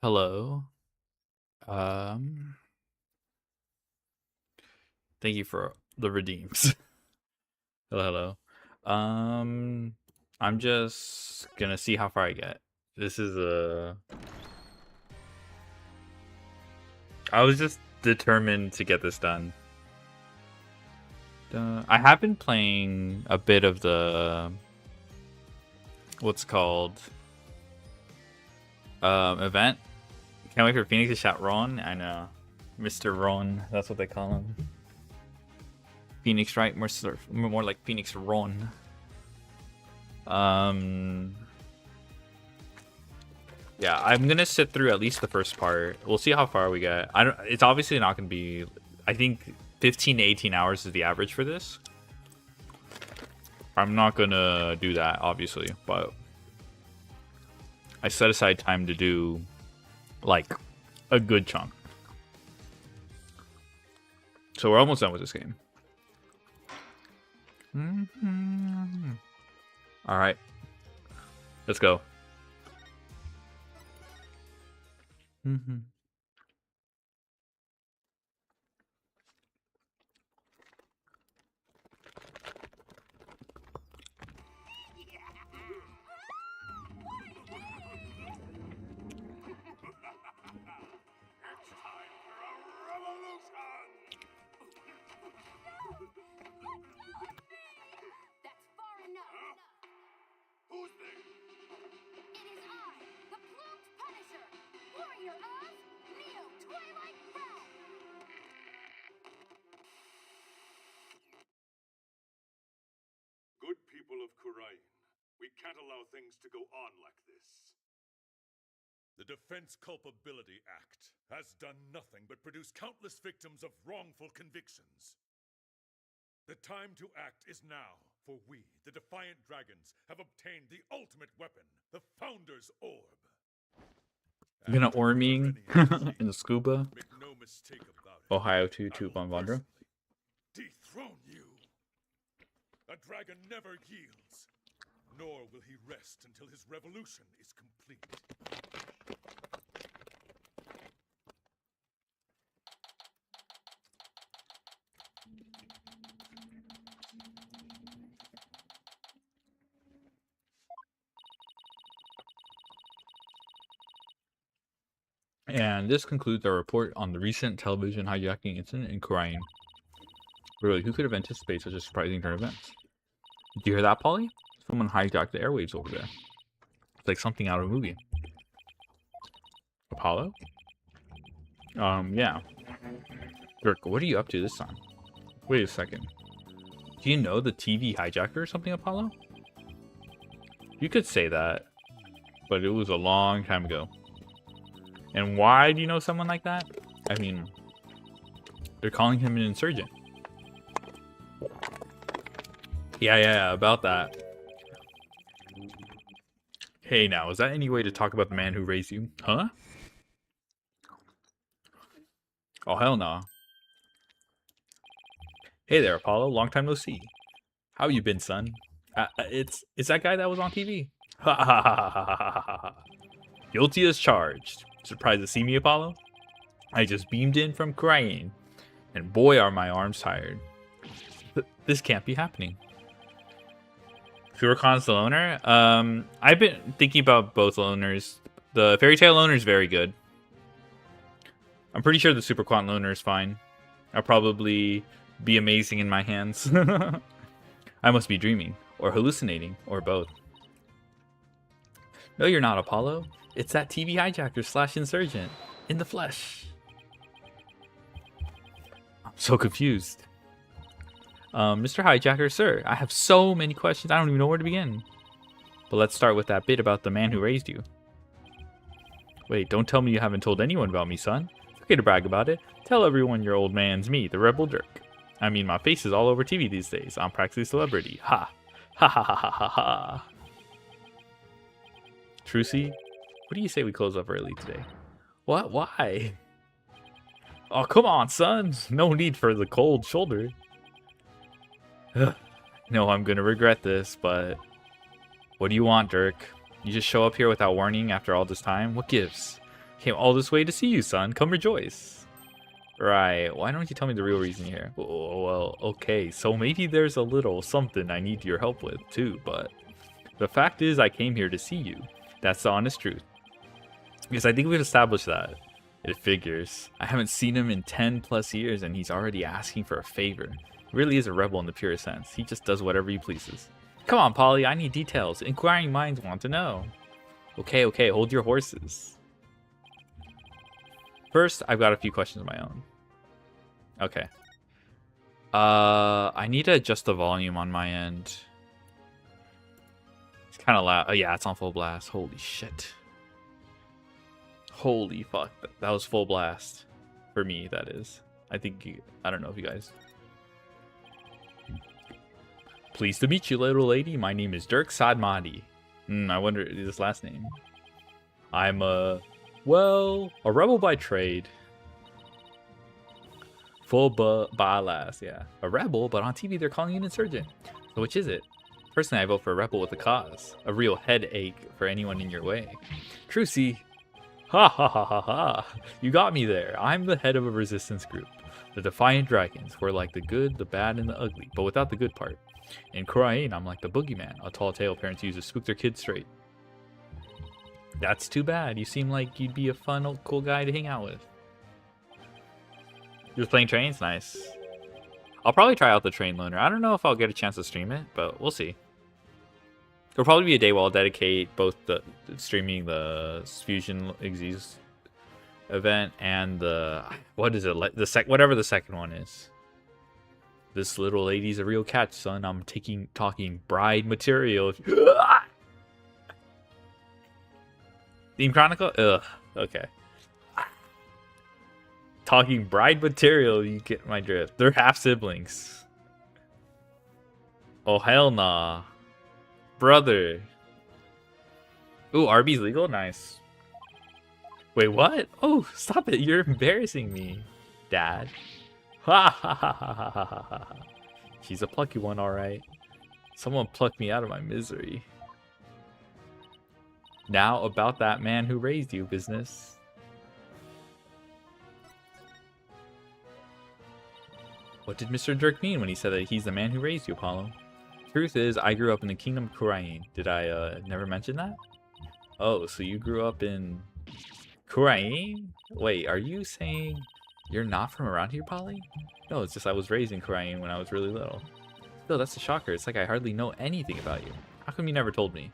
Hello. Um, Thank you for the redeems. Hello, hello. I'm just gonna see how far I get. This is a. I was just determined to get this done. I have been playing a bit of the what's called event. Can't wait for Phoenix to shout Ron. I know, Mr. Ron. That's what they call him. Phoenix, right? More like Phoenix Ron. Yeah, I'm gonna sit through at least the first part. We'll see how far we get. I don't. It's obviously not gonna be. I think 15 to 18 hours is the average for this. I'm not gonna do that, obviously, but I set aside time to do like a good chunk. So we're almost done with this game. All right, let's go. Good people of Kurain, we can't allow things to go on like this. The Defense Culpability Act has done nothing but produce countless victims of wrongful convictions. The time to act is now, for we, the Defiant Dragons, have obtained the ultimate weapon, the Founder's Orb. I'm gonna orming in the scuba. Make no mistake about it. Ohio 2 Bonvandra. Dethrone you. A dragon never yields, nor will he rest until his revolution is complete. And this concludes our report on the recent television hijacking incident in Korean. Really, who could have anticipated such a surprising turn of events? Did you hear that, Polly? Someone hijacked the airwaves over there. It's like something out of a movie. Apollo? Yeah. Dirk, what are you up to this time? Wait a second. Do you know the TV hijacker or something, Apollo? You could say that, but it was a long time ago. And why do you know someone like that? I mean, they're calling him an insurgent. Yeah, about that. Hey now, is that any way to talk about the man who raised you? Huh? Oh, hell no. Hey there, Apollo. Long time no see. How you been, son? It's that guy that was on TV. Ha ha ha ha ha ha ha. Guilty as charged. Surprised to see me, Apollo? I just beamed in from crying, and boy are my arms tired. This can't be happening. Furcon's the loner? I've been thinking about both loners. The Fairy Tail loner is very good. I'm pretty sure the Super Quant loner is fine. I'll probably be amazing in my hands. I must be dreaming, or hallucinating, or both. No, you're not, Apollo. It's that TV hijacker / insurgent. In the flesh. I'm so confused. Mr. Hijacker, sir, I have so many questions, I don't even know where to begin. But let's start with that bit about the man who raised you. Wait, don't tell me you haven't told anyone about me, son. It's okay to brag about it. Tell everyone your old man's me, the rebel Dirk. I mean, my face is all over TV these days. I'm practically a celebrity. Ha. Ha ha ha ha ha ha. Trucy, what do you say we close up early today? What? Why? Oh, come on, son. No need for the cold shoulder. No, I'm gonna regret this, but what do you want, Dirk? You just show up here without warning after all this time? What gives? Came all this way to see you, son. Come rejoice. Right. Why don't you tell me the real reason here? Well, okay. So maybe there's a little something I need your help with, too. But the fact is, I came here to see you. That's the honest truth. Because I think we've established that. It figures. I haven't seen him in 10 plus years, and he's already asking for a favor. He really is a rebel in the purest sense. He just does whatever he pleases. Come on, Polly. I need details. Inquiring minds want to know. Okay. Hold your horses. First, I've got a few questions of my own. Okay. I need to adjust the volume on my end. It's kind of loud. Oh, yeah, it's on full blast. Holy shit. Holy fuck. That was full blast. For me, that is. I don't know if you guys... Pleased to meet you, little lady. My name is Dirk Sadmadi. I wonder his last name. I'm a rebel by trade. Full ballast, yeah. A rebel, but on TV they're calling you an insurgent. So which is it? Personally, I vote for a rebel with a cause. A real headache for anyone in your way. Trucy. Ha. You got me there. I'm the head of a resistance group. The Defiant Dragons. We're like the good, the bad, and the ugly, but without the good part. In Korean, I'm like the boogeyman, a tall tale parents use to spook their kids straight. That's too bad. You seem like you'd be a fun, cool guy to hang out with. You're playing trains? Nice. I'll probably try out the train loaner. I don't know if I'll get a chance to stream it, but we'll see. There'll probably be a day where I'll dedicate both the streaming the Fusion Exes event and the whatever the second one is. This little lady's a real catch, son. I'm talking bride material. Theme Chronicle? Ugh. Okay. Talking bride material, you get my drift. They're half siblings. Oh, hell nah. Brother. Ooh, Arby's legal? Nice. Wait, what? Oh, stop it. You're embarrassing me, Dad. Ha. She's a plucky one, alright. Someone plucked me out of my misery. Now about that man who raised you business. What did Mr. Dirk mean when he said that he's the man who raised you, Apollo? Truth is, I grew up in the kingdom of Korean. Did I never mention that? Oh, so you grew up in Korean? Wait, are you saying you're not from around here, Polly? No, it's just I was raised in Korean when I was really little. Still, that's a shocker. It's like I hardly know anything about you. How come you never told me?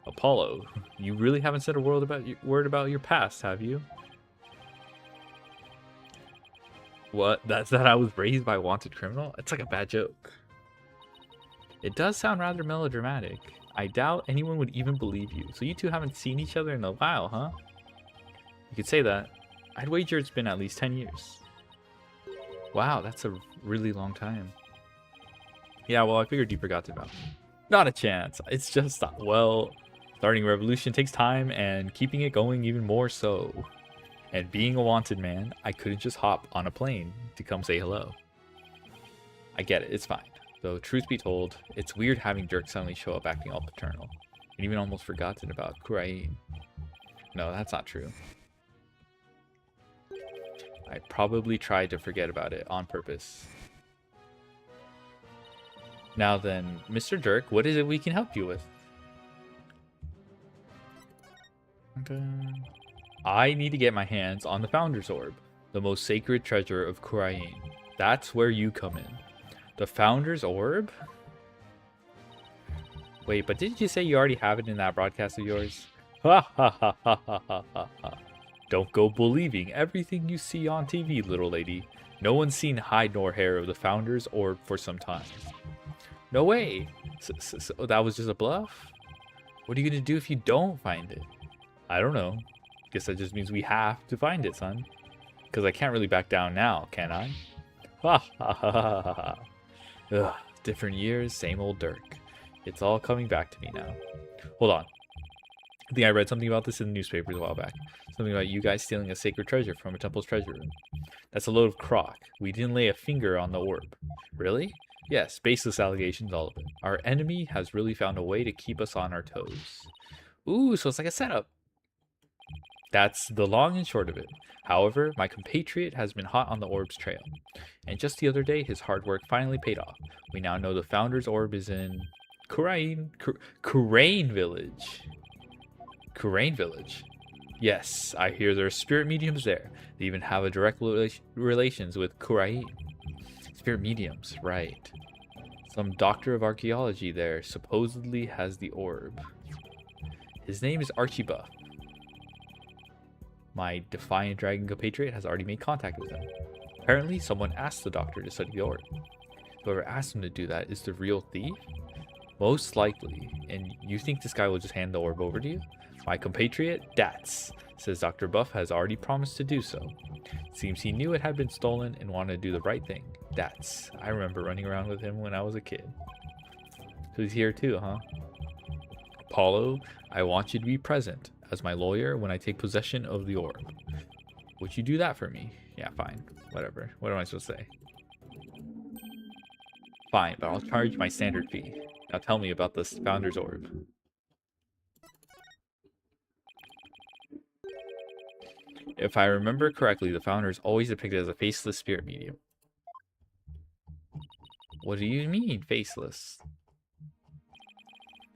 Apollo, you really haven't said a word about your past, have you? What? That's that I was raised by a wanted criminal? It's like a bad joke. It does sound rather melodramatic. I doubt anyone would even believe you. So you two haven't seen each other in a while, huh? You could say that. I'd wager it's been at least 10 years. Wow, that's a really long time. Yeah, well, I figured you forgot about me. Not a chance. It's just, well, starting a revolution takes time and keeping it going even more so. And being a wanted man, I couldn't just hop on a plane to come say hello. I get it, it's fine. Though, truth be told, it's weird having Dirk suddenly show up acting all paternal. And even almost forgotten about Korean. No, that's not true. I probably tried to forget about it on purpose. Now then, Mr. Dirk, what is it we can help you with? Okay. I need to get my hands on the Founder's Orb, the most sacred treasure of Korean. That's where you come in. The Founder's Orb? Wait, but didn't you say you already have it in that broadcast of yours? Ha ha ha ha ha ha ha. Don't go believing everything you see on TV, little lady. No one's seen hide nor hair of the Founder's Orb for some time. No way. So that was just a bluff? What are you going to do if you don't find it? I don't know. Guess that just means we have to find it, son. Because I can't really back down now, can I? Ha ha ha ha ha ha. Ugh, different years, same old Dirk. It's all coming back to me now. Hold on. I think I read something about this in the newspapers a while back. Something about you guys stealing a sacred treasure from a temple's treasure room. That's a load of crock. We didn't lay a finger on the orb. Really? Yes, baseless allegations, all of it. Our enemy has really found a way to keep us on our toes. Ooh, so it's like a setup. That's the long and short of it. However, my compatriot has been hot on the orb's trail, and just the other day, his hard work finally paid off. We now know the founder's orb is in Kurain Village. Kurain Village. Yes, I hear there are spirit mediums there. They even have a direct relations with Kurain. Spirit mediums, right. Some doctor of archaeology there supposedly has the orb. His name is Archie Buff. My defiant dragon compatriot has already made contact with him. Apparently, someone asked the doctor to study the orb. Whoever asked him to do that is the real thief? Most likely. And you think this guy will just hand the orb over to you? My compatriot, Dats, says Dr. Buff has already promised to do so. Seems he knew it had been stolen and wanted to do the right thing. Dats. I remember running around with him when I was a kid. So he's here too, huh? Apollo, I want you to be present as my lawyer when I take possession of the orb. Would you do that for me? Yeah, fine. Whatever. What am I supposed to say? Fine, but I'll charge my standard fee. Now tell me about this founder's orb. If I remember correctly, the founder is always depicted as a faceless spirit medium. What do you mean, faceless?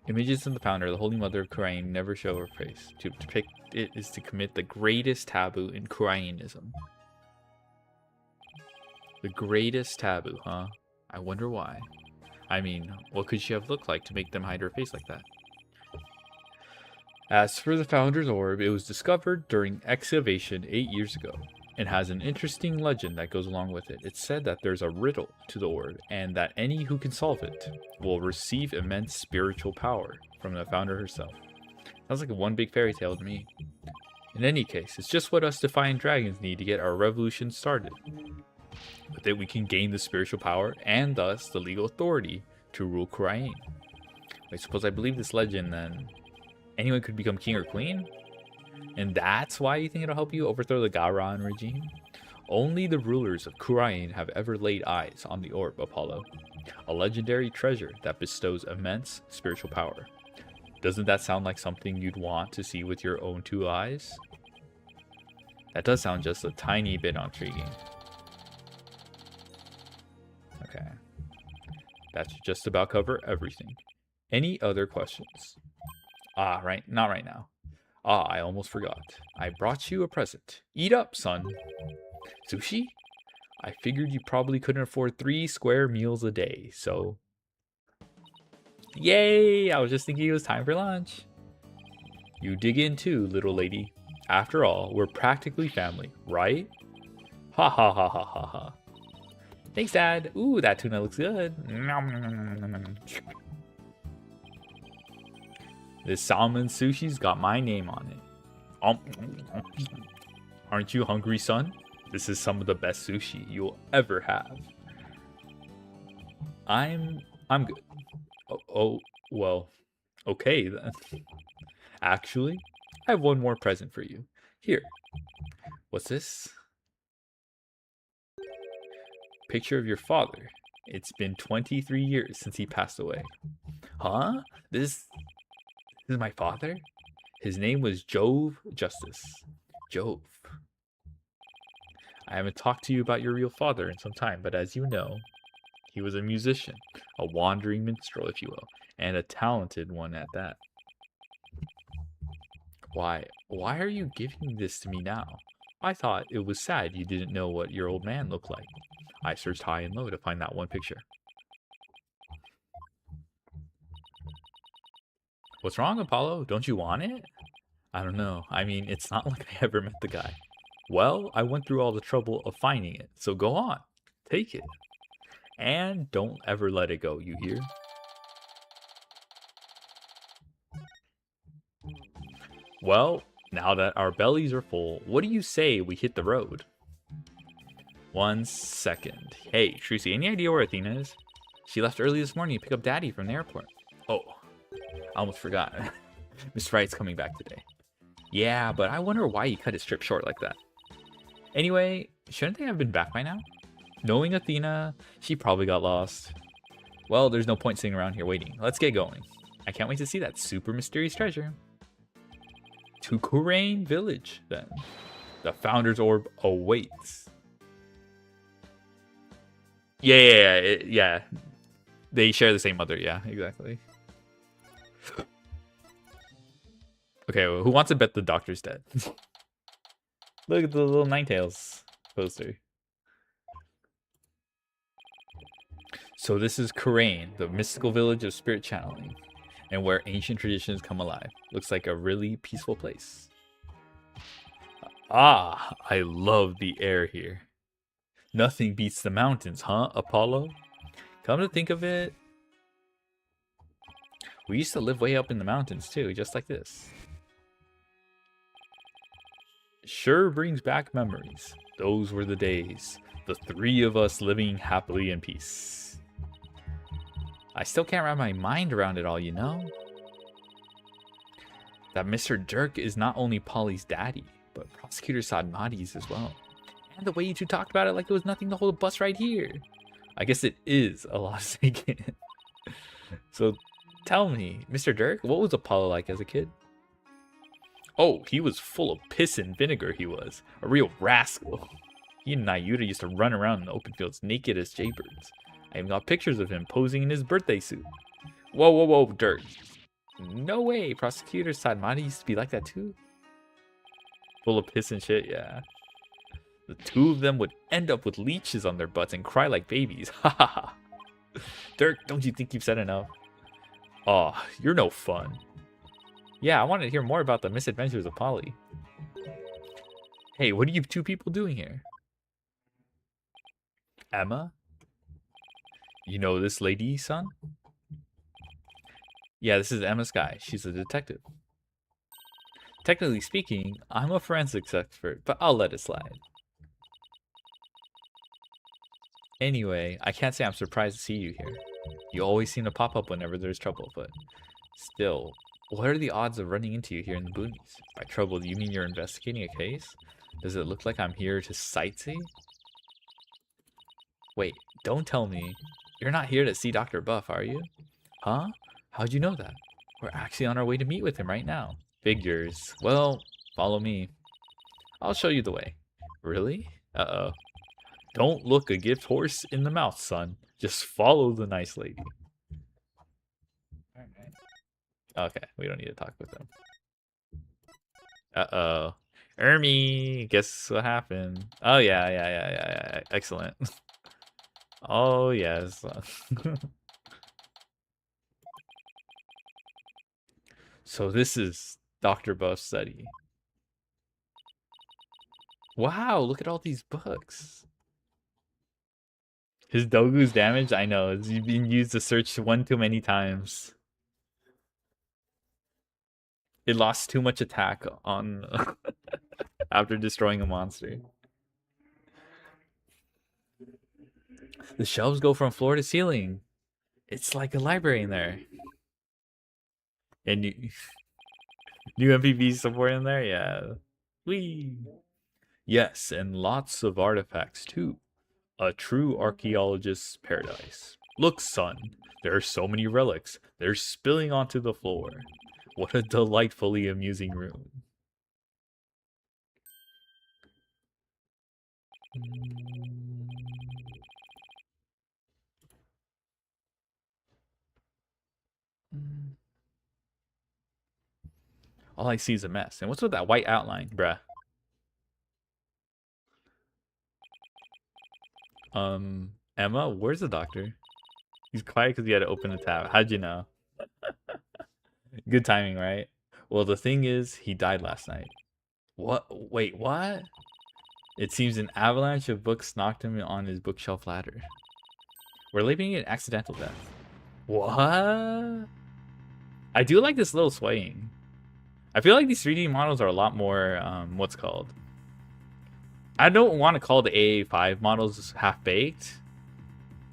Images of the founder, the Holy Mother of Kurain, never show her face. To depict it is to commit the greatest taboo in Kurainism. The greatest taboo, huh? I wonder why. I mean, what could she have looked like to make them hide her face like that? As for the founder's orb, it was discovered during excavation 8 years ago, and has an interesting legend that goes along with it. It's said that there's a riddle to the orb, and that any who can solve it will receive immense spiritual power from the founder herself. Sounds like one big fairy tale to me. In any case, it's just what us defiant dragons need to get our revolution started. With it, we can gain the spiritual power, and thus the legal authority to rule Kurain. I suppose I believe this legend, then anyone could become king or queen? And that's why you think it'll help you overthrow the Garan regime? Only the rulers of Kurain have ever laid eyes on the orb, Apollo. A legendary treasure that bestows immense spiritual power. Doesn't that sound like something you'd want to see with your own 2 eyes? That does sound just a tiny bit intriguing. Okay. That should just about cover everything. Any other questions? Right. Not right now. I almost forgot. I brought you a present. Eat up, son. Sushi? I figured you probably couldn't afford 3 square meals a day, so... Yay! I was just thinking it was time for lunch. You dig in too, little lady. After all, we're practically family, right? Ha ha ha ha ha ha. Thanks, Dad. Ooh, that tuna looks good. This salmon sushi's got my name on it. Aren't you hungry, son? This is some of the best sushi you'll ever have. I'm good. Oh, well, okay then. Actually, I have one more present for you. Here. What's this? Picture of your father. It's been 23 years since he passed away. Huh? This is my father? His name was Jove Justice. Jove. I haven't talked to you about your real father in some time, but as you know, he was a musician, a wandering minstrel, if you will, and a talented one at that. Why are you giving this to me now? I thought it was sad you didn't know what your old man looked like. I searched high and low to find that one picture. What's wrong, Apollo? Don't you want it? I don't know. I mean, it's not like I ever met the guy. Well, I went through all the trouble of finding it, so go on. Take it. And don't ever let it go, you hear? Well, now that our bellies are full, what do you say we hit the road? 1 second. Hey, Trucy, any idea where Athena is? She left early this morning to pick up Daddy from the airport. Oh, I almost forgot. Miss Wright's coming back today. Yeah, but I wonder why he cut his trip short like that. Anyway, shouldn't they have been back by now? Knowing Athena, she probably got lost. Well, there's no point sitting around here waiting. Let's get going. I can't wait to see that super mysterious treasure. to Kurain Village, then. The Founder's Orb awaits. Yeah. They share the same mother. Yeah, exactly. Okay, well, who wants to bet the doctor's dead? Look at the little Ninetales poster. So this is Kurain, the mystical village of spirit channeling, and where ancient traditions come alive. Looks like a really peaceful place. Ah, I love the air here. Nothing beats the mountains, huh, Apollo? Come to think of it, we used to live way up in the mountains too, just like this. Sure brings back memories. Those were the days. The three of us living happily in peace. I still can't wrap my mind around it all, you know? That Mr. Dirk is not only Polly's daddy, but Prosecutor Sadmati's as well. And the way you two talked about it like it was nothing to hold a bus right here. I guess it is a lot to take in. So tell me, Mr. Dirk, what was Apollo like as a kid? Oh, he was full of piss and vinegar, he was. A real rascal. He and Nayuta used to run around in the open fields naked as jaybirds. I even got pictures of him posing in his birthday suit. Whoa, Dirk. No way, Prosecutor Sadmati used to be like that too? Full of piss and shit, yeah. The two of them would end up with leeches on their butts and cry like babies. Ha ha ha. Dirk, don't you think you've said enough? Oh, you're no fun. Yeah, I wanted to hear more about the misadventures of Polly. Hey, what are you two people doing here? Emma? You know this lady, son? Yeah, this is Emma Sky. She's a detective. Technically speaking, I'm a forensics expert, but I'll let it slide. Anyway, I can't say I'm surprised to see you here. You always seem to pop up whenever there's trouble, but still, what are the odds of running into you here in the boonies? By trouble, do you mean you're investigating a case? Does it look like I'm here to sightsee? Wait, don't tell me. You're not here to see Dr. Buff, are you? Huh? How'd you know that? We're actually on our way to meet with him right now. Figures. Well, follow me. I'll show you the way. Really? Uh-oh. Don't look a gift horse in the mouth, son. Just follow the nice lady. Okay, we don't need to talk with them. Uh-oh. Ermi, guess what happened? Oh, yeah. Excellent. Oh, yes. So this is Dr. Buff's study. Wow, look at all these books. His Dogu's damaged? I know, it's been used to search one too many times. It lost too much attack on after destroying a monster. The shelves go from floor to ceiling. It's like a library in there. And new MPV support in there? Yeah. Whee! Yes, and lots of artifacts too. A true archaeologist's paradise. Look, son, there are so many relics. They're spilling onto the floor. What a delightfully amusing room. All I see is a mess. And what's with that white outline, bruh? Emma, where's the doctor? He's quiet because he had to open the tab. How'd you know? Good timing, right? Well, the thing is, he died last night. What? Wait, what? It seems an avalanche of books knocked him on his bookshelf ladder. We're leaving an accidental death. What? I do like this little swaying. I feel like these 3D models are a lot more, what's called? I don't want to call the AA5 models half-baked,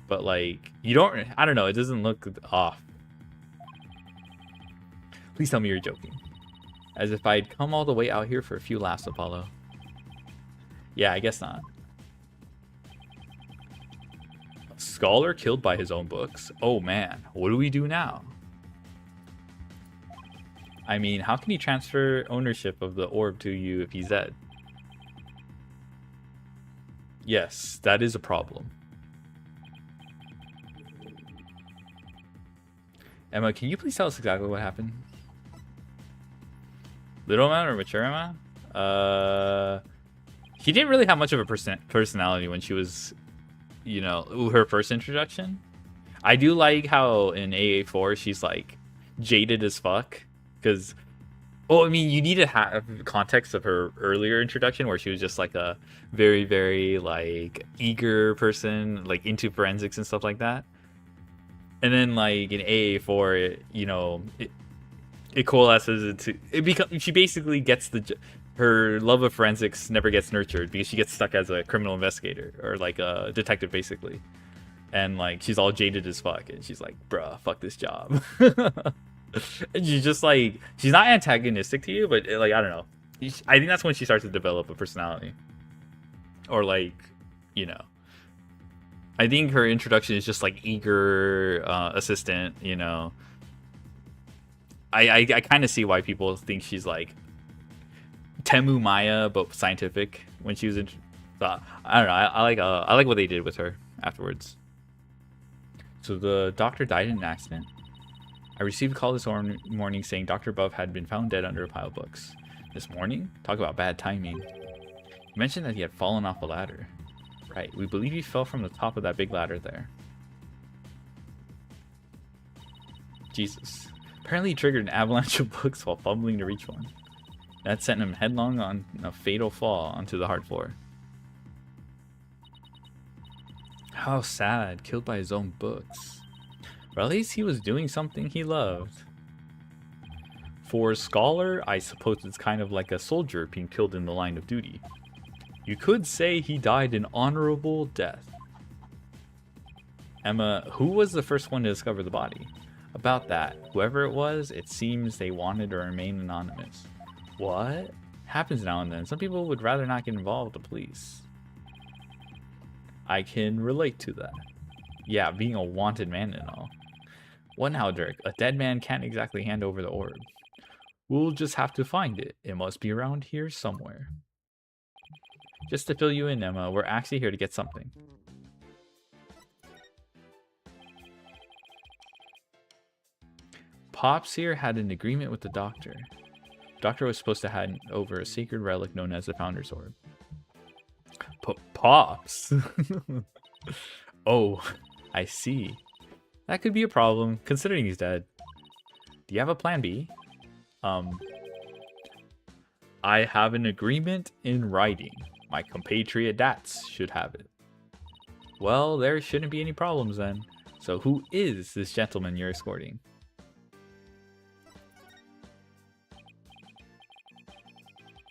but like, you don't, I don't know, it doesn't look off. Please tell me you're joking. As if I'd come all the way out here for a few laughs, Apollo. Yeah, I guess not. A scholar killed by his own books? Oh man, what do we do now? I mean, how can he transfer ownership of the orb to you if he's dead? Yes, that is a problem. Emma, can you please tell us exactly what happened? Little amount or mature amount? He didn't really have much of a personality when she was, you know, her first introduction. I do like how in AA4 she's like jaded as fuck because, well, I mean, you need to have context of her earlier introduction where she was just like a very, very like eager person, like into forensics and stuff like that. And then like in AA4, you know, it coalesces into it becomes she basically gets her love of forensics never gets nurtured because she gets stuck as a criminal investigator or like a detective basically, and like she's all jaded as fuck and she's like, bruh, fuck this job. And she's just like, she's not antagonistic to you, but like, I don't know, I think that's when she starts to develop a personality, or like, you know, I think her introduction is just like eager assistant, you know. I kind of see why people think she's like Temu Maya but scientific when she was in. I don't know. I like what they did with her afterwards. So the doctor died in an accident. I received a call this morning saying Dr. Buff had been found dead under a pile of books. This morning? Talk about bad timing. He mentioned that he had fallen off a ladder. Right, we believe he fell from the top of that big ladder there. Jesus. Apparently he triggered an avalanche of books while fumbling to reach one. That sent him headlong on a fatal fall onto the hard floor. How sad, killed by his own books. But at least he was doing something he loved. For a scholar, I suppose it's kind of like a soldier being killed in the line of duty. You could say he died an honorable death. Emma, who was the first one to discover the body? About that, whoever it was, it seems they wanted to remain anonymous. What? Happens now and then. Some people would rather not get involved with the police. I can relate to that. Yeah, being a wanted man and all. What now, Dirk? A dead man can't exactly hand over the orb. We'll just have to find it. It must be around here somewhere. Just to fill you in, Emma, we're actually here to get something. Pops here had an agreement with the doctor. The doctor was supposed to hand over a sacred relic known as the Founder's Orb. Pops? Oh, I see. That could be a problem, considering he's dead. Do you have a plan B? I have an agreement in writing. My compatriot Dats should have it. Well, there shouldn't be any problems then. So who is this gentleman you're escorting?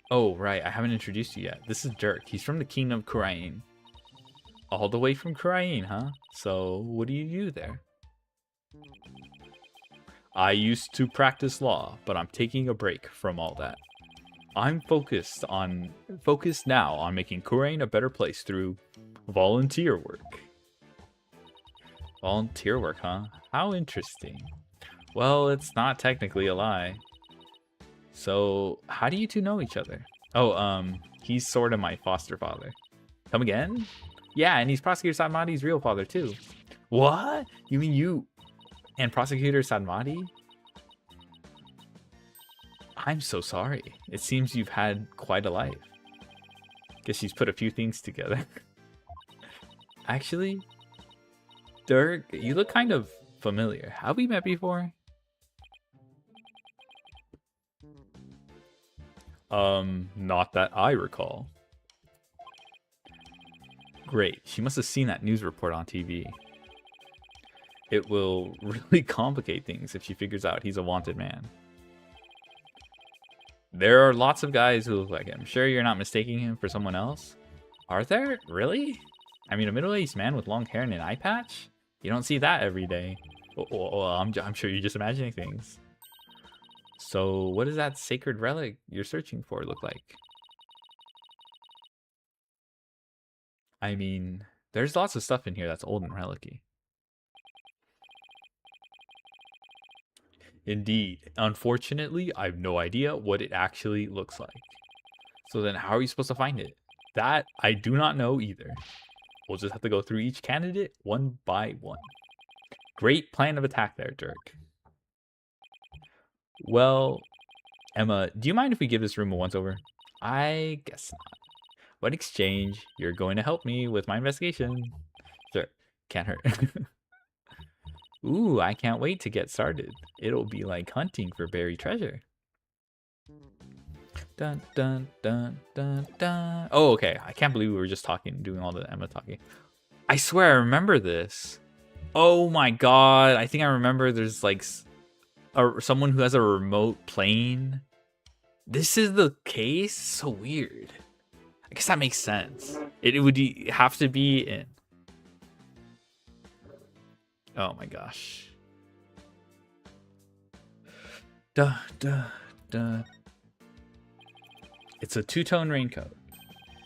Oh, right, I haven't introduced you yet. This is Dirk. He's from the Kingdom of Kurain. All the way from Kurain, huh? So, what do you do there? I used to practice law, but I'm taking a break from all that. I'm focused now on making Kurain a better place through volunteer work. Volunteer work, huh? How interesting. Well, it's not technically a lie. So, how do you two know each other? Oh, he's sort of my foster father. Come again? Yeah, and he's Prosecutor Sadmati's real father, too. What? You mean you and Prosecutor Sadmati? I'm so sorry. It seems you've had quite a life. Guess she's put a few things together. Actually, Dirk, you look kind of familiar. Have we met before? Not that I recall. Great. She must have seen that news report on TV. It will really complicate things if she figures out he's a wanted man. There are lots of guys who look like him. Sure you're not mistaking him for someone else? Are there? Really? I mean, a middle-aged man with long hair and an eye patch? You don't see that every day. Well, I'm sure you're just imagining things. So, what does that sacred relic you're searching for look like? I mean, there's lots of stuff in here that's old and relic-y. Indeed. Unfortunately, I have no idea what it actually looks like. So then how are you supposed to find it? That I do not know either. We'll just have to go through each candidate one by one. Great plan of attack there, Dirk. Well, Emma, do you mind if we give this room a once-over? I guess not. But in exchange, you're going to help me with my investigation. Sure, can't hurt. Ooh, I can't wait to get started. It'll be like hunting for buried treasure. Dun dun dun dun dun. Oh, okay. I can't believe we were just talking, doing all the Emma talking. I swear I remember this. Oh my god. I think I remember there's like someone who has a remote plane. This is the case? So weird. I guess that makes sense. It would have to be in. Oh my gosh. Duh, duh, duh. It's a two-tone raincoat.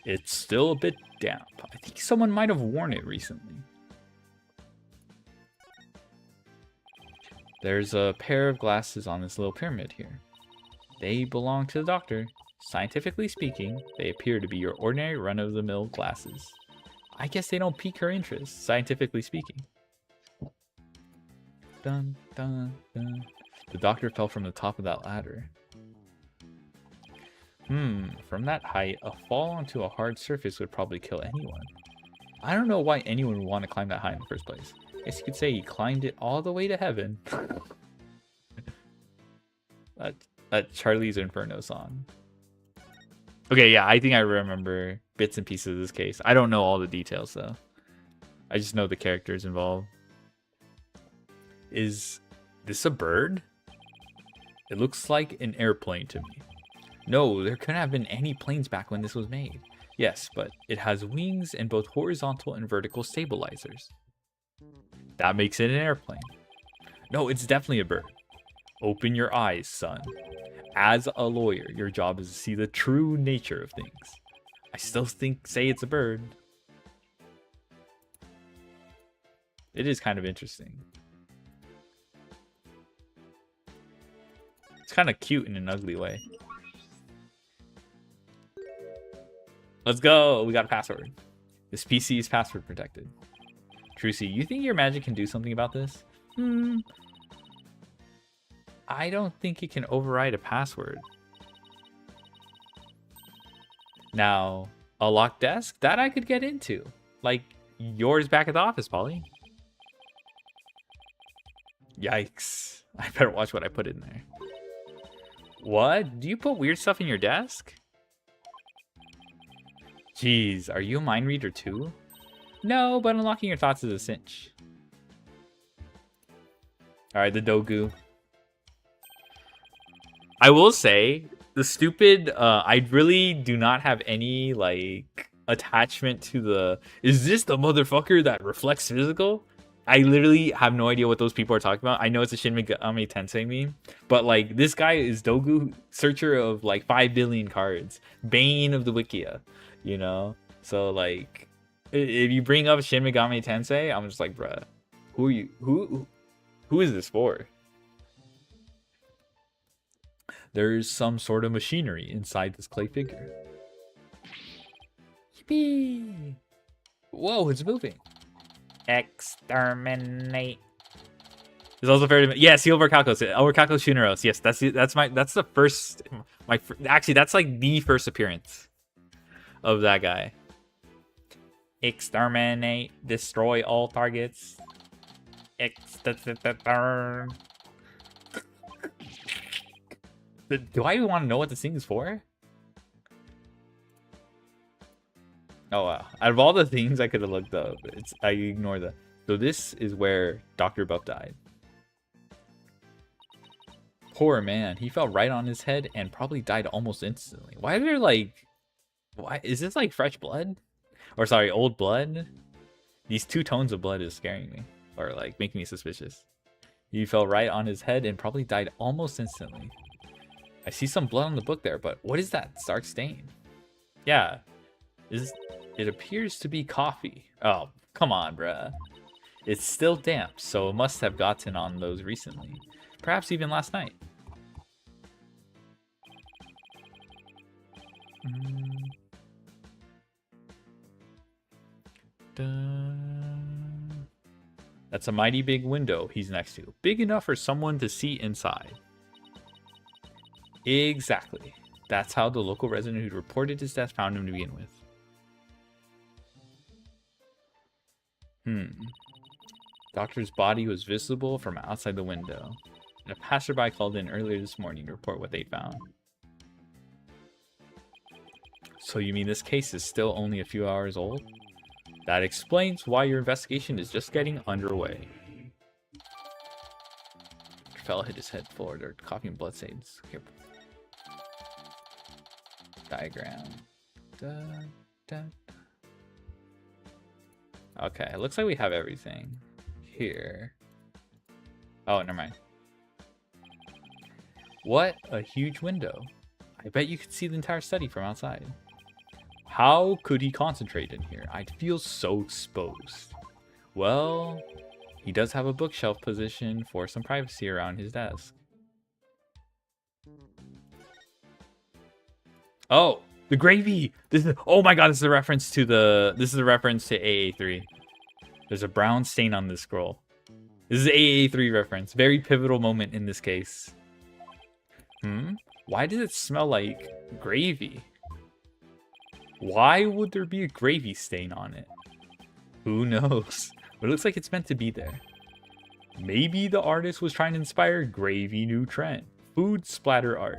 It's still a bit damp. I think someone might have worn it recently. There's a pair of glasses on this little pyramid here. They belong to the doctor. Scientifically speaking, they appear to be your ordinary run-of-the-mill glasses. I guess they don't pique her interest, scientifically speaking. Dun, dun, dun. The doctor fell from the top of that ladder. From that height, a fall onto a hard surface would probably kill anyone. I don't know why anyone would want to climb that high in the first place. I guess you could say he climbed it all the way to heaven. that Charlie's Inferno song. Okay, yeah, I think I remember bits and pieces of this case. I don't know all the details, though. I just know the characters involved. Is this a bird? It looks like an airplane to me. No, there couldn't have been any planes back when this was made. Yes, but it has wings and both horizontal and vertical stabilizers. That makes it an airplane. No, it's definitely a bird. Open your eyes, son. As a lawyer, your job is to see the true nature of things. I still say it's a bird. It is kind of interesting. It's kind of cute in an ugly way. Let's go. We got a password. This PC is password protected. Trucy, you think your magic can do something about this? I don't think it can override a password. Now, a locked desk? That I could get into. Like yours back at the office, Polly. Yikes. I better watch what I put in there. What? Do you put weird stuff in your desk? Jeez, are you a mind reader too? No, but unlocking your thoughts is a cinch. Alright, the Dogu. I will say, the stupid, I really do not have any, like, attachment to the, is this the motherfucker that reflects physical? I literally have no idea what those people are talking about. I know it's a Shin Megami Tensei meme, but, like, this guy is Dogu, searcher of, like, 5 billion cards. Bane of the Wikia, you know? So, like, if you bring up Shin Megami Tensei, I'm just like, bruh, who are you? Who is this for? There's some sort of machinery inside this clay figure. Yippee! Whoa, it's moving. Exterminate. It's also fair to yeah, Seal Orcalcos. Orcalcos Shuneros. Yes, that's the first actually that's like the first appearance of that guy. Exterminate, destroy all targets. Do I even want to know what this thing is for? Oh wow. Out of all the things I could have looked up, I ignore that. So this is where Dr. Buff died. Poor man. He fell right on his head and probably died almost instantly. Why are there like... Why is this like fresh blood? Or sorry, old blood? These two tones of blood is scaring me. Or like making me suspicious. He fell right on his head and probably died almost instantly. I see some blood on the book there, but what is that dark stain? Yeah. It appears to be coffee. Oh, come on, bruh. It's still damp, so it must have gotten on those recently. Perhaps even last night. That's a mighty big window he's next to. Big enough for someone to see inside. Exactly. That's how the local resident who reported his death found him to begin with. Doctor's body was visible from outside the window. And a passerby called in earlier this morning to report what they found. So you mean this case is still only a few hours old? That explains why your investigation is just getting underway. The fellow hit his head forward, or coffee and blood stains. Here. Diagram. Okay, it looks like we have everything here. Oh, never mind. What a huge window. I bet you could see the entire study from outside. How could he concentrate in here? I'd feel so exposed. Well, he does have a bookshelf position for some privacy around his desk. Oh, the gravy. This is, oh my god, this is a reference to AA3. There's a brown stain on this scroll. This is AA3 reference. Very pivotal moment in this case. Why does it smell like gravy? Why would there be a gravy stain on it? Who knows? But it looks like it's meant to be there. Maybe the artist was trying to inspire gravy new trend. Food splatter art.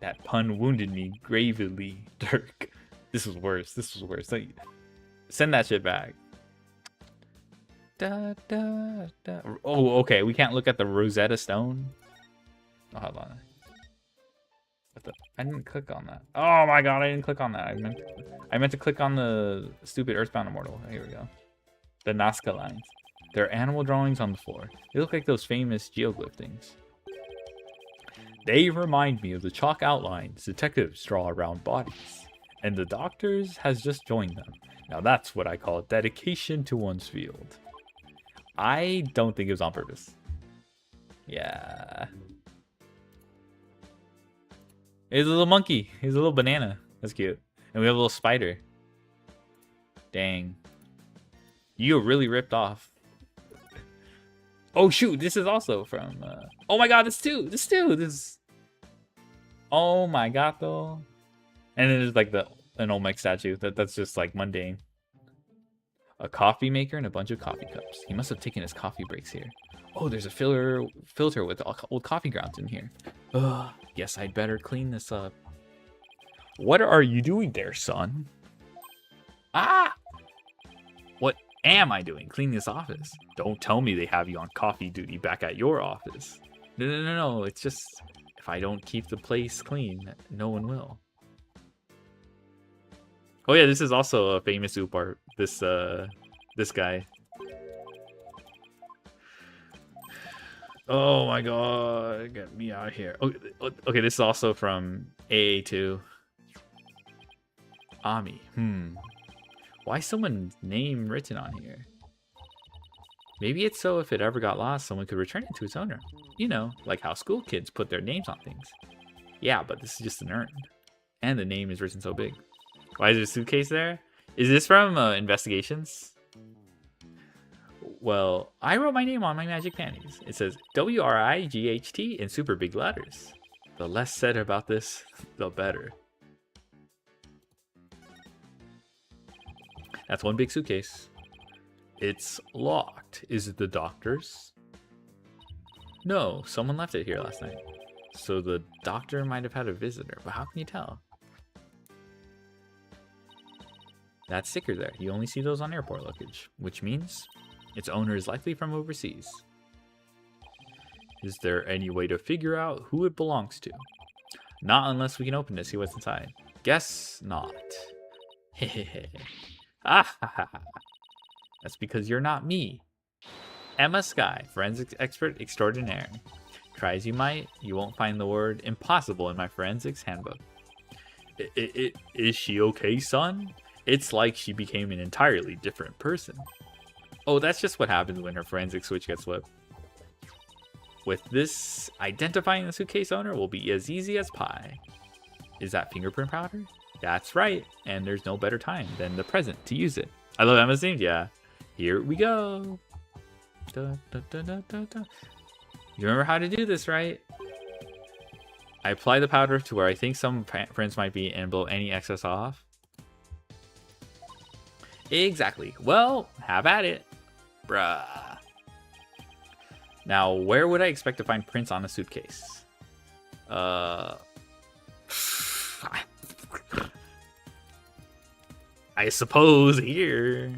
That pun wounded me gravely, Dirk. This was worse. This was worse. Like, send that shit back. Oh, okay. We can't look at the Rosetta Stone. Oh, hold on. I didn't click on that. Oh my god, I didn't click on that. I meant to click on the stupid Earthbound Immortal. Here we go. The Nazca lines. There are animal drawings on the floor. They look like those famous geoglyph things. They remind me of the chalk outlines detectives draw around bodies. And the doctors has just joined them. Now that's what I call dedication to one's field. I don't think it was on purpose. Yeah. He's a little monkey. He's a little banana. That's cute. And we have a little spider. Dang. You really ripped off. Oh shoot, this is also from oh my god, this too. Oh my god though. And then there's like an Olmec statue. That's just like mundane. A coffee maker and a bunch of coffee cups. He must have taken his coffee breaks here. Oh, there's a filter with old coffee grounds in here. Ugh, guess I'd better clean this up. What are you doing there, son? Ah! What am I doing? Cleaning this office? Don't tell me they have you on coffee duty back at your office. No. It's just, if I don't keep the place clean, no one will. Oh yeah, this is also a famous OOP art. This guy. Oh my god, get me out of here. Okay, this is also from AA2. Ami. Why someone's name written on here? Maybe it's so if it ever got lost, someone could return it to its owner. You know, like how school kids put their names on things. Yeah, but this is just an urn. And the name is written so big. Why is there a suitcase there? Is this from Investigations? Well, I wrote my name on my magic panties. It says WRIGHT in super big letters. The less said about this, the better. That's one big suitcase. It's locked. Is it the doctor's? No, someone left it here last night. So the doctor might have had a visitor, but how can you tell? That sticker there, you only see those on airport luggage, which means its owner is likely from overseas. Is there any way to figure out who it belongs to? Not unless we can open it to see what's inside. Guess not. Hehehe. Ah ha ha ha. That's because you're not me. Emma Sky, forensics expert extraordinaire. Try as you might, you won't find the word impossible in my forensics handbook. Is she okay, son? It's like she became an entirely different person. Oh, that's just what happens when her forensic switch gets flipped. With this, identifying the suitcase owner will be as easy as pie. Is that fingerprint powder? That's right, and there's no better time than the present to use it. I love Emma's name, yeah. Here we go. Da, da, da, da, da, da. You remember how to do this, right? I apply the powder to where I think some prints might be and blow any excess off. Exactly. Well, have at it. Bruh. Now, where would I expect to find prints on a suitcase? I suppose here.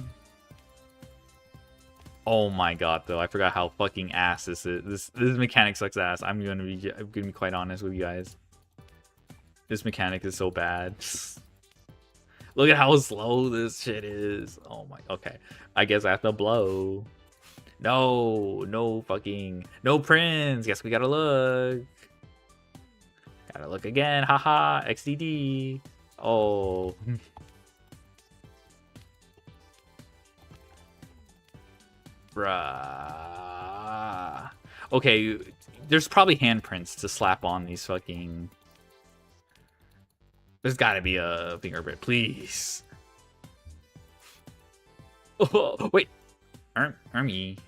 Oh my god, though, I forgot how fucking ass this is. This mechanic sucks ass. I'm gonna be quite honest with you guys. This mechanic is so bad. Look at how slow this shit is. Oh my. Okay, I guess I have to blow. No fucking, no prints. Guess we gotta look. Gotta look again. Haha. XDD. Oh. Bruh. Okay, there's probably handprints to slap on these fucking... There's gotta be a fingerprint, please. Oh, wait. Ermy.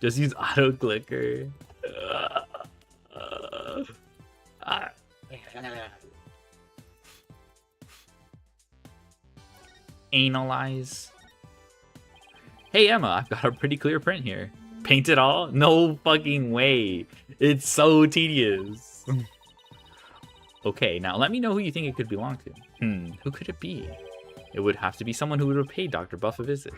Just use auto clicker. Analyze. Hey Emma, I've got a pretty clear print here. Paint it all? No fucking way. It's so tedious. Okay, now let me know who you think it could belong to. Who could it be? It would have to be someone who would have paid Dr. Buff a visit.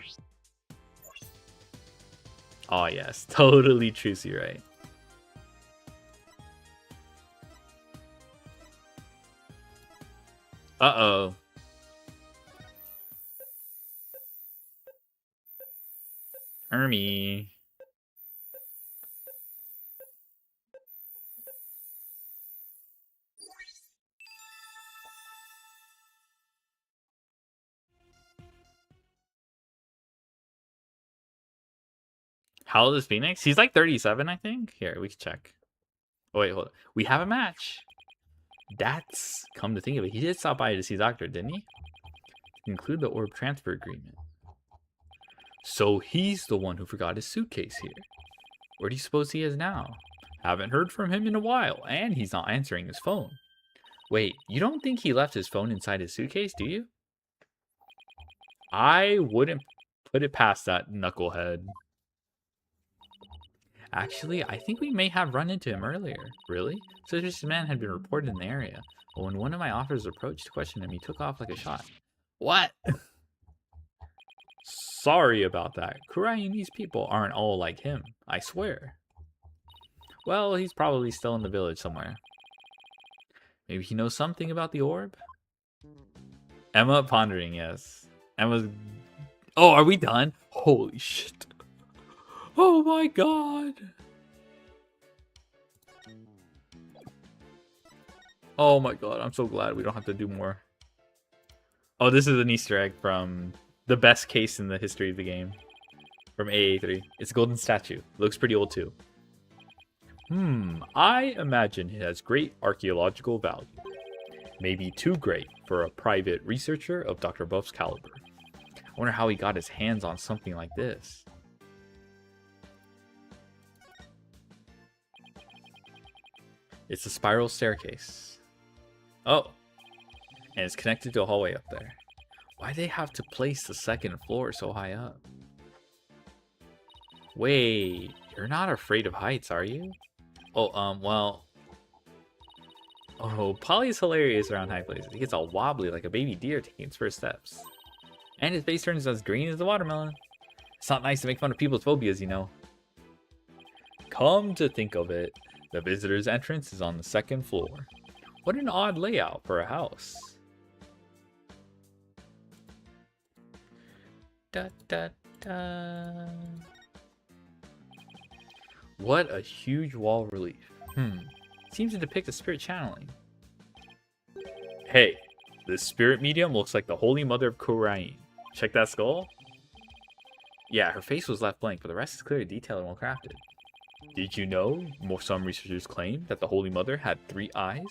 Oh yes, totally Trucy, right? Uh-oh. Ermy. How old is Phoenix? He's like 37, I think. Here, we can check. Oh, wait, hold on. We have a match. That's, come to think of it, he did stop by to see Doctor, didn't he? Include the orb transfer agreement. So he's the one who forgot his suitcase here. Where do you suppose he is now? Haven't heard from him in a while, and he's not answering his phone. Wait, you don't think he left his phone inside his suitcase, do you? I wouldn't put it past that knucklehead. Actually, I think we may have run into him earlier. Really? Suspicious man had been reported in the area, but when one of my officers approached to question him, he took off like a shot. What? Sorry about that. Kurai's people aren't all like him, I swear. Well, he's probably still in the village somewhere. Maybe he knows something about the orb? Emma pondering, yes. Emma's... Oh, are we done? Holy shit. Oh my god. Oh my god, I'm so glad we don't have to do more. Oh, this is an Easter egg from the best case in the history of the game. From AA3. It's a golden statue. Looks pretty old too. I imagine it has great archaeological value. Maybe too great for a private researcher of Dr. Buff's caliber. I wonder how he got his hands on something like this. It's a spiral staircase. Oh. And it's connected to a hallway up there. Why'd they have to place the second floor so high up? Wait, you're not afraid of heights, are you? Oh, well... Oh, Polly's hilarious around high places. He gets all wobbly like a baby deer taking its first steps. And his face turns as green as a watermelon. It's not nice to make fun of people's phobias, you know. Come to think of it, the visitor's entrance is on the second floor. What an odd layout for a house. Da, da, da. What a huge wall relief. Seems to depict a spirit channeling. Hey, this spirit medium looks like the Holy Mother of Kurai. Check that skull. Yeah, her face was left blank, but the rest is clearly detailed and well crafted. Did you know some researchers claim that the Holy Mother had 3 eyes?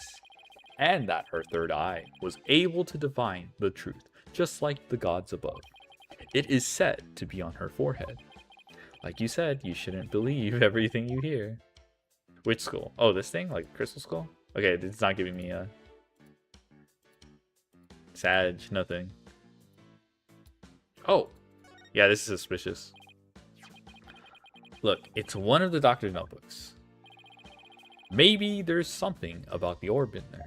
And that her third eye was able to divine the truth, just like the gods above. It is said to be on her forehead. Like you said, you shouldn't believe everything you hear. Which skull? Oh, this thing? Like crystal skull? Okay, it's not giving me a... Sag, nothing. Oh! Yeah, this is suspicious. Look, it's one of the doctor's notebooks. Maybe there's something about the orb in there.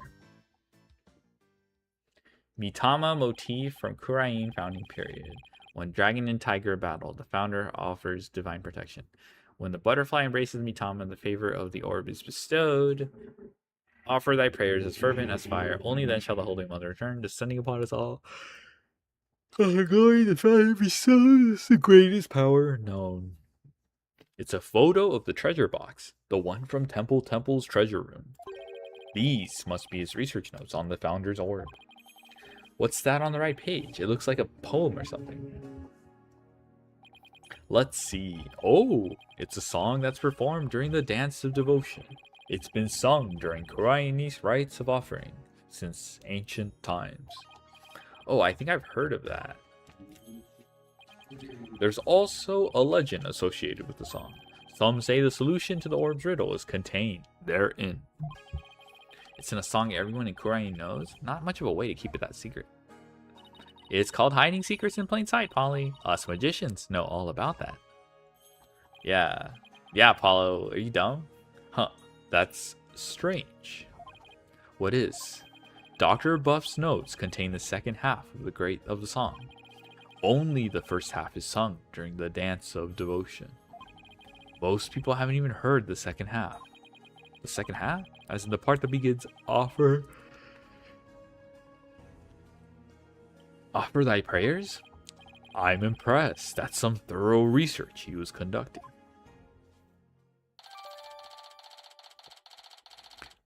Mitama motif from Kurain founding period. When dragon and tiger battle, the founder offers divine protection. When the butterfly embraces Mitama, the favor of the orb is bestowed. Offer thy prayers as fervent as fire. Only then shall the Holy Mother return, descending upon us all. Glory, the fire bestows the greatest power known. It's a photo of the treasure box, the one from Temple's treasure room. These must be his research notes on the founder's orb. What's that on the right page? It looks like a poem or something. Let's see. Oh, it's a song that's performed during the Dance of Devotion. It's been sung during Kuraini's rites of offering since ancient times. Oh, I think I've heard of that. There's also a legend associated with the song. Some say the solution to the orb's riddle is contained therein. It's in a song everyone in Kurain knows. Not much of a way to keep it that secret. It's called hiding secrets in plain sight, Polly. Us magicians know all about that. Yeah. Yeah, Apollo, are you dumb? Huh. That's strange. What is? Dr. Buff's notes contain the second half of the song. Only the first half is sung during the Dance of Devotion. Most people haven't even heard the second half. The second half? As in the part that begins, offer thy prayers? I'm impressed. That's some thorough research he was conducting.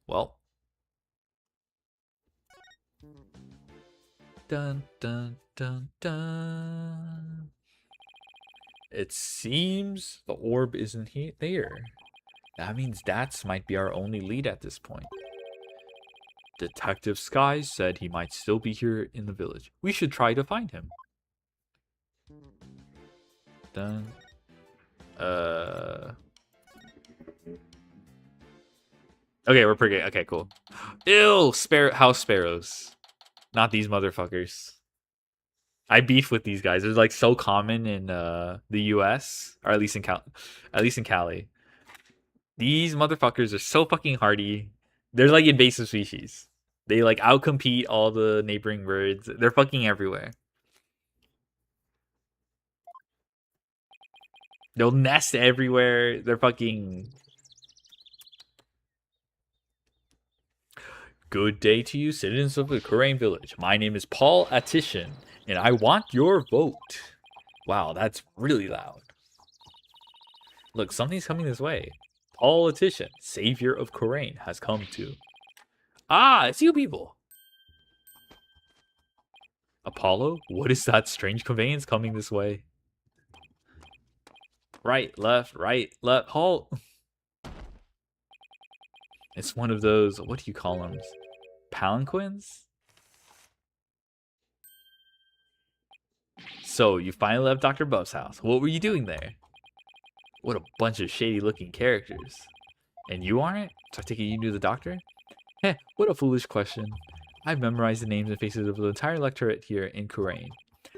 Well. Dun dun dun dun. It seems the orb isn't there. That means Dats might be our only lead at this point. Detective Skies said he might still be here in the village. We should try to find him. Dun. Okay, we're pretty good. Okay, cool. Ew, house sparrows. Not these motherfuckers. I beef with these guys. They're like so common in the US, or at least in Cali. These motherfuckers are so fucking hardy. They're like invasive species. They like outcompete all the neighboring birds. They're fucking everywhere. They'll nest everywhere. They're fucking... Good day to you, citizens of the Kurain village. My name is Paul Attishan, and I want your vote. Wow, that's really loud. Look, something's coming this way. Paul Attishan, savior of Kurain, has come to. Ah, it's you people. Apollo, what is that strange conveyance coming this way? Right, left, halt. It's one of those, what do you call them? Palanquins? So, you finally left Dr. Buff's house. What were you doing there? What a bunch of shady looking characters. And you aren't? So I take it you knew the doctor? Heh, what a foolish question. I've memorized the names and faces of the entire electorate here in Kurain.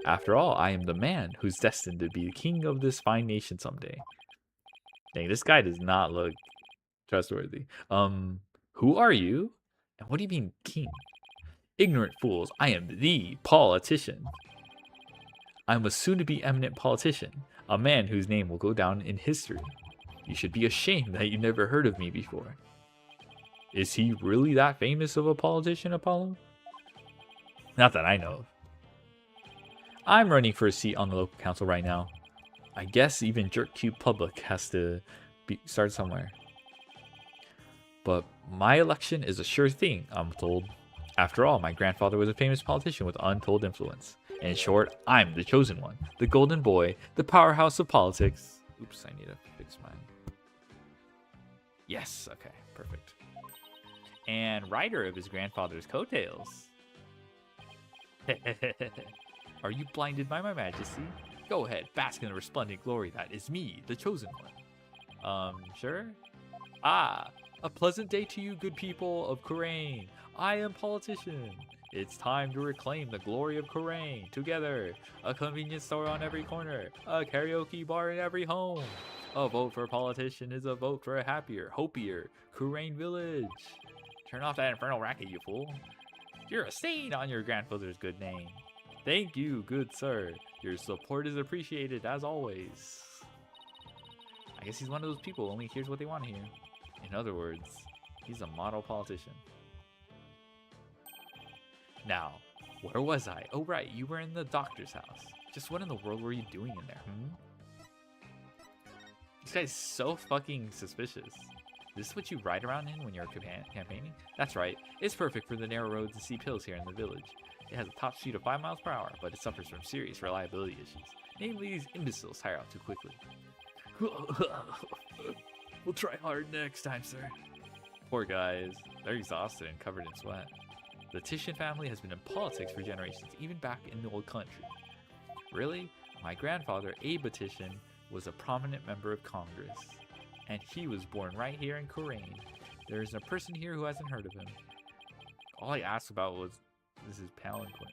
After all, I am the man who's destined to be the king of this fine nation someday. Dang, this guy does not look trustworthy. Who are you? And what do you mean, king? Ignorant fools, I am the politician. I'm a soon-to-be eminent politician, a man whose name will go down in history. You should be ashamed that you never heard of me before. Is he really that famous of a politician, Apollo? Not that I know of. I'm running for a seat on the local council right now. I guess even Jerk Cube Public has to start somewhere. But my election is a sure thing, I'm told. After all, my grandfather was a famous politician with untold influence. In short, I'm the chosen one, the golden boy, the powerhouse of politics. Oops, I need to fix mine. Yes, okay, perfect. And rider of his grandfather's coattails. Are you blinded by my majesty? Go ahead, bask in the resplendent glory that is me, the chosen one. Sure? Ah, a pleasant day to you, good people of Kurain. I am politician. It's time to reclaim the glory of Kurain together. A convenience store on every corner, a karaoke bar in every home. A vote for a politician is a vote for a happier, hopier Kurain village. Turn off that infernal racket, you fool. You're a stain on your grandfather's good name. Thank you, good sir. Your support is appreciated as always. I guess he's one of those people who only hears what they want to hear. In other words, he's a model politician. Now, where was I? Oh right, you were in the doctor's house. Just what in the world were you doing in there, This guy's so fucking suspicious. This is what you ride around in when you're campaigning? That's right, it's perfect for the narrow roads and steep hills here in the village. It has a top speed of 5 miles per hour, but it suffers from serious reliability issues. Namely, these imbeciles tire out too quickly. We'll try hard next time, sir. Poor guys. They're exhausted and covered in sweat. The Titian family has been in politics for generations, even back in the old country. Really? My grandfather, Abe Titian, was a prominent member of Congress. And he was born right here in Kurain. There isn't a person here who hasn't heard of him. All I asked about was, this is Palanquin.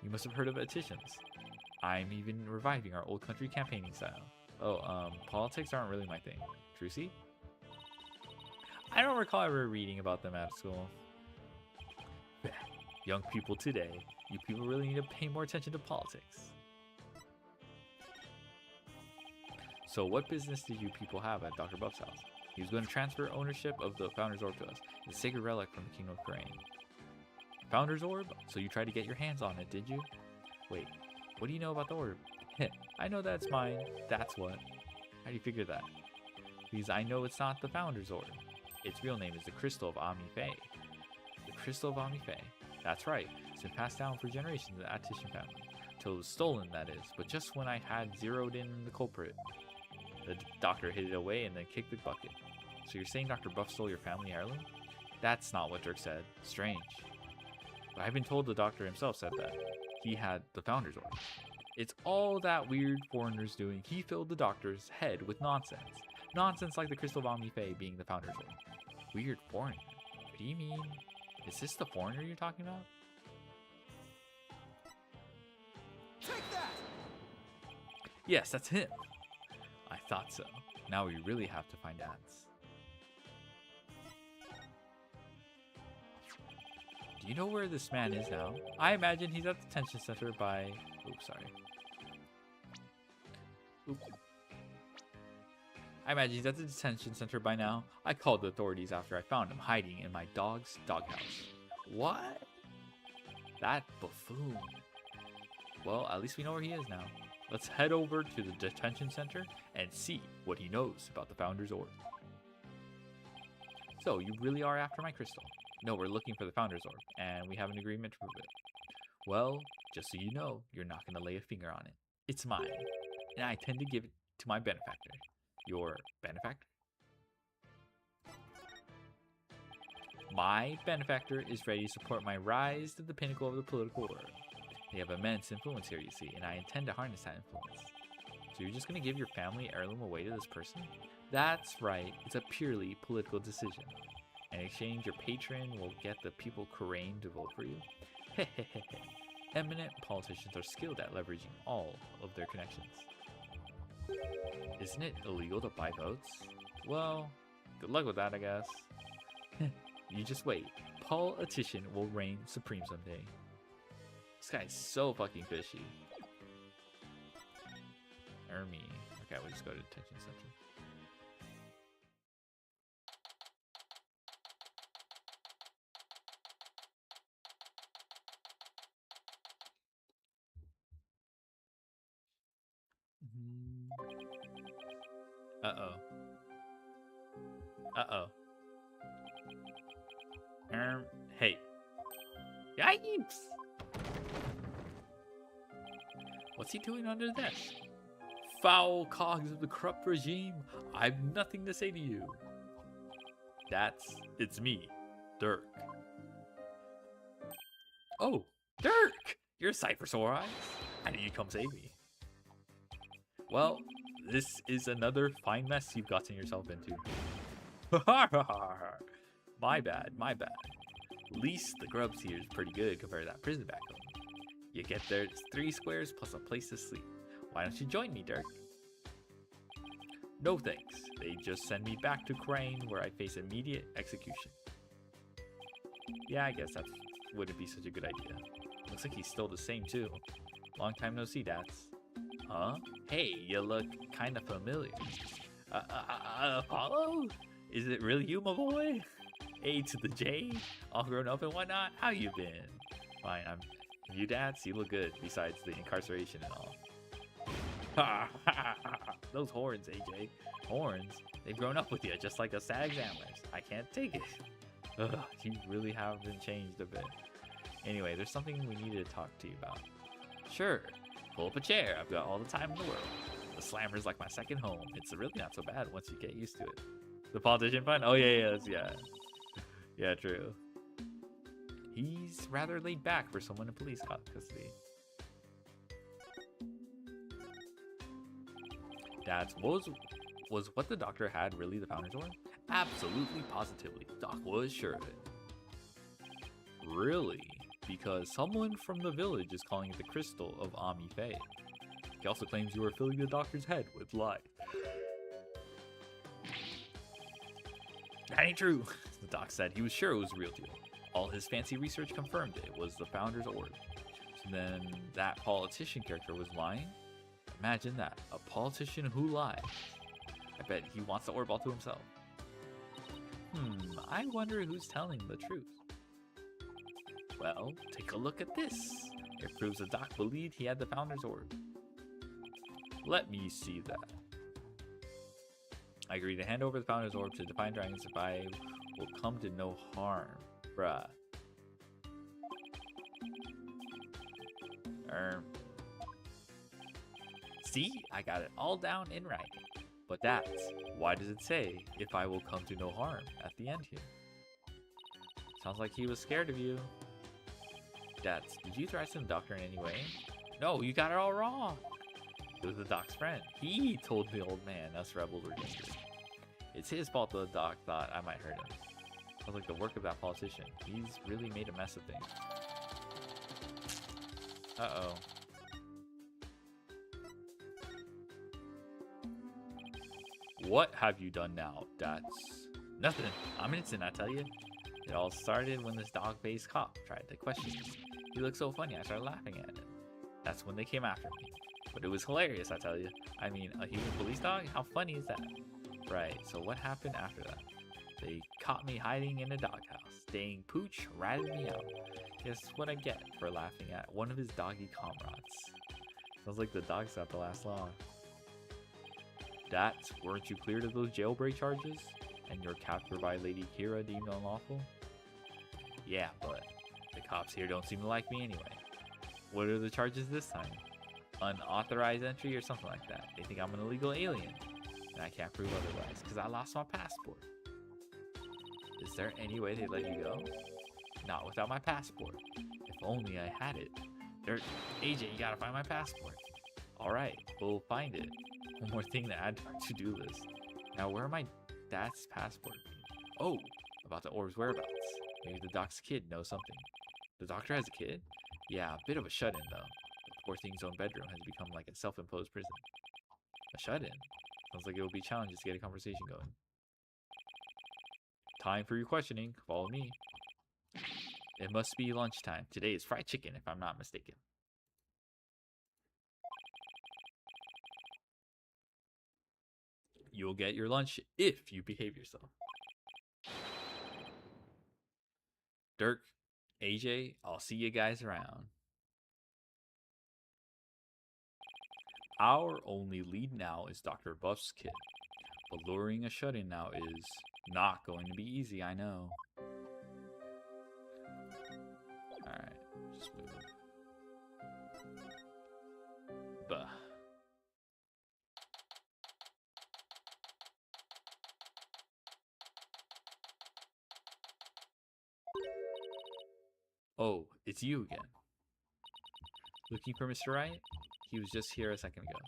You must have heard of Titians. I'm even reviving our old country campaigning style. Oh, politics aren't really my thing. Trucy? I don't recall ever reading about them at school. Young people today, you people really need to pay more attention to politics. So what business did you people have at Dr. Buff's house? He was going to transfer ownership of the Founder's Orb to us, the sacred relic from the Kingdom of Kurain. Founder's Orb? So you tried to get your hands on it, did you? Wait, what do you know about the orb? I know that's mine, that's what. How do you figure that? Because I know it's not the Founder's Orb. Its real name is the Crystal of Ami-Fe. The Crystal of Ami-Fe. That's right, it's been passed down for generations in the Titian family. Till it was stolen, that is, but just when I had zeroed in the culprit. The doctor hid it away and then kicked the bucket. So you're saying Dr. Buff stole your family heirloom? That's not what Dirk said. Strange. But I've been told the doctor himself said that. He had the Founder's Orb. It's all that weird foreigner's doing. He filled the doctor's head with nonsense. Nonsense like the Crystal of Ami-Fe being the Founder's Orb. Weird foreigner? What do you mean? Is this the foreigner you're talking about? Take that! Yes, that's him. I thought so. Now we really have to find ads. Do you know where this man is now? I imagine he's at the detention center by... Oops, sorry. Oop. I imagine he's at the detention center by now. I called the authorities after I found him hiding in my dog's doghouse. What? That buffoon. Well, at least we know where he is now. Let's head over to the detention center and see what he knows about the Founder's Orb. So, you really are after my crystal? No, we're looking for the Founder's Orb, and we have an agreement to prove it. Well, just so you know, you're not going to lay a finger on it. It's mine, and I intend to give it to my benefactor. Your benefactor? My benefactor is ready to support my rise to the pinnacle of the political world. They have immense influence here, you see, and I intend to harness that influence. So you're just going to give your family heirloom away to this person? That's right, it's a purely political decision. In exchange, your patron will get the people Kurain to vote for you. Hehehehe. Eminent politicians are skilled at leveraging all of their connections. Isn't it illegal to buy votes? Well, good luck with that, I guess. You just wait. Politician will reign supreme someday. This guy is so fucking fishy. Me. Okay, we'll just go to detention center. Uh-oh. Uh-oh. Hey. Yipes! What's he doing under the desk? Foul cogs of the corrupt regime, I've nothing to say to you. It's me, Dirk. Oh, Dirk! You're a sight for sore eyes. I knew you'd come save me. Well, this is another fine mess you've gotten yourself into. My bad, my bad. At least the grubs here is pretty good compared to that prison back home. You get there, it's 3 squares plus a place to sleep. Why don't you join me, Dirk? No thanks. They just send me back to Crane where I face immediate execution. Yeah, I guess that wouldn't be such a good idea. Looks like he's still the same too. Long time no see, Dats. Huh? Hey, you look kind of familiar. Apollo? Is it really you, my boy? A to the J? All grown up and whatnot? How you been? Fine, you, Dats? You look good, besides the incarceration and all. Those horns, AJ. Horns? They've grown up with you, just like a stag's antlers. I can't take it. Ugh, you really have been changed a bit. Anyway, there's something we needed to talk to you about. Sure. Pull up a chair. I've got all the time in the world. The slammer's like my second home. It's really not so bad once you get used to it. The politician fun? Oh, yeah. Yeah, true. He's rather laid back for someone in police custody. Dad, was what the doctor had really the Founder's Orb? Absolutely, positively. Doc was sure of it. Really? Because someone from the village is calling it the Crystal of Ami Faye. He also claims you are filling the doctor's head with lies. That ain't true. The doc said he was sure it was a real deal. All his fancy research confirmed it was the Founder's Orb. So then that politician character was lying? Imagine that. A politician who lies. I bet he wants the orb all to himself. I wonder who's telling the truth. Well, take a look at this. It proves the doc believed he had the Founder's Orb. Let me see that. I agree to hand over the Founder's Orb to Divine Dragons if I will come to no harm. Bruh. See? I got it all down in writing. But that's, why does it say, if I will come to no harm, at the end here? Sounds like he was scared of you. Dats, did you threaten the doctor in any way? No, you got it all wrong. It was the doc's friend. He told the old man us rebels were dangerous. It's his fault the doc thought I might hurt him. Sounds like the work of that politician. He's really made a mess of things. Uh-oh. What have you done now, Dats? Nothing. I'm innocent, I tell you. It all started when this dog-faced cop tried to question me. He looked so funny, I started laughing at him. That's when they came after me. But it was hilarious, I tell you. I mean, a human police dog? How funny is that? Right, so what happened after that? They caught me hiding in a doghouse. Dang Pooch ratted me out. Guess what I get for laughing at one of his doggy comrades. Sounds like the dog's got to last long. Dats, weren't you cleared of those jailbreak charges? And your capture by Lady Kira deemed unlawful? Yeah, but the cops here don't seem to like me anyway. What are the charges this time? Unauthorized entry or something like that. They think I'm an illegal alien. And I can't prove otherwise, because I lost my passport. Is there any way they'd let you go? Not without my passport. If only I had it. AJ, you gotta find my passport. Alright, we'll find it. One more thing to add to our to-do list. Now, where are my dad's passport? Oh, about the orb's whereabouts. Maybe the doc's kid knows something. The doctor has a kid? Yeah, a bit of a shut-in, though. The poor thing's own bedroom has become like a self-imposed prison. A shut-in? Sounds like it will be challenging to get a conversation going. Time for your questioning. Follow me. It must be lunchtime. Today is fried chicken, if I'm not mistaken. You'll get your lunch if you behave yourself. Dirk, AJ, I'll see you guys around. Our only lead now is Dr. Buff's kid. But luring a shut-in now is not going to be easy, I know. Alright, just move it. Oh, it's you again. Looking for Mr. Wright? He was just here a second ago.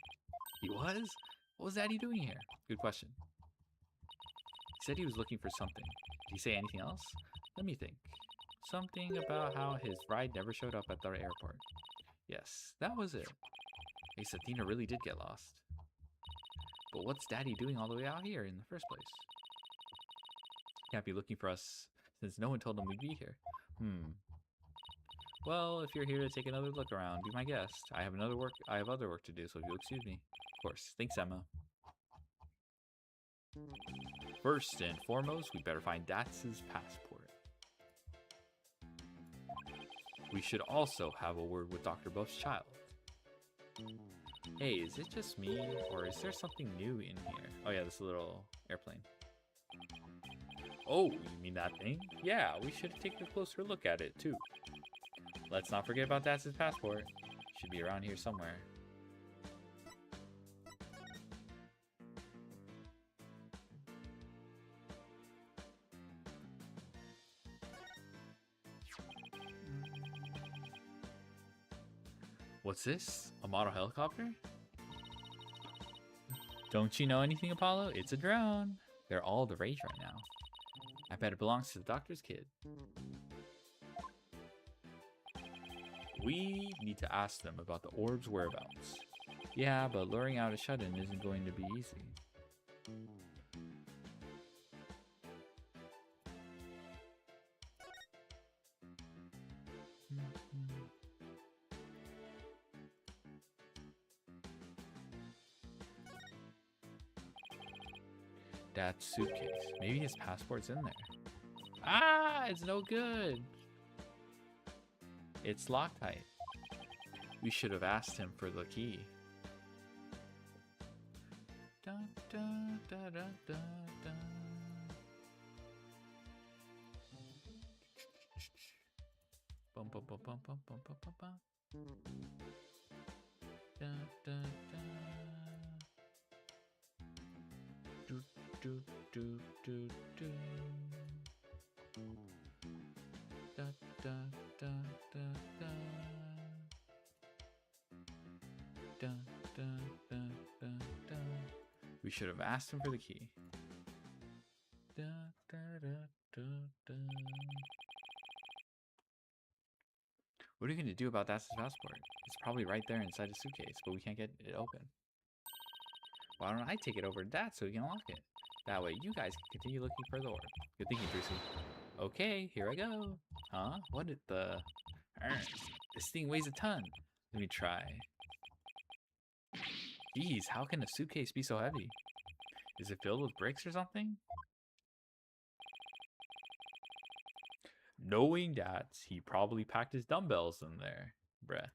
He was? What was Daddy doing here? Good question. He said he was looking for something. Did he say anything else? Let me think. Something about how his ride never showed up at the airport. Yes, that was it. Hey, Athena really did get lost. But what's Daddy doing all the way out here in the first place? Can't be looking for us since no one told him we'd be here. Well, if you're here to take another look around, be my guest. I have other work to do, so if you'll excuse me. Of course. Thanks, Emma. First and foremost, we better find Dax's passport. We should also have a word with Dr. Buff's child. Hey, is it just me, or is there something new in here? Oh yeah, this little airplane. Oh, you mean that thing? Yeah, we should take a closer look at it, too. Let's not forget about Dax's passport. Should be around here somewhere. What's this? A model helicopter? Don't you know anything, Apollo? It's a drone. They're all the rage right now. I bet it belongs to the doctor's kid. We need to ask them about the orb's whereabouts. Yeah, but luring out a shut-in isn't going to be easy. Dad's suitcase. Maybe his passport's in there. Ah, it's no good. It's Loctite. We should have asked him for the key. Dun, dun, dun, dun, dun, dun. Bum, bum, bum, bum, bum, bum, bum, bum, bum. Dun, dun, dun. Do, do, do, do, do. Da, da, da, da, da. Da, da, da, da, da. We should have asked him for the key. Da, da, da, da, da. What are you going to do about Dax's passport? It's probably right there inside the suitcase, but we can't get it open. Why don't I take it over to Dad so he can unlock it? That way you guys can continue looking for the orb. Good thinking, Trucy. Okay, here I go. Huh? What did the... This thing weighs a ton. Let me try. Geez, how can a suitcase be so heavy? Is it filled with bricks or something? Knowing that, he probably packed his dumbbells in there. Bruh.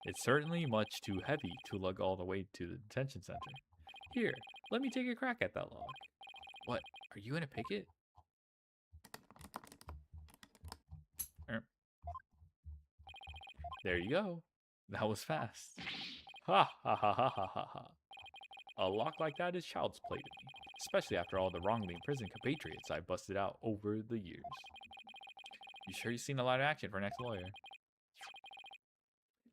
It's certainly much too heavy to lug all the way to the detention center. Here, let me take a crack at that log. What? Are you gonna pick it? There you go. That was fast. Ha ha ha ha ha ha ha. A lock like that is child's play to me, especially after all the wrongly imprisoned compatriots I busted out over the years. You sure you've seen a lot of action for next lawyer?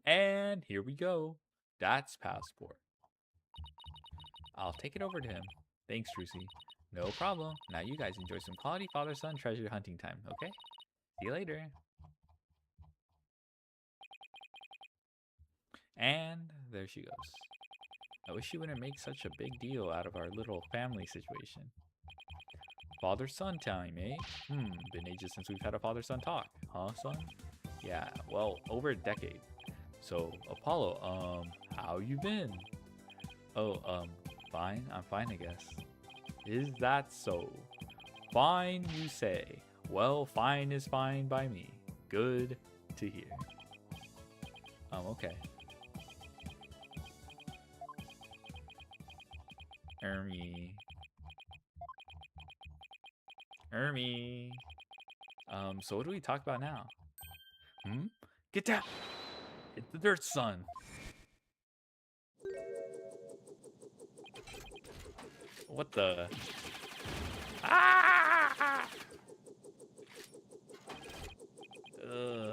And here we go. That's passport. I'll take it over to him. Thanks, Trucy. No problem. Now you guys enjoy some quality father-son treasure hunting time, okay? See you later. And there she goes. I wish she wouldn't make such a big deal out of our little family situation. Father-son time, eh? Been ages since we've had a father-son talk. Huh, son? Yeah, well, over a decade. So, Apollo, how you been? Oh, fine. I'm fine, I guess. Is that so? Fine, you say. Well, fine is fine by me. Good to hear. Okay. Ermi. So what do we talk about now? Get down! It's the dirt, son. What the? Ah! Ugh.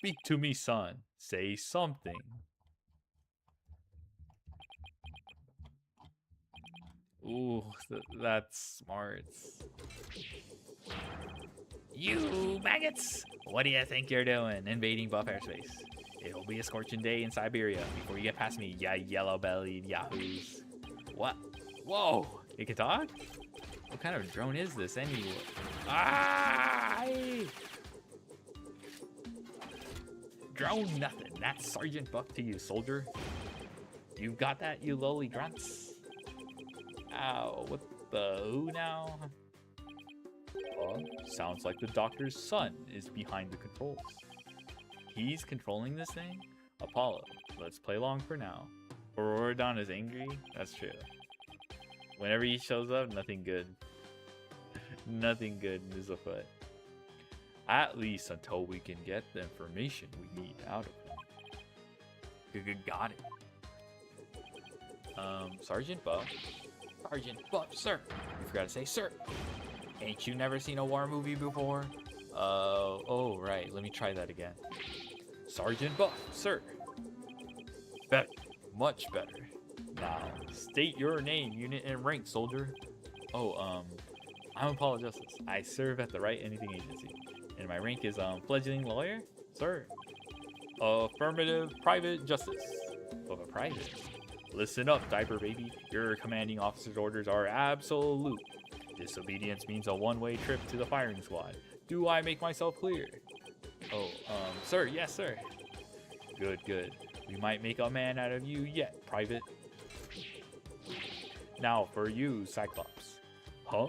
Speak to me, son. Say something. Ooh, that's smart. You maggots! What do you think you're doing, invading buff airspace? It'll be a scorching day in Siberia before you get past me, ya yellow-bellied yahoos. What? Whoa! It can talk? What kind of drone is this anyway? Ah! Drone nothing. That's Sergeant Buck to you, soldier. You got that, you lowly grunts? Ow, what the who now? Sounds like the doctor's son is behind the controls. He's controlling this thing? Apollo, let's play along for now. Auroradon is angry? That's true. Whenever he shows up, nothing good. Nothing good is afoot. At least until we can get the information we need out of him. Got it. Sergeant Buff. Sergeant Buff, sir. You forgot to say sir. Ain't you never seen a war movie before? Oh, right. Let me try that again. Sergeant Buff, sir. Better. Much better. Now, state your name, unit, and rank, soldier. Oh, I'm Apollo Justice. I serve at the Right Anything Agency. And my rank is, fledgling lawyer? Sir. Affirmative private justice. Of a private. Listen up, diaper baby. Your commanding officer's orders are absolute. Disobedience means a one-way trip to the firing squad. Do I make myself clear? Oh, sir, yes, sir. Good, good. We might make a man out of you yet, private. Now for you, Cyclops. Huh?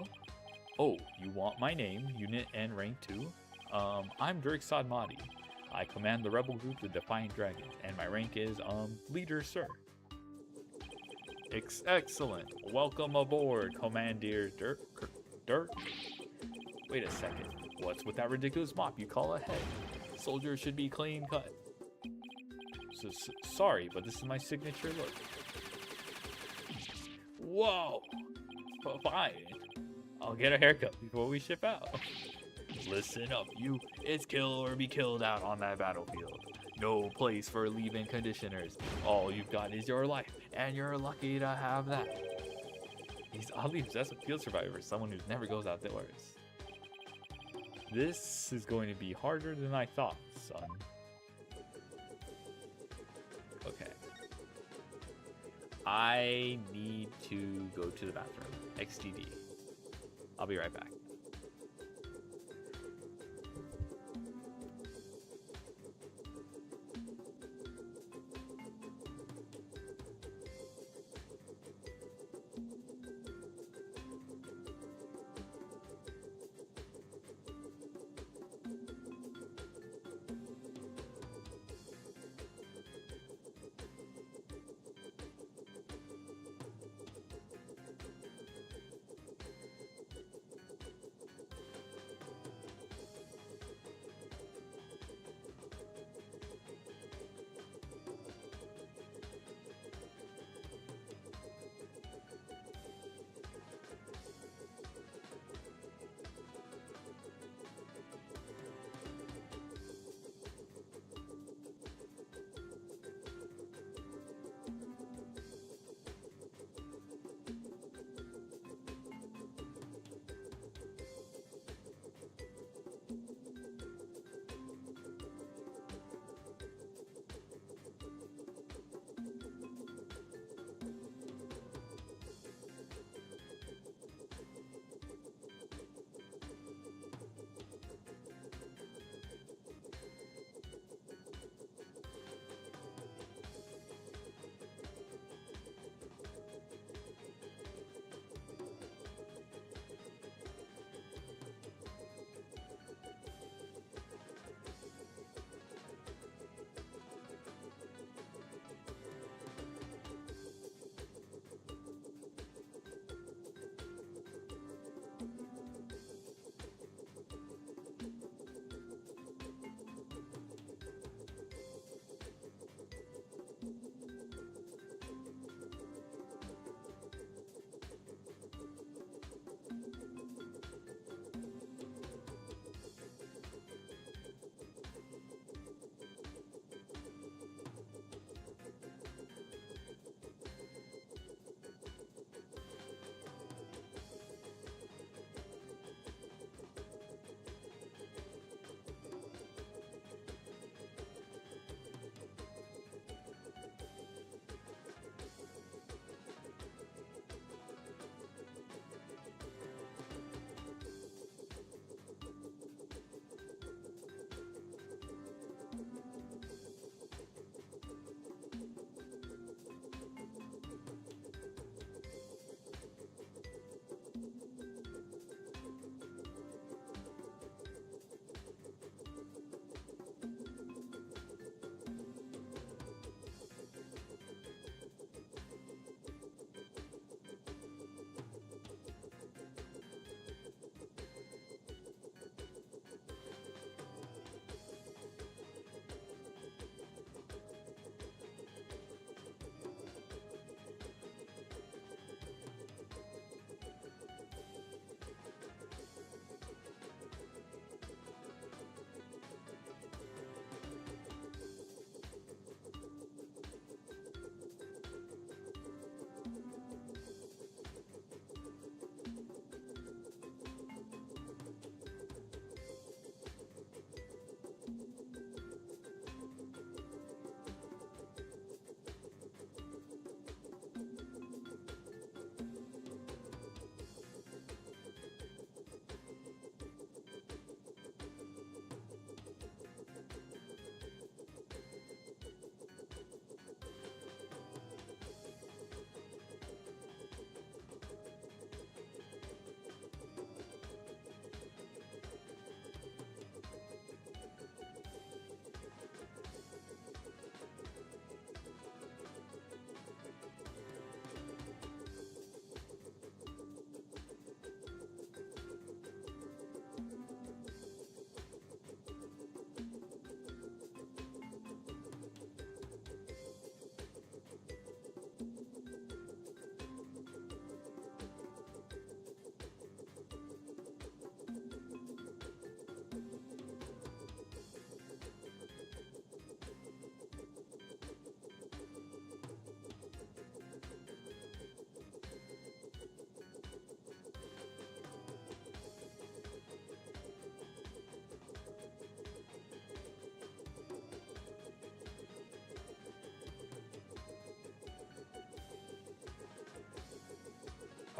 Oh, you want my name, unit, and rank too? I'm Dirk Sadmati. I command the rebel group, the Defiant Dragon, and my rank is, leader, sir. Excellent. Welcome aboard, Commandeer Dirk. Wait a second. What's with that ridiculous mop you call a head? Soldiers should be clean cut. Sorry, but this is my signature look. Whoa! Fine. I'll get a haircut before we ship out. Listen up, you. It's kill or be killed out on that battlefield. No place for leave-in conditioners. All you've got is your life, and you're lucky to have that. He's oddly obsessed with field survivors, someone who never goes outdoors. This is going to be harder than I thought, son. Okay. I need to go to the bathroom. XTD. I'll be right back.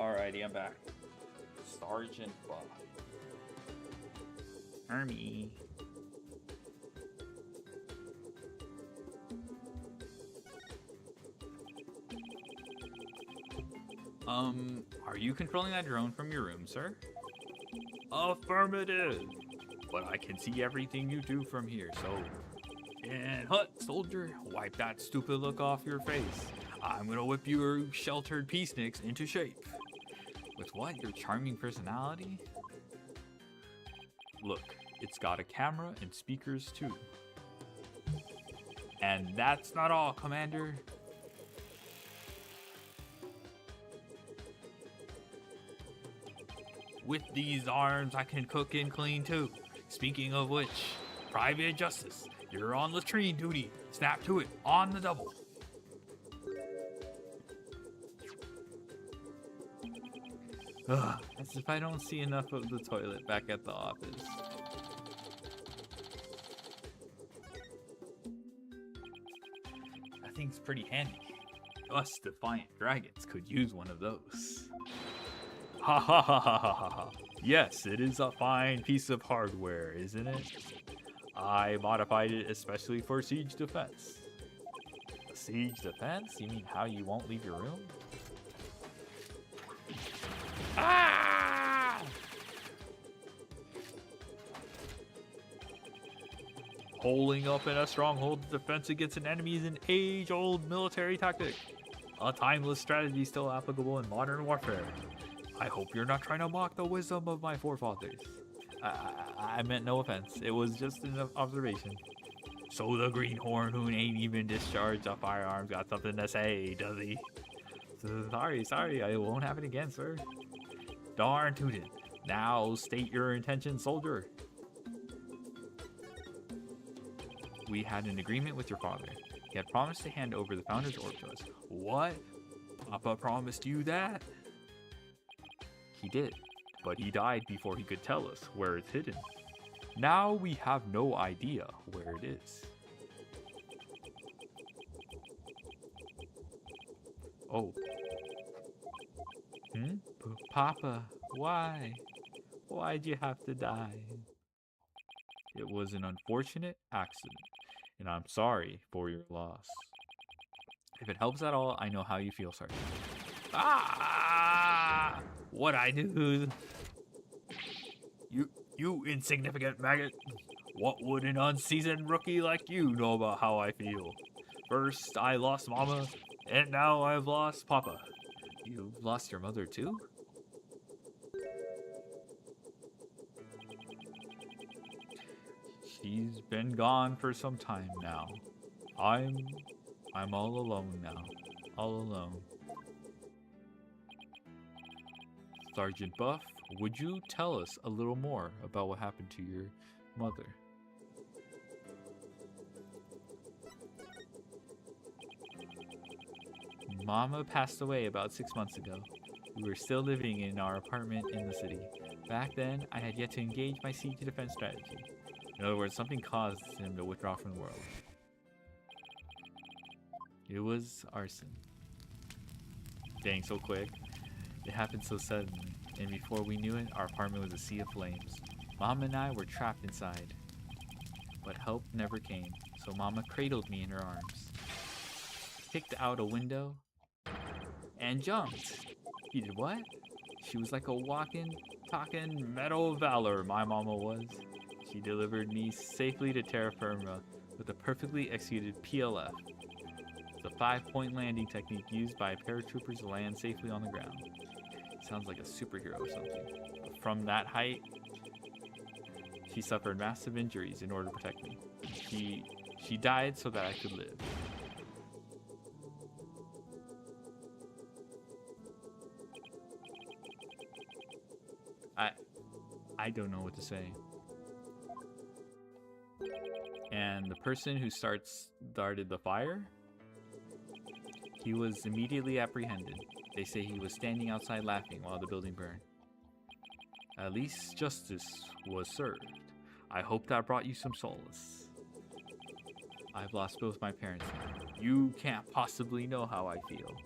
Alrighty, I'm back. Sergeant Buff. Army. Are you controlling that drone from your room, sir? Affirmative. But I can see everything you do from here, so... And hut, soldier, wipe that stupid look off your face. I'm gonna whip your sheltered peaceniks into shape. With what? Your charming personality? Look, it's got a camera and speakers too. And that's not all, Commander. With these arms, I can cook and clean too. Speaking of which, Private Justice, you're on latrine duty. Snap to it, on the double. Ugh, as if I don't see enough of the toilet back at the office. That thing's pretty handy. Us defiant dragons could use one of those. Ha ha ha ha ha ha. Yes, it is a fine piece of hardware, isn't it? I modified it especially for siege defense. Siege defense? You mean how you won't leave your room? Ah! Holding up in a stronghold defense against an enemy is an age-old military tactic. A timeless strategy still applicable in modern warfare. I hope you're not trying to mock the wisdom of my forefathers. I meant no offense. It was just an observation. So the greenhorn who ain't even discharged a firearm got something to say, does he? Sorry, I won't have it again, sir. Darn tootin'. Now state your intention, soldier. We had an agreement with your father. He had promised to hand over the Founder's Orb to us. What? Papa promised you that? He did, but he died before he could tell us where it's hidden. Now we have no idea where it is. Oh. Papa, why? Why'd you have to die? It was an unfortunate accident, and I'm sorry for your loss. If it helps at all, I know how you feel, Sergeant. Ah! What I do? You insignificant maggot. What would an unseasoned rookie like you know about how I feel? First, I lost Mama, and now I've lost Papa. You've lost your mother too? She's been gone for some time now. I'm all alone now. All alone. Sergeant Buff, would you tell us a little more about what happened to your mother? Mama passed away about 6 months ago. We were still living in our apartment in the city. Back then, I had yet to engage my siege defense strategy. In other words, something caused him to withdraw from the world. It was arson. Dang, so quick. It happened so suddenly, and before we knew it, our apartment was a sea of flames. Mom and I were trapped inside. But help never came, so Mama cradled me in her arms, kicked out a window, and jumped. You did what? She was like a walking, talking medal of valor, my mama was. She delivered me safely to terra firma with a perfectly executed PLF. The 5-point landing technique used by paratroopers to land safely on the ground. Sounds like a superhero or something. From that height, she suffered massive injuries in order to protect me. She died so that I could live. I don't know what to say. And the person who started the fire? He was immediately apprehended. They say he was standing outside laughing while the building burned. At least justice was served. I hope that brought you some solace. I've lost both my parents now. You can't possibly know how I feel.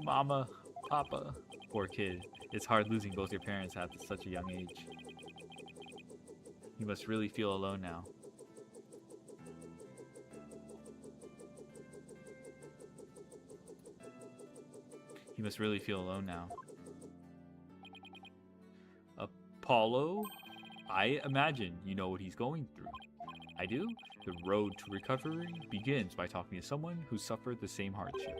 Mama, Papa. Poor kid. It's hard losing both your parents at such a young age. You must really feel alone now. You must really feel alone now. Apollo? I imagine you know what he's going through. I do? The road to recovery begins by talking to someone who suffered the same hardship.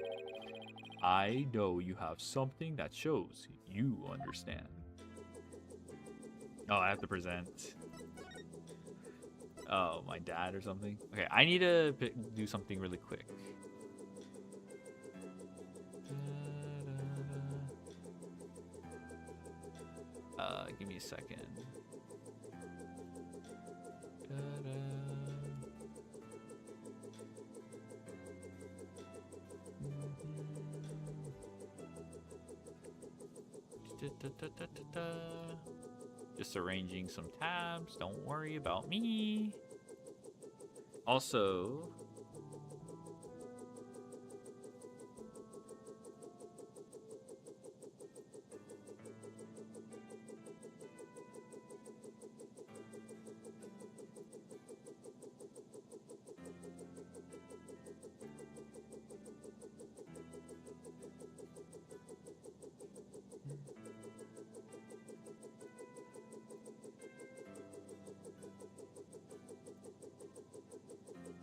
I know you have something that shows you understand. Oh, I have to present. Oh, my dad or something? Okay, I need to do something really quick. Give me a second. Just arranging some tabs. Don't worry about me. Also,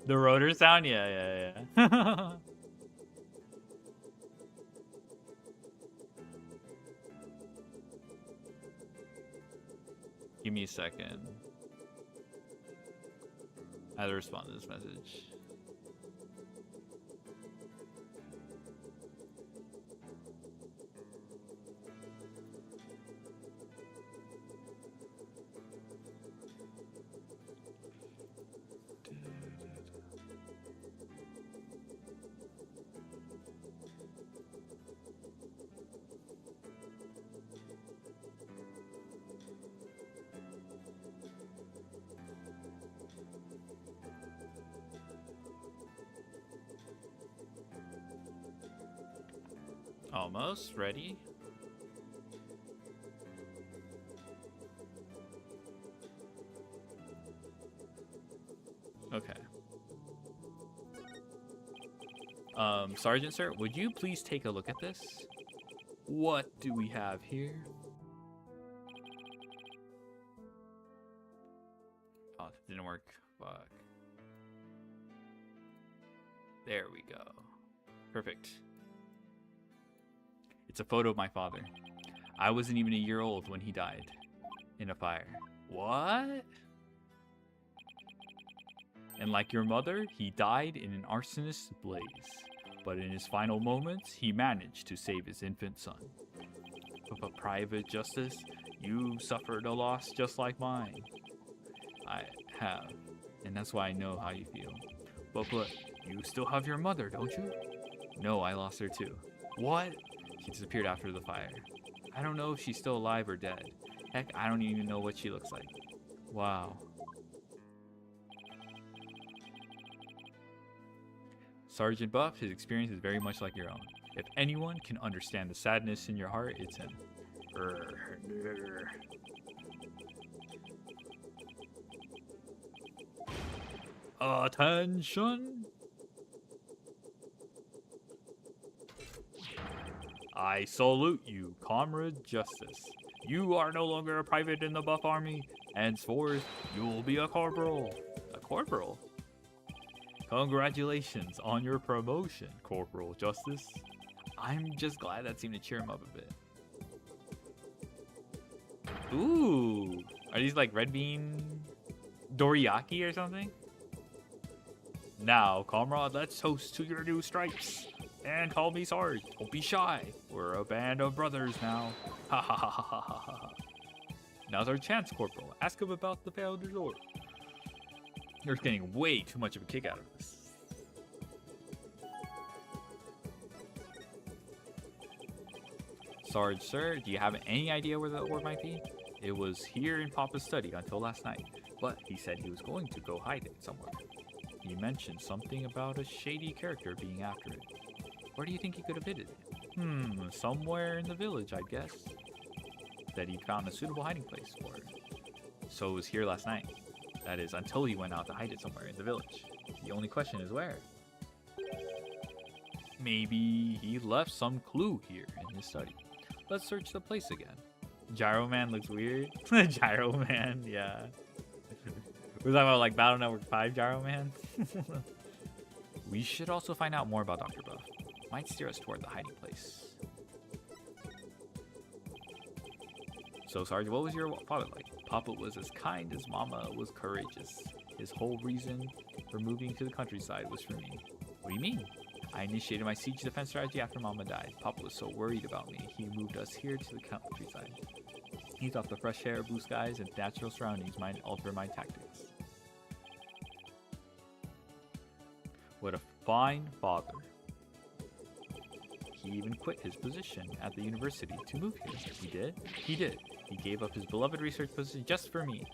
the rotor sound? Yeah. Give me a second. I have to respond to this message. Almost ready. Okay. Sergeant, sir, would you please take a look at this? What do we have here? Oh, it didn't work. Fuck. There we go. Perfect. It's a photo of my father. I wasn't even a year old when he died in a fire. What? And like your mother, he died in an arsonist's blaze. But in his final moments, he managed to save his infant son. But Private Justice, you suffered a loss just like mine. I have, and that's why I know how you feel. But you still have your mother, don't you? No, I lost her too. What? She disappeared after the fire. I don't know if she's still alive or dead. Heck, I don't even know what she looks like. Wow. Sergeant Buff, his experience is very much like your own. If anyone can understand the sadness in your heart, it's him. Attention! I salute you, Comrade Justice. You are no longer a private in the Buff Army. Henceforth, you will be a corporal. A corporal? Congratulations on your promotion, Corporal Justice. I'm just glad that seemed to cheer him up a bit. Ooh, are these like red bean dorayaki or something? Now, comrade, let's toast to your new stripes. And call me Sarge. Don't be shy. We're a band of brothers now. Ha ha ha ha ha ha. Now's our chance, Corporal. Ask him about the failed resort. You're getting way too much of a kick out of this. Sarge, sir, do you have any idea where the ore might be? It was here in Papa's study until last night, but he said he was going to go hide it somewhere. He mentioned something about a shady character being after it. Where do you think he could have hid it? Somewhere in the village, I guess. That he found a suitable hiding place for it. So it was here last night. That is, until he went out to hide it somewhere in the village. The only question is where. Maybe he left some clue here in his study. Let's search the place again. Gyro Man looks weird. Gyro Man, yeah. We're talking about like Battle Network 5 Gyro Man. We should also find out more about Dr. Buff. Might steer us toward the hiding place. So, Sarge, what was your father like? Papa was as kind as Mama was courageous. His whole reason for moving to the countryside was for me. What do you mean? I initiated my siege defense strategy after Mama died. Papa was so worried about me, he moved us here to the countryside. He thought the fresh air, blue skies, and natural surroundings might alter my tactics. What a fine father. He even quit his position at the university to move here. He did? He did. He gave up his beloved research position just for me.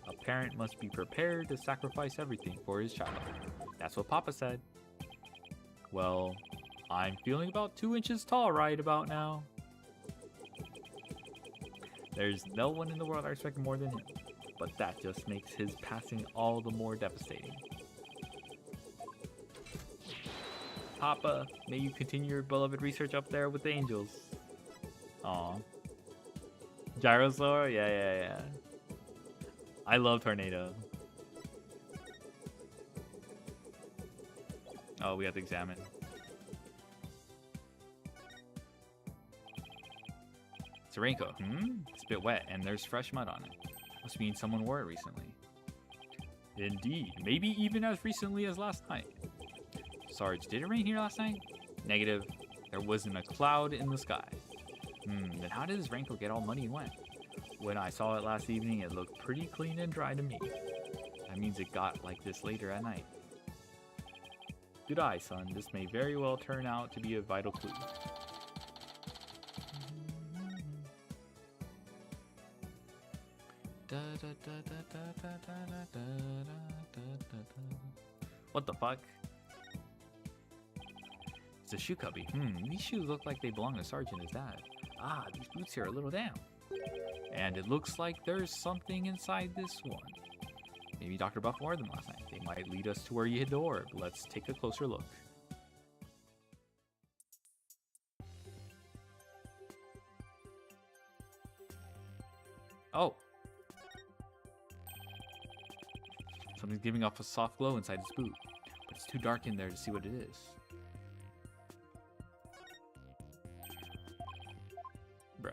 A parent must be prepared to sacrifice everything for his child. That's what Papa said. Well, I'm feeling about 2 inches tall right about now. There's no one in the world I respect more than him, but that just makes his passing all the more devastating. Papa, may you continue your beloved research up there with the angels. Aw. Gyrosaur? Yeah. I love Tornado. Oh, we have to examine. It's a raincoat. It's a bit wet, and there's fresh mud on it. Must mean someone wore it recently. Indeed. Maybe even as recently as last night. Sarge, did it rain here last night? Negative. There wasn't a cloud in the sky. Then how did this raincoat get all muddy and wet? When I saw it last evening, it looked pretty clean and dry to me. That means it got like this later at night. Good eye, son. This may very well turn out to be a vital clue. What the fuck? It's a shoe cubby. These shoes look like they belong to Sarge and his dad. Ah, these boots here are a little damp. And it looks like there's something inside this one. Maybe Dr. Buff wore them last night. They might lead us to where you hid the orb. Let's take a closer look. Oh. Something's giving off a soft glow inside his boot. But it's too dark in there to see what it is. Bruh.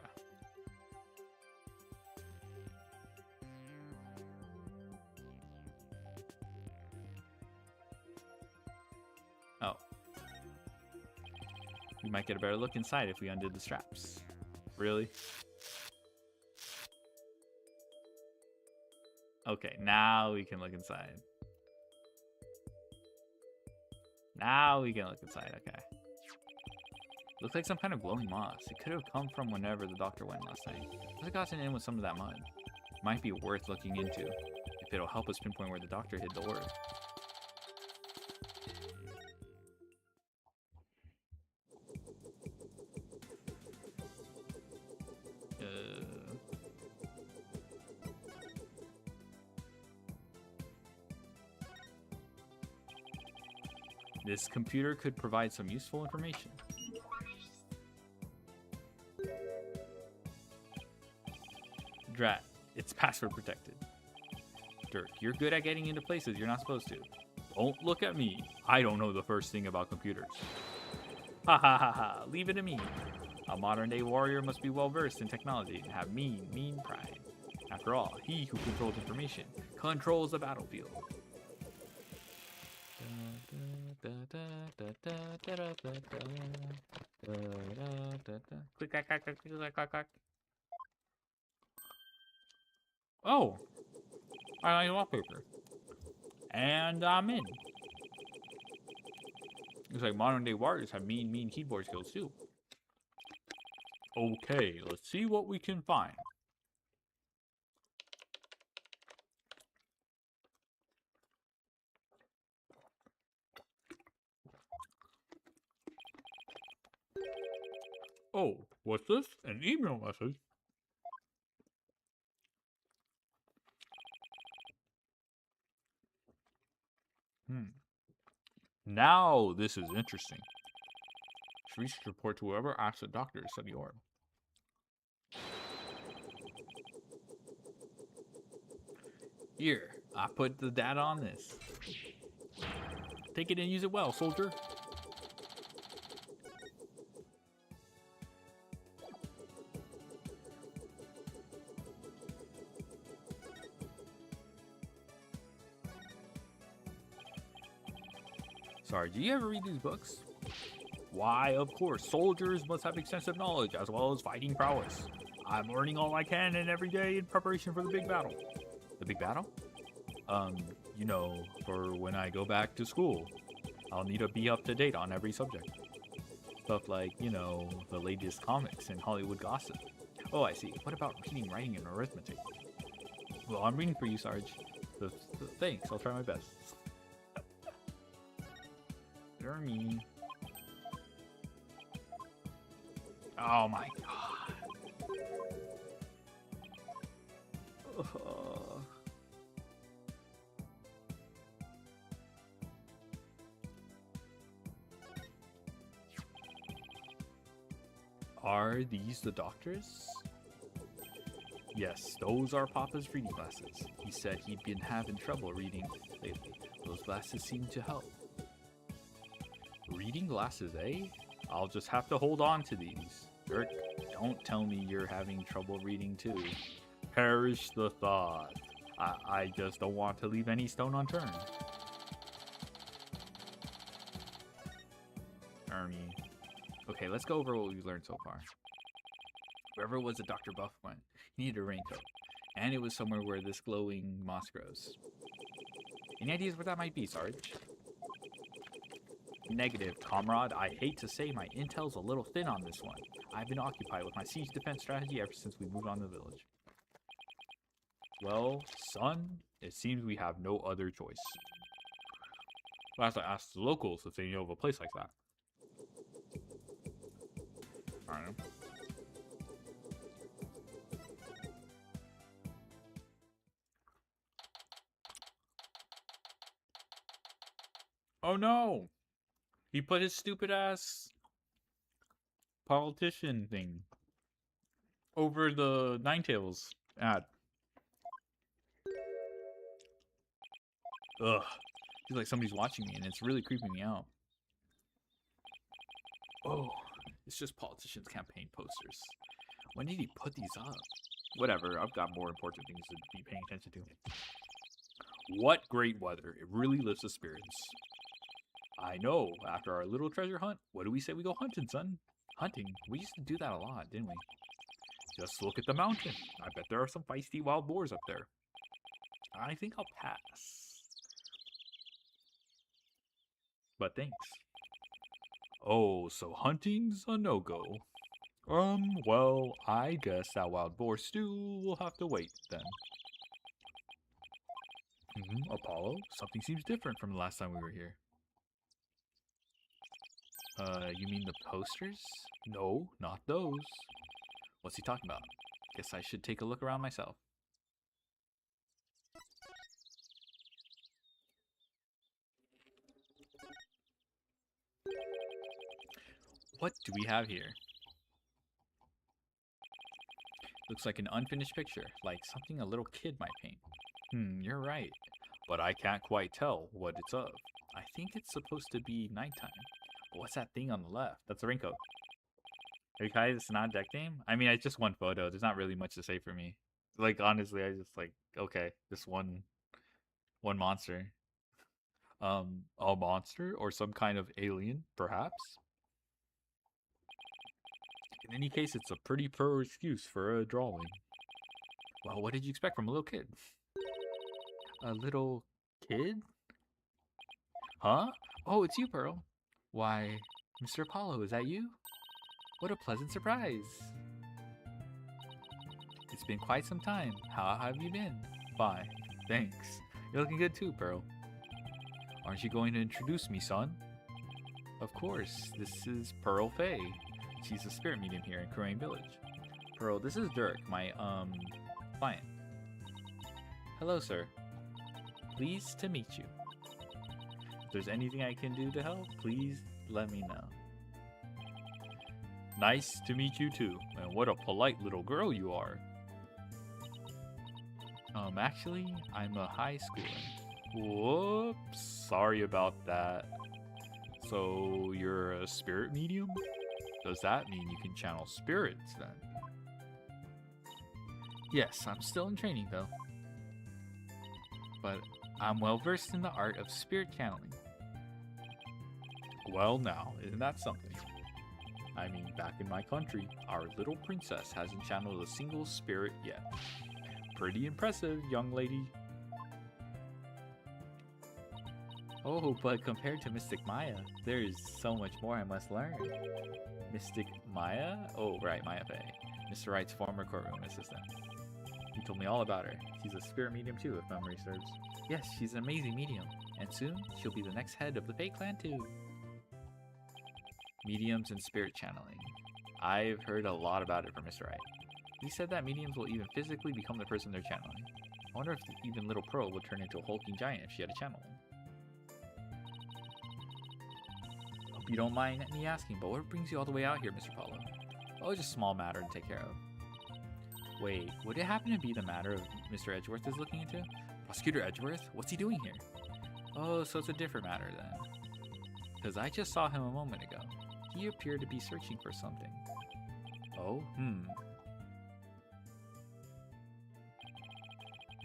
Oh. We might get a better look inside if we undid the straps. Really? Okay, now we can look inside. Now we can look inside, okay. Looks like some kind of glowing moss. It could have come from whenever the doctor went last night. Must have gotten in with some of that mud. Might be worth looking into, if it'll help us pinpoint where the doctor hid the orb. This computer could provide some useful information. Drat, it's password protected. Dirk, you're good at getting into places you're not supposed to. Don't look at me. I don't know the first thing about computers. Ha ha ha ha, leave it to me. A modern day warrior must be well versed in technology and have mean pride. After all, he who controls information controls the battlefield. Click, clack, clack, clack, clack, clack, clack. Oh, I like wallpaper. And I'm in. Looks like modern day warriors have mean keyboard skills too. Okay, let's see what we can find. Oh, what's this? An email message? Now this is interesting. Research report to whoever asked the doctor to study orb. Here, I put the data on this. Take it and use it well, soldier. Sorry, do you ever read these books? Why, of course, soldiers must have extensive knowledge as well as fighting prowess. I'm learning all I can and every day in preparation for the big battle. The big battle? You know, for when I go back to school. I'll need to be up to date on every subject. Stuff like, you know, the latest comics and Hollywood gossip. Oh, I see. What about reading, writing, and arithmetic? Well, I'm reading for you, Sarge. Thanks, I'll try my best. Jeremy. Oh my god. Are these the doctors? Yes, those are Papa's reading glasses. He said he'd been having trouble reading lately. Those glasses seem to help. Reading glasses, eh? I'll just have to hold on to these. Dirk, don't tell me you're having trouble reading too. Perish the thought. I just don't want to leave any stone unturned. Ernie. Okay, let's go over what we've learned so far. Wherever it was that Dr. Buff went, he needed a raincoat. And it was somewhere where this glowing moss grows. Any ideas where that might be, Sarge? Negative, comrade. I hate to say my intel's a little thin on this one. I've been occupied with my siege defense strategy ever since we moved on to the village. Well, son, it seems we have no other choice. We'll have to ask the locals if they know of a place like that. Alright. Oh no! He put his stupid ass politician thing over the Ninetales ad. Ugh. Feels like somebody's watching me and it's really creeping me out. Oh, it's just politicians' campaign posters. When did he put these up? Whatever, I've got more important things to be paying attention to. What great weather. It really lifts the spirits. I know. After our little treasure hunt, what do we say we go hunting, son? Hunting? We used to do that a lot, didn't we? Just look at the mountain. I bet there are some feisty wild boars up there. I think I'll pass. But thanks. Oh, so hunting's a no-go. Well, I guess that wild boar stew will have to wait, then. Apollo? Something seems different from the last time we were here. You mean the posters? No, not those. What's he talking about? Guess I should take a look around myself. What do we have here? Looks like an unfinished picture, like something a little kid might paint. You're right. But I can't quite tell what it's of. I think it's supposed to be nighttime. But what's that thing on the left? That's a raincoat. Are you guys, it's not a deck name? I mean, it's just one photo. There's not really much to say for me. Like, honestly, I just like, okay, just one monster. A monster or some kind of alien, perhaps? In any case, it's a pretty poor excuse for a drawing. Well, what did you expect from a little kid? A little kid? Huh? Oh, it's you, Pearl. Why, Mr. Apollo, is that you? What a pleasant surprise. It's been quite some time. How have you been? Fine. Thanks. You're looking good too, Pearl. Aren't you going to introduce me, son? Of course. This is Pearl Faye. She's a spirit medium here in Korean Village. Pearl, this is Dirk, my, client. Hello, sir. Pleased to meet you. If there's anything I can do to help, please let me know. Nice to meet you too, and what a polite little girl you are. Actually, I'm a high schooler. Whoops, sorry about that. So, you're a spirit medium? Does that mean you can channel spirits then? Yes, I'm still in training though. But I'm well versed in the art of spirit channeling. Well now, isn't that something? I mean, back in my country, our little princess hasn't channeled a single spirit yet. Pretty impressive, young lady. Oh, but compared to Mystic Maya, there is so much more I must learn. Mystic Maya? Oh, right, Maya Faye. Mr. Wright's former courtroom assistant. He told me all about her. She's a spirit medium too, if memory serves. Yes, she's an amazing medium. And soon, she'll be the next head of the Fae clan too. Mediums and spirit channeling. I've heard a lot about it from Mr. Wright. He said that mediums will even physically become the person they're channeling. I wonder if even little Pearl would turn into a hulking giant if she had a channel. Hope you don't mind me asking, but what brings you all the way out here, Mr. Paulo? Oh, just a small matter to take care of. Wait, would it happen to be the matter of Mr. Edgeworth is looking into? Prosecutor Edgeworth? What's he doing here? Oh, so it's a different matter then. Because I just saw him a moment ago. He appeared to be searching for something. Oh,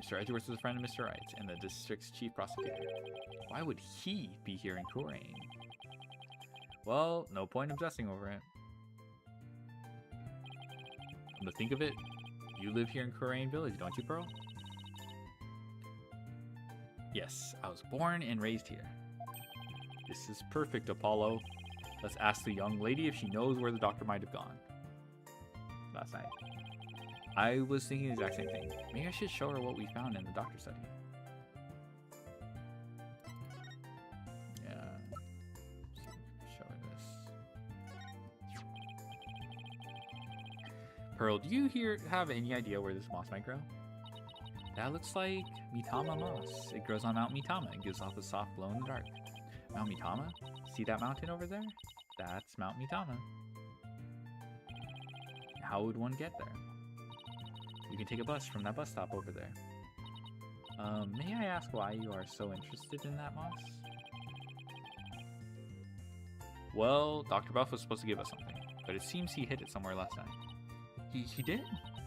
Mr. Edgeworth is a friend of Mr. Wright's and the district's chief prosecutor. Why would he be here in Kourain? Well, no point obsessing over it. Come to think of it, you live here in Kourain Village, don't you, Pearl? Yes, I was born and raised here. This is perfect, Apollo. Let's ask the young lady if she knows where the doctor might have gone last night. I was thinking the exact same thing. Maybe I should show her what we found in the doctor study. Yeah. Show her this. Pearl, do you have any idea where this moss might grow? That looks like Mitama moss. It grows on Mount Mitama and gives off a soft glow in the dark. Mount Mitama? See that mountain over there? That's Mount Mitama. How would one get there? You can take a bus from that bus stop over there. May I ask why you are so interested in that moss? Well, Dr. Buff was supposed to give us something, but it seems he hid it somewhere last night. He did?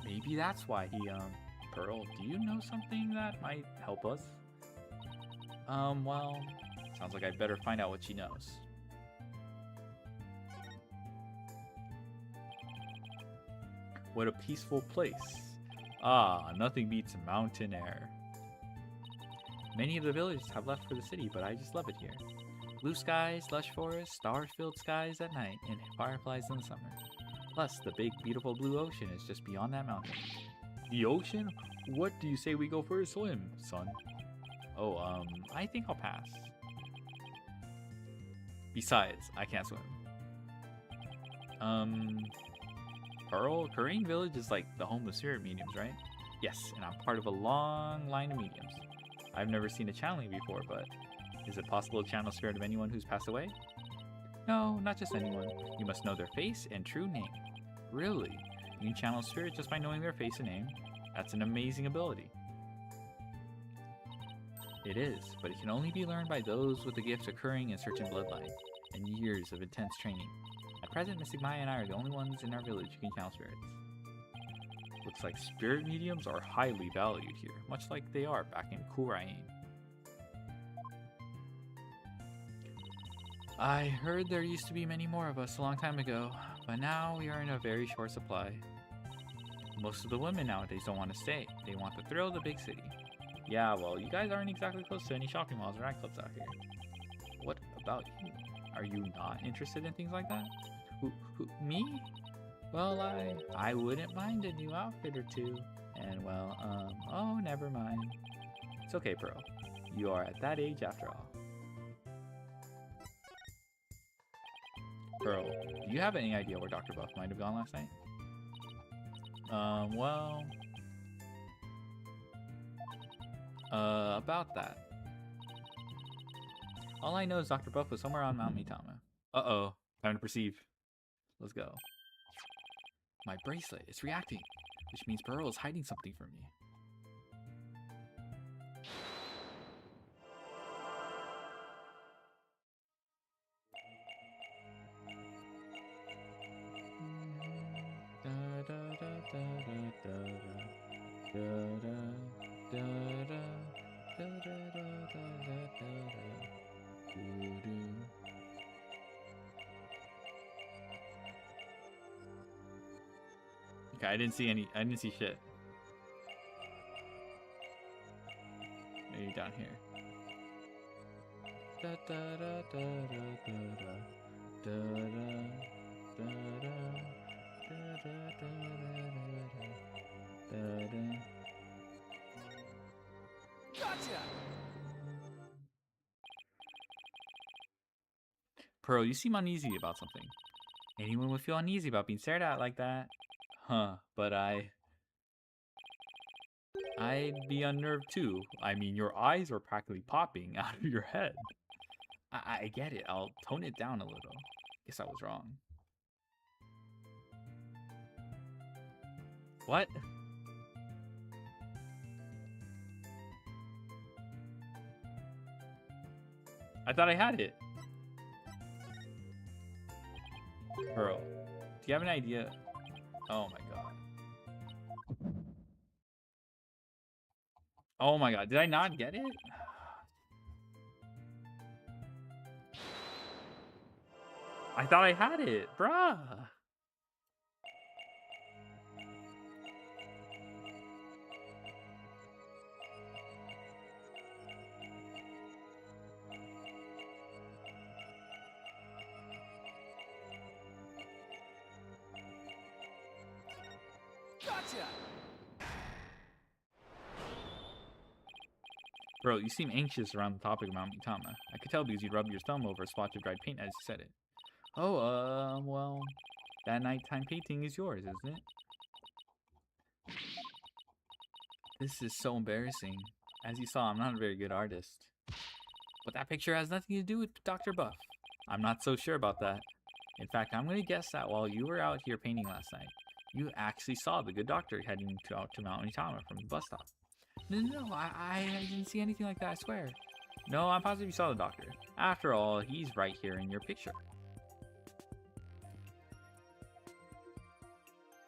Maybe that's why he, Pearl, do you know something that might help us? Well, sounds like I'd better find out what she knows. What a peaceful place. Ah, nothing beats mountain air. Many of the villages have left for the city, but I just love it here. Blue skies, lush forests, star-filled skies at night, and fireflies in the summer. Plus, the big, beautiful blue ocean is just beyond that mountain. The ocean? What do you say we go for a swim, son? Oh, I think I'll pass. Besides, I can't swim. Pearl, Kourain Village is like the home of spirit mediums, right? Yes, and I'm part of a long line of mediums. I've never seen a channeling before, but is it possible to channel spirit of anyone who's passed away? No, not just anyone. You must know their face and true name. Really? You can channel spirit just by knowing their face and name? That's an amazing ability. It is, but it can only be learned by those with the gift occurring in certain bloodlines and years of intense training. At present, Mystic Maya and I are the only ones in our village who can channel spirits. Looks like spirit mediums are highly valued here, much like they are back in Kourain. I heard there used to be many more of us a long time ago, but now we are in a very short supply. Most of the women nowadays don't want to stay. They want the thrill of the big city. Yeah, well, you guys aren't exactly close to any shopping malls or nightclubs out here. What about you? Are you not interested in things like that? Me? Well, I wouldn't mind a new outfit or two. And well, oh, never mind. It's okay, Pearl. You are at that age after all. Pearl, do you have any idea where Dr. Buff might have gone last night? Well... about that. All I know is Dr. Buff was somewhere on Mount Mitama. Uh-oh. Time to perceive. Let's go. My bracelet, it's reacting, which means Pearl is hiding something from me. Okay, I didn't see shit. Maybe down here. Gotcha! Pearl, you seem uneasy about something. Anyone would feel uneasy about being stared at like that. Huh, but I'd be unnerved too. I mean, your eyes are practically popping out of your head. I get it. I'll tone it down a little. Guess I was wrong. What? I thought I had it. Pearl, do you have an idea? Oh my god. Oh my god, did I not get it? I thought I had it, bruh. Gotcha! Bro, you seem anxious around the topic of Mount Mitama. I could tell because you rubbed your thumb over a splotch of dried paint as you said it. Oh, well, that nighttime painting is yours, isn't it? This is so embarrassing. As you saw, I'm not a very good artist. But that picture has nothing to do with Dr. Buff. I'm not so sure about that. In fact, I'm going to guess that while you were out here painting last night, you actually saw the good doctor heading out to Mount Mitama from the bus stop. No, I didn't see anything like that, I swear. No, I'm positive you saw the doctor. After all, he's right here in your picture.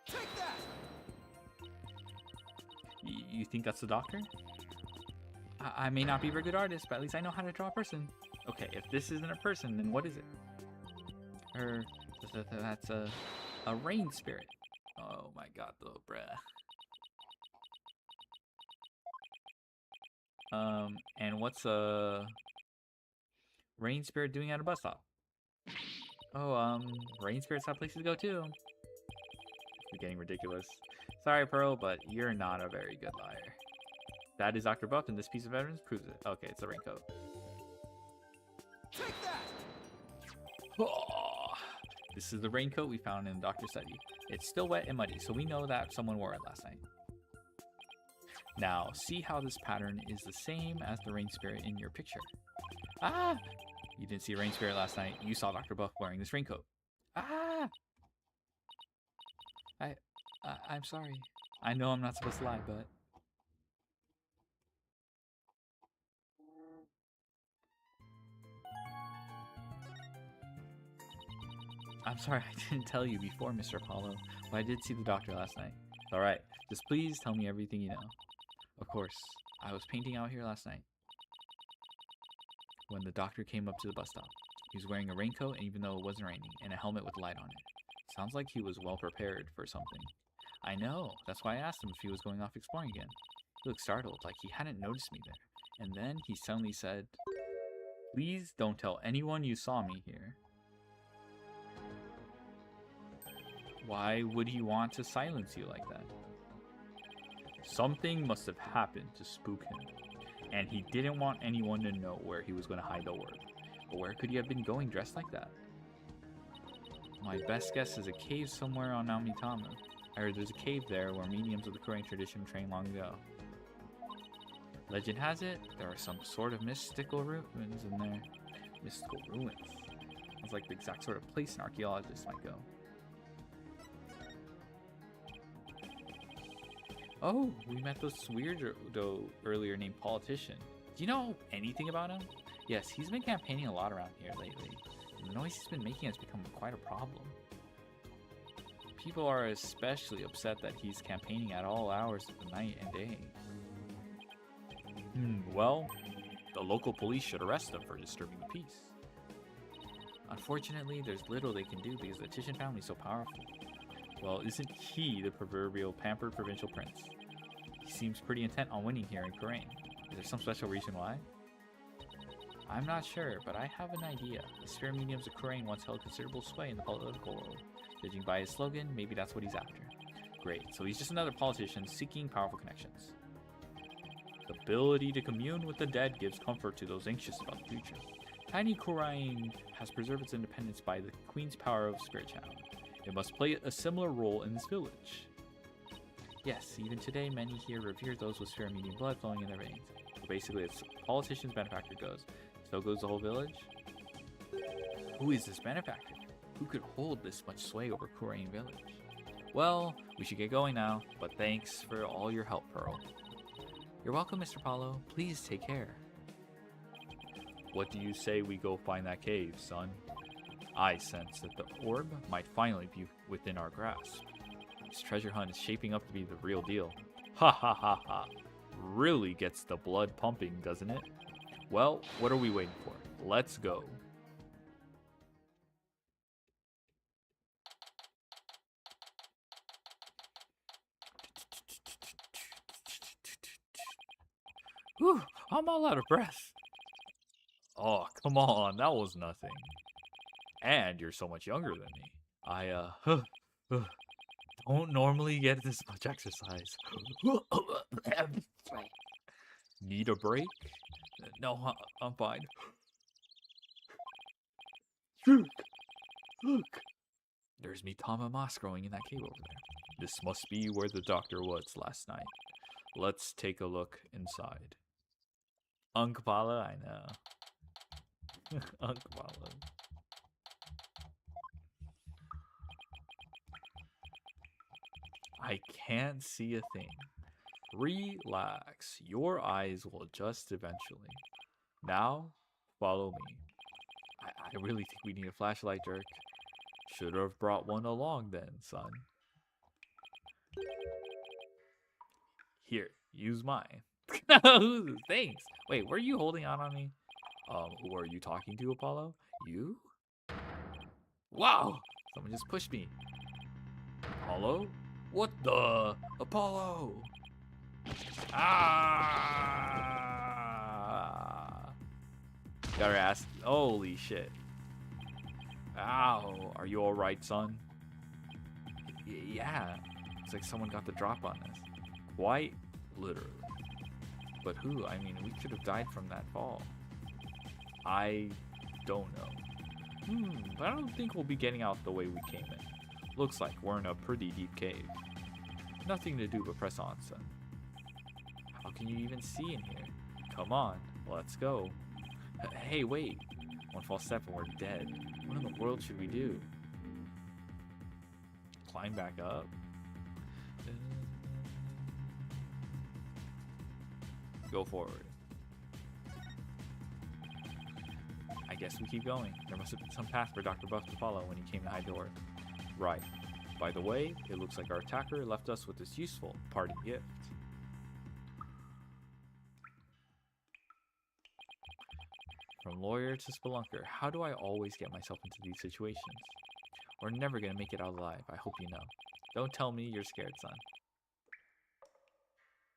Take that! You think that's the doctor? I may not be a very good artist, but at least I know how to draw a person. Okay, if this isn't a person, then what is it? That's a rain spirit. Oh my god, though, bruh. And what's a rain spirit doing at a bus stop? Oh, rain spirits have places to go too. It's getting ridiculous. Sorry, Pearl, but you're not a very good liar. That is Dr. Buff, and this piece of evidence proves it. Okay, it's a raincoat. Take that! Oh, this is the raincoat we found in the doctor's study. It's still wet and muddy, so we know that someone wore it last night. Now, see how this pattern is the same as the rain spirit in your picture. Ah! You didn't see a rain spirit last night. You saw Dr. Buff wearing this raincoat. Ah! I'm sorry. I know I'm not supposed to lie, but... I'm sorry I didn't tell you before, Mr. Apollo, but I did see the doctor last night. It's alright. Just please tell me everything you know. Of course, I was painting out here last night when the doctor came up to the bus stop. He was wearing a raincoat, and even though it wasn't raining, and a helmet with light on it. Sounds like he was well prepared for something. I know. That's why I asked him if he was going off exploring again. He looked startled, like he hadn't noticed me there. And then he suddenly said, "Please don't tell anyone you saw me here." Why would he want to silence you like that? Something must have happened to spook him, and he didn't want anyone to know where he was going to hide the orb. But where could he have been going dressed like that? My best guess is a cave somewhere on Namitama. I heard there's a cave there where mediums of the Korean tradition trained long ago. Legend has it, there are some sort of mystical ruins in there. Mystical ruins? It's like the exact sort of place an archaeologist might go. Oh, we met this weirdo earlier named Politician. Do you know anything about him? Yes, he's been campaigning a lot around here lately. And the noise he's been making has become quite a problem. People are especially upset that he's campaigning at all hours of the night and day. Well, the local police should arrest him for disturbing the peace. Unfortunately, there's little they can do because the Titian family is so powerful. Well, isn't he the proverbial pampered provincial prince? He seems pretty intent on winning here in Korain. Is there some special reason why? I'm not sure, but I have an idea. The sphere mediums of Korain once held considerable sway in the political world. Judging by his slogan, maybe that's what he's after. Great, so he's just another politician seeking powerful connections. The ability to commune with the dead gives comfort to those anxious about the future. Tiny Korain has preserved its independence by the Queen's power of Spirit Channel. It must play a similar role in this village. Yes, even today, many here revere those with sphere medium blood flowing in their veins. So basically, it's politician's benefactor goes. So goes the whole village? Who is this benefactor? Who could hold this much sway over Korain village? Well, we should get going now, but thanks for all your help, Pearl. You're welcome, Mr. Paulo. Please take care. What do you say we go find that cave, son? I sense that the orb might finally be within our grasp. This treasure hunt is shaping up to be the real deal. Ha ha ha ha. Really gets the blood pumping, doesn't it? Well, what are we waiting for? Let's go. Whew, I'm all out of breath. Oh, come on, that was nothing. And you're so much younger than me. I, don't normally get this much exercise. Need a break? No, I'm fine. Look. There's Mitama moss growing in that cave over there. This must be where the doctor was last night. Let's take a look inside. Unkpala, I know. Unkpala. I can't see a thing. Relax. Your eyes will adjust eventually. Now, follow me. I really think we need a flashlight, Dirk. Should have brought one along then, son. Here, use mine. Thanks. Wait, were you holding out on me? Who are you talking to, Apollo? You? Wow! Someone just pushed me. Apollo? What the? Apollo! Ah! Gotta ask. Holy shit. Ow. Are you alright, son? Yeah. It's like someone got the drop on us. Quite literally. But who? I mean, we could have died from that fall. I don't know. But I don't think we'll be getting out the way we came in. Looks like we're in a pretty deep cave. Nothing to do but press on, son. How can you even see in here? Come on, let's go. Hey, wait. One false step and we're dead. What in the world should we do? Climb back up? Go forward. I guess we keep going. There must have been some path for Dr. Buff to follow when he came to hide the orb. Right. By the way, it looks like our attacker left us with this useful parting gift. From lawyer to spelunker, how do I always get myself into these situations? We're never gonna make it out alive, I hope you know. Don't tell me you're scared, son.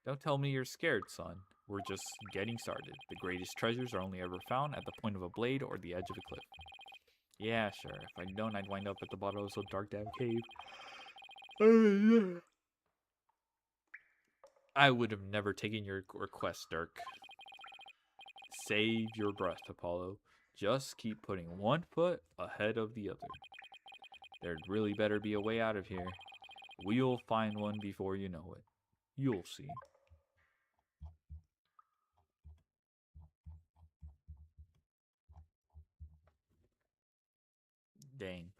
Don't tell me you're scared, son. We're just getting started. The greatest treasures are only ever found at the point of a blade or the edge of a cliff. Yeah, sure. If I'd known I'd wind up at the bottom of some dark damn cave. I would have never taken your request, Dirk. Save your breath, Apollo. Just keep putting one foot ahead of the other. There'd really better be a way out of here. We'll find one before you know it. You'll see. Dang.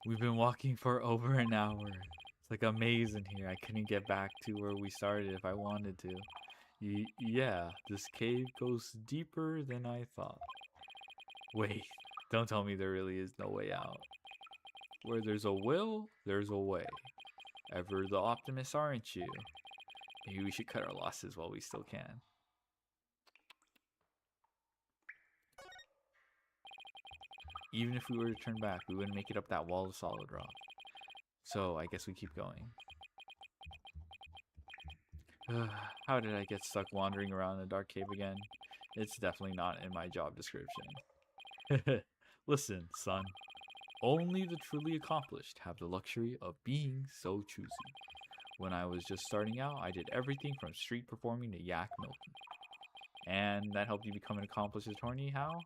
We've been walking for over an hour. It's like a maze in here. I couldn't get back to where we started if I wanted to. Yeah, this cave goes deeper than I thought. Wait, don't tell me there really is no way out. Where there's a will, there's a way. Ever the optimist, aren't you? Maybe we should cut our losses while we still can. Even if we were to turn back, we wouldn't make it up that wall of solid rock. So, I guess we keep going. How did I get stuck wandering around the dark cave again? It's definitely not in my job description. Listen, son. Only the truly accomplished have the luxury of being so choosy. When I was just starting out, I did everything from street performing to yak milking. And that helped you become an accomplished attorney, how?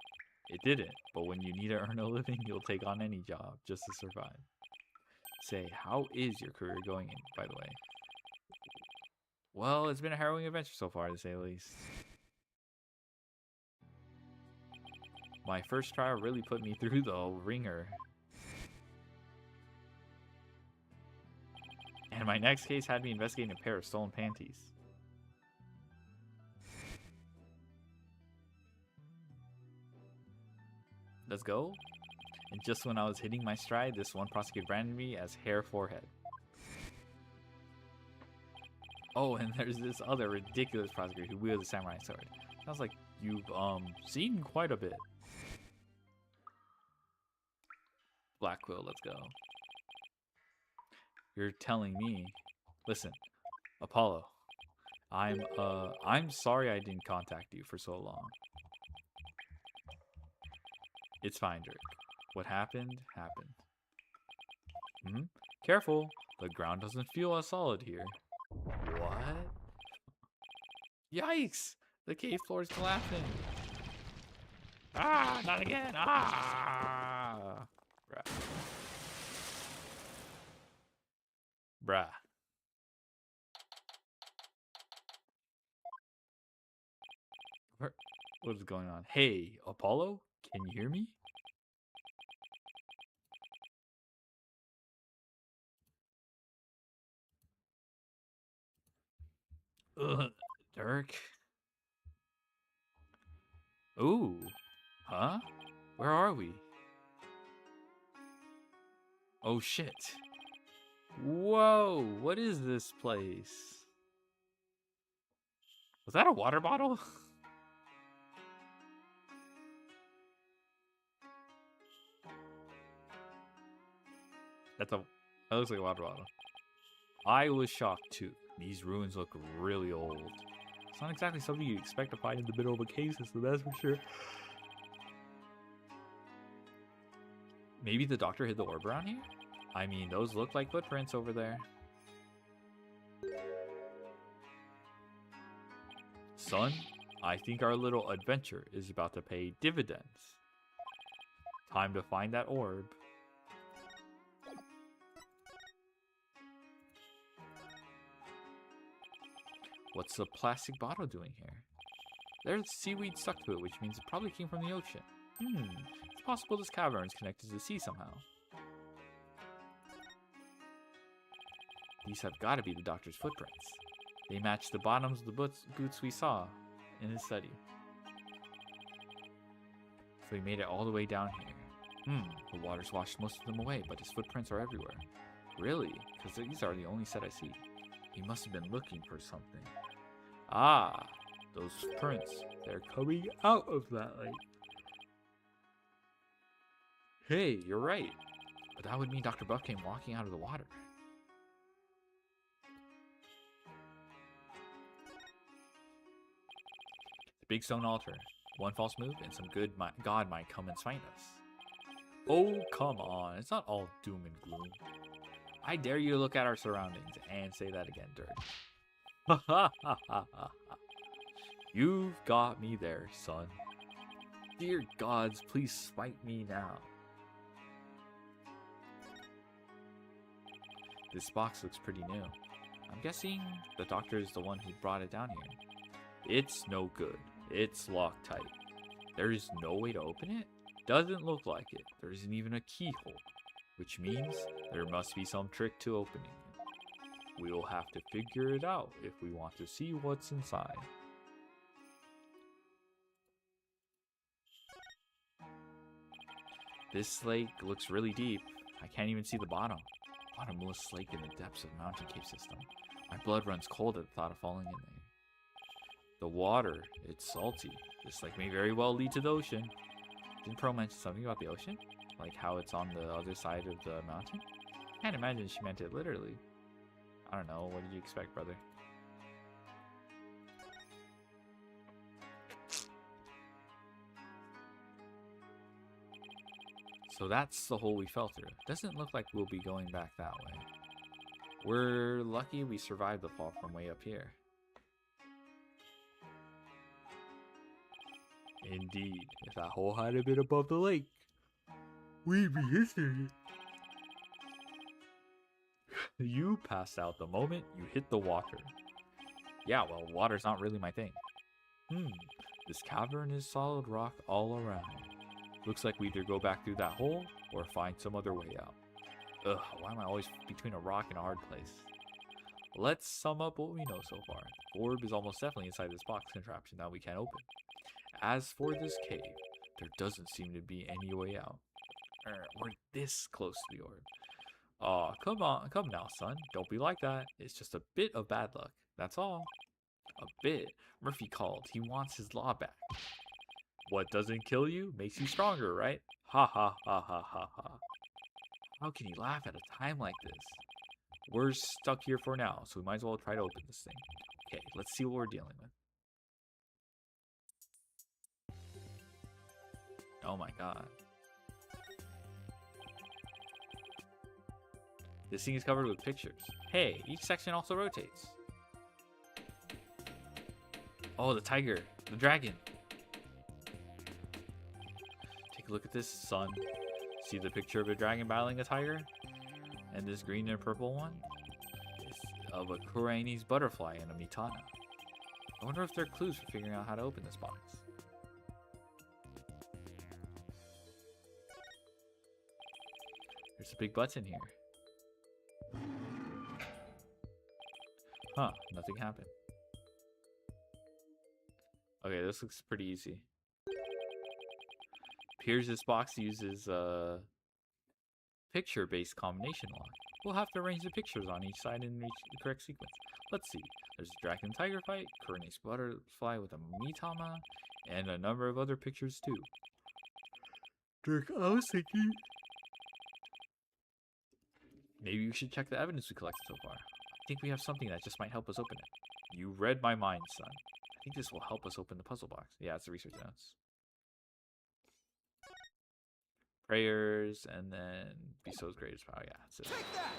It didn't, but when you need to earn a living, you'll take on any job just to survive. Say, how is your career going, by the way? Well, it's been a harrowing adventure so far, to say the least. My first trial really put me through the ringer. And my next case had me investigating a pair of stolen panties. Let's go. And just when I was hitting my stride, this one prosecutor branded me as hair forehead. Oh, and there's this other ridiculous prosecutor who wields a samurai sword. Sounds like you've seen quite a bit. Black Quill, let's go. You're telling me. Listen, Apollo. I'm sorry I didn't contact you for so long. It's fine, Dirk. What happened, happened. Careful. The ground doesn't feel as solid here. What? Yikes! The cave floor is collapsing. Ah, not again. Ah! Bruh. Bruh. What is going on? Hey, Apollo? Can you hear me? Ugh, Dirk. Ooh. Huh? Where are we? Oh shit. Whoa, what is this place? Was that a water bottle? That looks like a water bottle. I was shocked too. These ruins look really old. It's not exactly something you'd expect to find in the middle of a cave system, that's for sure. Maybe the doctor hid the orb around here? I mean, those look like footprints over there. Son, I think our little adventure is about to pay dividends. Time to find that orb. What's the plastic bottle doing here? There's seaweed stuck to it, which means it probably came from the ocean. It's possible this cavern is connected to the sea somehow. These have got to be the doctor's footprints. They match the bottoms of the boots we saw in his study. So he made it all the way down here. The water's washed most of them away, but his footprints are everywhere. Really? Because these are the only set I see. He must have been looking for something. Ah, those prints. They're coming out of that lake. Hey, you're right. But that would mean Dr. Buff came walking out of the water. The big stone altar. One false move and some good god might come and smite us. Oh, come on. It's not all doom and gloom. I dare you to look at our surroundings and say that again, Dirk. Ha ha ha ha ha. You've got me there, son. Dear gods, please smite me now. This box looks pretty new. I'm guessing the doctor is the one who brought it down here. It's no good. It's locked tight. There is no way to open it? Doesn't look like it. There isn't even a keyhole, which means there must be some trick to opening it. We'll have to figure it out if we want to see what's inside. This lake looks really deep. I can't even see the bottom. Bottomless lake in the depths of mountain cave system. My blood runs cold at the thought of falling in there. The water, it's salty. This lake may very well lead to the ocean. Didn't Pearl mention something about the ocean? Like how it's on the other side of the mountain? Can't imagine she meant it literally. I don't know, what did you expect, brother? So that's the hole we fell through. Doesn't look like we'll be going back that way. We're lucky we survived the fall from way up here. Indeed, if that hole had been above the lake, we'd be history. You passed out the moment you hit the water. Yeah, well, water's not really my thing. This cavern is solid rock all around. Looks like we either go back through that hole or find some other way out. Ugh, why am I always between a rock and a hard place? Let's sum up what we know so far. The orb is almost definitely inside this box contraption that we can't open. As for this cave, there doesn't seem to be any way out. We're this close to the orb. Aw, come now, son. Don't be like that. It's just a bit of bad luck. That's all. A bit? Murphy called. He wants his law back. What doesn't kill you makes you stronger, right? Ha ha ha ha ha ha. How can you laugh at a time like this? We're stuck here for now, so we might as well try to open this thing. Okay, let's see what we're dealing with. Oh my god. This thing is covered with pictures. Hey, each section also rotates. Oh, the tiger. The dragon. Take a look at this, son. See the picture of a dragon battling a tiger? And this green and purple one? It's of a Chinese butterfly and a Mitana. I wonder if there are clues for figuring out how to open this box. There's a big button here. Huh, nothing happened. Okay, this looks pretty easy. Appears this box uses a picture-based combination lock. We'll have to arrange the pictures on each side and reach the correct sequence. Let's see. There's a dragon tiger fight, Chinese butterfly with a Mitama, and a number of other pictures too. Dirk, I was thinking maybe we should check the evidence we collected so far. I think we have something that just might help us open it. You read my mind, son. I think this will help us open the puzzle box. Yeah, it's the research notes. Prayers, and then Bestows greatest power. Yeah, that's it. Take that!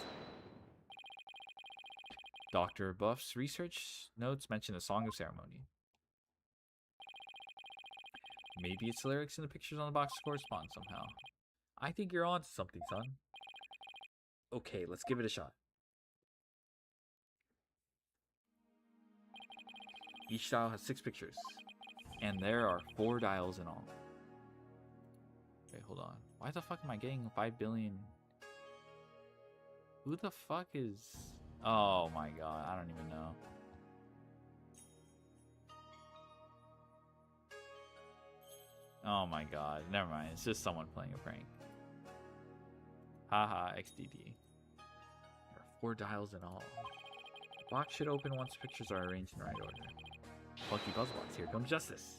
Dr. Buff's research notes mention a song of ceremony. Maybe its lyrics and the pictures on the box correspond somehow. I think you're onto something, son. Okay, let's give it a shot. Each dial has 6 pictures, and there are 4 dials in all. Okay, hold on. Why the fuck am I getting 5 billion? Who the fuck is... Oh my god, I don't even know. Oh my god, never mind. It's just someone playing a prank. Haha, XDD. There are 4 dials in all. The box should open once pictures are arranged in the right order. Funky puzzle box, here comes justice.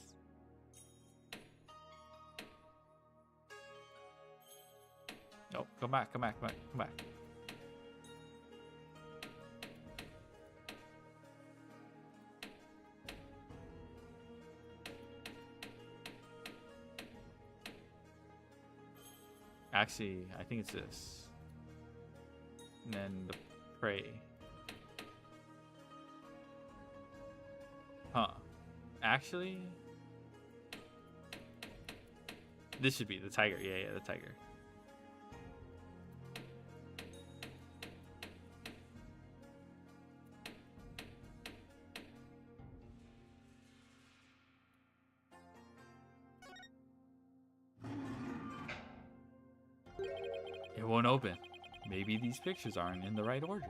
Oh, come back, come back, come back, come back. Actually, I think it's this. And then the prey. Huh. Actually, this should be the tiger. Yeah, the tiger. It won't open. Maybe these pictures aren't in the right order.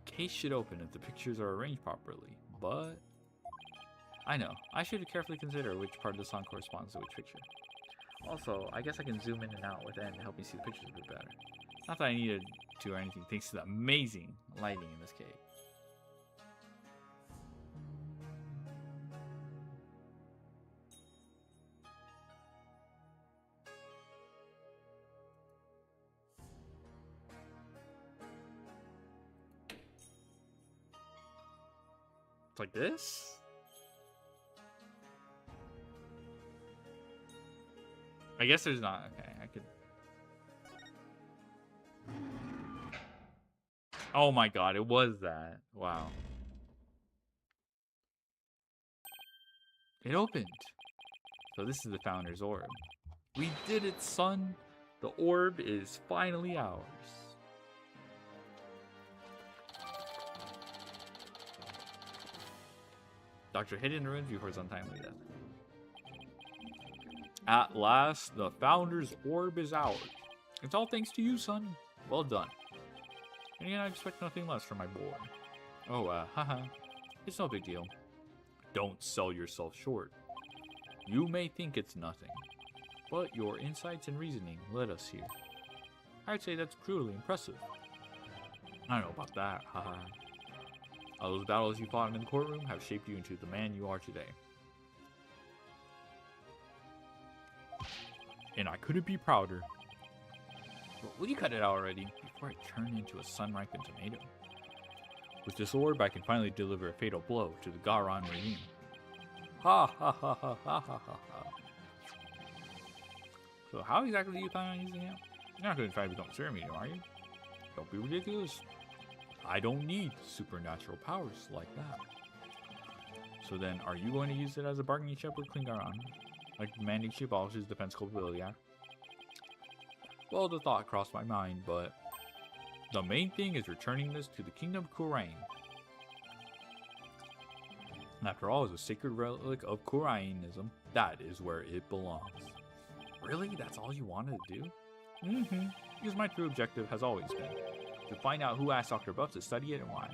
Case should open if the pictures are arranged properly, but I know. I should carefully consider which part of the song corresponds to which picture. Also, I guess I can zoom in and out with N to help me see the pictures a bit better. Not that I needed to or anything, thanks to the amazing lighting in this cave. It's like this? I guess there's not. Okay, I could. Oh my god, it was that. Wow. It opened. So this is the Founder's Orb. We did it, son. The orb is finally ours. Doctor hid in the ruins before his untimely death. At last, the Founder's Orb is ours. It's all thanks to you, son. Well done. And I expect nothing less from my boy. Oh, haha. It's no big deal. Don't sell yourself short. You may think it's nothing, but your insights and reasoning led us here. I'd say that's truly impressive. I don't know about that, haha. All those battles you fought in the courtroom have shaped you into the man you are today. And I couldn't be prouder. But will you cut it out already, before I turn into a sun-ripened tomato? With this orb, I can finally deliver a fatal blow to the Garan regime. Ha ha ha ha ha ha ha. So how exactly do you plan on using it? You're not going to try to become a serum medium, are you? Don't be ridiculous. I don't need supernatural powers like that. So then, are you going to use it as a bargaining chip with Klingaran? Like demanding she abolishes defense capability act? Well, the thought crossed my mind, but the main thing is returning this to the Kingdom of Kurain. After all, as a sacred relic of Kurainism, that is where it belongs. Really? That's all you wanted to do? Mm-hmm. Because my true objective has always been to find out who asked Dr. Buff to study it and why.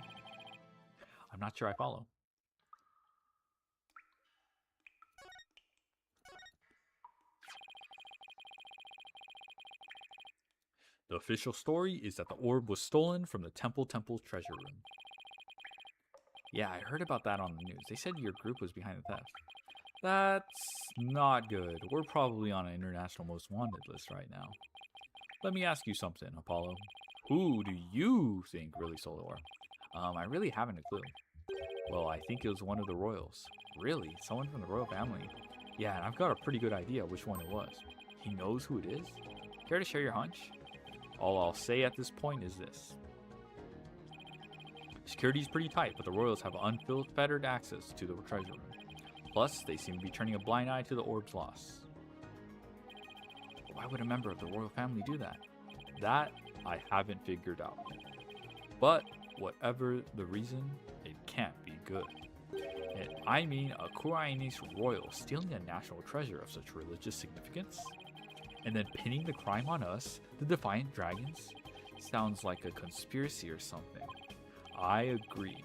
I'm not sure I follow. The official story is that the orb was stolen from the Temple treasure room. Yeah, I heard about that on the news. They said your group was behind the theft. That's not good. We're probably on an international most wanted list right now. Let me ask you something, Apollo. Who do you think really stole the orb? I really haven't a clue. Well, I think it was one of the royals. Really? Someone from the royal family? Yeah, and I've got a pretty good idea which one it was. He knows who it is? Care to share your hunch? All I'll say at this point is this. Security's pretty tight, but the royals have unfettered access to the treasure room. Plus, they seem to be turning a blind eye to the orb's loss. Why would a member of the royal family do that? That I haven't figured out. But whatever the reason, it can't be good. And I mean, a Kurainese royal stealing a national treasure of such religious significance? And then pinning the crime on us, the Defiant Dragons? Sounds like a conspiracy or something. I agree.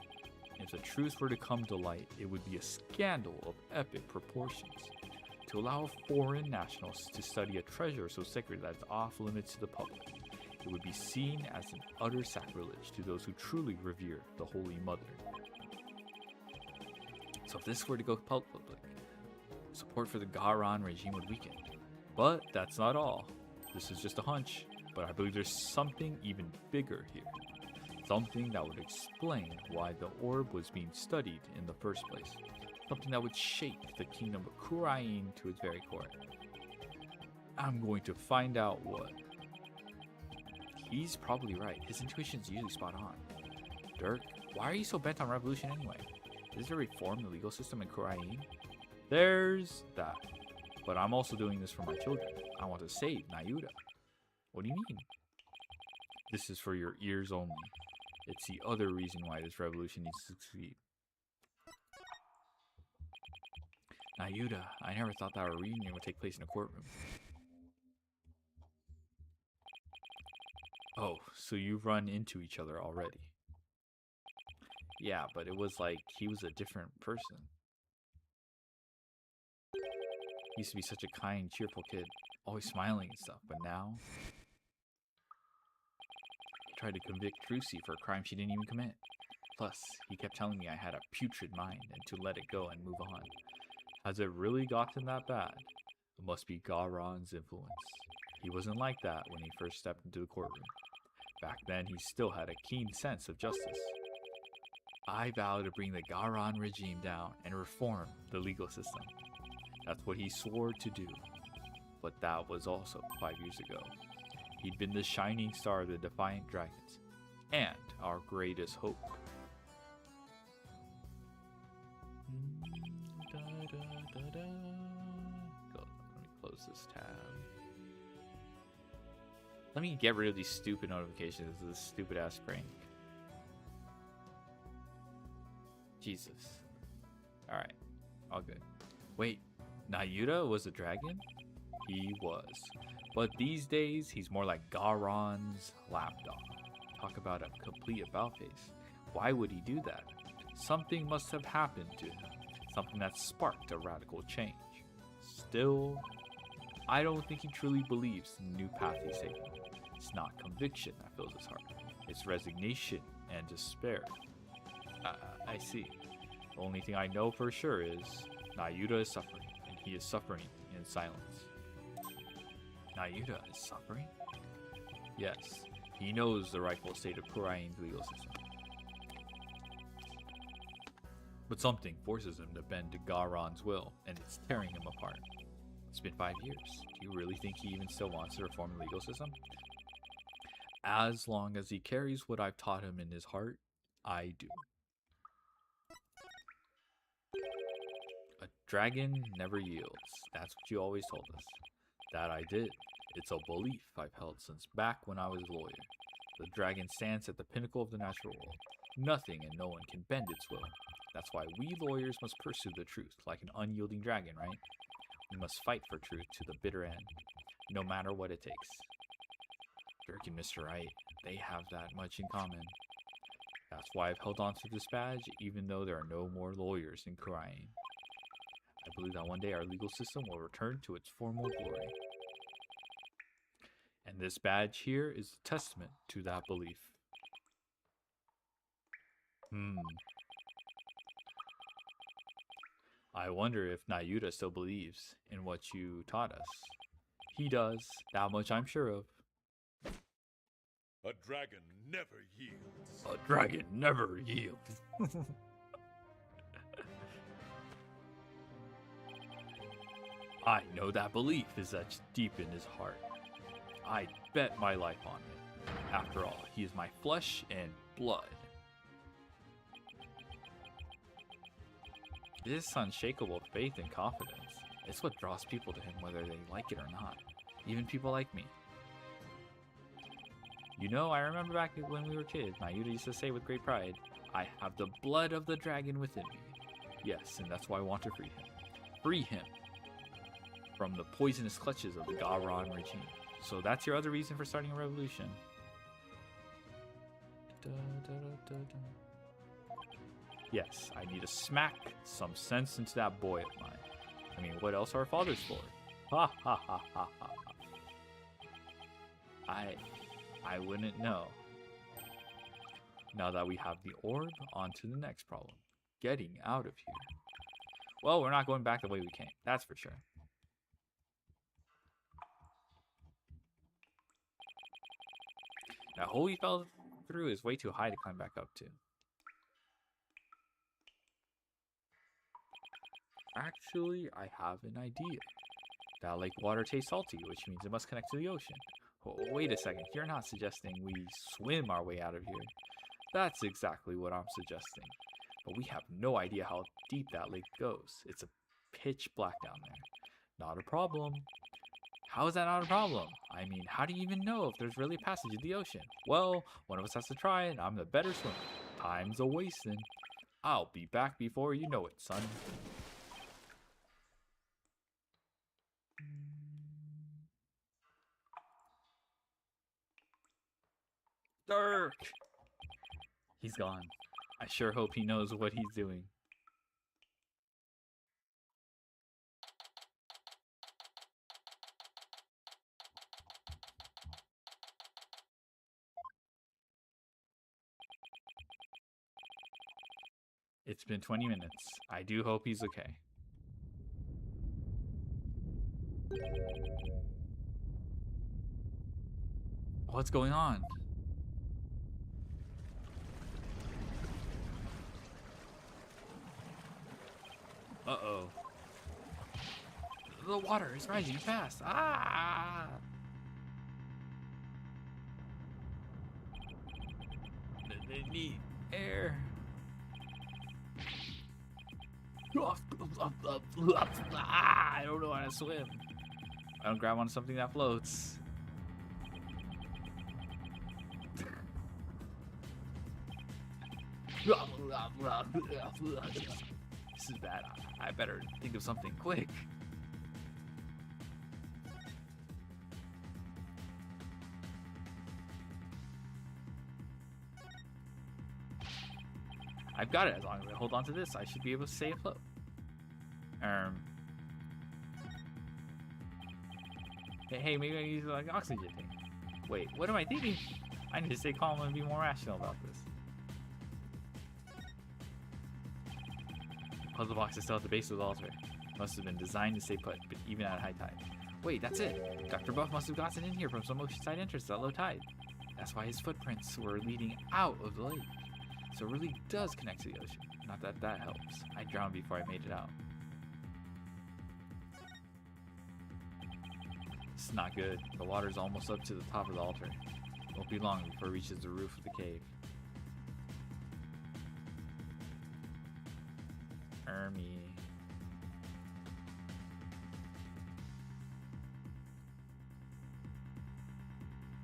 If the truth were to come to light, it would be a scandal of epic proportions. To allow foreign nationals to study a treasure so sacred that it's off limits to the public, it would be seen as an utter sacrilege to those who truly revere the Holy Mother. So if this were to go public, support for the Garan regime would weaken. But that's not all. This is just a hunch, but I believe there's something even bigger here. Something that would explain why the orb was being studied in the first place. Something that would shake the kingdom of Kurain to its very core. I'm going to find out what. He's probably right. His intuition's usually spot on. Dirk, why are you so bent on revolution anyway? Is there reform the legal system in Kurain? There's that. But I'm also doing this for my children. I want to save Nayuda. What do you mean? This is for your ears only. It's the other reason why this revolution needs to succeed. Nayuda, I never thought that our reunion would take place in a courtroom. Oh, so you've run into each other already. Yeah, but it was like he was a different person. He used to be such a kind, cheerful kid, always smiling and stuff, but now... He tried to convict Trucy for a crime she didn't even commit. Plus, he kept telling me I had a putrid mind and to let it go and move on. Has it really gotten that bad? It must be Garon's influence. He wasn't like that when he first stepped into the courtroom. Back then, he still had a keen sense of justice. I vow to bring the Garon regime down and reform the legal system. That's what he swore to do. But that was also 5 years ago. He'd been the shining star of the Defiant Dragons, and our greatest hope. Let me close this tab. Let me get rid of these stupid notifications. This stupid ass prank. Jesus. Alright. All good. Wait. Nayuda was a dragon? He was. But these days, he's more like Garon's lapdog. Talk about a complete about-face. Why would he do that? Something must have happened to him. Something that sparked a radical change. Still, I don't think he truly believes in the new path he's taking. It's not conviction that fills his heart. It's resignation and despair. I see. The only thing I know for sure is Nayuda is suffering, and he is suffering in silence. Nayuda is suffering? Yes, he knows the rightful state of Kurain's legal system. But something forces him to bend to Garon's will, and it's tearing him apart. It's been 5 years. Do you really think he even still wants to reform the legal system? As long as he carries what I've taught him in his heart, I do. A dragon never yields. That's what you always told us. That I did. It's a belief I've held since back when I was a lawyer. The dragon stands at the pinnacle of the natural world. Nothing and no one can bend its will. That's why we lawyers must pursue the truth, like an unyielding dragon, right? We must fight for truth to the bitter end, no matter what it takes. Dirk and Mr. Wright, they have that much in common. That's why I've held on to this badge, even though there are no more lawyers in Kurain. I believe that one day our legal system will return to its former glory. And this badge here is a testament to that belief. I wonder if Nayuda still believes in what you taught us. He does, that much I'm sure of. A dragon never yields. A dragon never yields. I know that belief is etched deep in his heart. I'd bet my life on it. After all, he is my flesh and blood. This unshakable faith and confidence, it's what draws people to him whether they like it or not. Even people like me. You know, I remember back when we were kids, Nayuda used to say with great pride, I have the blood of the dragon within me. Yes, and that's why I want to free him. Free him from the poisonous clutches of the Garon regime. So that's your other reason for starting a revolution. Yes, I need to smack some sense into that boy of mine. I mean, what else are our fathers for? Ha ha ha ha ha. I wouldn't know. Now that we have the orb, on to the next problem. Getting out of here. Well, we're not going back the way we came, that's for sure. That hole we fell through is way too high to climb back up to. Actually, I have an idea. That lake water tastes salty, which means it must connect to the ocean. Oh, wait a second, you're not suggesting we swim our way out of here. That's exactly what I'm suggesting. But we have no idea how deep that lake goes. It's a pitch black down there. Not a problem. How is that not a problem? I mean, how do you even know if there's really passage in the ocean? Well, one of us has to try it. I'm the better swimmer. Time's a wasting. I'll be back before you know it, son. Dirk! He's gone. I sure hope he knows what he's doing. It's been 20 minutes. I do hope he's okay. What's going on? Uh-oh. The water is rising fast. Ah! They need air. I don't know how to swim. I don't grab on something that floats. This is bad. I better think of something quick. I've got it. As long as I hold on to this, I should be able to stay afloat. Hey, maybe I use like oxygen thing. Wait, what am I thinking? I need to stay calm and be more rational about this. Puzzle box is still at the base of the altar. Must have been designed to stay put, but even at high tide. Wait, that's it. Dr. Buff must have gotten in here from some oceanside entrance at low tide. That's why his footprints were leading out of the lake. So it really does connect to the ocean. Not that that helps. I drowned before I made it out. This is not good. The water's almost up to the top of the altar. Won't be long before it reaches the roof of the cave. Ermi.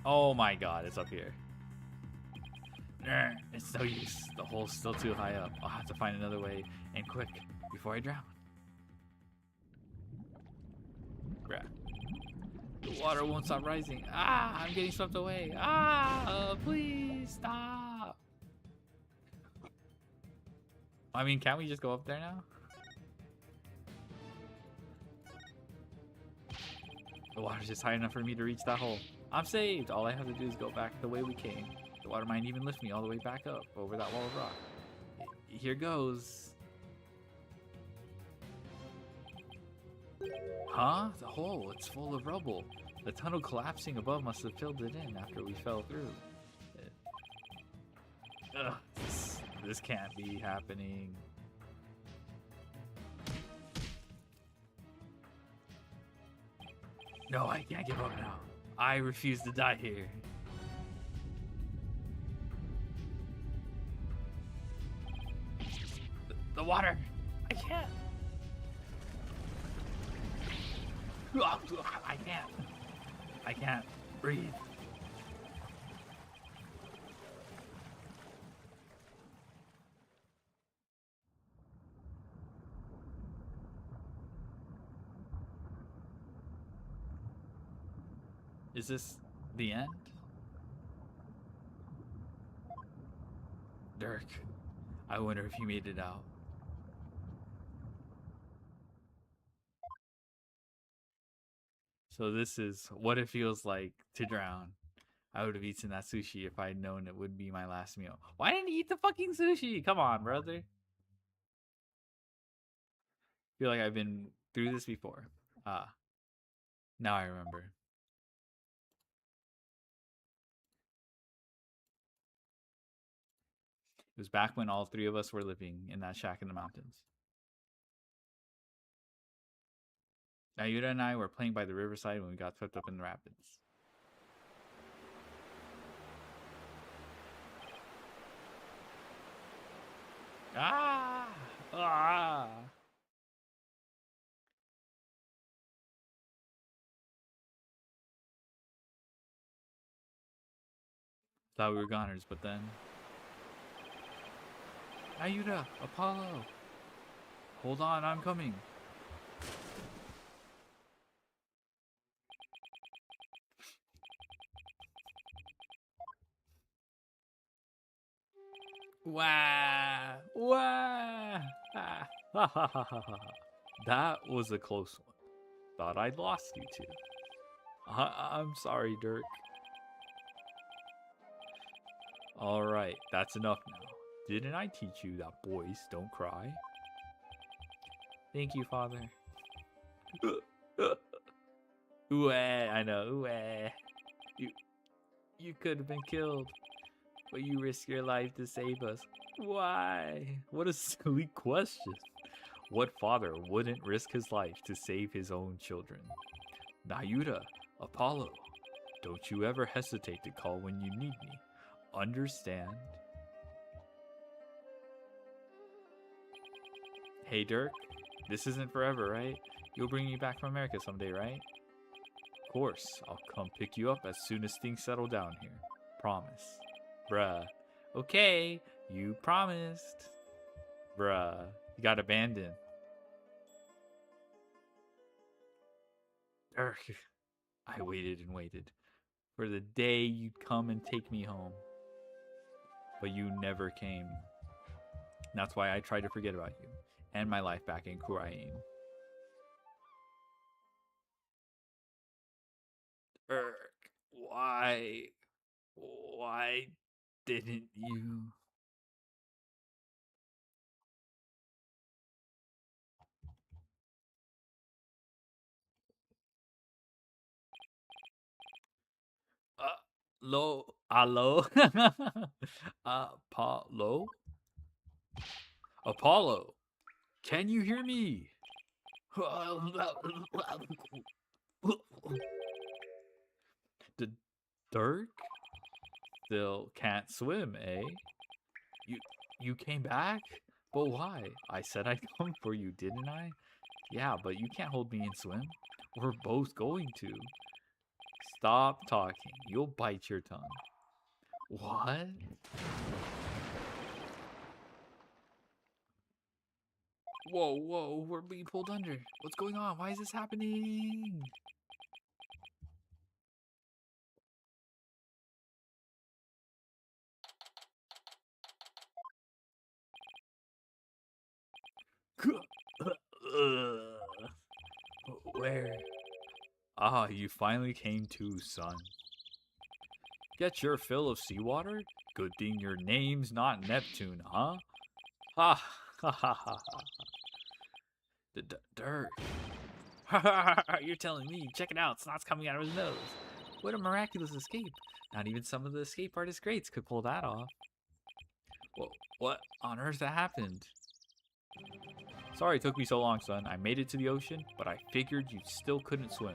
Oh my god, it's up here. It's no use. The hole's still too high up. I'll have to find another way, and quick, before I drown. Bruh. The water won't stop rising. Ah, I'm getting swept away. Ah, please stop. I mean, can't we just go up there now? The water's just high enough for me to reach that hole. I'm saved. All I have to do is go back the way we came. The water might even lift me all the way back up over that wall of rock. Here goes. Huh? The hole, it's full of rubble. The tunnel collapsing above must have filled it in after we fell through. Ugh, this can't be happening. No, I can't give up now. I refuse to die here. The water! I can't! I can't. I can't breathe. Is this the end? Dirk, I wonder if he made it out. So this is what it feels like to drown. I would have eaten that sushi if I'd known it would be my last meal. Why didn't he eat the fucking sushi? Come on, brother. Feel like I've been through this before. Ah, now I remember. It was back when all three of us were living in that shack in the mountains. Ayuda and I were playing by the riverside when we got swept up in the rapids. Ah! Ah! Thought we were goners, but then... Ayuda! Apollo! Hold on, I'm coming. Wah! Wah! Ah. Ha ha ha ha ha. That was a close one. Thought I'd lost you two. I'm sorry, Dirk. Alright, that's enough now. Didn't I teach you that boys don't cry? Thank you, Father. Ooh, I know. Ooh, you could have been killed, but you risked your life to save us. Why? What a silly question. What father wouldn't risk his life to save his own children? Nayuta, Apollo, don't you ever hesitate to call when you need me. Understand? Hey, Dirk, this isn't forever, right? You'll bring me back from America someday, right? Of course, I'll come pick you up as soon as things settle down here. Promise. Bruh. Okay, you promised. Bruh, you got abandoned. Dirk, I waited and waited for the day you'd come and take me home. But you never came. That's why I tried to forget about you and my life back in Kurain. Dirk, why? Why didn't you? Hello? Apollo? Apollo, can you hear me? The Dirk? Still can't swim, eh? You you came back? But why? I said I'd come for you, didn't I? Yeah, but you can't hold me and swim. We're both going to. Stop talking. You'll bite your tongue. What? Whoa, we're being pulled under. What's going on? Why is this happening? Where? Ah, you finally came to, son. Get your fill of seawater? Good thing your name's not Neptune, huh? Ha ha ha ha ha. The dirt. You're telling me. Check it out. Snot's coming out of his nose. What a miraculous escape. Not even some of the escape artist greats could pull that off. What on earth happened? Sorry it took me so long, son. I made it to the ocean, but I figured you still couldn't swim.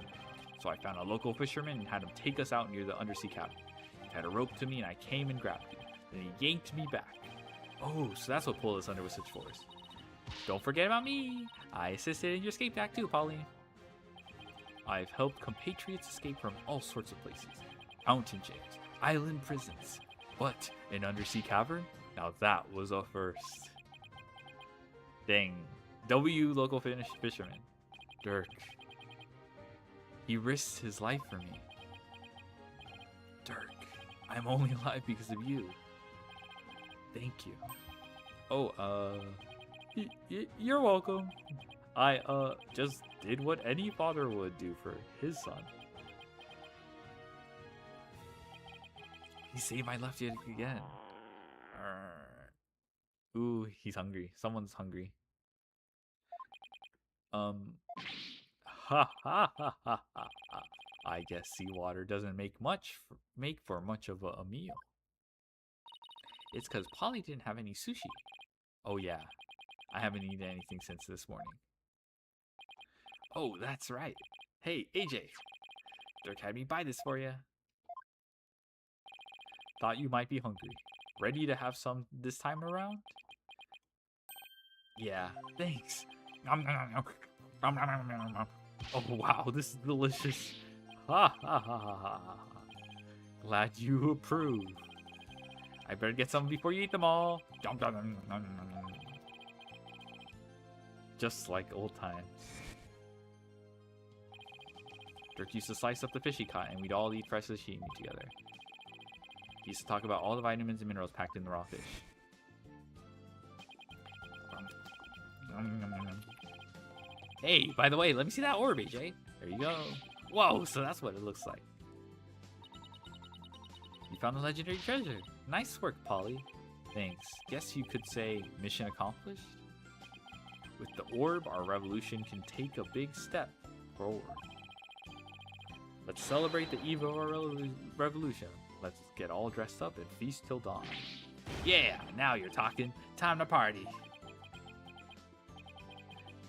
So I found a local fisherman and had him take us out near the undersea cabin. He had a rope to me and I came and grabbed you. Then he yanked me back. Oh, so that's what pulled us under with such force. Don't forget about me. I assisted in your escape act too, Pauline. I've helped compatriots escape from all sorts of places. Mountain jails, island prisons. What, an undersea cavern? Now that was a first. Dang. W local Finnish fisherman. Dirk. He risked his life for me. Dirk, I'm only alive because of you. Thank you. Oh, you're welcome. I, just did what any father would do for his son. He saved my life yet again. Ooh, he's hungry. Someone's hungry. Ha ha ha ha ha ha. I guess seawater doesn't make for much of a meal. It's because Polly didn't have any sushi. Oh yeah, I haven't eaten anything since this morning. Oh, that's right. Hey, AJ. Dirk had me buy this for you. Thought you might be hungry. Ready to have some this time around? Yeah, thanks. Nom, nom, nom, nom. Nom, nom, nom, nom, nom. Oh, wow, this is delicious. Ha ha ha ha ha ha. Glad you approve. I better get some before you eat them all. Nom, nom, nom, nom, nom, nom. Just like old times. Dirk used to slice up the fish he caught, and we'd all eat fresh sashimi together. He used to talk about all the vitamins and minerals packed in the raw fish. Hey, by the way, let me see that orb, AJ. There you go. Whoa, so that's what it looks like. You found a legendary treasure. Nice work, Polly. Thanks. Guess you could say mission accomplished? With the orb, our revolution can take a big step forward. Let's celebrate the eve of our revolution. Let's get all dressed up and feast till dawn. Yeah, now you're talking. Time to party.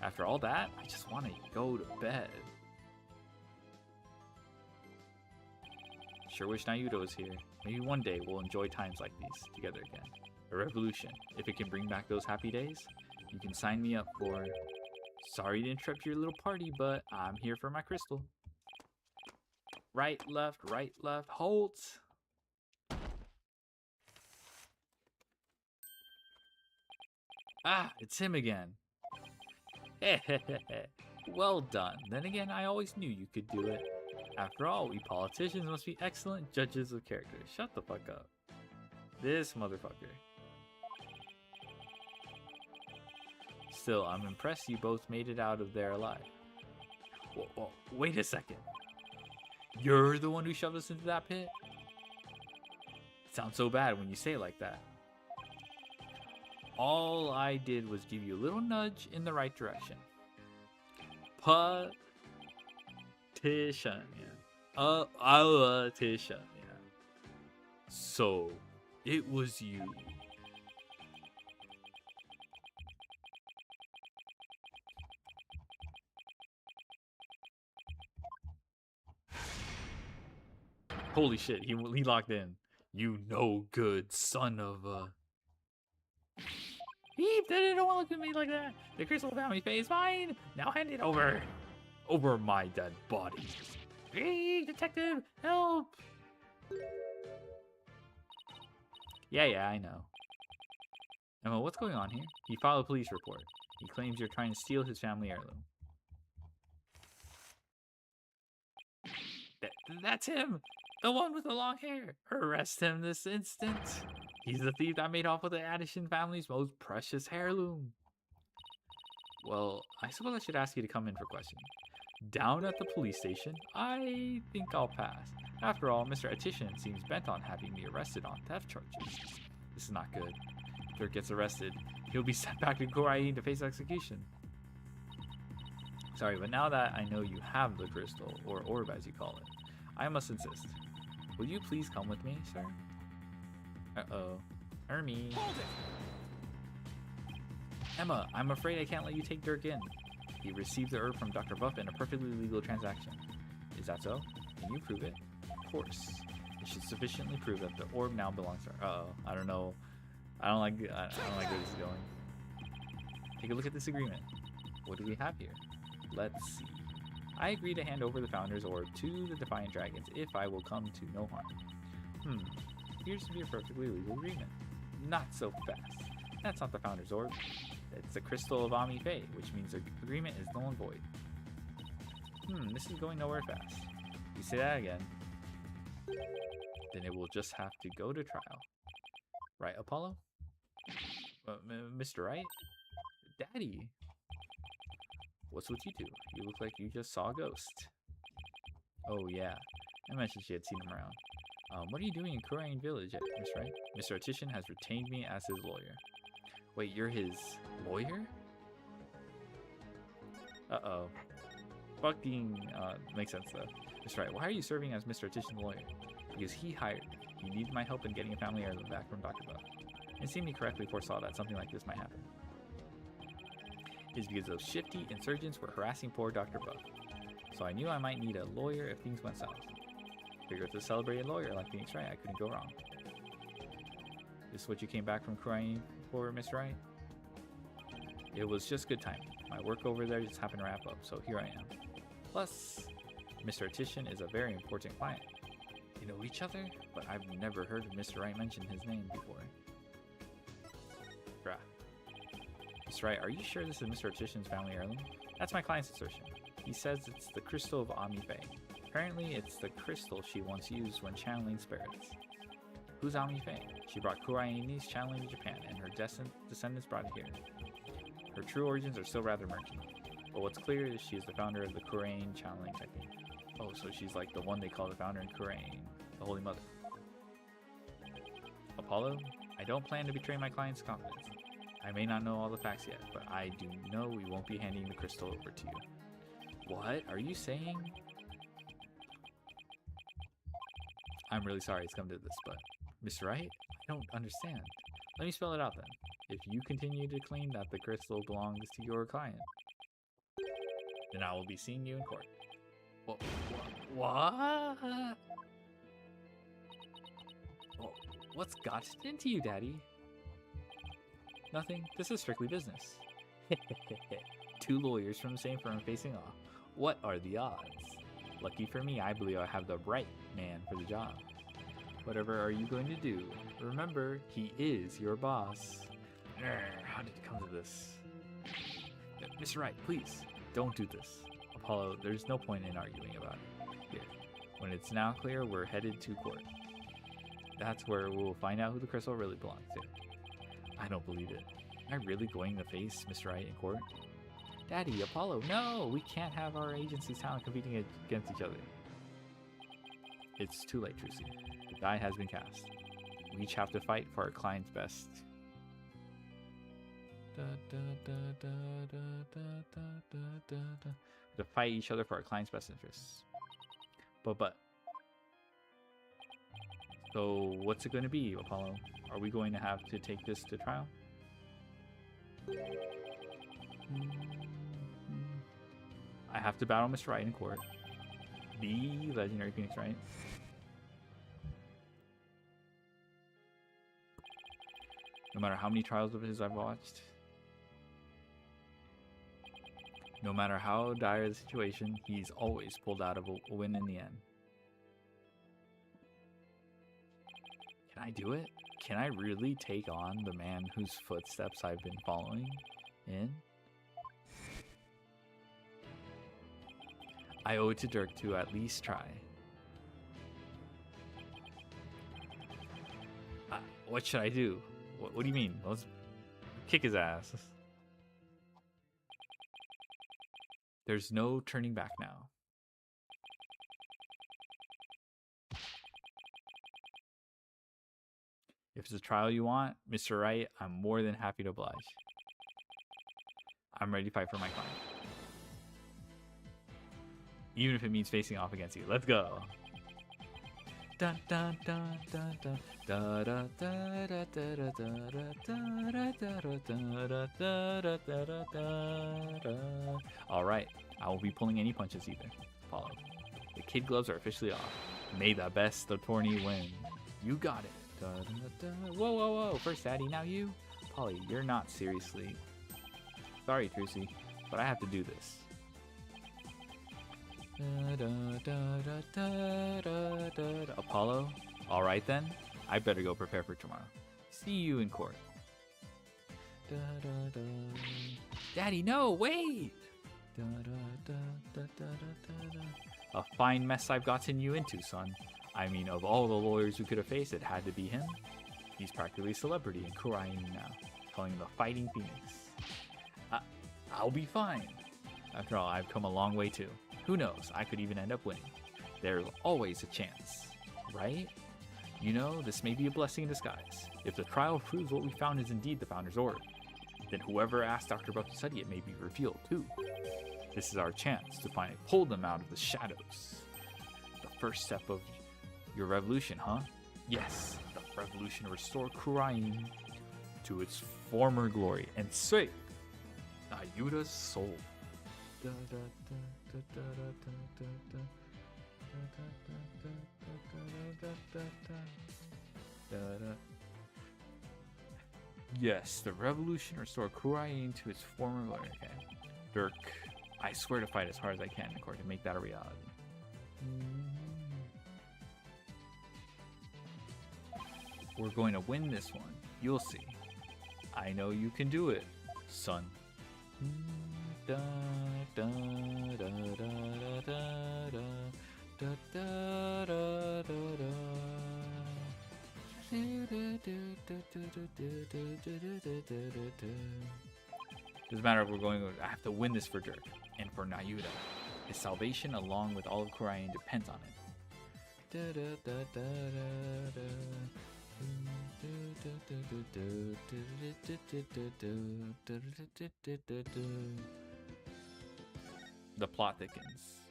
After all that, I just want to go to bed. Sure wish Nayudo was here. Maybe one day we'll enjoy times like these together again. A revolution. If it can bring back those happy days, you can sign me up for... Sorry to interrupt your little party, but I'm here for my crystal. Right, left, hold. Ah, it's him again. Well done. Then again, I always knew you could do it. After all, we politicians must be excellent judges of character. Shut the fuck up. This motherfucker. Still, I'm impressed you both made it out of there alive. Whoa, wait a second. You're the one who shoved us into that pit? It sounds so bad when you say it like that. All I did was give you a little nudge in the right direction. Politician, yeah. Politician, yeah. So, it was you. Holy shit, he locked in. You no good son of a... Heap, don't want to look at me like that. The crystal family pay is mine. Now hand it over. Over my dead body. Hey, detective, help. Yeah, I know. Emma, what's going on here? He filed a police report. He claims you're trying to steal his family heirloom. That's him! The one with the long hair! Arrest him this instant! He's the thief that made off with the Addison family's most precious heirloom. Well, I suppose I should ask you to come in for questioning. Down at the police station, I think I'll pass. After all, Mr. Addison seems bent on having me arrested on theft charges. This is not good. If Dirk gets arrested, he'll be sent back to Korain to face execution. Sorry, but now that I know you have the crystal, or orb as you call it, I must insist. Will you please come with me, sir? Uh-oh. Hermie. Hold it! Emma, I'm afraid I can't let you take Dirk in. He received the herb from Dr. Buff in a perfectly legal transaction. Is that so? Can you prove it? Of course. It should sufficiently prove that the orb now belongs to her. Uh-oh. I don't know. I don't like where this is going. Take a look at this agreement. What do we have here? Let's see. I agree to hand over the Founder's Orb to the Defiant Dragons if I will come to no harm. Appears to be a perfectly legal agreement. Not so fast. That's not the Founder's Orb. It's the Crystal of Ami Fae, which means the agreement is null and void. This is going nowhere fast. You say that again, then it will just have to go to trial. Right, Apollo? Mr. Right? Daddy? What's with you two? You look like you just saw a ghost. Oh yeah, I mentioned she had seen him around. What are you doing in Korean Village, Miss Wright? Mr. Addison has retained me as his lawyer. Wait, you're his lawyer? Uh-oh. Fucking, makes sense though. Miss Wright, why are you serving as Mr. Addison's lawyer? Because he hired me. He needed my help in getting a family heirloom back from Dr. Buff. It seemed he correctly foresaw that something like this might happen. is because those shifty insurgents were harassing poor Dr. Buck. So I knew I might need a lawyer if things went south. Figured with a celebrated lawyer like Phoenix Wright, I couldn't go wrong. This is what you came back from crying for, Mr. Wright? It was just good timing. My work over there just happened to wrap up, so here I am. Plus, Mr. Artisan is a very important client. You know each other? But I've never heard of Mr. Wright mention his name before. Bruh. Mr. Wright, are you sure this is Mr. Artisan's family heirloom? That's my client's assertion. He says it's the crystal of Ami Faye. Apparently, it's the crystal she once used when channeling spirits. Who's Ami Faye? She brought Kuraini's channeling to Japan, and her descendants brought it here. Her true origins are still rather murky, but what's clear is she is the founder of the Kurain channeling technique. Oh, so she's like the one they call the founder in Kurain, the Holy Mother. Apollo, I don't plan to betray my client's confidence. I may not know all the facts yet, but I do know we won't be handing the crystal over to you. What are you saying? I'm really sorry it's come to this, but Mr. Wright, I don't understand. Let me spell it out then. If you continue to claim that the crystal belongs to your client, then I will be seeing you in court. What? What's got into you, Daddy? Nothing. This is strictly business. Two lawyers from the same firm facing off. What are the odds? Lucky for me, I believe I have the right man for the job. Whatever are you going to do? Remember, he is your boss. How did it come to this? Mr. Wright, please, don't do this. Apollo, there's no point in arguing about it. Here, when it's now clear, we're headed to court. That's where we'll find out who the crystal really belongs to. I don't believe it. Am I really going to face Mr. Wright in court? Daddy, Apollo, no! We can't have our agency's talent competing against each other. It's too late, Trucy. The die has been cast. We each have to fight for our client's best. To fight each other for our client's best interests. But. So, what's it going to be, Apollo? Are we going to have to take this to trial? I have to battle Mr. Wright in court. The legendary Phoenix Wright. No matter how many trials of his I've watched, no matter how dire the situation, he's always pulled out of a win in the end. Can I do it? Can I really take on the man whose footsteps I've been following in? I owe it to Dirk to at least try. What should I do? What do you mean? Let's kick his ass. There's no turning back now. If it's a trial you want, Mr. Wright, I'm more than happy to oblige. I'm ready to fight for my client. Even if it means facing off against you. Let's go. Dun, dun, dun, dun, dun, da, da, da, da, da, da, da, da. All right, I won't be pulling any punches either. Apollo, the kid gloves are officially off. May the best attorney win. You got it. Da, da, da. Whoa, whoa, whoa! First, Daddy, now you. Polly, you're not seriously. Sorry, Trucy, but I have to do this. Da, da, da, da, da, da, da. Apollo? Alright then, I better go prepare for tomorrow. See you in court. Da, da, da. Daddy, no, wait! Da, da, da, da, da, da, da. A fine mess I've gotten you into, son. I mean, of all the lawyers who could have faced it, had to be him. He's practically a celebrity in Kurain now, calling him the Fighting Phoenix. I'll be fine. After all, I've come a long way too. Who knows, I could even end up winning. There's always a chance, right? You know, this may be a blessing in disguise. If the trial proves what we found is indeed the Founder's Orb, then whoever asked Dr. Buck to study it may be revealed too. This is our chance to finally pull them out of the shadows. The first step of your revolution, huh? Yes, the revolution to restore Kurain to its former glory. And say, Ayuda's soul. Yes, the revolution restored Kurai to its former glory. Okay. Dirk, I swear to fight as hard as I can in order to make that a reality. We're going to win this one. You'll see. I know you can do it, son. Da, da, da, da, da, da, da, da, da, da. Doesn't matter if we're going. I have to win this for Dirk and for Nayuda. His salvation, along with all of Korean, depends on it. The plot thickens.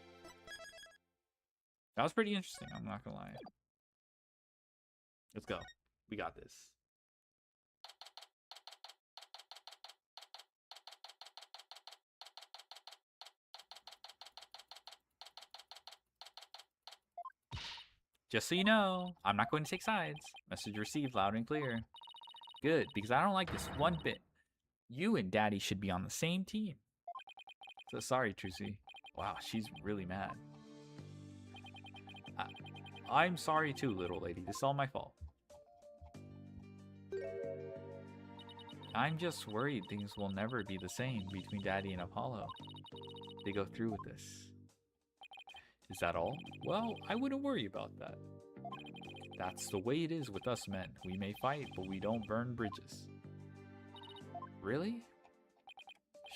That was pretty interesting. I'm not gonna lie. Let's go. We got this. Just so you know, I'm not going to take sides. Message received loud and clear. Good, because I don't like this one bit. You and Daddy should be on the same team. So sorry, Trucy. Wow, she's really mad. I'm sorry too, little lady. This is all my fault. I'm just worried things will never be the same between Daddy and Apollo. They go through with this. Is that all? Well, I wouldn't worry about that. That's the way it is with us men. We may fight, but we don't burn bridges. Really?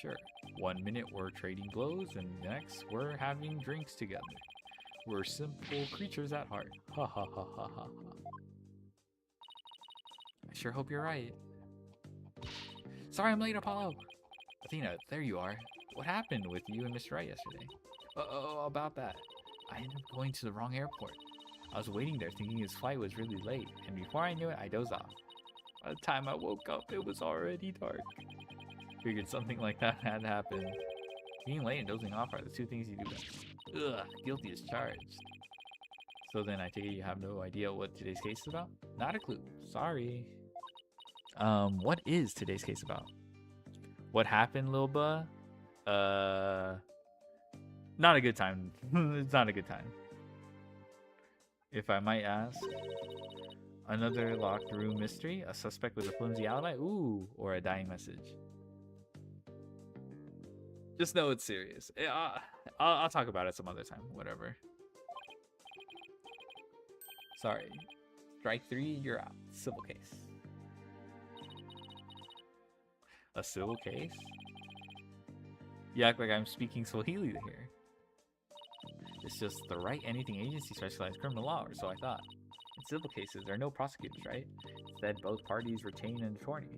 Sure. 1 minute we're trading blows, and next we're having drinks together. We're simple creatures at heart. Ha ha ha ha ha ha. I sure hope you're right. Sorry I'm late, Apollo. Athena, there you are. What happened with you and Mr. Wright yesterday? Oh, about that. I ended up going to the wrong airport. I was waiting there thinking his flight was really late, and before I knew it, I dozed off. By the time I woke up, it was already dark. Figured something like that had happened. Being late and dozing off are the two things you do best. Ugh, guilty as charged. So then I take it you have no idea what today's case is about? Not a clue. Sorry. What is today's case about? What happened, Lil Buh? Not a good time. It's not a good time. If I might ask. Another locked room mystery? A suspect with a flimsy alibi? Ooh, or a dying message. Just know it's serious. I'll talk about it some other time. Whatever. Sorry. Strike 3, you're out. Civil case. A civil case? You act like I'm speaking Swahili here. It's just the Right Anything Agency specialized criminal law, or so I thought. In civil cases, there are no prosecutors, right? Instead, both parties retain an attorney.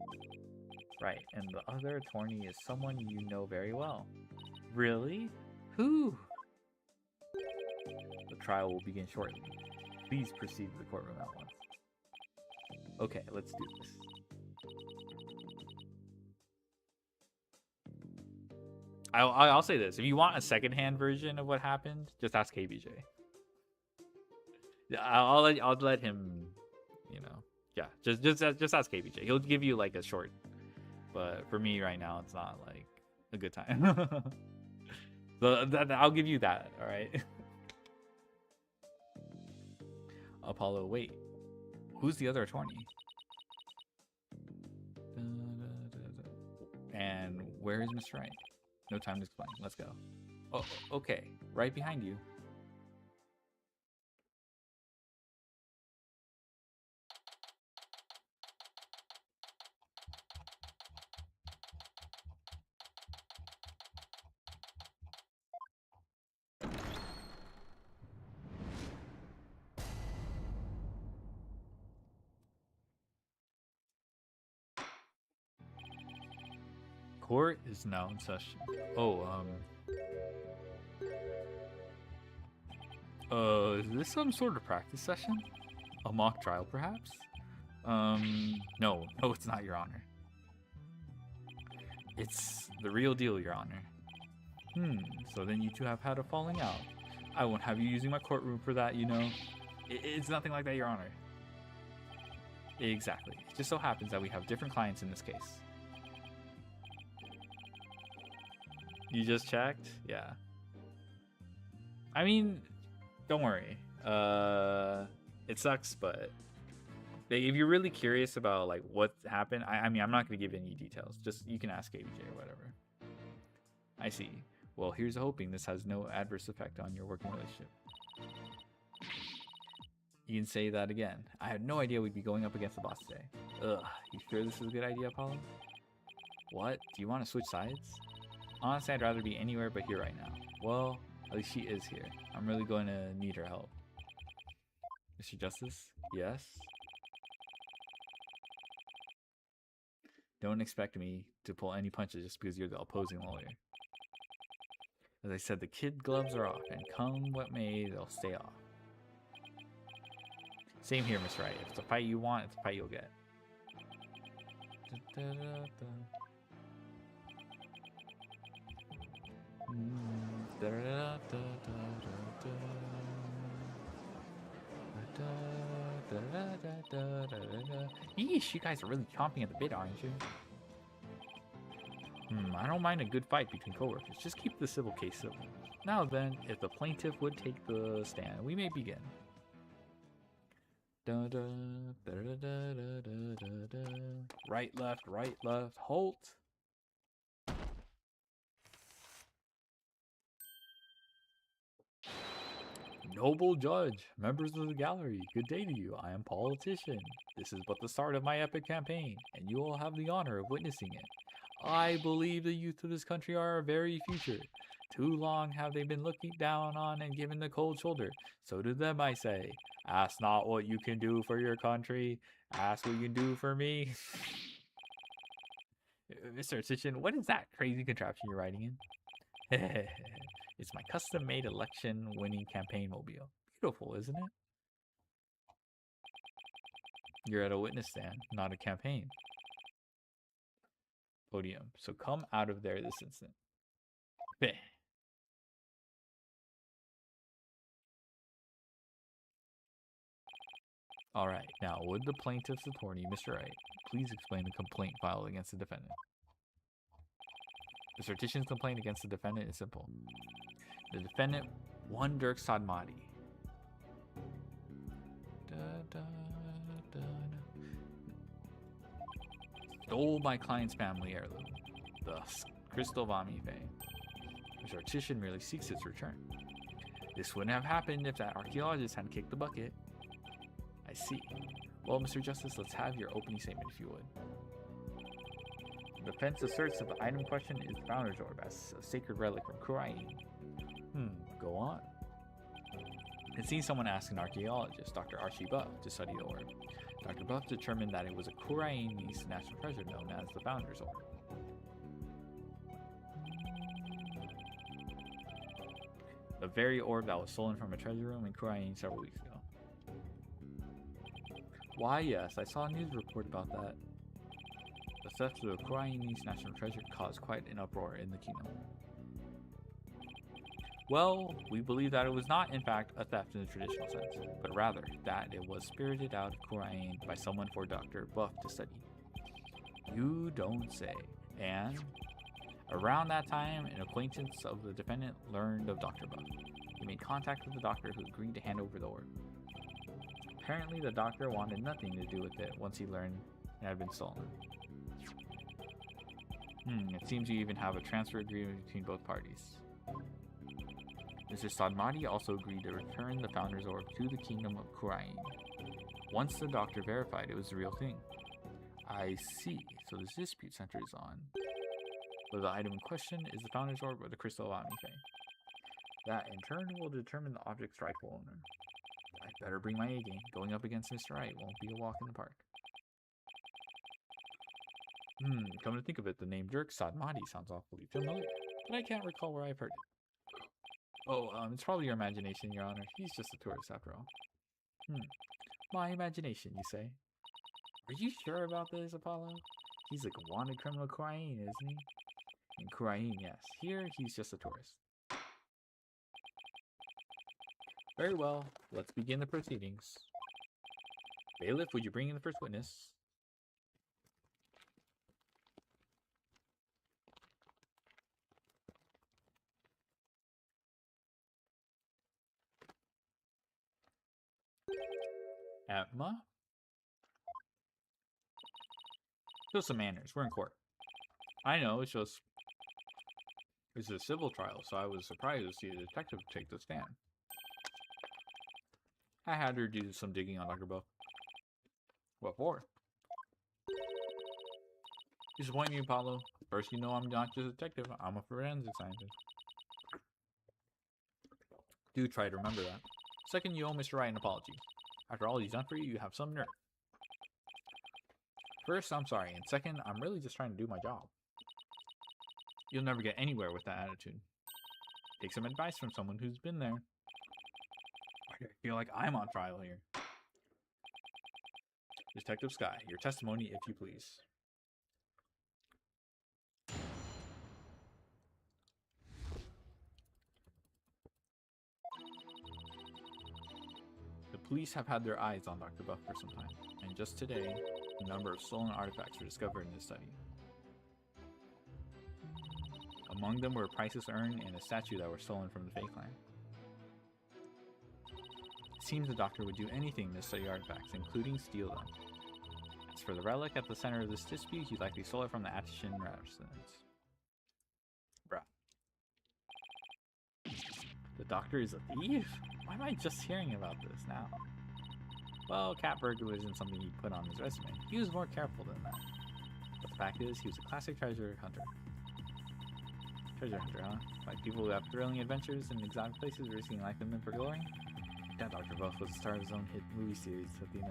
Right, and the other attorney is someone you know very well. Really? Who? The trial will begin shortly. Please proceed to the courtroom at once. Okay, let's do this. I'll say this. If you want a secondhand version of what happened, just ask KBJ. I'll let him, you know. Yeah, just ask KBJ. He'll give you like a short. But for me right now, it's not like a good time. So I'll give you that, all right? Apollo, wait. Who's the other attorney? And where is Mr. Wright? No time to explain. Let's go. Oh, okay. Right behind you. Court is now in session. Is this some sort of practice session? A mock trial, perhaps? No, it's not, Your Honor. It's the real deal, Your Honor. So then you two have had a falling out. I won't have you using my courtroom for that, you know. It's nothing like that, Your Honor. Exactly. It just so happens that we have different clients in this case. You just checked? Yeah. I mean, don't worry. It sucks, but if you're really curious about like what happened, I mean, I'm not gonna give any details. Just you can ask ABJ or whatever. I see. Well, here's hoping this has no adverse effect on your working relationship. You can say that again. I had no idea we'd be going up against the boss today. Ugh, you sure this is a good idea, Apollo? What? Do you want to switch sides? Honestly, I'd rather be anywhere but here right now. Well, at least she is here. I'm really going to need her help. Mr. Justice? Yes? Don't expect me to pull any punches just because you're the opposing lawyer. As I said, the kid gloves are off, and come what may, they'll stay off. Same here, Mr. Wright. If it's a fight you want, it's a fight you'll get. Yeesh, you guys are really chomping at the bit, aren't you? I don't mind a good fight between coworkers. Just keep the civil case civil. Now then, if the plaintiff would take the stand, we may begin. Right, left, halt. Noble judge, members of the gallery, good day to you. I am politician. This is but the start of my epic campaign, and you will have the honor of witnessing it. I believe the youth of this country are our very future. Too long have they been looking down on and given the cold shoulder. So to them I say, ask not what you can do for your country, ask what you can do for me. Mr. Assistant, what is that crazy contraption you're riding in? It's my custom-made election-winning campaign mobile. Beautiful, isn't it? You're at a witness stand, not a campaign. Podium. So come out of there this instant. Beh. All right. Now, would the plaintiff's attorney, Mr. Wright, please explain the complaint filed against the defendant? The Sortitian's complaint against the defendant is simple. The defendant, one Dirk Sadmati, stole my client's family heirloom, the crystal Vami Fae. The Sortitian merely seeks its return. This wouldn't have happened if that archaeologist hadn't kicked the bucket. I see. Well, Mr. Justice, let's have your opening statement if you would. The defense asserts that the item in question is the Founder's Orb as a sacred relic from Kurain. Go on. It seems someone asked an archaeologist, Dr. Archie Buff, to study the orb. Dr. Buff determined that it was a Kurainese national treasure known as the Founder's Orb. The very orb that was stolen from a treasure room in Kurain several weeks ago. Why, yes, I saw a news report about that. The theft of the Kurainese national treasure caused quite an uproar in the kingdom. Well, we believe that it was not, in fact, a theft in the traditional sense, but rather that it was spirited out of Kurain by someone for Dr. Buff to study. You don't say. And around that time, an acquaintance of the defendant learned of Dr. Buff. He made contact with the doctor who agreed to hand over the orb. Apparently, the doctor wanted nothing to do with it once he learned it had been stolen. It seems you even have a transfer agreement between both parties. Mr. Sadmati also agreed to return the Founder's Orb to the Kingdom of Kurain. Once the doctor verified it was the real thing. I see, so this dispute centers on whether the item in question is the Founder's Orb or the Crystal Omni Fae. That, in turn, will determine the object's rightful owner. I'd better bring my A game. Going up against Mr. Wright won't be a walk in the park. Come to think of it, the name Dirk Sadmati sounds awfully familiar, but I can't recall where I've heard it. Oh, it's probably your imagination, Your Honor. He's just a tourist after all. My imagination, you say? Are you sure about this, Apollo? He's like a wanted criminal Kurain, isn't he? In Kurain, yes. Here, he's just a tourist. Very well. Let's begin the proceedings. Bailiff, would you bring in the first witness? Atma? Show some manners. We're in court. I know, it's just... It's a civil trial, so I was surprised to see a detective take the stand. I had her do some digging on Dr. Bo. What for? Disappoint me, Apollo. First, you know I'm not just a detective. I'm a forensic scientist. Do try to remember that. Second, you owe Mr. Wright an apology. After all he's done for you, you have some nerve. First, I'm sorry, and second, I'm really just trying to do my job. You'll never get anywhere with that attitude. Take some advice from someone who's been there. Why do I feel like I'm on trial here? Detective Sky, your testimony, if you please. The police have had their eyes on Dr. Buff for some time, and just today, a number of stolen artifacts were discovered in his study. Among them were a priceless urn and a statue that were stolen from the Fae Clan. It seems the doctor would do anything to study artifacts, including steal them. As for the relic at the center of this dispute, he likely stole it from the Attishan residence. Bruh. The doctor is a thief? Why am I just hearing about this now? Well, cat burglar isn't something he'd put on his resume. He was more careful than that. But the fact is, he was a classic treasure hunter. Treasure hunter, huh? Like people who have thrilling adventures in exotic places, risking life in them for glory? That Dr. Buff was the star of his own hit movie series, Athena.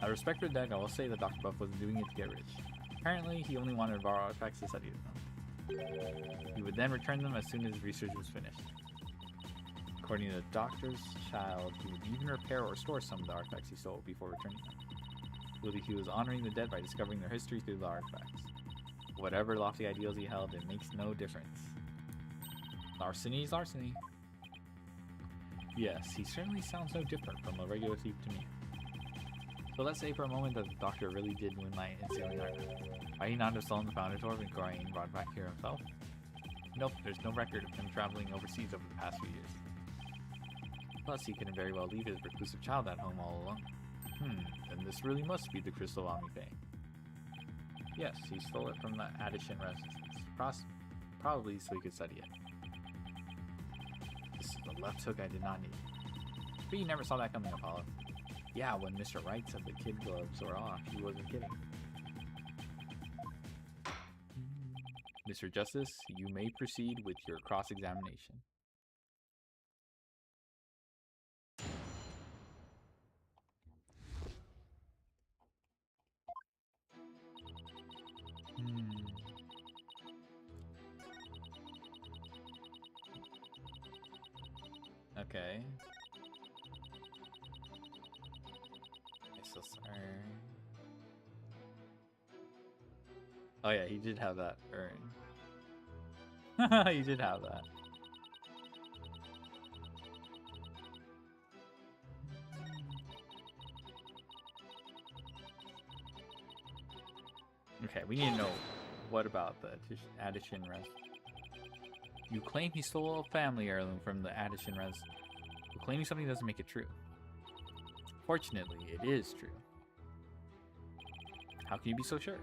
Out of respect for the dead, I will say that Dr. Buff wasn't doing it to get rich. Apparently, he only wanted to borrow artifacts to study them. He would then return them as soon as his research was finished. According to the doctor's child, he would even repair or store some of the artifacts he stole before returning them. He was honoring the dead by discovering their history through the artifacts. Whatever lofty ideals he held, it makes no difference. Larceny is larceny. Yes, he certainly sounds no different from a regular thief to me. So let's say for a moment that the doctor really did moonlight in stealing artifacts. Might he not have stolen the Founder's Orb and Gorian and brought back here himself? Nope, there's no record of him traveling overseas over the past few years. Plus, he couldn't very well leave his reclusive child at home all alone. Then this really must be the Crystal Omni Fae. Yes, he stole it from the Attishan residence. Probably so he could study it. This is the left hook I did not need. But you never saw that coming, Apollo. Yeah, when Mr. Wright said the kid gloves were off, he wasn't kidding. Mr. Justice, you may proceed with your cross-examination. Okay. I'm so sorry. Oh yeah, he did have that urn. He did have that. Okay, we need to know what about the Attishan res. You claim he stole a family heirloom from the Attishan res. But claiming something doesn't make it true. Fortunately, it is true. How can you be so sure?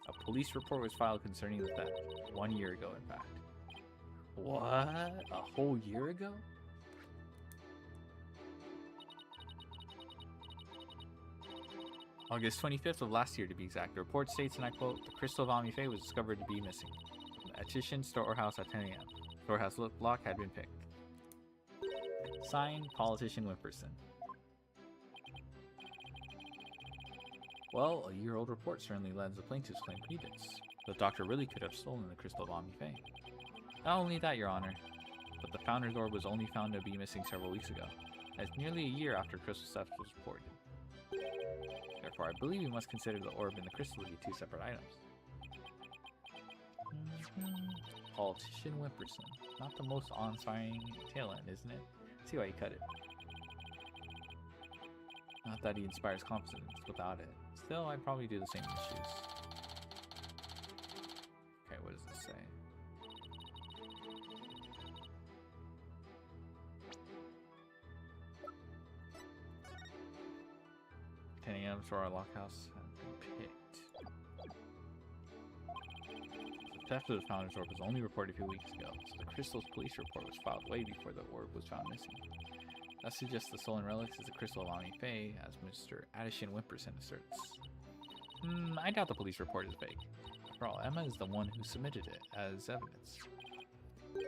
A police report was filed concerning the theft 1 year ago, in fact. What? A whole year ago? August 25th of last year, to be exact. The report states, and I quote, "The crystal of Omni Fae was discovered to be missing. From the Attishan storehouse at 10 a.m. Storehouse lock had been picked." Signed, Politician Whipperson. Well, a year-old report certainly lends the plaintiff's claim credence. The doctor really could have stolen the crystal of Omni Fae. Not only that, Your Honor, but the Founder's Orb was only found to be missing several weeks ago. That's nearly a year after crystal theft was reported. Therefore, I believe we must consider the orb and the crystal to be two separate items. Politician Wimperson. Not the most awe-inspiring tail end, isn't it? See why he cut it. Not that he inspires confidence without it. Still, I'd probably do the same in his shoes. Okay, what does this say? 10 a.m. for our lockhouse has been picked. The theft of the Founder's Orb was only reported a few weeks ago, so the Crystal's police report was filed way before the orb was found missing. That suggests the stolen relics is the Crystal of Omni Fae, as Mr. Addison Wimperson asserts. I doubt the police report is fake. After all, Emma is the one who submitted it as evidence.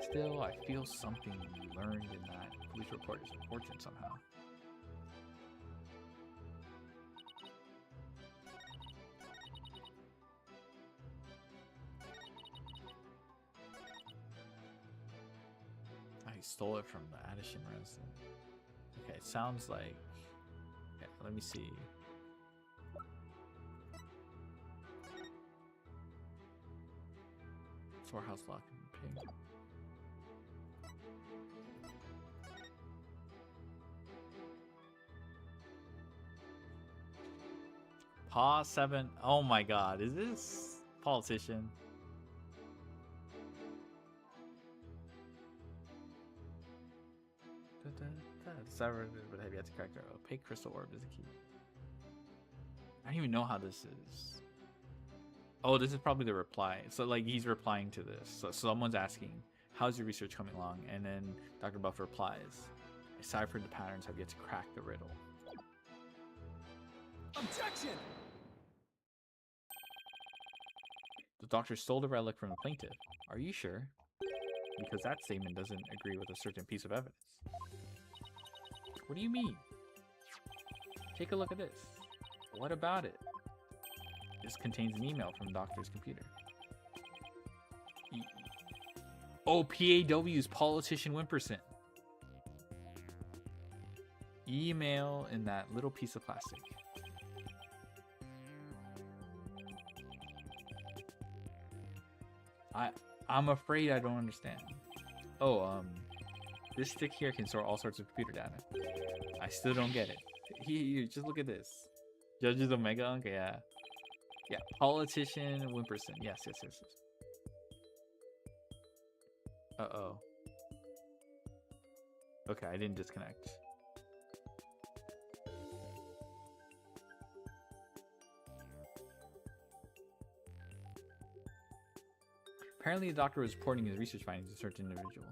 Still, I feel something we learned in that police report is important somehow. He stole it from the Addison resident. Okay, it sounds like... Okay, let me see. Storehouse lock and pig. Paw 7. Oh my god, is this politician? Severed, but have yet to crack their opaque crystal orb is the key. I don't even know how this is. Oh, this is probably the reply. So like he's replying to this. So someone's asking, how's your research coming along? And then Dr. Buff replies, I deciphered the patterns, have yet to crack the riddle. Objection! The doctor stole the relic from the plaintiff. Are you sure? Because that statement doesn't agree with a certain piece of evidence. What do you mean? Take a look at this. What about it? This contains an email from the doctor's computer. Oh, PAW's Politician Wimperson. Email in that little piece of plastic. I'm afraid I don't understand. Oh, this stick here can store all sorts of computer data. I still don't get it. Here, just look at this. Judges Omega Unk, yeah. Yeah, Politician Wimperson. Yes. Uh-oh. Okay, I didn't disconnect. Apparently the doctor was reporting his research findings to a certain individual.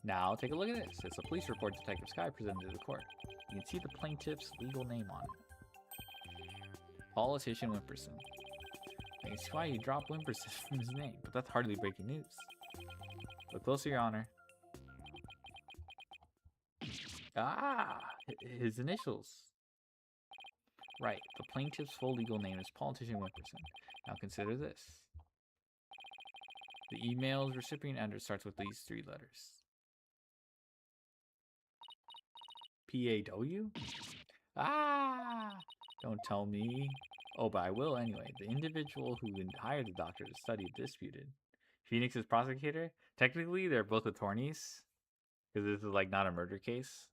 Now take a look at this. It's a police report Detective Sky presented to the court. You can see the plaintiff's legal name on it. Politician Wimperson. I can see why you dropped Wimperson from his name, but that's hardly breaking news. Look closer, Your Honor. Ah! His initials. Right, the plaintiff's full legal name is Politician Wimperson. Now consider this. The email's recipient address starts with these 3 letters. PAW? Ah! Don't tell me. Oh, but I will anyway. The individual who hired the doctor to study disputed. Phoenix is prosecutor? Technically, they're both attorneys. Because this is like not a murder case.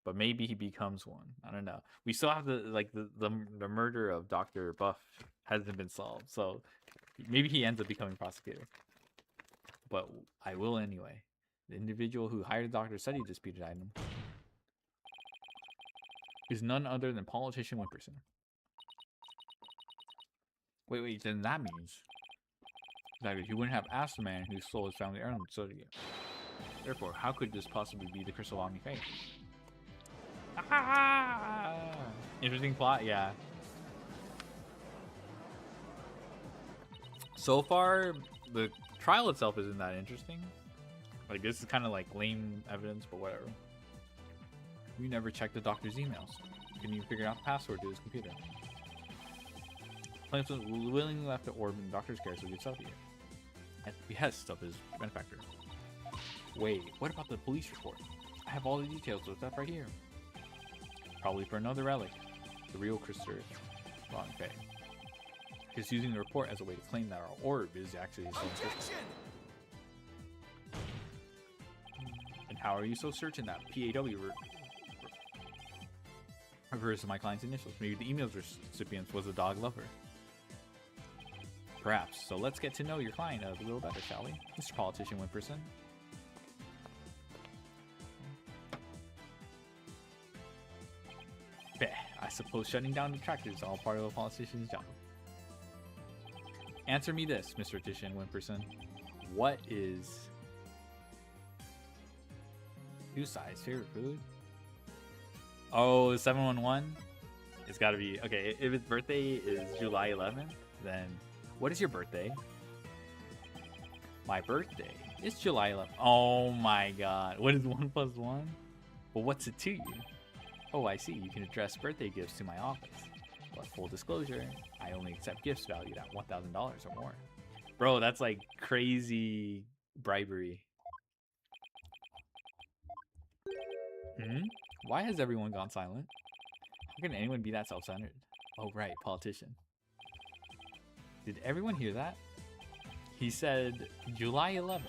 But maybe he becomes one. I don't know. We still have the murder of Dr. Buff hasn't been solved. So maybe he ends up becoming prosecutor. But I will anyway. The individual who hired the doctor to study disputed item is none other than Politician Wimperson. Wait, then that means that you wouldn't have asked the man who stole his family heirloom to study it. Therefore, how could this possibly be the Crystal Omni Fae? Ah! Interesting plot, yeah. So far, the trial itself isn't that interesting. Like, this is kind of like lame evidence, but whatever. You never checked the doctor's emails. Couldn't even figure out the password to his computer. Plaintiff willingly left the orb in the doctor's care so he could study it. At the behest of his benefactor. Wait, what about the police report? I have all the details looked up right here. Probably for another relic. The real Crystal Omni Fae. Just using the report as a way to claim that our orb is actually his own crystal. And how are you so certain that PAW refers to my client's initials? Maybe the email's recipient was a dog lover. Perhaps. So let's get to know your client a little better, shall we? Mr. Politician Wimperson. Beh, I suppose shutting down detractors is all part of a politician's job. Answer me this, Mr. Politician Wimperson. What is Usai's favorite food? Oh, 711? It's gotta be... Okay, if his birthday is July 11th, then... What is your birthday? My birthday is July 11th. Oh my god. What is 1 plus 1? Well, what's it to you? Oh, I see. You can address birthday gifts to my office. But full disclosure, I only accept gifts valued at $1,000 or more. Bro, that's like crazy bribery. Why has everyone gone silent? How can anyone be that self-centered? Oh, right, politician. Did everyone hear that? He said July 11th.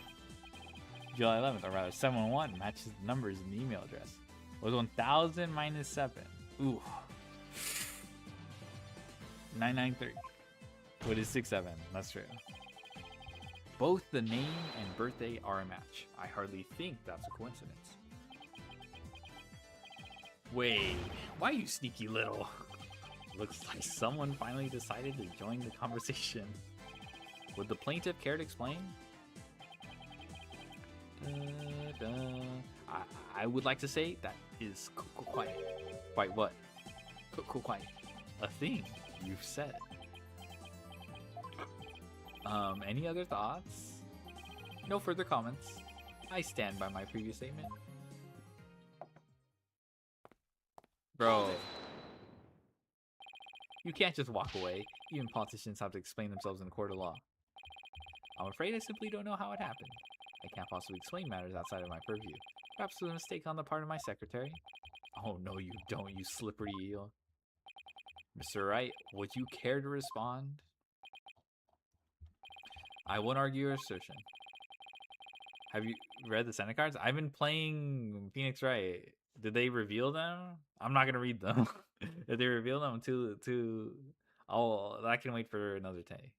July 11th, or rather 711 matches the numbers in the email address. It was 1,000 minus 7. Ooh. 993. What is 67? That's true. Both the name and birthday are a match. I hardly think that's a coincidence. Wait, why you sneaky little? Looks like someone finally decided to join the conversation. Would the plaintiff care to explain? I would like to say that is quite what? Quite a thing you've said. Any other thoughts? No further comments. I stand by my previous statement. Bro. You can't just walk away. Even politicians have to explain themselves in a court of law. I'm afraid I simply don't know how it happened. I can't possibly explain matters outside of my purview. Perhaps it was a mistake on the part of my secretary. Oh no, you don't, you slippery eel. Mr. Wright, would you care to respond? I won't argue your assertion. Have you read the Senate cards? I've been playing Phoenix Wright. Did they reveal them? I'm not gonna read them. If they reveal them I can wait for another day.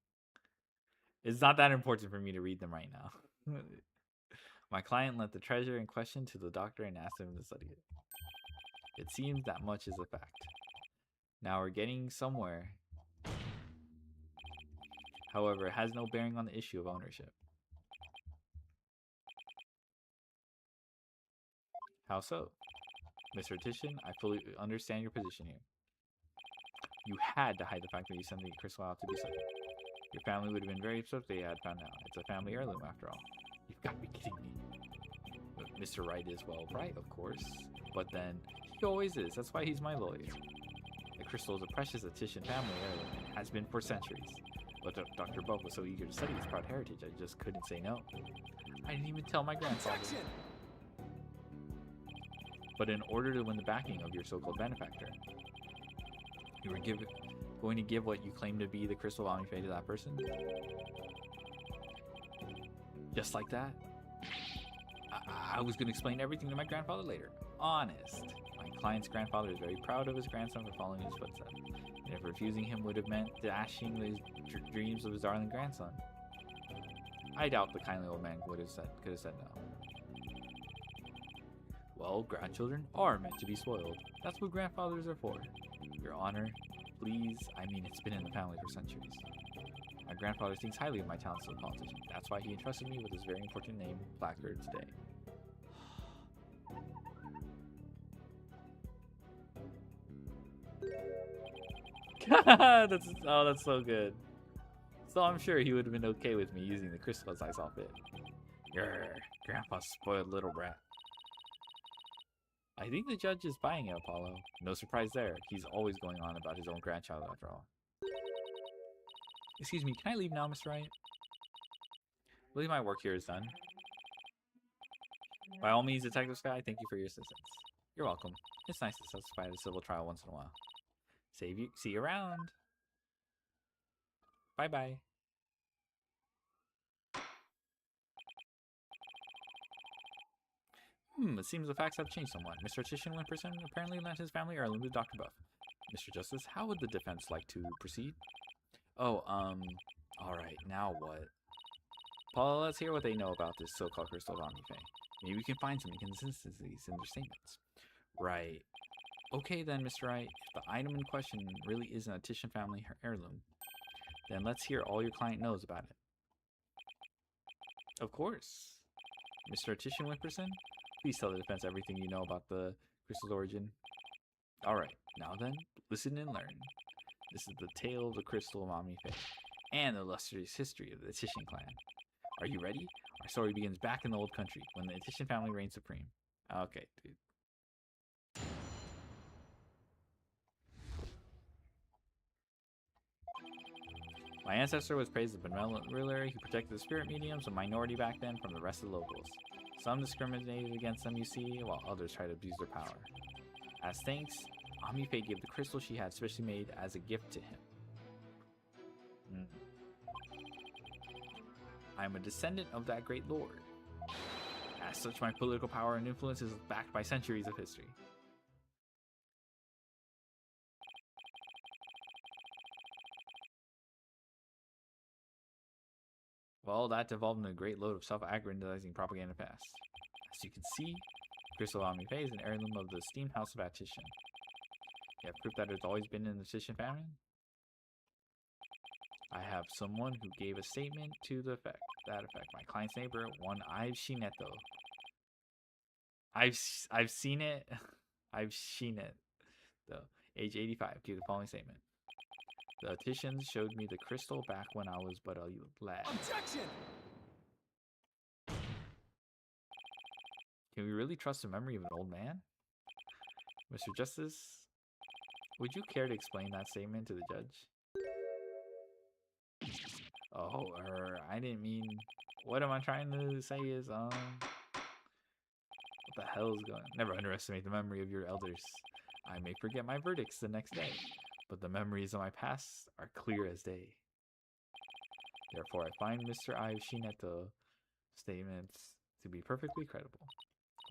It's not that important for me to read them right now. My client lent the treasure in question to the doctor and asked him to study it. It seems that much is a fact. Now we're getting somewhere. However, it has no bearing on the issue of ownership. How so? Mr. Titian, I fully understand your position here. You had to hide the fact that you sent the crystal out to be studied. Your family would have been very upset if they had found out. It's a family heirloom after all. You've got to be kidding me. But Mr. Wright is, well, right, of course. But then, he always is. That's why he's my lawyer. The crystal is a precious Titian family heirloom and has been for centuries. But Dr. Buck was so eager to study his proud heritage, I just couldn't say no. I didn't even tell my grandfather. But in order to win the backing of your so-called benefactor, you were going to give what you claim to be the crystal bounty fate to that person? Just like that? I was going to explain everything to my grandfather later. Honest. My client's grandfather is very proud of his grandson for following his footsteps. And if refusing him would have meant dashing his dreams of his darling grandson, I doubt the kindly old man could have said no. Well, grandchildren are meant to be spoiled. That's what grandfathers are for. Your Honor, please, I mean, it's been in the family for centuries. My grandfather thinks highly of my talents as a politician. That's why he entrusted me with this very important name placard today. That's so good. So I'm sure he would have been okay with me using the crystal as I saw fit. Grr, Grandpa's spoiled little brat. I think the judge is buying it, Apollo. No surprise there. He's always going on about his own grandchild after all. Excuse me, can I leave now, Mr. Wright? I believe my work here is done. By all means, Detective Sky, thank you for your assistance. You're welcome. It's nice to testify at a civil trial once in a while. See you around. Bye-bye. It seems the facts have changed somewhat. Mr. Titian Wimperson apparently lent his family heirloom to Dr. Buff. Mr. Justice, how would the defense like to proceed? Oh, alright, now what? Paul, let's hear what they know about this so-called crystal of Omnife. Maybe we can find some inconsistencies in their statements. Right. Okay then, Mr. Wright, if the item in question really isn't a Titian family heirloom, then let's hear all your client knows about it. Of course. Mr. Titian Wimperson, please tell the defense everything you know about the crystal's origin. Alright, now then, listen and learn. This is the tale of the crystal of Omnife, and the illustrious history of the Titian clan. Are you ready? Our story begins back in the old country, when the Titian family reigned supreme. Okay, dude. My ancestor was praised as a benevolent ruler who protected the spirit mediums, a minority back then, from the rest of the locals. Some discriminated against them, you see, while others tried to abuse their power. As thanks, Omnife gave the crystal she had specially made as a gift to him. I am a descendant of that great lord. As such, my political power and influence is backed by centuries of history. Well, that devolved into a great load of self-aggrandizing propaganda pass. As you can see, Crystal Omnife is an heirloom of the esteemed House of Titian. You have proof that it's always been in the Titian family? I have someone who gave a statement to that effect. My client's neighbor, one I've seen it though. I've seen it. I've seen it though. Age 85, gave the following statement. The Titians showed me the crystal back when I was but a lad. Objection! Can we really trust the memory of an old man? Mr. Justice, would you care to explain that statement to the judge? Oh, I didn't mean... What am I trying to say is, what the hell is going on? Never underestimate the memory of your elders. I may forget my verdicts the next day, but the memories of my past are clear as day. Therefore, I find Mr. Shineto statements to be perfectly credible.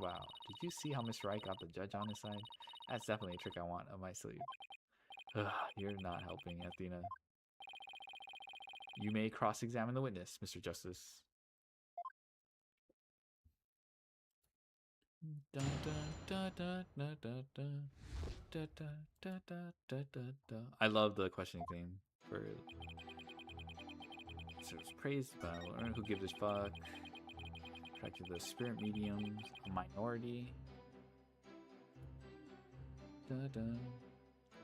Wow, did you see how Mr. Wright got the judge on his side? That's definitely a trick I want up my sleeve. You're not helping, Athena. You may cross-examine the witness, Mr. Justice. I love the questioning theme for it. So it's praised by who gives a fuck. Protected the spirit mediums, a minority.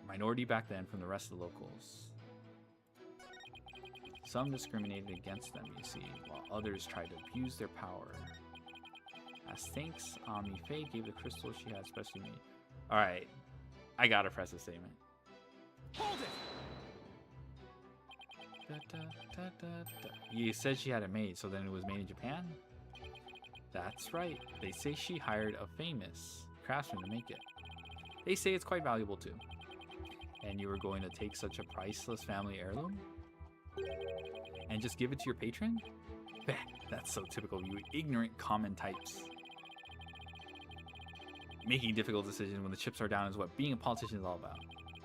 Minority back then from the rest of the locals. Some discriminated against them, you see, while others tried to abuse their power. As thanks, Omnife gave the crystal she had specially made. Alright, I gotta press a statement. Hold it! You said she had it made, so then it was made in Japan? That's right. They say she hired a famous craftsman to make it. They say it's quite valuable too. And you were going to take such a priceless family heirloom? And just give it to your patron? That's so typical of you ignorant common types. Making difficult decisions when the chips are down is what being a politician is all about.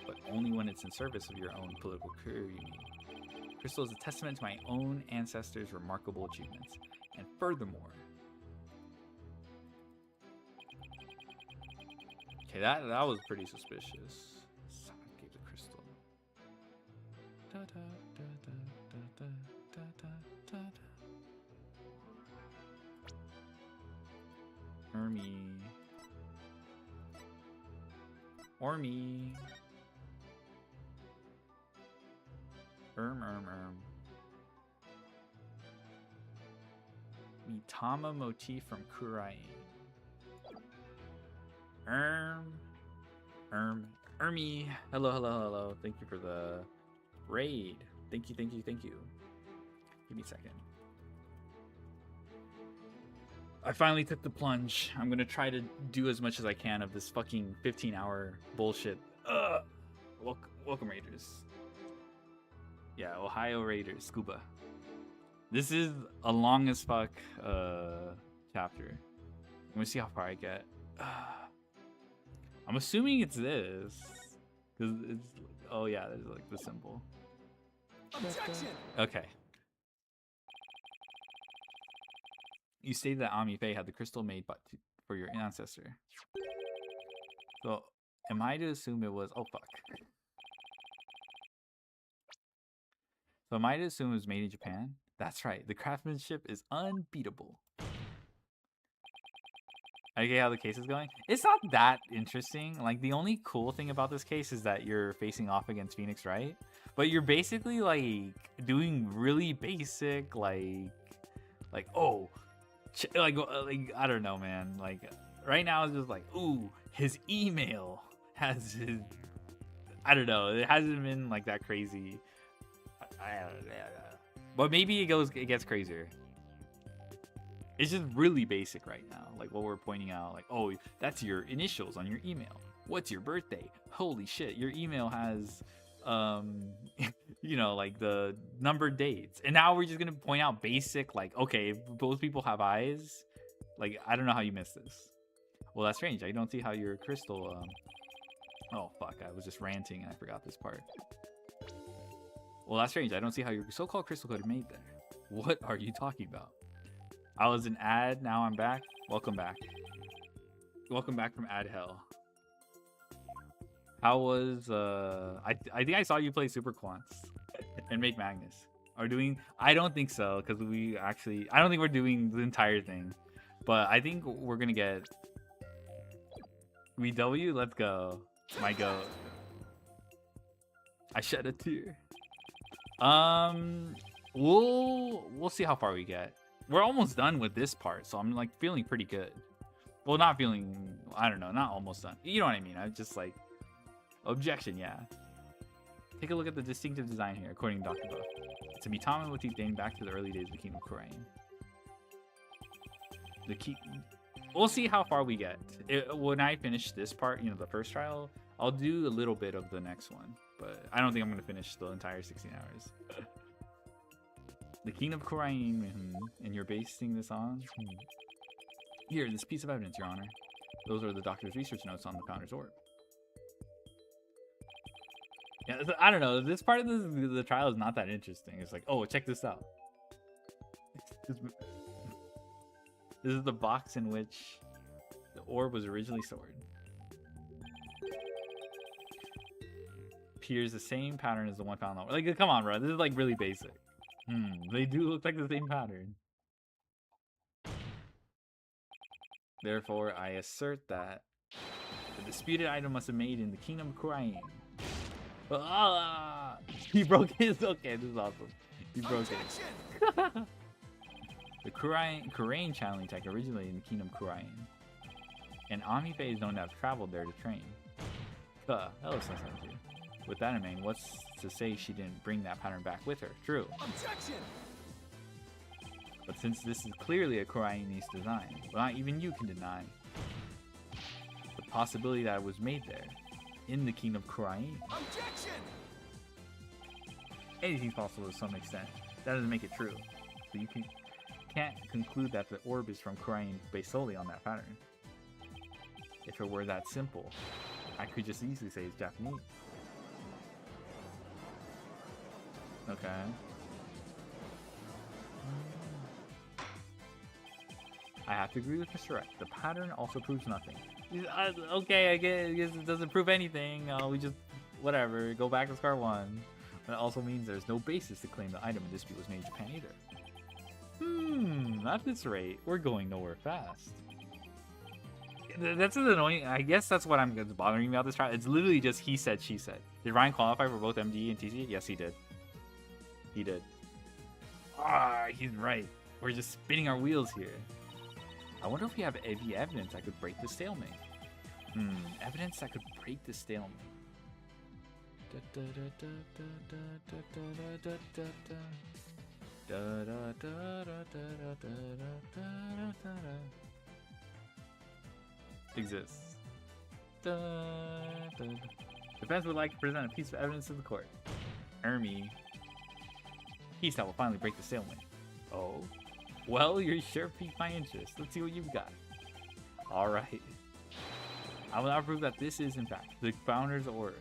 But only when it's in service of your own political career, you mean. Crystal is a testament to my own ancestors' remarkable achievements. And furthermore... Okay, that was pretty suspicious. Someone gave the crystal. Ormy. Mitama motif from Kurain. Ermi. Hello. Thank you for the raid. Thank you. Give me a second. I finally took the plunge. I'm gonna try to do as much as I can of this fucking 15-hour bullshit. Welcome, Raiders. Yeah, Ohio Raiders, Scuba. This is a long as fuck chapter. Let me see how far I get. I'm assuming it's this. Because it's... Oh yeah, there's like the symbol. Objection! Okay. You stated that Ami Faye had the crystal made for your ancestor. So, am I to assume it was... Oh, fuck. So, am I to assume it was made in Japan? That's right. The craftsmanship is unbeatable. Okay, how the case is going? It's not that interesting. Like, the only cool thing about this case is that you're facing off against Phoenix Wright. But you're basically, like, doing really basic, like oh... like I don't know, man. Like right now it's just like, ooh, his email has his... I don't know. It hasn't been like that crazy. But maybe it gets crazier. It's just really basic right now. Like what we're pointing out, like, oh, that's your initials on your email. What's your birthday? Holy shit, your email has you know, like the numbered dates. And now we're just gonna point out basic, like, okay, if both people have eyes, like, I don't know how you missed this. Well, that's strange. I don't see how your crystal oh fuck, I was just ranting and I forgot this part. Well, that's strange. I don't see how your so-called crystal could have made there. What are you talking about? I was an ad, now I'm back. Welcome back. Welcome back from ad hell. How was I think I saw you play Super Quants and make Magnus. Are doing... I don't think so, because I don't think we're doing the entire thing. But I think we're gonna get VW, let's go. My goat. I shed a tear. We'll see how far we get. We're almost done with this part, so I'm like feeling pretty good. Well, not feeling, I don't know, not almost done. You know what I mean? I'm just like... Objection, yeah. Take a look at the distinctive design here, according to Dr. Buff. It's a Mitama motif dating back to the early days of the Kingdom of Korain. The key... We'll see how far we get. When I finish this part, you know, the first trial, I'll do a little bit of the next one. But I don't think I'm going to finish the entire 16 hours. The Kingdom of Korain, and you're basing this on? Here, this piece of evidence, Your Honor. Those are the doctor's research notes on the Founder's Orb. Yeah, I don't know. This part of the trial is not that interesting. It's like, oh, check this out. This is the box in which the orb was originally stored. Appears the same pattern as the one found on. Like, come on, bro. This is like really basic. They do look like the same pattern. Therefore, I assert that the disputed item must have made in the Kingdom of Korain. Ah, he broke his... Okay, this is awesome. He broke it. The Korain channeling tech originated in the Kingdom of Korain. And Ami Faye is known to have traveled there to train. That looks nice to you. With that in mind, what's to say she didn't bring that pattern back with her? True. Objection! But since this is clearly a Korainese design, well, not even you can deny the possibility that it was made there. In the Kingdom of Korain. Objection! Anything's possible to some extent. That doesn't make it true. So you can't conclude that the orb is from Korain based solely on that pattern. If it were that simple, I could just easily say it's Japanese. Okay. I have to agree with Mr. Wright. The pattern also proves nothing. Okay, I guess it doesn't prove anything. We just, whatever, go back to square one. But it also means there's no basis to claim the item in dispute was made in Japan either. At this rate, we're going nowhere fast. That's annoying. I guess that's what I'm bothering me about this trial. It's literally just he said, she said. Did Ryan qualify for both MD and TC? Yes, he did. He did. Ah, he's right. We're just spinning our wheels here. I wonder if we have any evidence that could break the stalemate. Evidence that could break the stalemate. Exists. Defense would like to present a piece of evidence to the court. Ermi Peace that will finally break the stalemate. Oh? Well, you're sure piqued my interest. Let's see what you've got. Alright. I will now prove that this is, in fact, the Founder's Orb.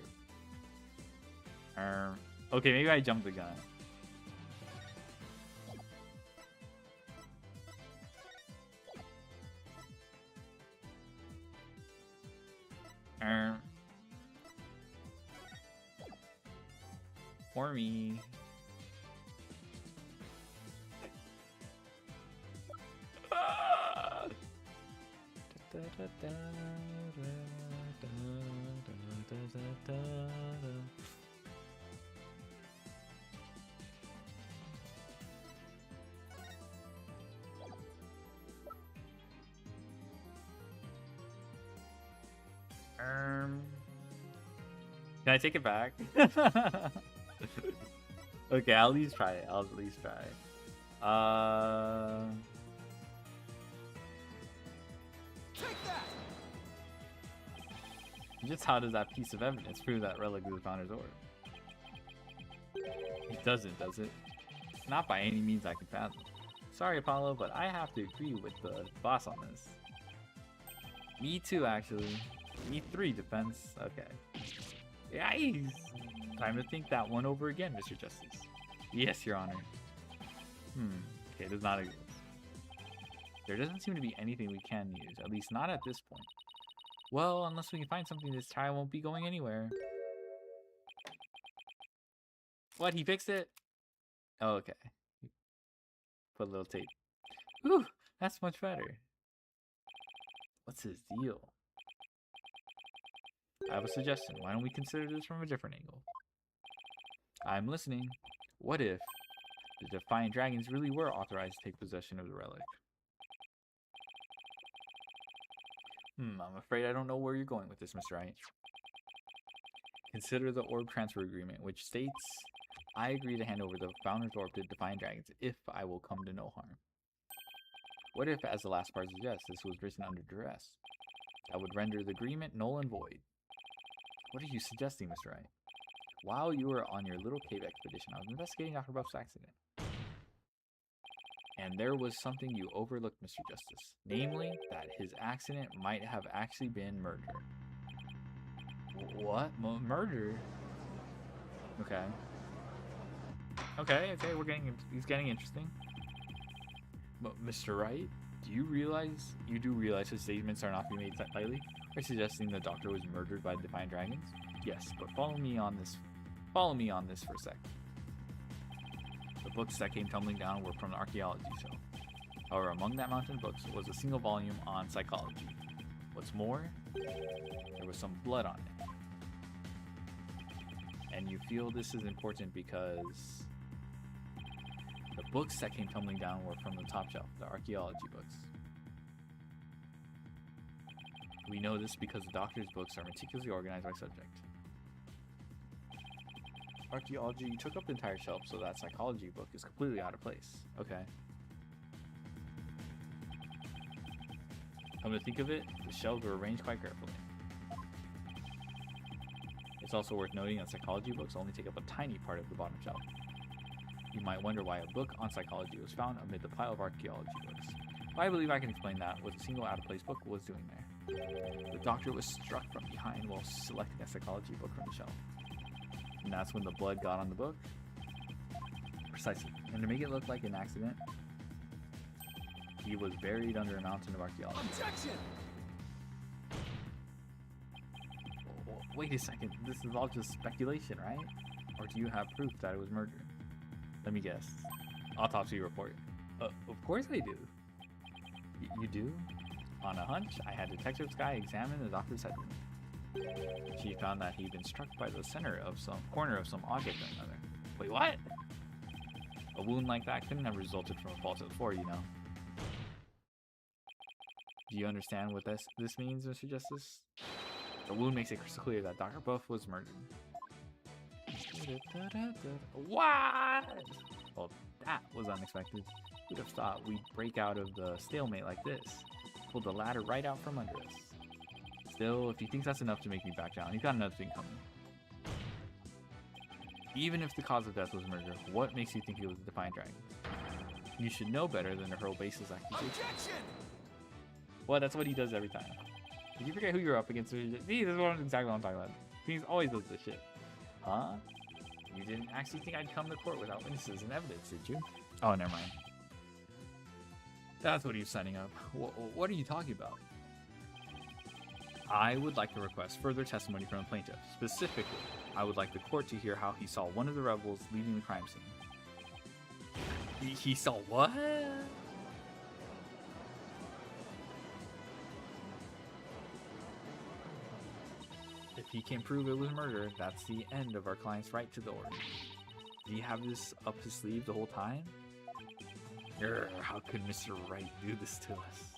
Okay, maybe I jumped the gun. For me. Can I take it back? Okay, I'll at least try it. I'll at least try it. Take that! Just how does that piece of evidence prove that relic is the Founder's Orb? It doesn't, does it? Not by any means I can fathom. Sorry, Apollo, but I have to agree with the boss on this. Me too, actually. Me 3 defense. Okay. Yikes! Time to think that one over again, Mr. Justice. Yes, Your Honor. Okay, does not exist. There doesn't seem to be anything we can use, at least not at this point. Well, unless we can find something, this try won't be going anywhere. What, he fixed it? Oh, okay. Put a little tape. Whew, that's much better. What's his deal? I have a suggestion. Why don't we consider this from a different angle? I'm listening. What if the Defiant Dragons really were authorized to take possession of the relic? I'm afraid I don't know where you're going with this, Mr. Wright. Consider the orb transfer agreement, which states, I agree to hand over the Founder's Orb to Defiant Dragons if I will come to no harm. What if, as the last part suggests, this was written under duress? That would render the agreement null and void. What are you suggesting, Mr. Wright? While you were on your little cave expedition, I was investigating Dr. Buff's accident. And there was something you overlooked, Mr. Justice. Namely, that his accident might have actually been murder. What? Murder? Okay. Okay, he's getting interesting. But Mr. Wright, you do realize his statements are not to be made lightly? By suggesting the doctor was murdered by the Defiant Dragons? Yes, but follow me on this for a sec. The books that came tumbling down were from the archaeology show. However, among that mountain of books was a single volume on psychology. What's more, there was some blood on it. And you feel this is important because the books that came tumbling down were from the top shelf, the archaeology books. We know this because the doctor's books are meticulously organized by subject. Archaeology took up the entire shelf, so that psychology book is completely out of place. Okay. Come to think of it, the shelves were arranged quite carefully. It's also worth noting that psychology books only take up a tiny part of the bottom shelf. You might wonder why a book on psychology was found amid the pile of archaeology books. But I believe I can explain that what a single out-of-place book was doing there. The doctor was struck from behind while selecting a psychology book from the shelf. And that's when the blood got on the book? Precisely. And to make it look like an accident, he was buried under a mountain of archaeology. Objection! Wait a second, this is all just speculation, right? Or do you have proof that it was murder? Let me guess. Autopsy report. Of course I do. You do? On a hunch, I had Detective Sky examine the doctor's head. She found that he'd been struck by the corner of some object or another. Wait, what? A wound like that couldn't have resulted from a fall to the floor, you know. Do you understand what this means, Mr. Justice? The wound makes it crystal clear that Dr. Buff was murdered. What? Well, that was unexpected. Who'd have thought we'd break out of the stalemate like this? Pulled the ladder right out from under us. Still, if he thinks that's enough to make me back down, he's got another thing coming. Even if the cause of death was murder, what makes you think he was a Defiant Dragon? You should know better than to hurl baseless accusations. Objection! Well, that's what he does every time. Did you forget who you're up against? See, this is exactly what I'm talking about. He always does this shit. Huh? You didn't actually think I'd come to court without witnesses and evidence, did you? Oh, never mind. That's what he's signing up. What are you talking about? I would like to request further testimony from the plaintiff. Specifically, I would like the court to hear how he saw one of the rebels leaving the crime scene. He saw what? If he can prove it was murder, that's the end of our client's right to the order. Did he have this up his sleeve the whole time? How could Mr. Wright do this to us?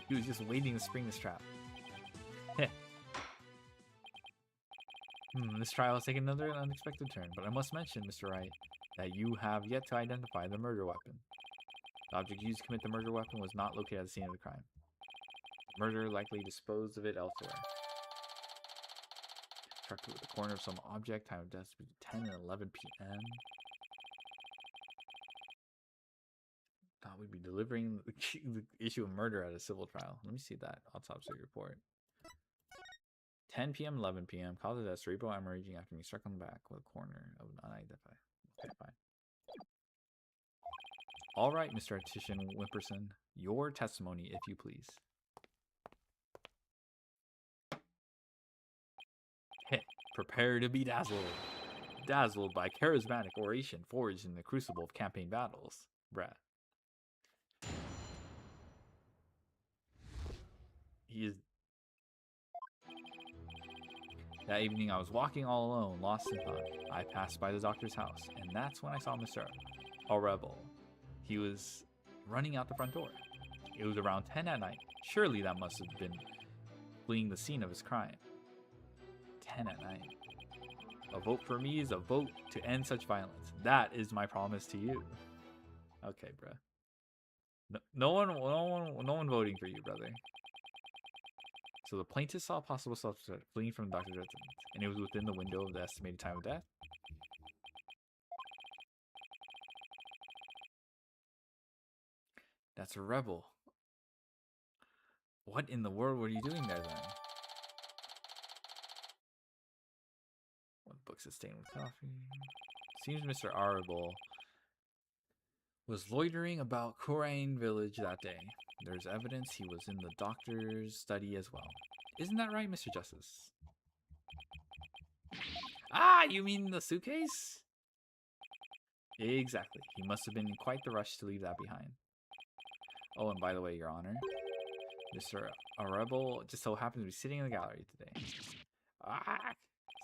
He was just waiting to spring this trap. Heh. This trial has taken another unexpected turn, but I must mention, Mr. Wright, that you have yet to identify the murder weapon. The object used to commit the murder weapon was not located at the scene of the crime. The murderer likely disposed of it elsewhere. Struck it with the corner of some object, time of death between 10 and 11 p.m. Thought we'd be delivering the issue of murder at a civil trial. Let me see that autopsy report. 10 p.m., 11 p.m. Cause of death, cerebral hemorrhaging after being struck on the back with a corner of an unidentified. Okay, fine. All right, Mr. Artician Wimperson, your testimony, if you please. Heh, prepare to be dazzled. Dazzled by charismatic oration forged in the crucible of campaign battles. Brad. He is... That evening, I was walking all alone, lost in thought. I passed by the doctor's house, and that's when I saw Mr. Rebel. He was running out the front door. It was around 10 at night. Surely that must have been fleeing the scene of his crime. 10 at night. A vote for me is a vote to end such violence. That is my promise to you. Okay, bruh. No one voting for you, brother. So the plaintiff saw a possible suspect fleeing from the doctor's residence, and it was within the window of the estimated time of death. That's a rebel. What in the world were you doing there then? What books is stained with coffee? Seems Mr. Arable was loitering about Korain village that day. There's evidence he was in the doctor's study as well. Isn't that right, Mr. Justice? Ah, you mean the suitcase? Exactly. He must have been in quite the rush to leave that behind. Oh, and by the way, Your Honor, Mr. Arable just so happens to be sitting in the gallery today. Ah,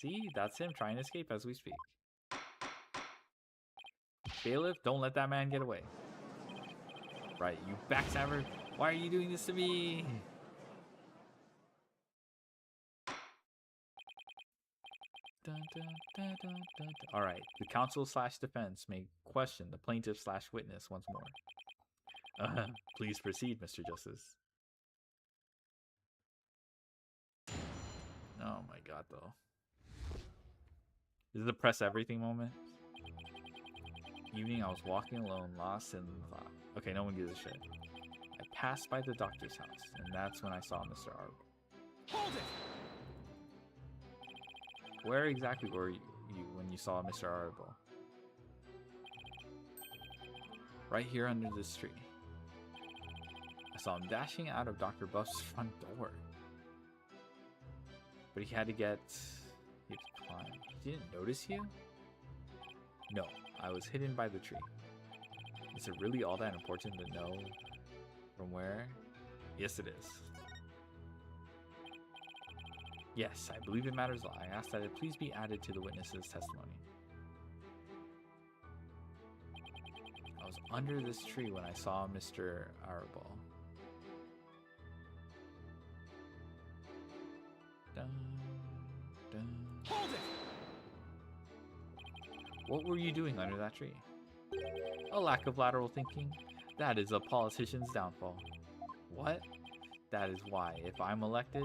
see, that's him trying to escape as we speak. Bailiff, don't let that man get away. Right, you backstabber. Why are you doing this to me? Dun, dun, dun, dun, dun, dun. All right, the counsel / defense may question the plaintiff / witness once more. Please proceed, Mr. Justice. Oh my god, though. This is the press everything moment. Evening, I was walking alone, lost in thought. Okay, no one gives a shit. I passed by the doctor's house, and that's when I saw Mr. Arb. Hold it! Where exactly were you when you saw Mr. Arable? Right here under this tree. I saw him dashing out of Dr. Buff's front door. But he had to climb. He didn't notice you? No, I was hidden by the tree. Is it really all that important to know from where? Yes, it is. Yes, I believe it matters a lot. I ask that it please be added to the witness's testimony. I was under this tree when I saw Mr. Arable. Dun, dun. Hold it! What were you doing under that tree? A lack of lateral thinking. That is a politician's downfall. What? That is why, if I'm elected,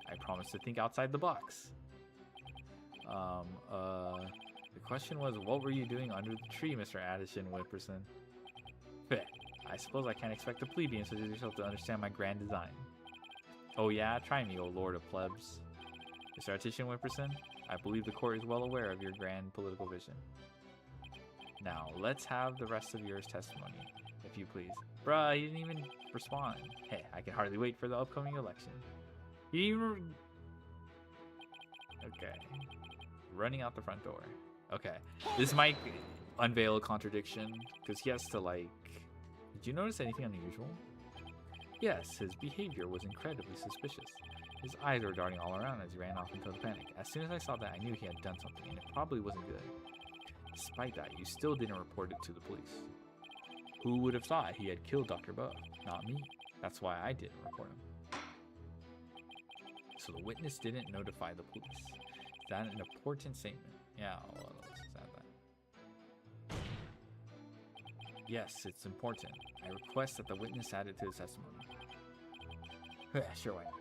I promise to think outside the box. The question was, what were you doing under the tree, Mr. Addison Whipperson? Heh, I suppose I can't expect a plebeian such as yourself to understand my grand design. Oh yeah, try me, O Lord of Plebs. Mr. Artician Whipperson, I believe the court is well aware of your grand political vision. Now, let's have the rest of your testimony, if you please. Bruh, he didn't even respond. Hey, I can hardly wait for the upcoming election. He even... Okay. Running out the front door. Okay. This might unveil a contradiction, because he has to, like... Did you notice anything unusual? Yes, his behavior was incredibly suspicious. His eyes were darting all around as he ran off into the panic. As soon as I saw that, I knew he had done something, and it probably wasn't good. Despite that, you still didn't report it to the police. Who would have thought he had killed Dr. Buff? Not me. That's why I didn't report him. So the witness didn't notify the police. Is that an important statement? Yeah, well, let's just add that. Yes, it's important. I request that the witness add it to his testimony. Sure, why not?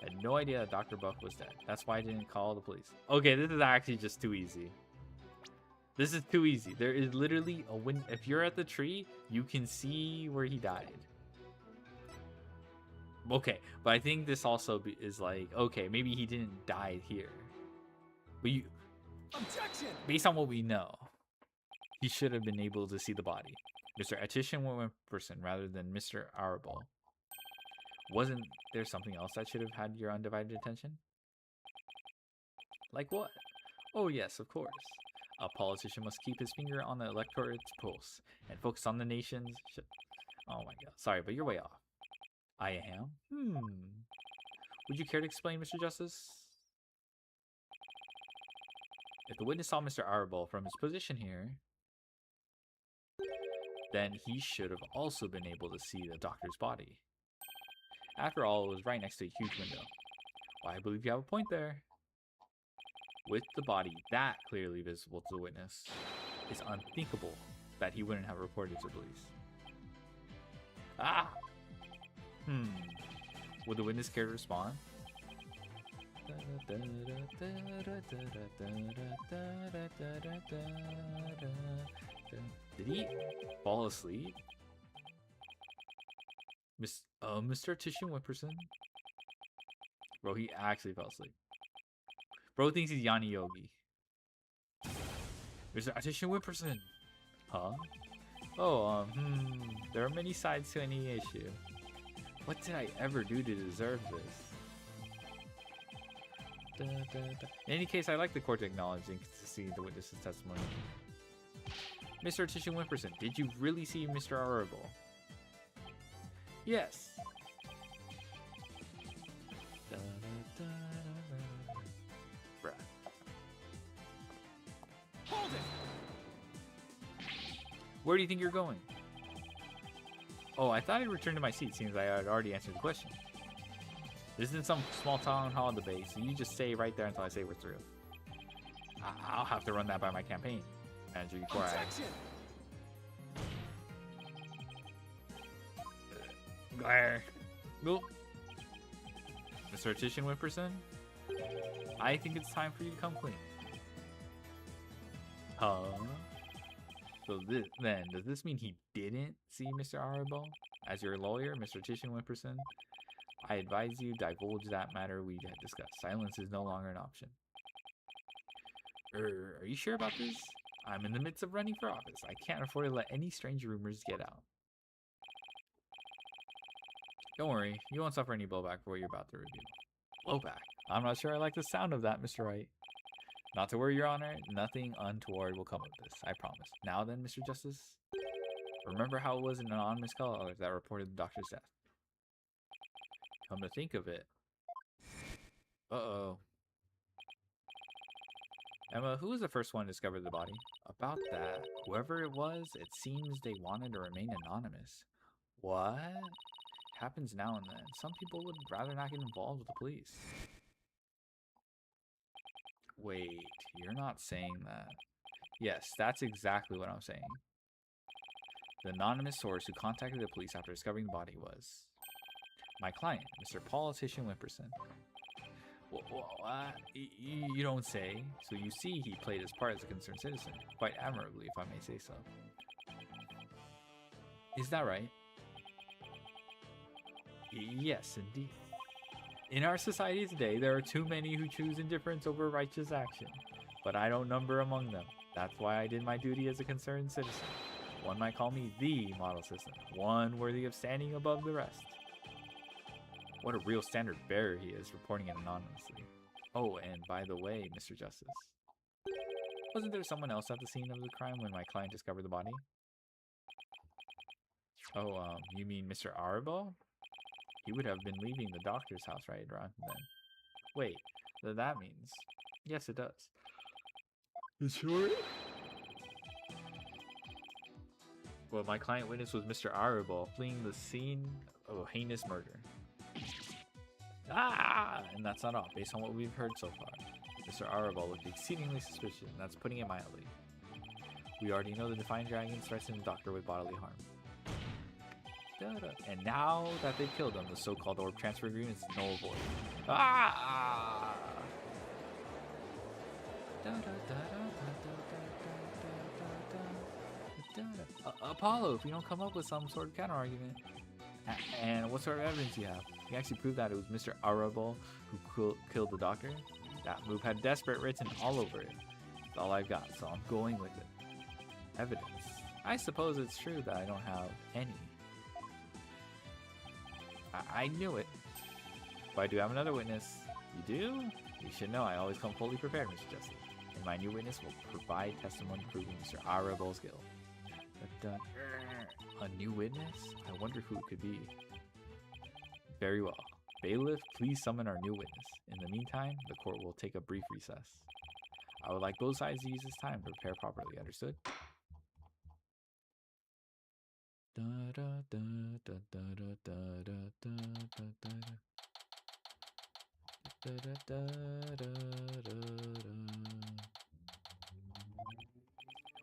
I had no idea that Dr. Buff was dead. That's why I didn't call the police. Okay, this is actually just too easy. This is too easy. There is literally a window. If you're at the tree, you can see where he died. Okay, but I think this also is like, okay, maybe he didn't die here. But you, Objection! based on what we know, he should have been able to see the body. Mr. Attition Whipperson rather than Mr. Arable. Wasn't there something else that should have had your undivided attention? Like what? Oh yes, of course. A politician must keep his finger on the electorate's pulse and focus on the nation's... Oh my god, sorry, but you're way off. I am? Would you care to explain, Mr. Justice? If the witness saw Mr. Arable from his position here, then he should have also been able to see the doctor's body. After all, it was right next to a huge window. Why, I believe you have a point there. With the body that clearly visible to the witness, it's unthinkable that he wouldn't have reported to police. Ah! Would the witness care to respond? Did he fall asleep? Mr. Titian Whipperson? Bro, he actually fell asleep. Bro thinks he's Yanni Yogi. Mr. Titian Whipperson! Huh? Oh, there are many sides to any issue. What did I ever do to deserve this? In any case, I'd like the court to acknowledge and to see the witness's testimony. Mr. Titian Whipperson, did you really see Mr. Arable? Yes. Bruh. Hold it! Where do you think you're going? Oh, I thought I'd return to my seat since I had already answered the question. This isn't some small town hall debate, so you just stay right there until I say we're through. I'll have to run that by my campaign manager before Objection! Glare. Nope. Mr. Titian Whipperson, I think it's time for you to come clean. Huh? So does this mean he didn't see Mr. Arable? As your lawyer, Mr. Titian Whipperson, I advise you divulge that matter we had discussed. Silence is no longer an option. Are you sure about this? I'm in the midst of running for office. I can't afford to let any strange rumors get out. Don't worry, you won't suffer any blowback for what you're about to review. Blowback? I'm not sure I like the sound of that, Mr. Wright. Not to worry, Your Honor. Nothing untoward will come of this, I promise. Now then, Mr. Justice, remember how it was an anonymous caller that reported the doctor's death? Come to think of it. Uh-oh. Emma, who was the first one to discover the body? About that, whoever it was, it seems they wanted to remain anonymous. What? Happens now and then. Some people would rather not get involved with the police. Wait, you're not saying that. Yes, that's exactly what I'm saying. The anonymous source who contacted the police after discovering the body was my client, Mr. Politician Whipperson. You don't say. So you see, he played his part as a concerned citizen, quite admirably, if I may say so. Is that right? Yes, indeed. In our society today, there are too many who choose indifference over righteous action, but I don't number among them. That's why I did my duty as a concerned citizen. One might call me the model citizen, one worthy of standing above the rest. What a real standard bearer he is, reporting it anonymously. Oh, and by the way, Mr. Justice, wasn't there someone else at the scene of the crime when my client discovered the body? Oh, you mean Mr. Arabo? He would have been leaving the doctor's house right around then. Wait, that means... Yes, it does. You sure? Well, my client witness was Mr. Arabo fleeing the scene of a heinous murder. Ah! And that's not all. Based on what we've heard so far, Mr. Arabo looked exceedingly suspicious, and that's putting it mildly. We already know the Defiant Dragon threatened the doctor with bodily harm. And now that they've killed him, the so-called orb transfer agreement is null and void. Ah! Apollo, if you don't come up with some sort of counter-argument. And what sort of evidence you have? You actually proved that it was Mr. Arabo who killed the doctor? That move had desperate written all over it. That's all I've got, so I'm going with it. Evidence. I suppose it's true that I don't have any. I knew it. But I do have another witness. You do? You should know I always come fully prepared, Mr. Justice. And my new witness will provide testimony proving Mr. Arabo's guilt. But, a new witness? I wonder who it could be. Very well. Bailiff, please summon our new witness. In the meantime, the court will take a brief recess. I would like both sides to use this time to prepare properly, understood?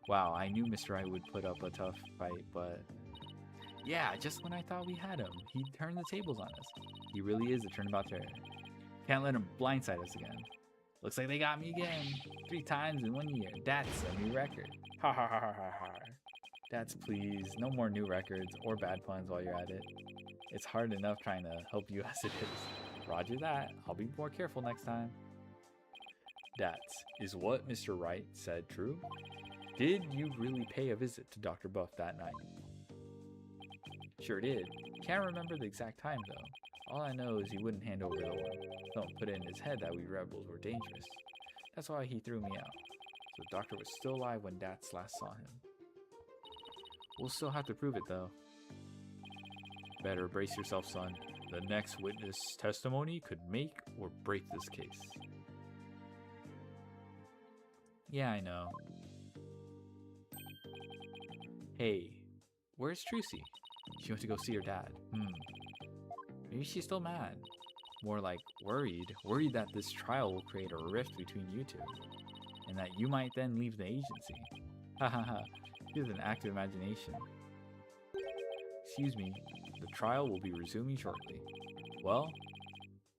Wow, I knew Mr. Wright would put up a tough fight, but... Yeah, just when I thought we had him, he turned the tables on us. He really is a turnabout terror. Can't let him blindside us again. Looks like they got me again. 3 times in 1 year. That's a new record. Ha ha ha ha ha ha. That's please. No more new records or bad puns while you're at it. It's hard enough trying to help you as it is. Roger that. I'll be more careful next time. That is what Mr. Wright said true? Did you really pay a visit to Dr. Buff that night? Sure did. Can't remember the exact time though. All I know is he wouldn't hand over the orb. Don't put it in his head that we rebels were dangerous. That's why he threw me out. So the doctor was still alive when Dats last saw him. We'll still have to prove it though. Better brace yourself, son. The next witness testimony could make or break this case. Yeah, I know. Hey, where's Trucy? She went to go see her dad. Maybe she's still mad. More like worried. Worried that this trial will create a rift between you two. And that you might then leave the agency. Ha ha ha. Here's an active imagination. Excuse me. The trial will be resuming shortly. Well,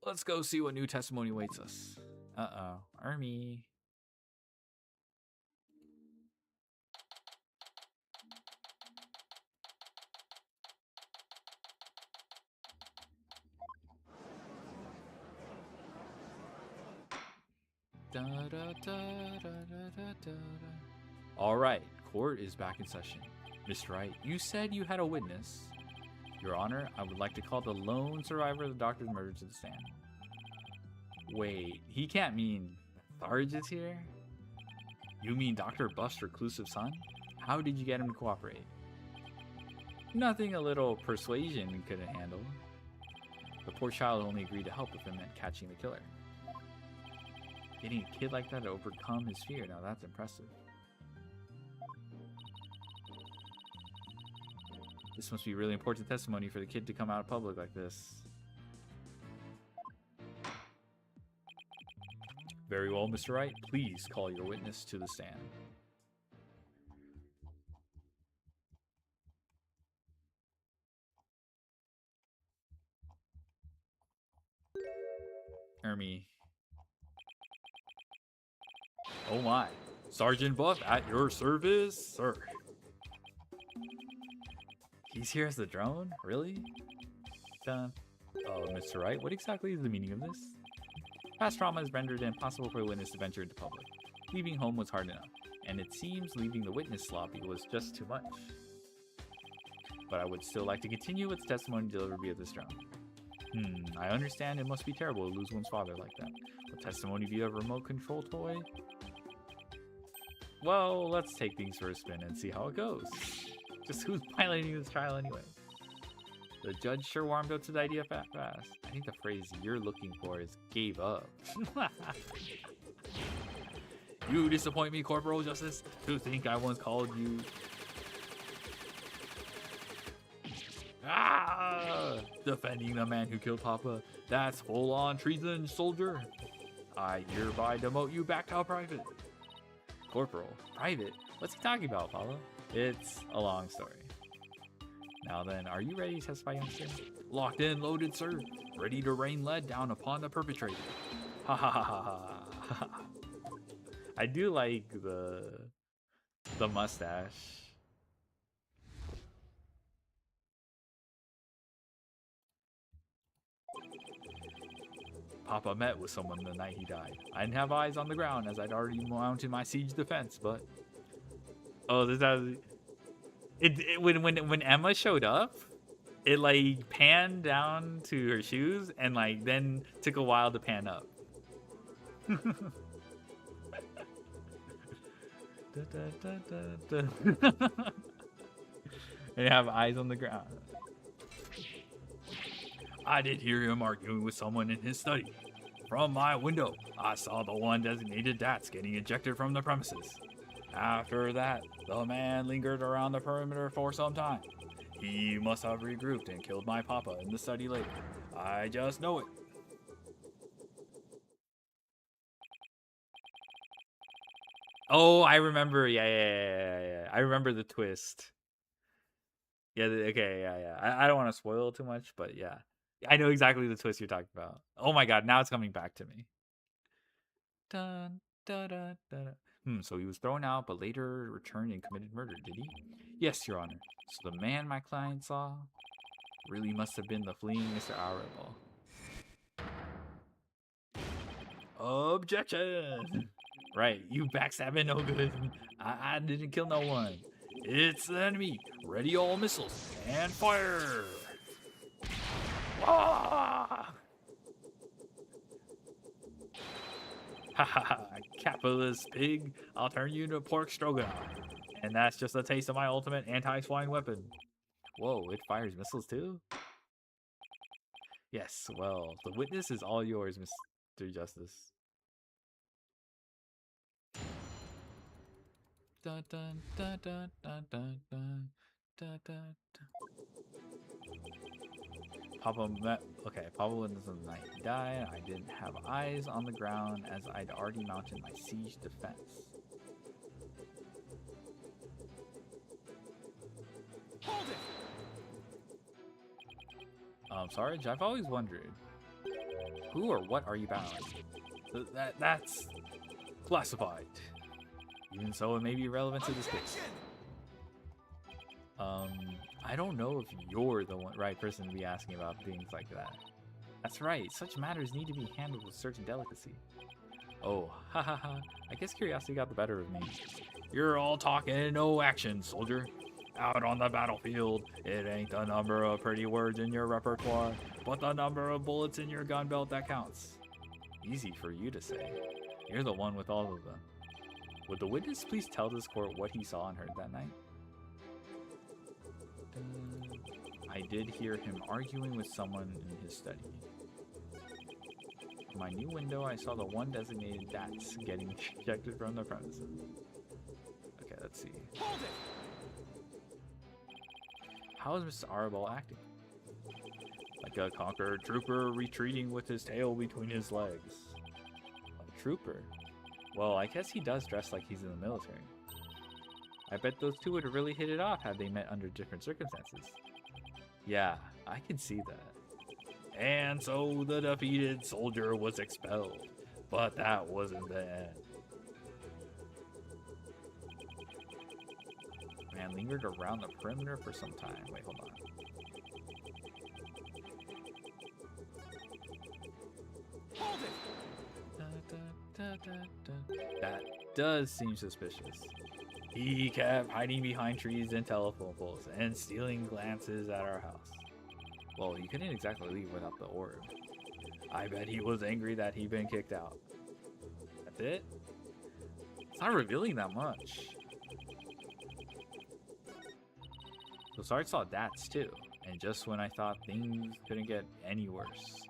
let's go see what new testimony awaits us. Uh-oh. Army. All right, court is back in session. Mr. Wright, you said you had a witness. Your Honor, I would like to call the lone survivor of the doctor's murder to the stand. Wait, he can't mean Tharge is here? You mean Dr. Buff's reclusive son? How did you get him to cooperate? Nothing a little persuasion couldn't handle. The poor child only agreed to help if it meant catching the killer. Getting a kid like that to overcome his fear, now that's impressive. This must be really important testimony for the kid to come out of public like this. Very well, Mr. Wright. Please call your witness to the stand. Ermi, Oh my. Sergeant Buff at your service, sir. He's here as the drone? Really? Oh, Mr. Wright, what exactly is the meaning of this? Past trauma has rendered it impossible for a witness to venture into public. Leaving home was hard enough, and it seems leaving the witness sloppy was just too much. But I would still like to continue with testimony delivered via this drone. I understand it must be terrible to lose one's father like that. But testimony via a remote control toy? Well, let's take things for a spin and see how it goes. Just who's piloting this trial anyway? The judge sure warmed up to the idea fast. I think the phrase you're looking for is gave up. You disappoint me, Corporal Justice. To think I once called you... Defending the man who killed Papa. That's full-on treason, soldier. I hereby demote you back to a private. Corporal? Private? What's he talking about, Papa? It's a long story. Now then, are you ready to testify, youngster? Locked in, loaded, sir. Ready to rain lead down upon the perpetrator. Ha ha ha ha ha. I do like the mustache. Papa met with someone the night he died. I didn't have eyes on the ground as I'd already mounted my siege defense, but... Oh, this has... When Emma showed up, it like panned down to her shoes and like then took a while to pan up. They have eyes on the ground. I did hear him arguing with someone in his study. From my window, I saw the one designated Dats getting ejected from the premises. After that, the man lingered around the perimeter for some time. He must have regrouped and killed my papa in the study later. I just know it. Oh, I remember. Yeah. I remember the twist. Yeah, okay, yeah. I don't want to spoil too much, but yeah. I know exactly the twist you're talking about. Oh my god, now it's coming back to me. Dun, da, da, da, da. So he was thrown out, but later returned and committed murder, did he? Yes, Your Honor. So the man my client saw really must have been the fleeing Mr. Arable. Objection! Right, you backstabbing no good. I didn't kill no one. It's the enemy. Ready all missiles and fire! Ah! Ha ha ha, capitalist pig. I'll turn you into pork stroganoff. And that's just a taste of my ultimate anti-swine weapon. Whoa, it fires missiles too? Yes, well, the witness is all yours, Mr. Justice. Dun, dun, dun, dun, dun, dun, dun, dun, dun. Papa witnessed the night he died. I didn't have eyes on the ground as I'd already mounted my siege defense. Hold it! Sarge, I've always wondered, who or what are you bound? That's classified. Even so, it may be relevant to this case. I don't know if you're the right person to be asking about things like that. That's right, such matters need to be handled with certain delicacy. Oh, ha ha ha, I guess curiosity got the better of me. You're all talk and no action, soldier. Out on the battlefield, it ain't the number of pretty words in your repertoire, but the number of bullets in your gun belt that counts. Easy for you to say. You're the one with all of them. Would the witness please tell this court what he saw and heard that night? I did hear him arguing with someone in his study. From my new window, I saw the one designated Dats getting ejected from the premises. Okay, let's see. Hold it! How is Mr. Arable acting? Like a conquered trooper retreating with his tail between his legs. A trooper? Well, I guess he does dress like he's in the military. I bet those two would have really hit it off had they met under different circumstances. Yeah, I can see that. And so the defeated soldier was expelled. But that wasn't the end. and lingered around the perimeter for some time. Wait, hold on. Hold it! That does seem suspicious. He kept hiding behind trees and telephone poles and stealing glances at our house. Well, you couldn't exactly leave without the orb. I bet he was angry that he'd been kicked out. That's it? It's not revealing that much. So Sarge saw Dats too, and just when I thought things couldn't get any worse.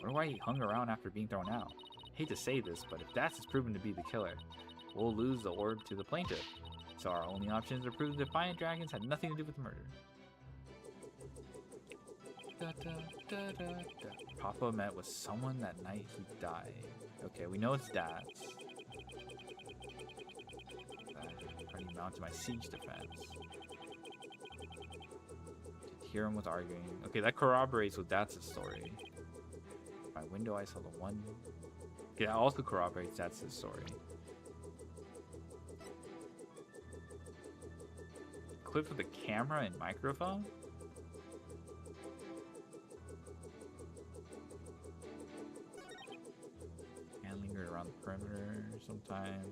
Wonder why he hung around after being thrown out. Hate to say this, but if Dats is proven to be the killer, we'll lose the orb to the plaintiff. So our only option is to prove the Defiant Dragons had nothing to do with the murder. Papa met with someone that night he died. Okay, we know it's Dats. Already mounted my siege defense. Did hear him was arguing. Okay, that corroborates with Dats' story. My window, I saw the one. Okay, that also corroborates Dats' story. Clips with the camera and microphone? And lingered around the perimeter sometime.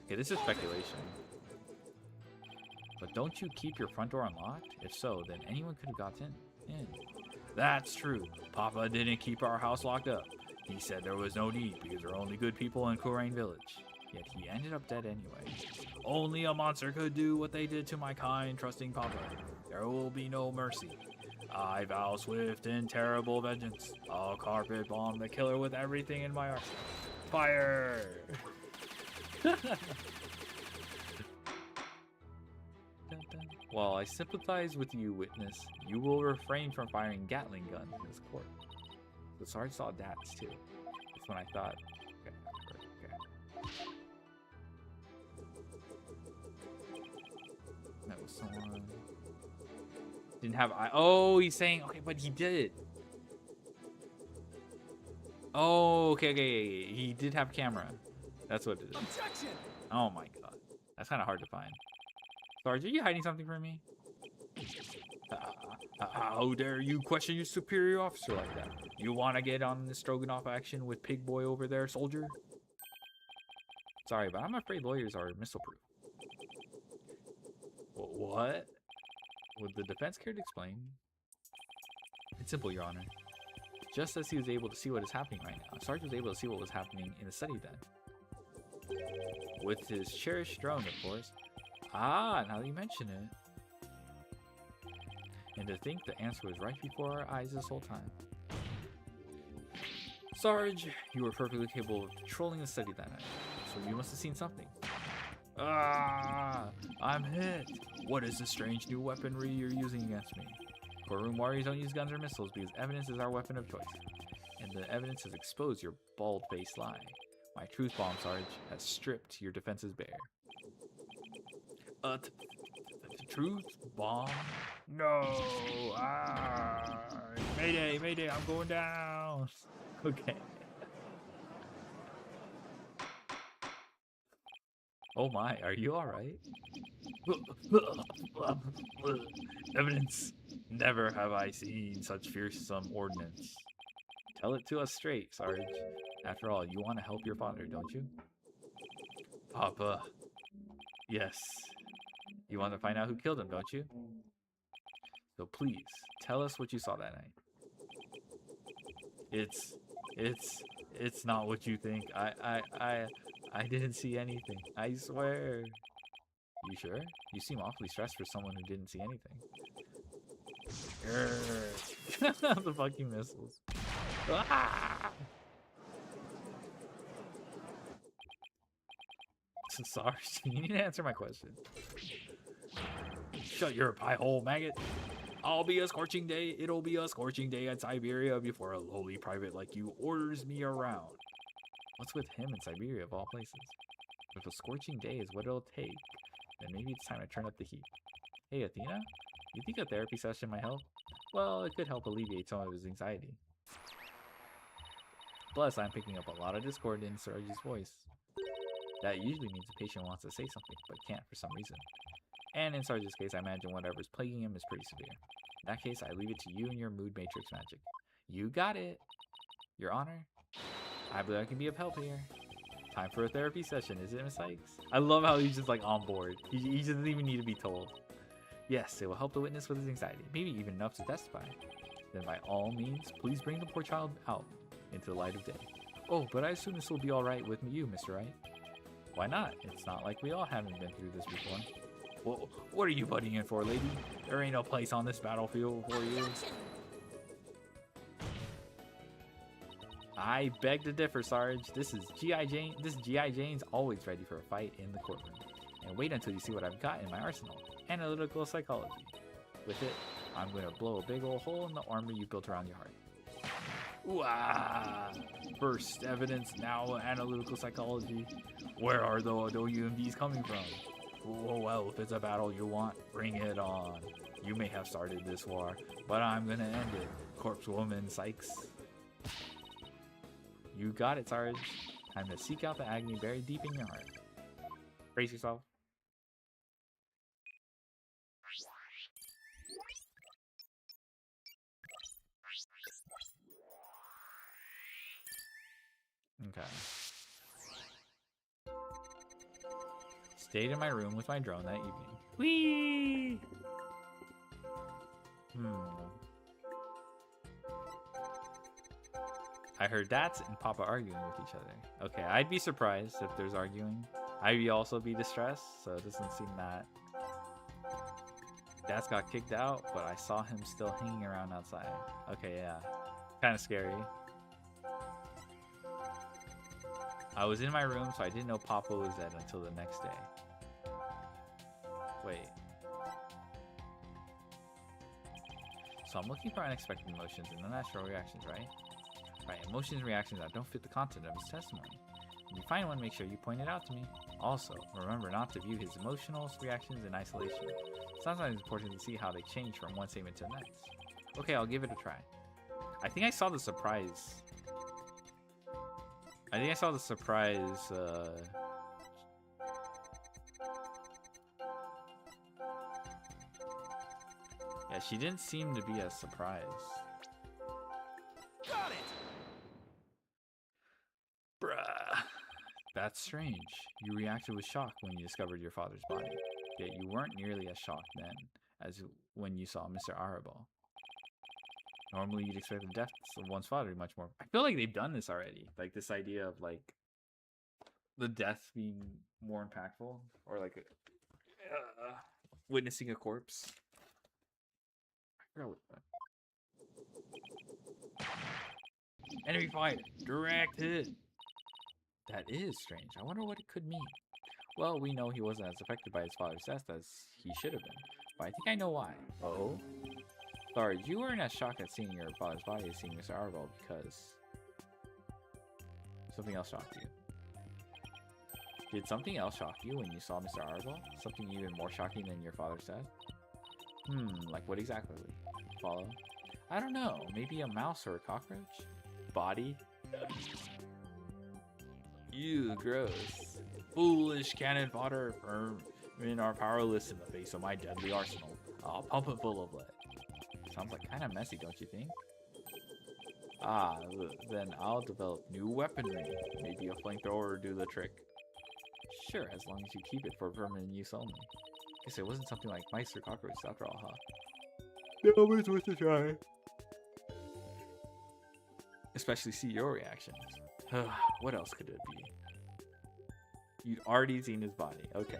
Okay, this is speculation. But don't you keep your front door unlocked? If so, then anyone could have gotten in. That's true. Papa didn't keep our house locked up. He said there was no need because there are only good people in Kurain Village. Yet he ended up dead anyway. Only a monster could do what they did to my kind, trusting Papa. There will be no mercy. I vow swift and terrible vengeance. I'll carpet bomb the killer with everything in my arsenal. Fire! While I sympathize with you, witness, you will refrain from firing Gatling guns in this court. The Sarge saw Dats too. That's when I thought, okay. Met with someone. Didn't have eye. Oh, he's saying, okay, but he did. Oh, okay. He did have camera. That's what it is. Objection! Oh my god. That's kind of hard to find. Sarge, are you hiding something from me? How dare you question your superior officer like that? You want to get on the Stroganoff action with Pig Boy over there, soldier? Sorry, but I'm afraid lawyers are missile-proof. What? Would the defense care to explain? It's simple, Your Honor. Just as he was able to see what is happening right now, Sarge was able to see what was happening in the study then. With his cherished drone, of course. Ah, now that you mention it. And to think the answer was right before our eyes this whole time. Sarge, you were perfectly capable of patrolling the study that night, so you must have seen something. Ah, I'm hit. What is the strange new weaponry you're using against me? Courtroom warriors don't use guns or missiles because evidence is our weapon of choice. And the evidence has exposed your bald-faced lie. My truth bomb, Sarge, has stripped your defenses bare. Truth bomb? No! Ah! Mayday, mayday, I'm going down! Okay. Oh my, are you alright? Evidence! Never have I seen such fearsome ordnance. Tell it to us straight, Sarge. After all, you want to help your father, don't you? Papa. Yes. You want to find out who killed him, don't you? So please, tell us what you saw that night. It's not what you think. I didn't see anything. I swear. You sure? You seem awfully stressed for someone who didn't see anything. The fucking missiles. Ah! Sorry, you need to answer my question. Shut your pie hole, maggot. I'll be a scorching day. It'll be a scorching day at Siberia before a lowly private like you orders me around. What's with him in Siberia of all places? If a scorching day is what it'll take, then maybe it's time to turn up the heat. Hey, Athena? You think a therapy session might help? Well, it could help alleviate some of his anxiety. Plus, I'm picking up a lot of discord in Sarge's voice. That usually means the patient wants to say something, but can't for some reason. And in Sarge's case, I imagine whatever's plaguing him is pretty severe. In that case, I leave it to you and your mood matrix magic. You got it! Your Honor, I believe I can be of help here. Time for a therapy session, isn't it, Miss Sykes? I love how he's just like on board. He doesn't even need to be told. Yes, it will help the witness with his anxiety, maybe even enough to testify. Then by all means, please bring the poor child out into the light of day. Oh, but I assume this will be alright with you, Mr. Wright. Why not? It's not like we all haven't been through this before. Well, what are you butting in for, lady? There ain't no place on this battlefield for you. I beg to differ, Sarge. This is G.I. Jane. This G.I. Jane's always ready for a fight in the courtroom. And wait until you see what I've got in my arsenal. Analytical psychology. With it, I'm going to blow a big old hole in the armor you built around your heart. Ooh-ah! First evidence, now analytical psychology. Where are the UMVs coming from? Oh, well, if it's a battle you want, bring it on. You may have started this war, but I'm gonna end it. Corpse woman, Sykes. You got it, Sarge. Time to seek out the agony buried deep in your heart. Brace yourself. Okay. Stayed in my room with my drone that evening. Whee! I heard Dats and Papa arguing with each other. Okay, I'd be surprised if there's arguing. I'd also be distressed, so it doesn't seem that. Dats got kicked out, but I saw him still hanging around outside. Okay, yeah. Kind of scary. I was in my room, so I didn't know Papa was dead until the next day. Wait. So I'm looking for unexpected emotions and unnatural reactions, right? Right, emotions and reactions that don't fit the content of his testimony. When you find one, make sure you point it out to me. Also, remember not to view his emotional reactions in isolation. Sometimes it's important to see how they change from one statement to the next. Okay, I'll give it a try. I think I saw the surprise. Yeah, she didn't seem to be as surprised. Got it! Bruh. That's strange. You reacted with shock when you discovered your father's body. Yet you weren't nearly as shocked then as when you saw Mr. Arable. Normally you'd expect the death of one's father to be much more... I feel like they've done this already. Like this idea of like the death being more impactful. Or like witnessing a corpse. I forgot what... Enemy fire! Direct hit! That is strange. I wonder what it could mean. Well, we know he wasn't as affected by his father's death as he should have been. But I think I know why. Oh? Sorry, you weren't as shocked at seeing your father's body as seeing Mr. Arvel because... something else shocked you. Did something else shock you when you saw Mr. Arvel? Something even more shocking than your father's death? Like what exactly? Follow? I don't know. Maybe a mouse or a cockroach? Body? Ew, gross. Foolish cannon fodder. Men are powerless in the face of my deadly arsenal. I'll pump it full of lead. Sounds like kind of messy, don't you think? Ah, then I'll develop new weaponry. Maybe a flamethrower will do the trick. Sure, as long as you keep it for permanent use only. Guess it wasn't something like mice or cockroaches after all, huh? It's always worth a try. Especially see your reactions. What else could it be? You'd already seen his body. Okay.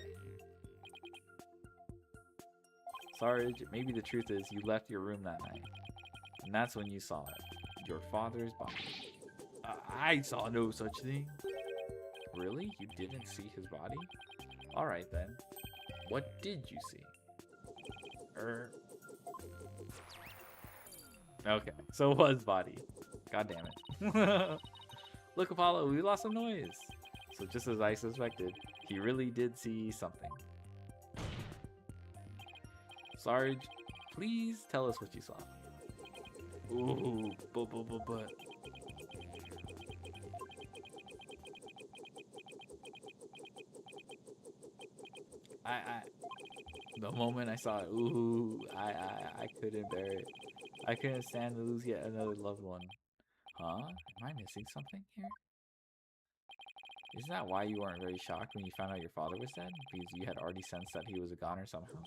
Sarge, maybe the truth is you left your room that night. And that's when you saw it. Your father's body. I saw no such thing. Really? You didn't see his body? Alright then. What did you see? Okay, so it was body. God damn it. Look, Apollo, we lost some noise. So just as I suspected, he really did see something. Sarge, please tell us what you saw. Ooh, but. The moment I saw it, ooh, I couldn't bear it. I couldn't stand to lose yet another loved one. Huh? Am I missing something here? Isn't that why you weren't very shocked when you found out your father was dead? Because you had already sensed that he was a goner somehow?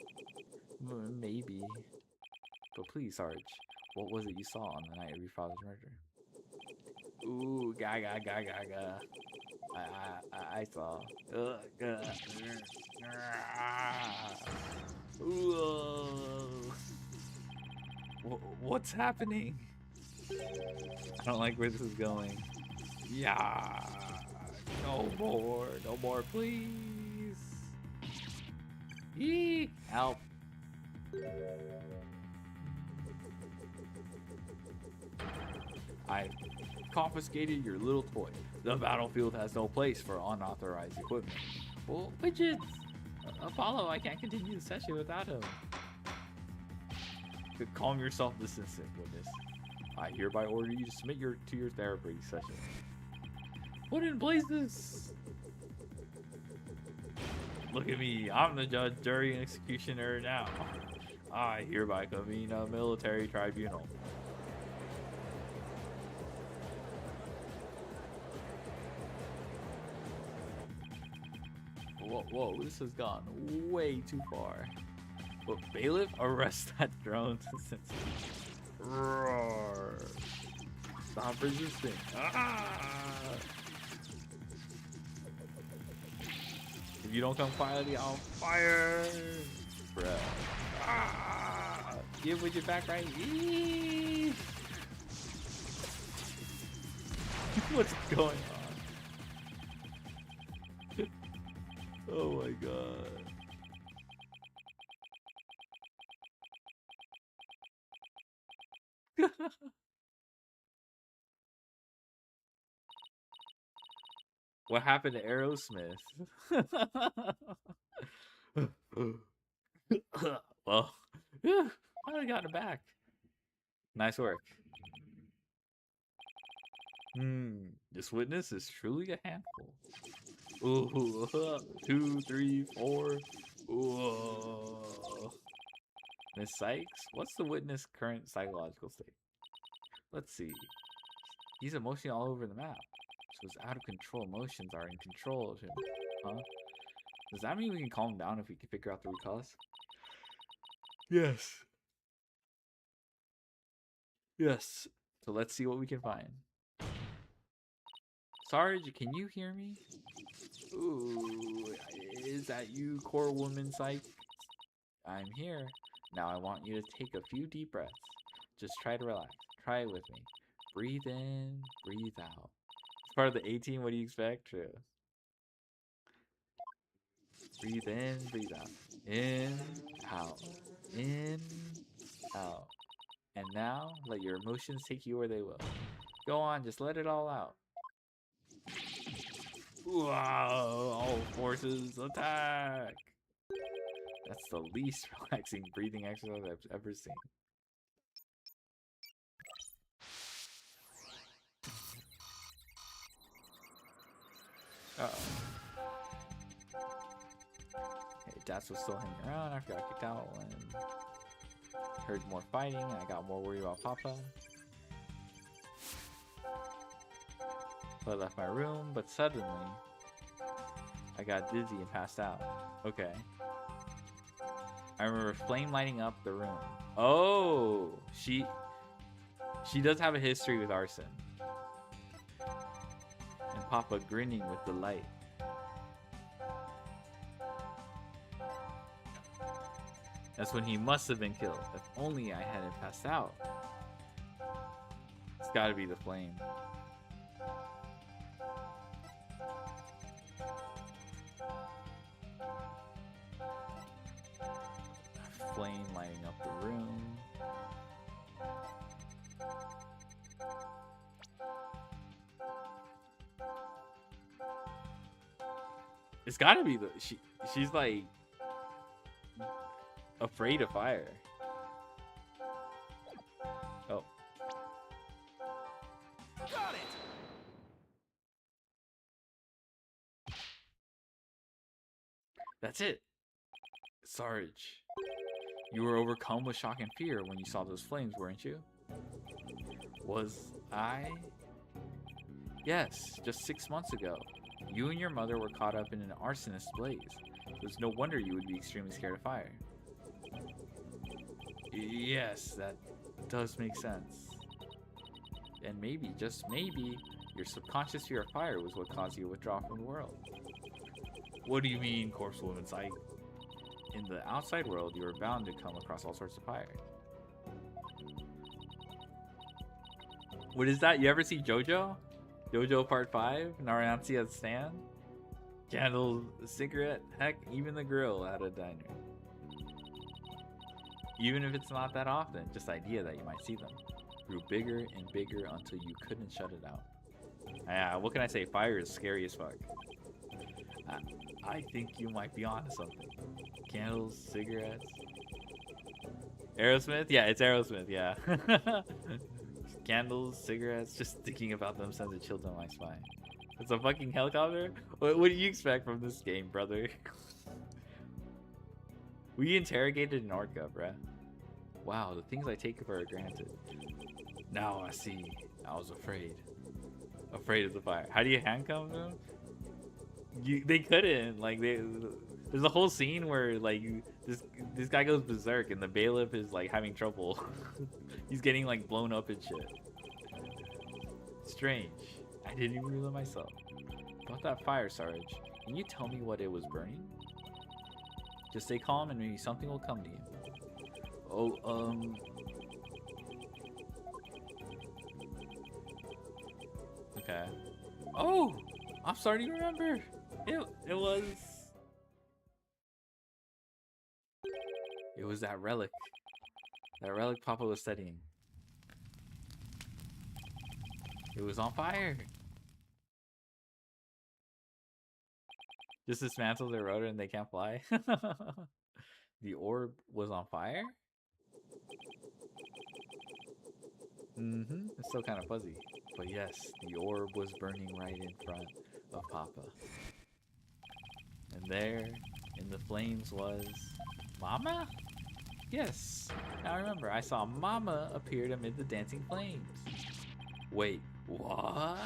Maybe. But please, Sarge, what was it you saw on the night of your father's murder? Ooh, gaga, gaga, gaga. I saw. Ooh. What's happening? I don't like where this is going. Yeah. No more, please. Yee. Help. I confiscated your little toy. The battlefield has no place for unauthorized equipment. Well, widgets! Apollo, I can't continue the session without him. Calm yourself this instant, witness. I hereby order you to submit to your therapy session. What in blazes? Look at me, I'm the judge, jury, and executioner now. I hereby convene a military tribunal. Whoa, this has gone way too far. But bailiff, arrest that drone. Roar. Stop resisting. Ah! If you don't come quietly, I'll fire. Bruh. Ah! Give with your back right. Eee! What's going on? Oh my god. What happened to Aerosmith? Well, finally got it back. Nice work. This witness is truly a handful. Ooh, 2, 3, 4. Ooh. Miss Sykes, what's the witness' current psychological state? Let's see. He's emotionally all over the map. So his out of control emotions are in control of him. Huh? Does that mean we can calm him down if we can figure out the root cause? Yes. Yes. So let's see what we can find. Sarge, can you hear me? Ooh, is that you, core woman psych? I'm here. Now I want you to take a few deep breaths. Just try to relax. Try it with me. Breathe in, breathe out. It's part of the 18. What do you expect? True. Breathe in, breathe out. In, out. In, out. And now, let your emotions take you where they will. Go on, just let it all out. Wow, all forces attack! That's the least relaxing breathing exercise I've ever seen. Uh-oh. Hey, Dats was still hanging around after I got kicked out when heard more fighting and I got more worried about Papa. So I left my room, but suddenly I got dizzy and passed out. Okay. I remember flame lighting up the room. Oh, she does have a history with arson. And Papa grinning with delight. That's when he must have been killed. If only I hadn't passed out. It's gotta be the flame. Flame lighting up the room. It's gotta be the she's like afraid of fire. Oh. Got it! That's it. Sarge, you were overcome with shock and fear when you saw those flames, weren't you? Was I? Yes, just 6 months ago. You and your mother were caught up in an arsonist blaze. There's no wonder you would be extremely scared of fire. Yes, that does make sense. And maybe, just maybe, your subconscious fear of fire was what caused you to withdraw from the world. What do you mean, corpse woman's sight? In the outside world, you are bound to come across all sorts of fire. What is that? You ever see JoJo? JoJo Part 5? Narayansia's stand? Candles, a cigarette, heck, even the grill at a diner. Even if it's not that often, just the idea that you might see them grew bigger and bigger until you couldn't shut it out. Yeah, what can I say? Fire is scary as fuck. I think you might be onto something. Candles, cigarettes. Aerosmith? Yeah, it's Aerosmith, yeah. Candles, cigarettes, just thinking about them sends a chill down my spine. It's a fucking helicopter? What do you expect from this game, brother? We interrogated an orca, bruh. Wow, the things I take for granted. Now I see. I was afraid. Afraid of the fire. How do you handcuff them? They couldn't. Like, there's a whole scene where, like, this guy goes berserk and the bailiff is, like, having trouble. He's getting, like, blown up and shit. Strange. I didn't even realize myself. About that fire, Sarge. Can you tell me what it was burning? Just stay calm and maybe something will come to you. Oh, okay. Oh! I'm starting to remember! It was that relic. That relic Papa was studying. It was on fire! Just dismantle their rotor and they can't fly? The orb was on fire? Mm-hmm. It's still kind of fuzzy. But yes, the orb was burning right in front of Papa. And there, in the flames, was... Mama? Yes. Now I remember, I saw Mama appeared amid the dancing flames. Wait, what?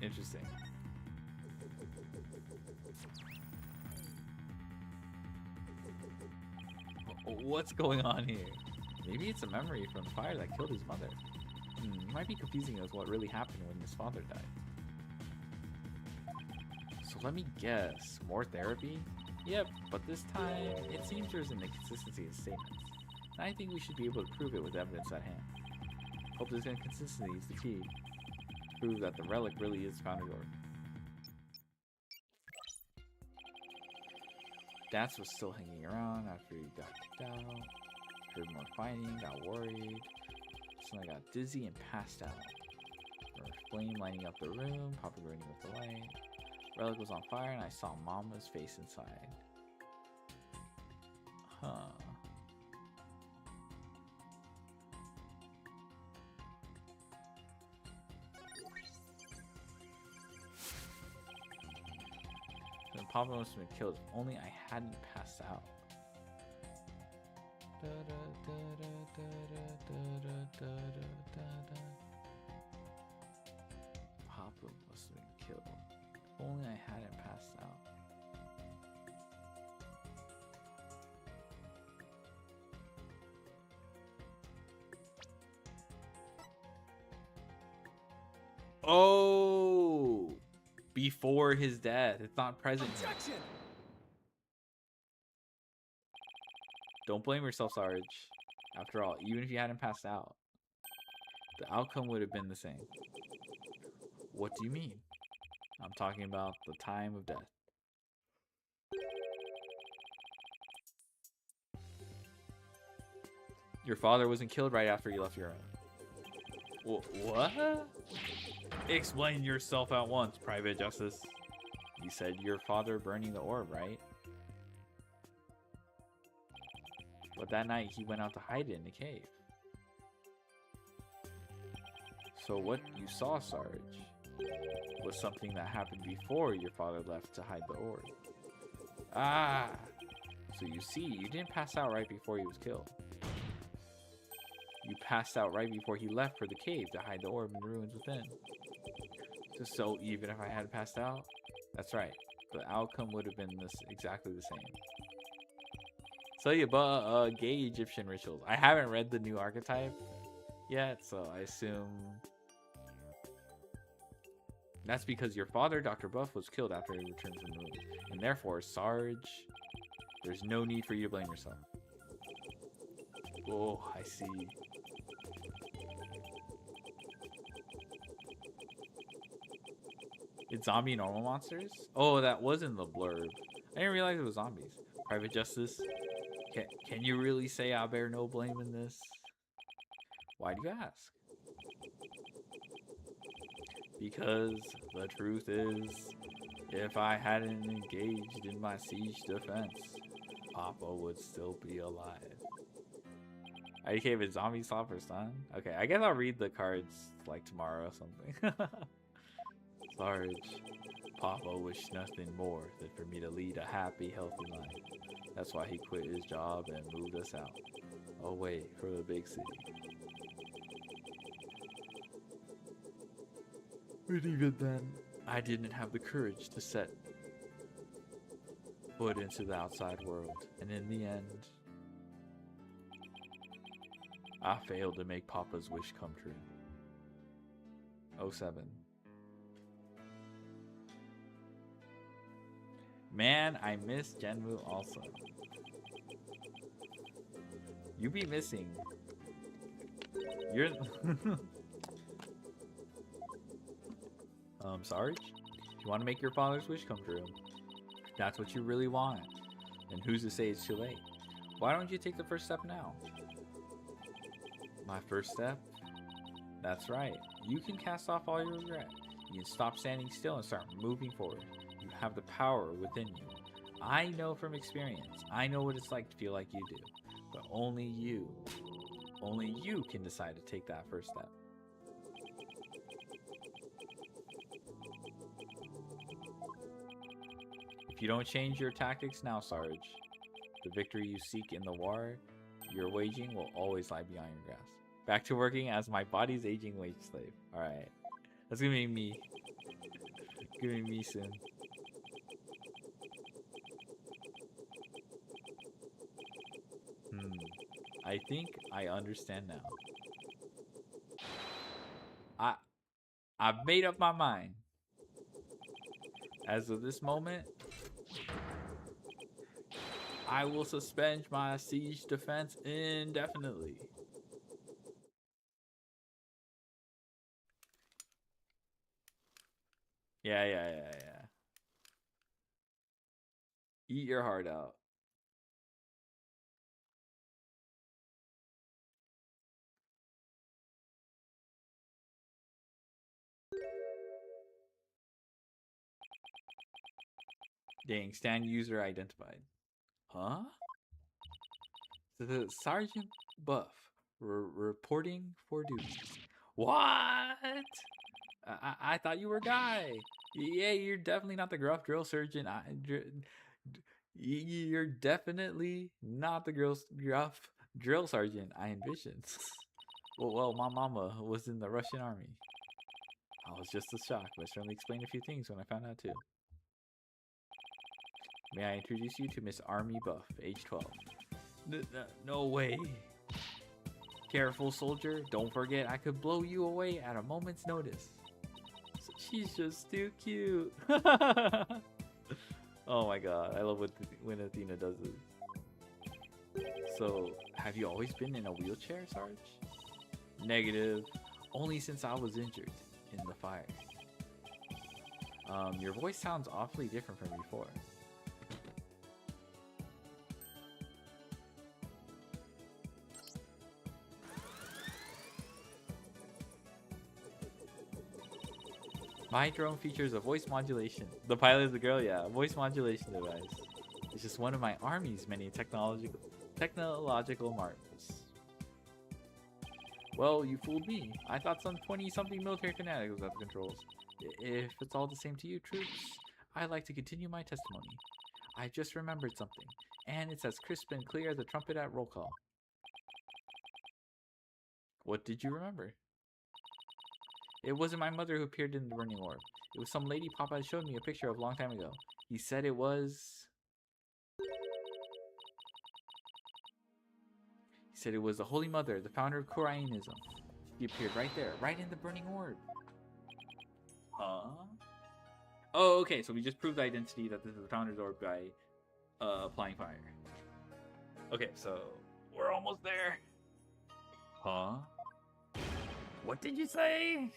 Interesting. What's going on here? Maybe it's a memory from the fire that killed his mother. It might be confusing as what really happened when his father died. So let me guess. More therapy? Yep, but this time, it seems there's an inconsistency in statements. And I think we should be able to prove it with evidence at hand. Hope this inconsistency is the key. Prove that the relic really is founded orb. Dance was still hanging around after he got kicked out. Heard more fighting, got worried. So I got dizzy and passed out. There was flame lighting up the room, Papa grinning with delight. Relic was on fire and I saw Mama's face inside. Huh. Then Papa must have been killed if only I hadn't passed out. Papa must have been killed. If only I hadn't passed out. Oh! Before his death. It's not present. Objection! Don't blame yourself, Sarge. After all, even if you hadn't passed out, the outcome would have been the same. What do you mean? I'm talking about the time of death. Your father wasn't killed right after you left your own. What? Explain yourself at once, Private Justice. You said your father burning the orb, right? But that night he went out to hide it in the cave. So what you saw, Sarge, was something that happened before your father left to hide the orb. Ah! So you see, you didn't pass out right before he was killed. You passed out right before he left for the cave to hide the orb in the ruins within. So even if I had passed out, that's right. The outcome would have been exactly the same. So yeah, but gay Egyptian rituals. I haven't read the new archetype yet, so I assume that's because your father, Dr. Buff, was killed after he returned from the moon. And therefore, Sarge, there's no need for you to blame yourself. Oh, I see. It's zombie and normal monsters? Oh, that was in the blurb. I didn't realize it was zombies. Private Justice, can you really say I bear no blame in this? Why do you ask? Because the truth is, if I hadn't engaged in my siege defense, Papa would still be alive. IDK with zombie slopper's son? Okay, I guess I'll read the cards like tomorrow or something. Sarge, Papa wished nothing more than for me to lead a happy, healthy life. That's why he quit his job and moved us out, away from the big city. But even then, I didn't have the courage to set foot into the outside world. And in the end, I failed to make Papa's wish come true. 07. Man, I miss Genmu also. You be missing. You're... Sarge? You want to make your father's wish come true? If that's what you really want. And who's to say it's too late? Why don't you take the first step now? My first step? That's right. You can cast off all your regret. You can stop standing still and start moving forward. You have the power within you. I know from experience. I know what it's like to feel like you do. But only you can decide to take that first step. If you don't change your tactics now, Sarge, the victory you seek in the war you're waging will always lie beyond your grasp. Back to working as my body's aging wage slave. Alright. That's gonna be me. Gonna be me soon. I think I understand now. I've made up my mind. As of this moment, I will suspend my siege defense indefinitely. Yeah. Eat your heart out. Dang, stand user identified. Huh? The Sergeant Buff reporting for duty. What? I thought you were a guy. Yeah, you're definitely not the gruff drill sergeant. You're definitely not the gruff drill sergeant I envisioned. Well, my mama was in the Russian army. I was just as shocked, but certainly explained a few things when I found out too. May I introduce you to Miss Army Buff, age 12. No way. Careful, soldier. Don't forget I could blow you away at a moment's notice. So she's just too cute. Oh my god, I love when Athena does this. So, have you always been in a wheelchair, Sarge? Negative. Only since I was injured in the fire. Your voice sounds awfully different from before. My drone features a voice modulation. The pilot is the girl, yeah. Voice modulation device. It's just one of my army's many technological marvels. Well, you fooled me. I thought some 20-something military fanatic was at the controls. If it's all the same to you, troops, I'd like to continue my testimony. I just remembered something, and it's as crisp and clear as a trumpet at roll call. What did you remember? It wasn't my mother who appeared in the burning orb. It was some lady Papa showed me a picture of a long time ago. He said it was... He said it was the Holy Mother, the founder of Koreanism. She appeared right there, right in the burning orb. Huh? Oh, okay, so we just proved the identity that this is the founder's orb by applying fire. Okay, so we're almost there. Huh? What did you say?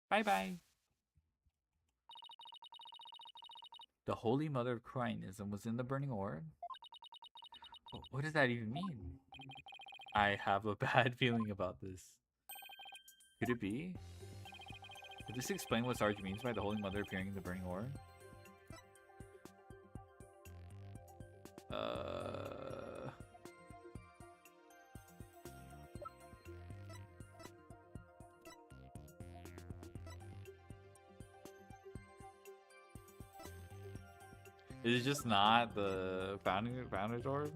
Bye-bye. The Holy Mother of Koreanism was in the burning orb? What does that even mean? I have a bad feeling about this. Could it be? Could this explain what Sarge means by the Holy Mother appearing in the burning orb? Is it just not the founder's orb?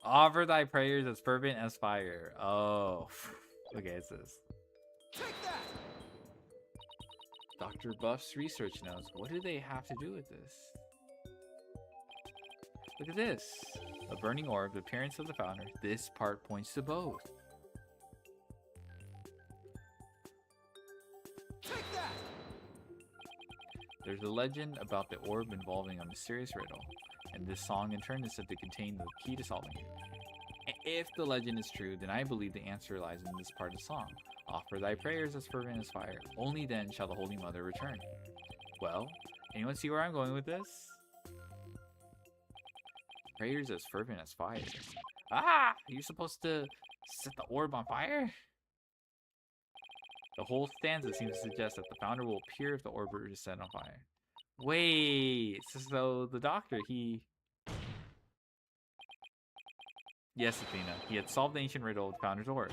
Offer thy prayers as fervent as fire. Oh, okay, it's this. Take that! Dr. Buff's research notes. What do they have to do with this? Look at this. A burning orb, the appearance of the founder. This part points to both. Take that! There's a legend about the orb involving a mysterious riddle, and this song in turn is said to contain the key to solving it. If the legend is true, then I believe the answer lies in this part of the song. Offer thy prayers as fervent as fire. Only then shall the Holy Mother return. Well, anyone see where I'm going with this? Prayers as fervent as fire. Ah! Are you supposed to set the orb on fire? The whole stanza seems to suggest that the founder will appear if the orb is set on fire. Wait, so the doctor, he... Yes, Athena, he had solved the ancient riddle of the founder's orb.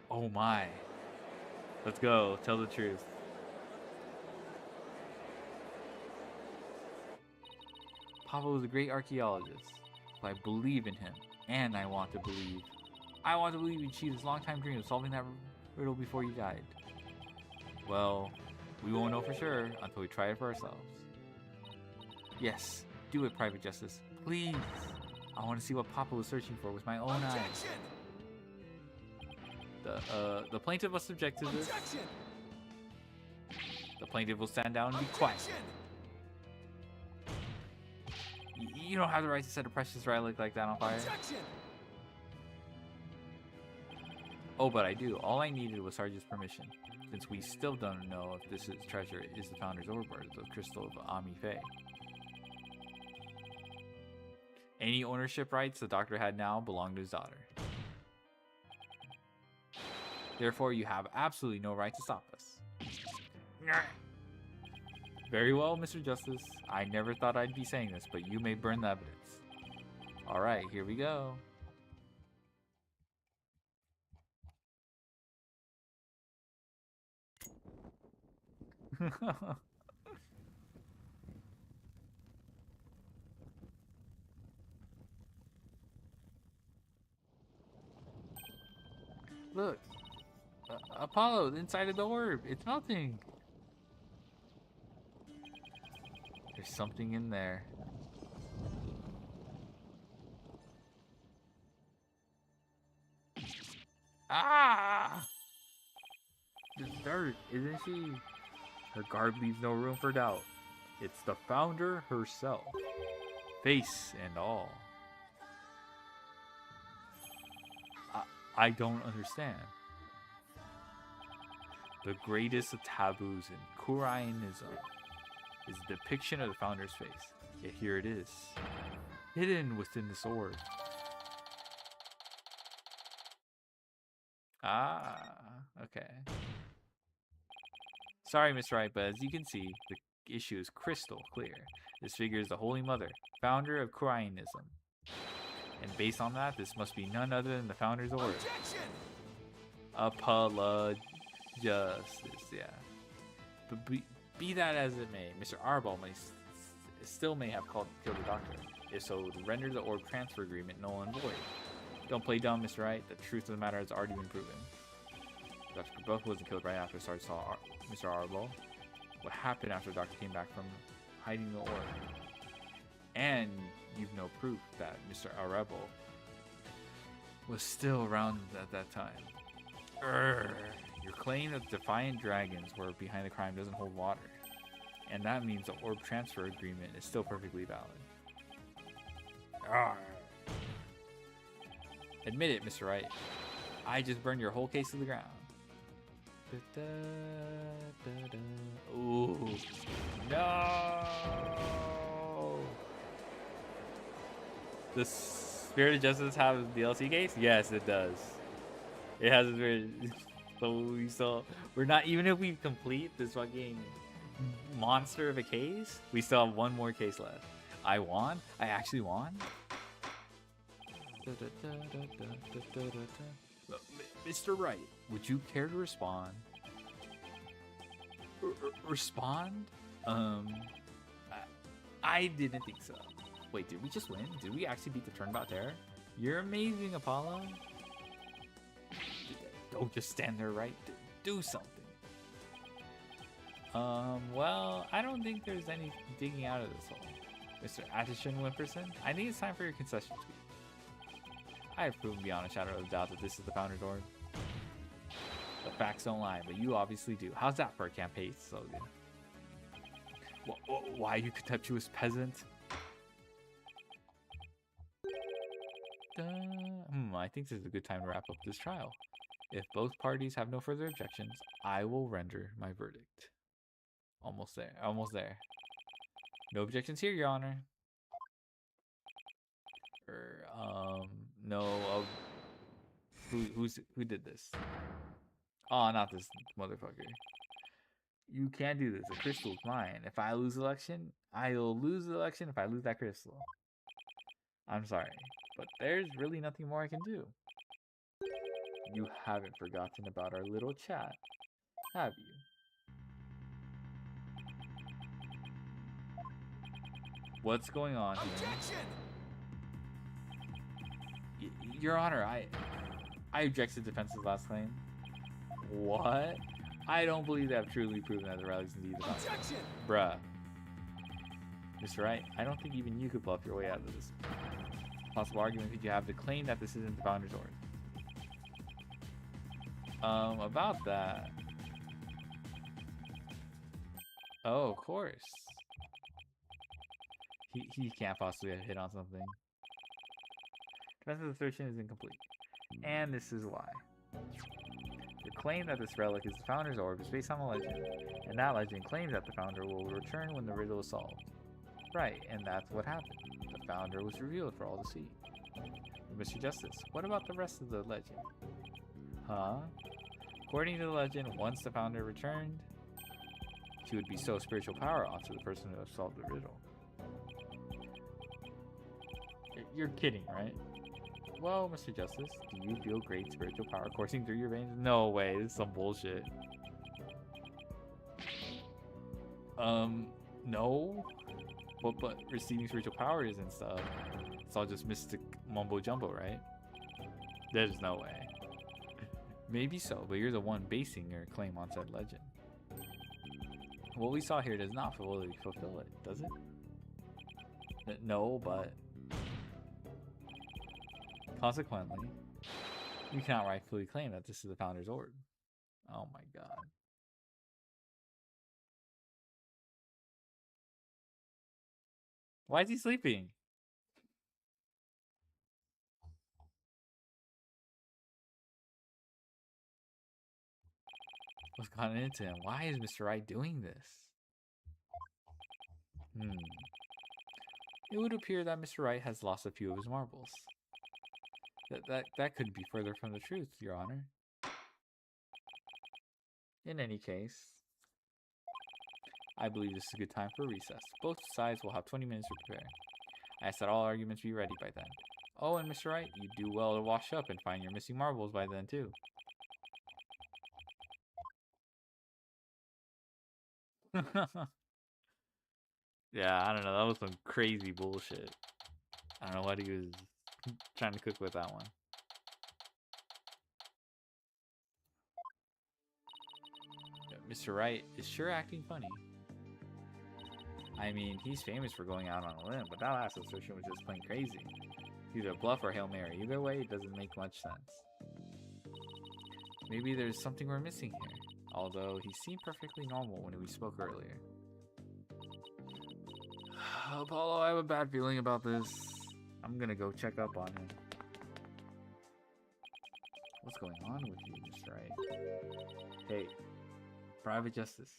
Oh my. Let's go, tell the truth. Papa was a great archaeologist, so I believe in him, and I want to believe. I want to believe he achieved his long-time dream of solving that riddle before he died. Well, we won't know for sure until we try it for ourselves. Yes, do it, Private Justice. Please. I want to see what Papa was searching for with my own eyes. The plaintiff must object to this. Objection! The plaintiff will stand down and be quiet. You don't have the right to set a precious relic like that on fire. Objection! Oh, but I do. All I needed was Sarge's permission, since we still don't know if this treasure is the founder's orb or the crystal of Ami Faye. Any ownership rights the doctor had now belong to his daughter. Therefore, you have absolutely no right to stop us. Very well, Mr. Justice. I never thought I'd be saying this, but you may burn the evidence. Alright, here we go. Look. Apollo, inside of the orb. It's melting. There's something in there. Ah! This dirt, isn't she? Her garb leaves no room for doubt. It's the founder herself. Face and all. I don't understand. The greatest of taboos in Koreanism is a depiction of the founder's face. Yet here it is, hidden within this orb. Ah, okay. Sorry, Mr. Wright, but as you can see, the issue is crystal clear. This figure is the Holy Mother, founder of Koreanism. And based on that, this must be none other than the founder's orb. Objection! Apollo Justice, yeah. But be that as it may, Mr. Arbol still may have killed the doctor. If so, it would render the orb transfer agreement null and void. Don't play dumb, Mr. Wright. The truth of the matter has already been proven. Dr. Buff wasn't killed right after Sarge saw Mr. Arbol. What happened after the doctor came back from hiding the orb? And you've no proof that Mr. Arbol was still around at that time. Your claim that Defiant Dragons were behind the crime doesn't hold water. And that means the orb transfer agreement is still perfectly valid. Admit it, Mr. Wright. I just burned your whole case to the ground. Ooh. No! Does Spirit of Justice have a DLC case? Yes, it does. It has a very... we're not... Even if we complete this fucking monster of a case, we still have one more case left. I won? I actually won? Mr. Wright, would you care to respond? Respond? I didn't think so. Wait, did we just win? Did we actually beat the Turnabout Terror? You're amazing, Apollo. Don't just stand there, right? Do something. Well, I don't think there's any digging out of this hole. Mr. Atchison Wimperson, I think it's time for your concession tweet. I have proven beyond a shadow of a doubt that this is the Founder's Orb. The facts don't lie, but you obviously do. How's that for a campaign slogan? Why, you contemptuous peasant? I think this is a good time to wrap up this trial. If both parties have no further objections, I will render my verdict. Almost there. Almost there. No objections here, Your Honor. No. Who did this? Oh, not this motherfucker. You can't do this. The crystal's mine. If I lose the election, I'll lose the election if I lose that crystal. I'm sorry, but there's really nothing more I can do. You haven't forgotten about our little chat, have you? What's going on here? Your Honor, I object to defense's last claim. What? I don't believe they have truly proven that the rally's indeed the Founder's Orb. Bruh. Mr. Wright, I don't think even you could bluff your way out of this. Possible argument could you have to claim that this isn't the Founder's Orb? About that. Oh, of course. He can't possibly have hit on something. Defense's assertion is incomplete. And this is why. The claim that this relic is the Founder's Orb is based on a legend, and that legend claims that the Founder will return when the riddle is solved. Right, and that's what happened. The Founder was revealed for all to see. Mr. Justice, what about the rest of the legend? Huh? According to the legend, once the Founder returned, she would bestow spiritual power onto the person who has solved the riddle. You're kidding, right? Well, Mr. Justice, do you feel great spiritual power coursing through your veins? No way, this is some bullshit. No. But receiving spiritual power isn't stuff. It's all just mystic mumbo jumbo, right? There's no way. Maybe so, but you're the one basing your claim on said legend. What we saw here does not fully fulfill it, does it? No, but... Consequently, you cannot rightfully claim that this is the Founder's Orb. Oh my god. Why is he sleeping? What's gotten into him? Why is Mr. Wright doing this? It would appear that Mr. Wright has lost a few of his marbles. That couldn't be further from the truth, Your Honor. In any case, I believe this is a good time for a recess. Both sides will have 20 minutes to prepare. I ask that all arguments be ready by then. Oh, and Mr. Wright, you do well to wash up and find your missing marbles by then, too. Yeah, I don't know. That was some crazy bullshit. I don't know what he was trying to cook with that one. Yeah, Mr. Wright is sure acting funny. I mean, he's famous for going out on a limb, but that last assertion was just plain crazy. Either a bluff or Hail Mary. Either way, it doesn't make much sense. Maybe there's something we're missing here. Although he seemed perfectly normal when we spoke earlier. Apollo, I have a bad feeling about this. I'm gonna go check up on him. What's going on with you, Mr. Wright? Hey, Private Justice.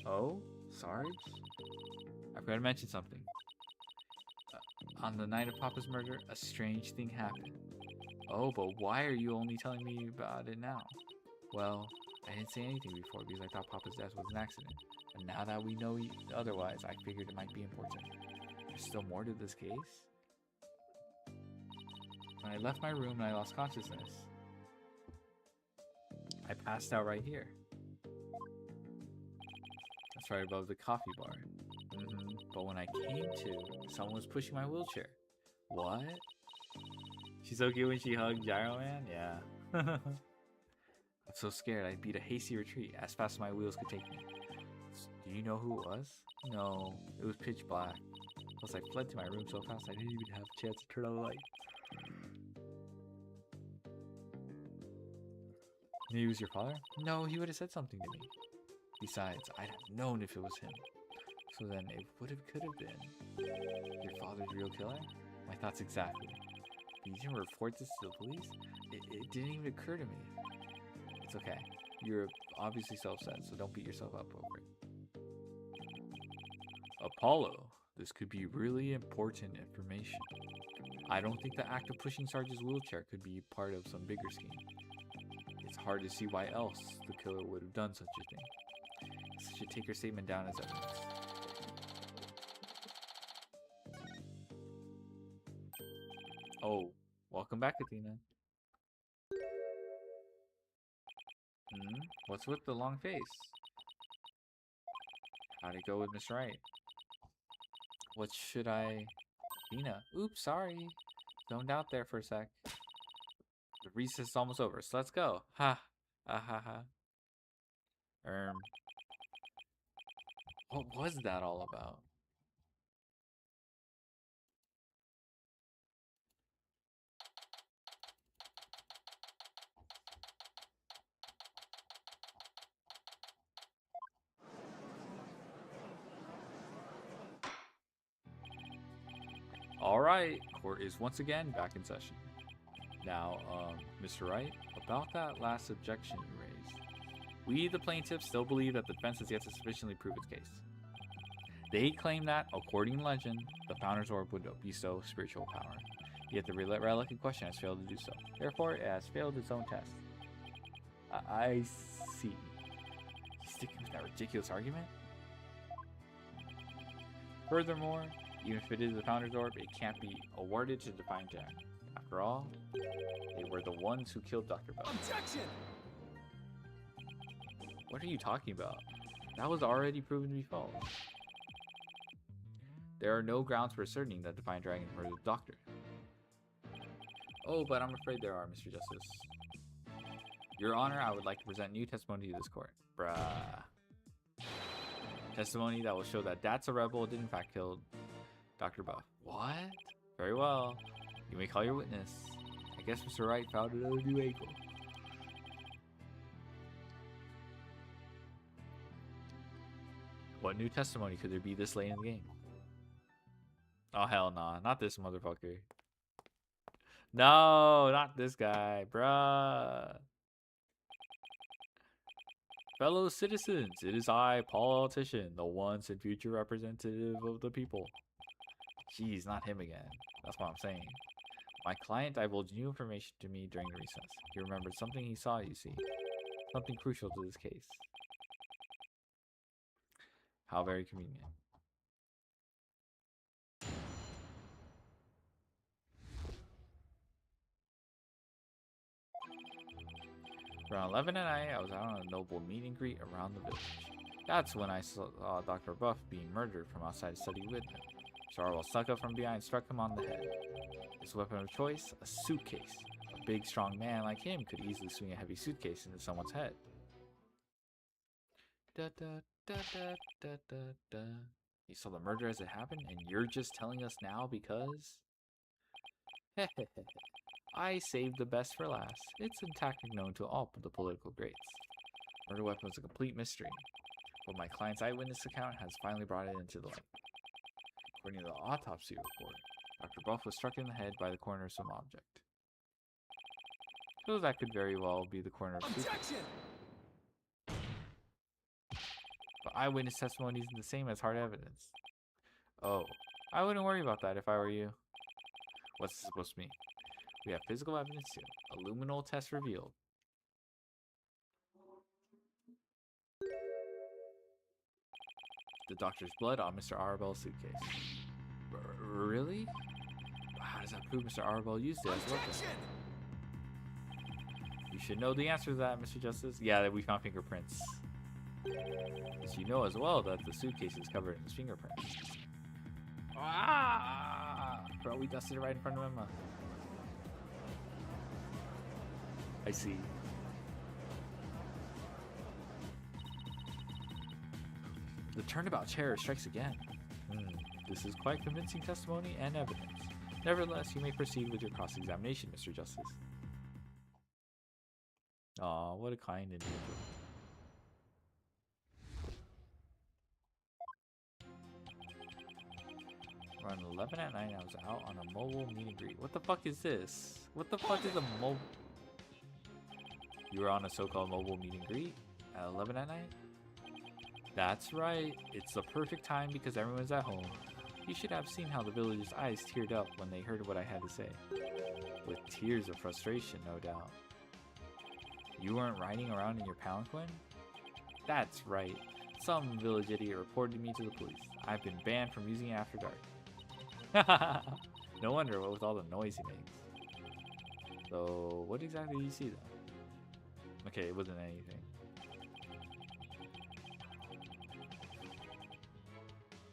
Oh, Sarge? I forgot to mention something. On the night of Papa's murder, a strange thing happened. Oh, but why are you only telling me about it now? Well, I didn't say anything before because I thought Papa's death was an accident. And now that we know otherwise, I figured it might be important. There's still more to this case. When I left my room and I lost consciousness, I passed out right here. That's right above the coffee bar. But when I came to, someone was pushing my wheelchair. What? She's so cute when she hugged Gyro Man? Yeah. I'm so scared I beat a hasty retreat as fast as my wheels could take me. Do you know who it was? No, it was pitch black. Plus I fled to my room so fast I didn't even have a chance to turn on the light. Maybe it was your father? No, he would have said something to me. Besides, I'd have known if it was him. So then it could have been your father's real killer? My thoughts exactly. But you didn't report this to the police? It didn't even occur to me. It's okay. You're obviously so upset, so don't beat yourself up over it. Apollo, this could be really important information. I don't think the act of pushing Sarge's wheelchair could be part of some bigger scheme. It's hard to see why else the killer would have done such a thing. I should take your statement down as evidence. Oh, welcome back, Athena. What's with the long face? How'd it go with Miss Wright? What should I... Athena. Oops, sorry. Zoned out there for a sec. The recess is almost over, so let's go. Ha. Ha ha ha. What was that all about? Alright, court is once again back in session. Now, Mr. Wright, about that last objection you raised. We, the plaintiffs, still believe that the defense has yet to sufficiently prove its case. They claim that, according to legend, the Founder's Orb would bestow spiritual power. Yet the relic in question has failed to do so. Therefore, it has failed its own test. I see. He's sticking with that ridiculous argument? Furthermore, even if it is the Founder's Orb, it can't be awarded to Defiant Jack. After all, they were the ones who killed Dr. Bell. Objection! What are you talking about? That was already proven to be false. There are no grounds for asserting that Defiant Dragon murdered the Doctor. Oh, but I'm afraid there are, Mr. Justice. Your Honor, I would like to present new testimony to this court. Bruh. Testimony that will show that That's a Rebel did in fact kill Dr. Buff. What? Very well. You may call your witness. I guess Mr. Wright found another new angle. What new testimony could there be this late in the game? Oh, hell nah. Not this motherfucker. No, not this guy, bruh. Fellow citizens, it is I, politician, the once and future representative of the people. Jeez, not him again. That's what I'm saying. My client divulged new information to me during the recess. He remembered something he saw, you see. Something crucial to this case. How very convenient. Around 11 at night, I was out on a noble meet and greet around the village. That's when I saw Dr. Buff being murdered from outside his study with him. Sarwell snuck up from behind and struck him on the head. His weapon of choice? A suitcase. A big, strong man like him could easily swing a heavy suitcase into someone's head. Da, da, da, da, da, da, da. You saw the murder as it happened, and you're just telling us now because... I saved the best for last. It's a tactic known to all the political greats. Murder weapon was a complete mystery, but my client's eyewitness account has finally brought it into the light. According to the autopsy report, Dr. Buff was struck in the head by the corner of some object. So that could very well be the corner of Objection! But eyewitness testimony isn't the same as hard evidence. Oh, I wouldn't worry about that if I were you. What's this supposed to mean? We have physical evidence too. A luminol test revealed. The doctor's blood on Mr. Arabelle's suitcase. Really? How does that prove Mr. Arabelle used it as a weapon? Objection! You should know the answer to that, Mr. Justice. Yeah, that we found fingerprints. As you know as well that the suitcase is covered in his fingerprints. Ah! Bro, we dusted it right in front of Emma. I see. The turnabout chair strikes again. This is quite convincing testimony and evidence. Nevertheless, you may proceed with your cross-examination, Mr. Justice. Aw, what a kind individual. Around 11 at night, I was out on a mobile meet and greet. What the fuck is this? What the fuck is a mobile... You were on a so-called mobile meet and greet at 11 at night? That's right. It's the perfect time because everyone's at home. You should have seen how the villagers' eyes teared up when they heard what I had to say. With tears of frustration, no doubt. You weren't riding around in your palanquin? That's right. Some village idiot reported me to the police. I've been banned from using it after dark. No wonder what with all the noise he makes. So, what exactly did you see then? Okay, it wasn't anything.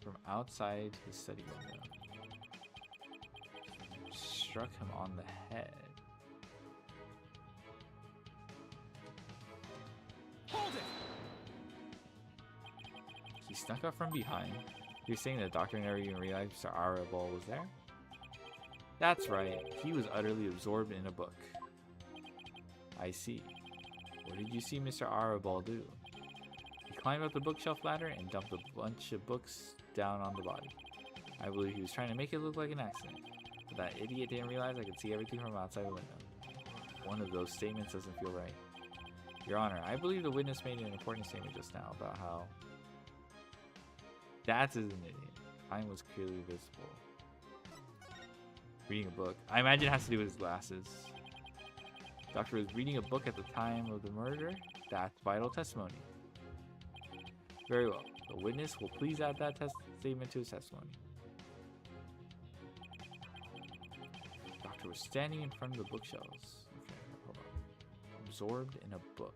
From outside his study window. Struck him on the head. Hold it! He snuck up from behind. You're saying the doctor never even realized Mr. Arabelle was there? That's right. He was utterly absorbed in a book. I see. What did you see Mr. Arabelle do? He climbed up the bookshelf ladder and dumped a bunch of books down on the body. I believe he was trying to make it look like an accident, but that idiot didn't realize I could see everything from outside the window. One of those statements doesn't feel right. Your Honor, I believe the witness made an important statement just now about how... That's an idiot. Mine was clearly visible. Reading a book. I imagine it has to do with his glasses. Doctor was reading a book at the time of the murder. That's vital testimony. Very well. The witness will please add that statement to his testimony. Doctor was standing in front of the bookshelves. Okay, hold on. Absorbed in a book.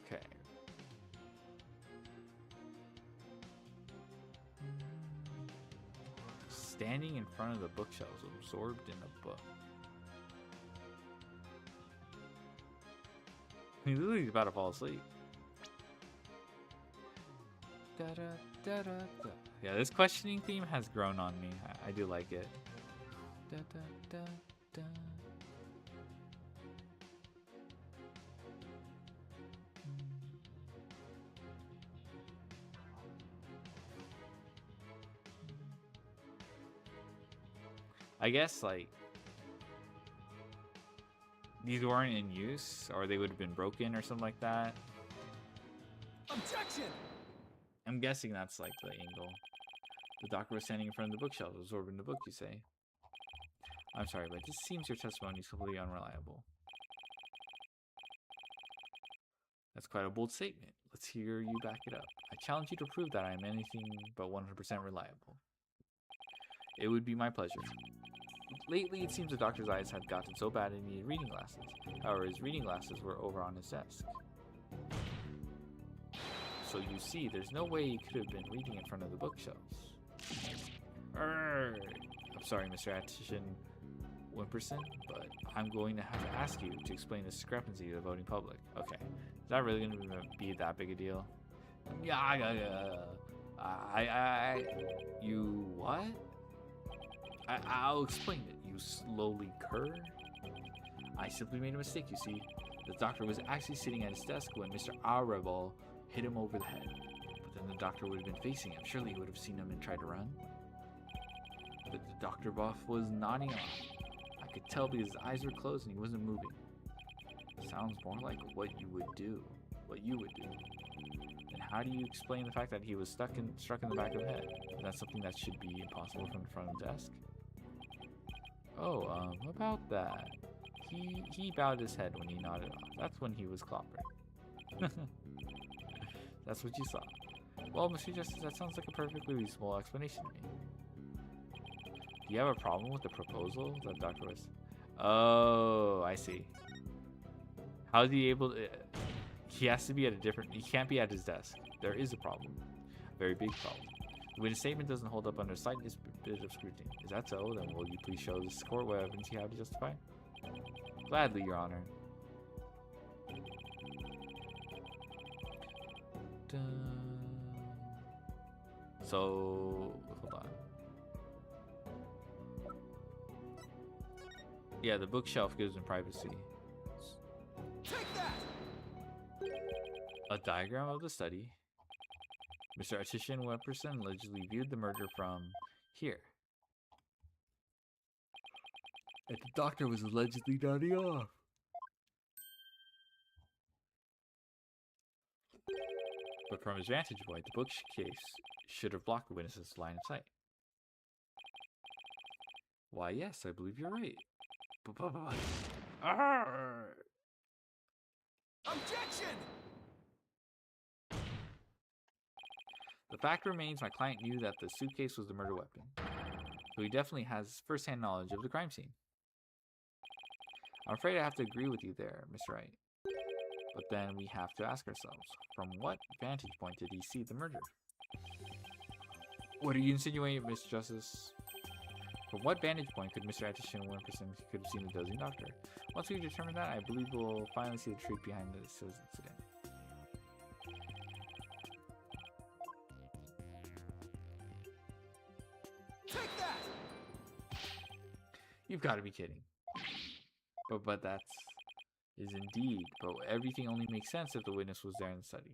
Okay. Standing in front of the bookshelves, absorbed in a book. He literally is about to fall asleep. Da, da, da, da, da. Yeah, this questioning theme has grown on me. I do like it. Da, da, da, da. I guess, like, these weren't in use, or they would have been broken or something like that. Objection! I'm guessing that's, like, the angle. The doctor was standing in front of the bookshelf, absorbing the book, you say? I'm sorry, but this seems your testimony is completely unreliable. That's quite a bold statement. Let's hear you back it up. I challenge you to prove that I am anything but 100% reliable. It would be my pleasure. Lately, it seems the doctor's eyes had gotten so bad he needed reading glasses. However, his reading glasses were over on his desk. So you see, there's no way he could have been reading in front of the bookshelves. I'm sorry, Mr. Atchison Wimperson, but I'm going to have to ask you to explain this discrepancy to the voting public. Okay, is that really going to be that big a deal? You what? I'll explain it, you slowly cur. I simply made a mistake, you see. The doctor was actually sitting at his desk when Mr. Arable hit him over the head. But then the doctor would have been facing him. Surely he would have seen him and tried to run. But the Dr. Buff was nodding off. I could tell because his eyes were closed and he wasn't moving. Sounds more like what you would do. What you would do. And how do you explain the fact that he was struck in the back of the head? Is that something that should be impossible from the front of the desk? Oh, about that. He bowed his head when he nodded off. That's when he was clobbered. That's what you saw. Well, Mr. Justice, that sounds like a perfectly reasonable explanation to me. Do you have a problem with the proposal that Dr. was? Oh, I see. How is he able to... He has to be at a different... He can't be at his desk. There is a problem. A very big problem. When a statement doesn't hold up under slightest bit of scrutiny. Is that so? Then will you please show this court what evidence you have to justify? Gladly, Your Honor. So, hold on. Yeah, the bookshelf gives him privacy. Take that! A diagram of the study. Mr. Atchison Wimperson allegedly viewed the murder from here. And the doctor was allegedly nodding off. But from his vantage point, the bookcase should have blocked the witness's line of sight. Why, yes, I believe you're right. Objection! The fact remains my client knew that the suitcase was the murder weapon. So he definitely has first-hand knowledge of the crime scene. I'm afraid I have to agree with you there, Mr. Wright. But then we have to ask ourselves, from what vantage point did he see the murder? What are you insinuating, Mr. Justice? From what vantage point could Mr. Atchison Wimperson could have seen the dozing doctor? Once we determine that, I believe we'll finally see the truth behind this incident. Take that! You've got to be kidding. But that's is indeed. But everything only makes sense if the witness was there in the study.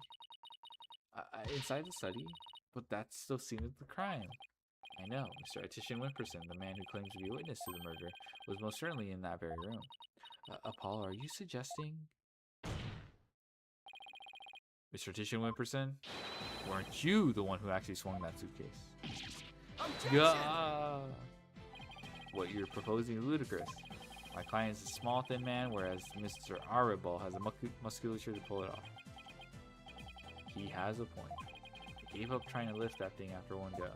Inside the study? But that's still scene of the crime. I know. Mr. Atchison Wimperson, the man who claims to be a witness to the murder, was most certainly in that very room. Apollo, are you suggesting... Mr. Atchison Wimperson? Weren't you the one who actually swung that suitcase? Objection! What you're proposing is ludicrous. My client is a small, thin man, whereas Mr. Arable has a musculature to pull it off. He has a point. I gave up trying to lift that thing after one go.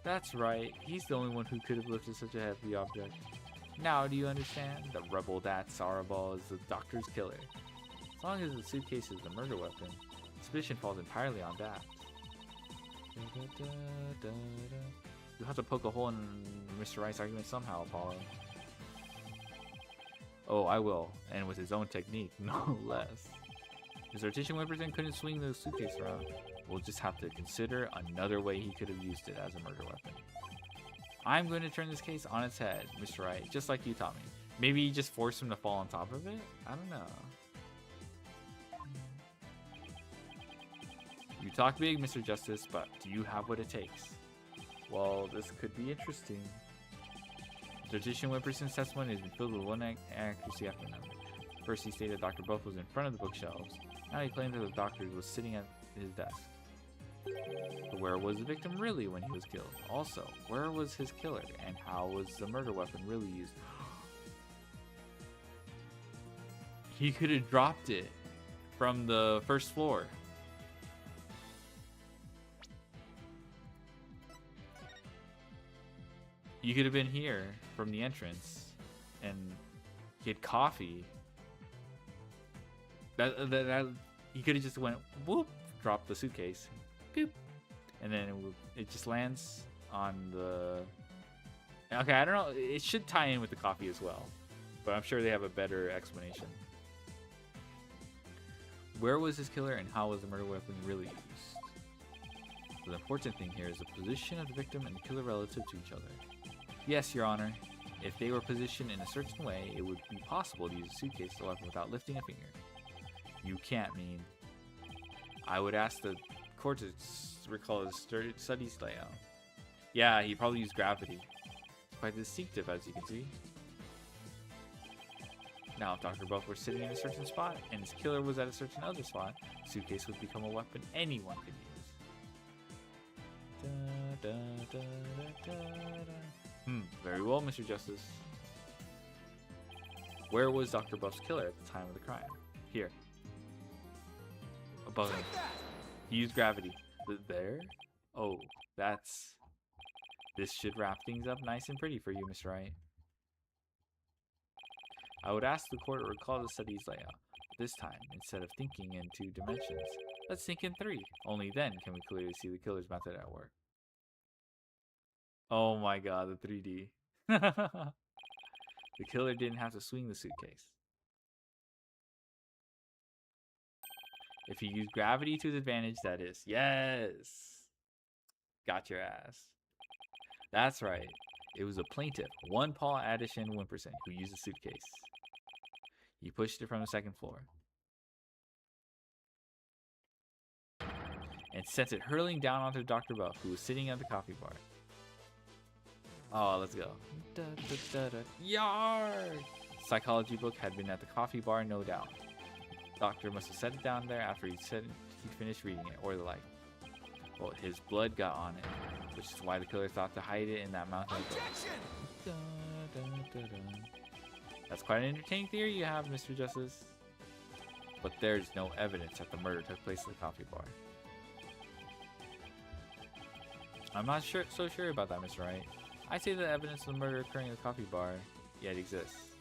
That's right, he's the only one who could have lifted such a heavy object. Now do you understand? The rebel that Arable is the doctor's killer. As long as the suitcase is the murder weapon, suspicion falls entirely on that. You have to poke a hole in Mr. Wright's argument somehow, Apollo. Oh, I will, and with his own technique, no less. Mr. Atchison Wimperson couldn't swing the suitcase around. We'll just have to consider another way he could have used it as a murder weapon. I'm going to turn this case on its head, Mr. Wright, just like you taught me. Maybe you just forced him to fall on top of it? I don't know. You talk big, Mr. Justice, but do you have what it takes? Well, this could be interesting. Letitia Wimperson's testimony has been filled with one accuracy after another. First, he stated Dr. Buff was in front of the bookshelves. Now he claims that the doctor was sitting at his desk. But where was the victim really when he was killed? Also, where was his killer, and how was the murder weapon really used? He could have dropped it from the first floor. You could have been here from the entrance and get coffee. He could have just went whoop, dropped the suitcase, boop, and then it just lands on the. Okay, I don't know. It should tie in with the coffee as well, but I'm sure they have a better explanation. Where was his killer, and how was the murder weapon really used? The important thing here is the position of the victim and the killer relative to each other. Yes, Your Honor. If they were positioned in a certain way, it would be possible to use a suitcase as a weapon without lifting a finger. You can't mean. I would ask the court to recall his studies layout. Yeah, he probably used gravity. It's quite distinctive, as you can see. Now, if Dr. Buff were sitting in a certain spot, and his killer was at a certain other spot, the suitcase would become a weapon anyone could use. Very well, Mr. Justice. Where was Dr. Buff's killer at the time of the crime? Here. Above him. He used gravity. There? Oh, that's... This should wrap things up nice and pretty for you, Mr. Wright. I would ask the court to recall the study's layout. This time, instead of thinking in 2 dimensions, let's think in 3. Only then can we clearly see the killer's method at work. Oh my god, the 3D. The killer didn't have to swing the suitcase. If he used gravity to his advantage, that is. Yes! Got your ass. That's right. It was a plaintiff, one Paul Addison Wimperson, who used the suitcase. He pushed it from the 2nd floor and sent it hurling down onto Dr. Buff, who was sitting at the coffee bar. Oh, let's go. Yard! Psychology book had been at the coffee bar, no doubt. Doctor must have set it down there after he'd finished reading it, or the like. Well, his blood got on it, which is why the killer thought to hide it in that mountain. That's quite an entertaining theory you have, Mr. Justice. But there's no evidence that the murder took place at the coffee bar. I'm not so sure about that, Mr. Wright. I say the evidence of the murder occurring at the coffee bar yet exists.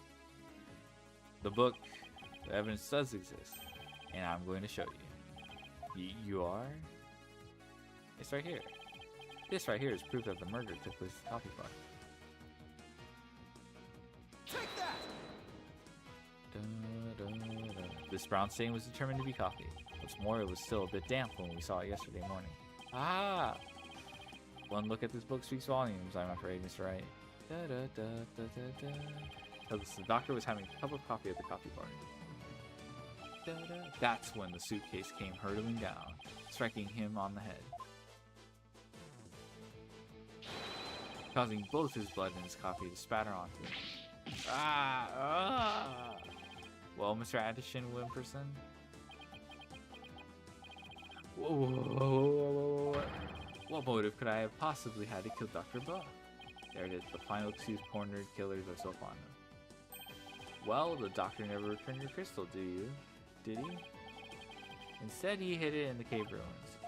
The book, the evidence does exist, and I'm going to show you. You are? It's right here. This right here is proof that the murder took place at the coffee bar. Take that! This brown stain was determined to be coffee. What's more, it was still a bit damp when we saw it yesterday morning. Ah! One look at this book speaks volumes, I'm afraid, Mr. Wright. The doctor was having a cup of coffee at the coffee bar. That's when the suitcase came hurtling down, striking him on the head, causing both his blood and his coffee to spatter onto him. Well, Mr. Addison Wimperson? Whoa. What motive could I have possibly had to kill Dr. Buff? There it is, the final 2 cornered killers are so fond of. Well, the doctor never returned your crystal, did he? Instead, he hid it in the cave ruins.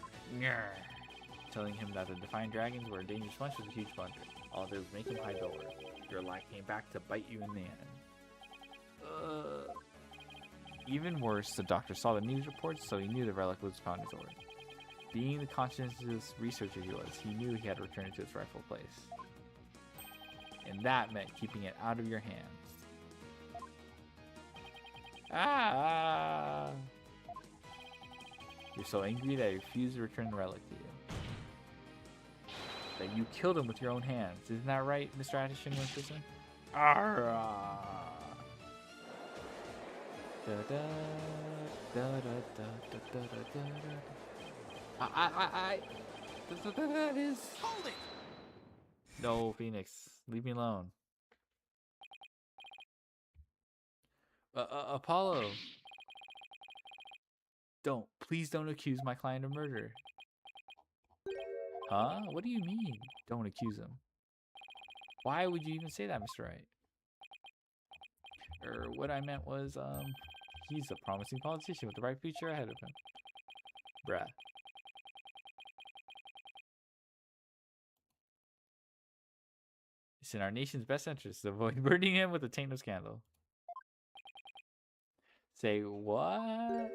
Telling him that the Defiant Dragons were a dangerous bunch was a huge blunder. All it did was make him hide the order. Your lie came back to bite you in the end. Even worse, the doctor saw the news reports, so he knew the relic was found his order. Being the conscientious researcher he was, he knew he had to return it to its rightful place. And that meant keeping it out of your hands. You're so angry that you refuse to return the relic to you. That you killed him with your own hands. Isn't that right, Mr. Addison Wimperson? That is. Hold it! No, Phoenix. Leave me alone. Apollo. Please don't accuse my client of murder. Huh? What do you mean? Don't accuse him. Why would you even say that, Mr. Wright? What I meant was, he's a promising politician with the right future ahead of him. Bruh. It's in our nation's best interest to avoid burning him with a taint of scandal. Say what?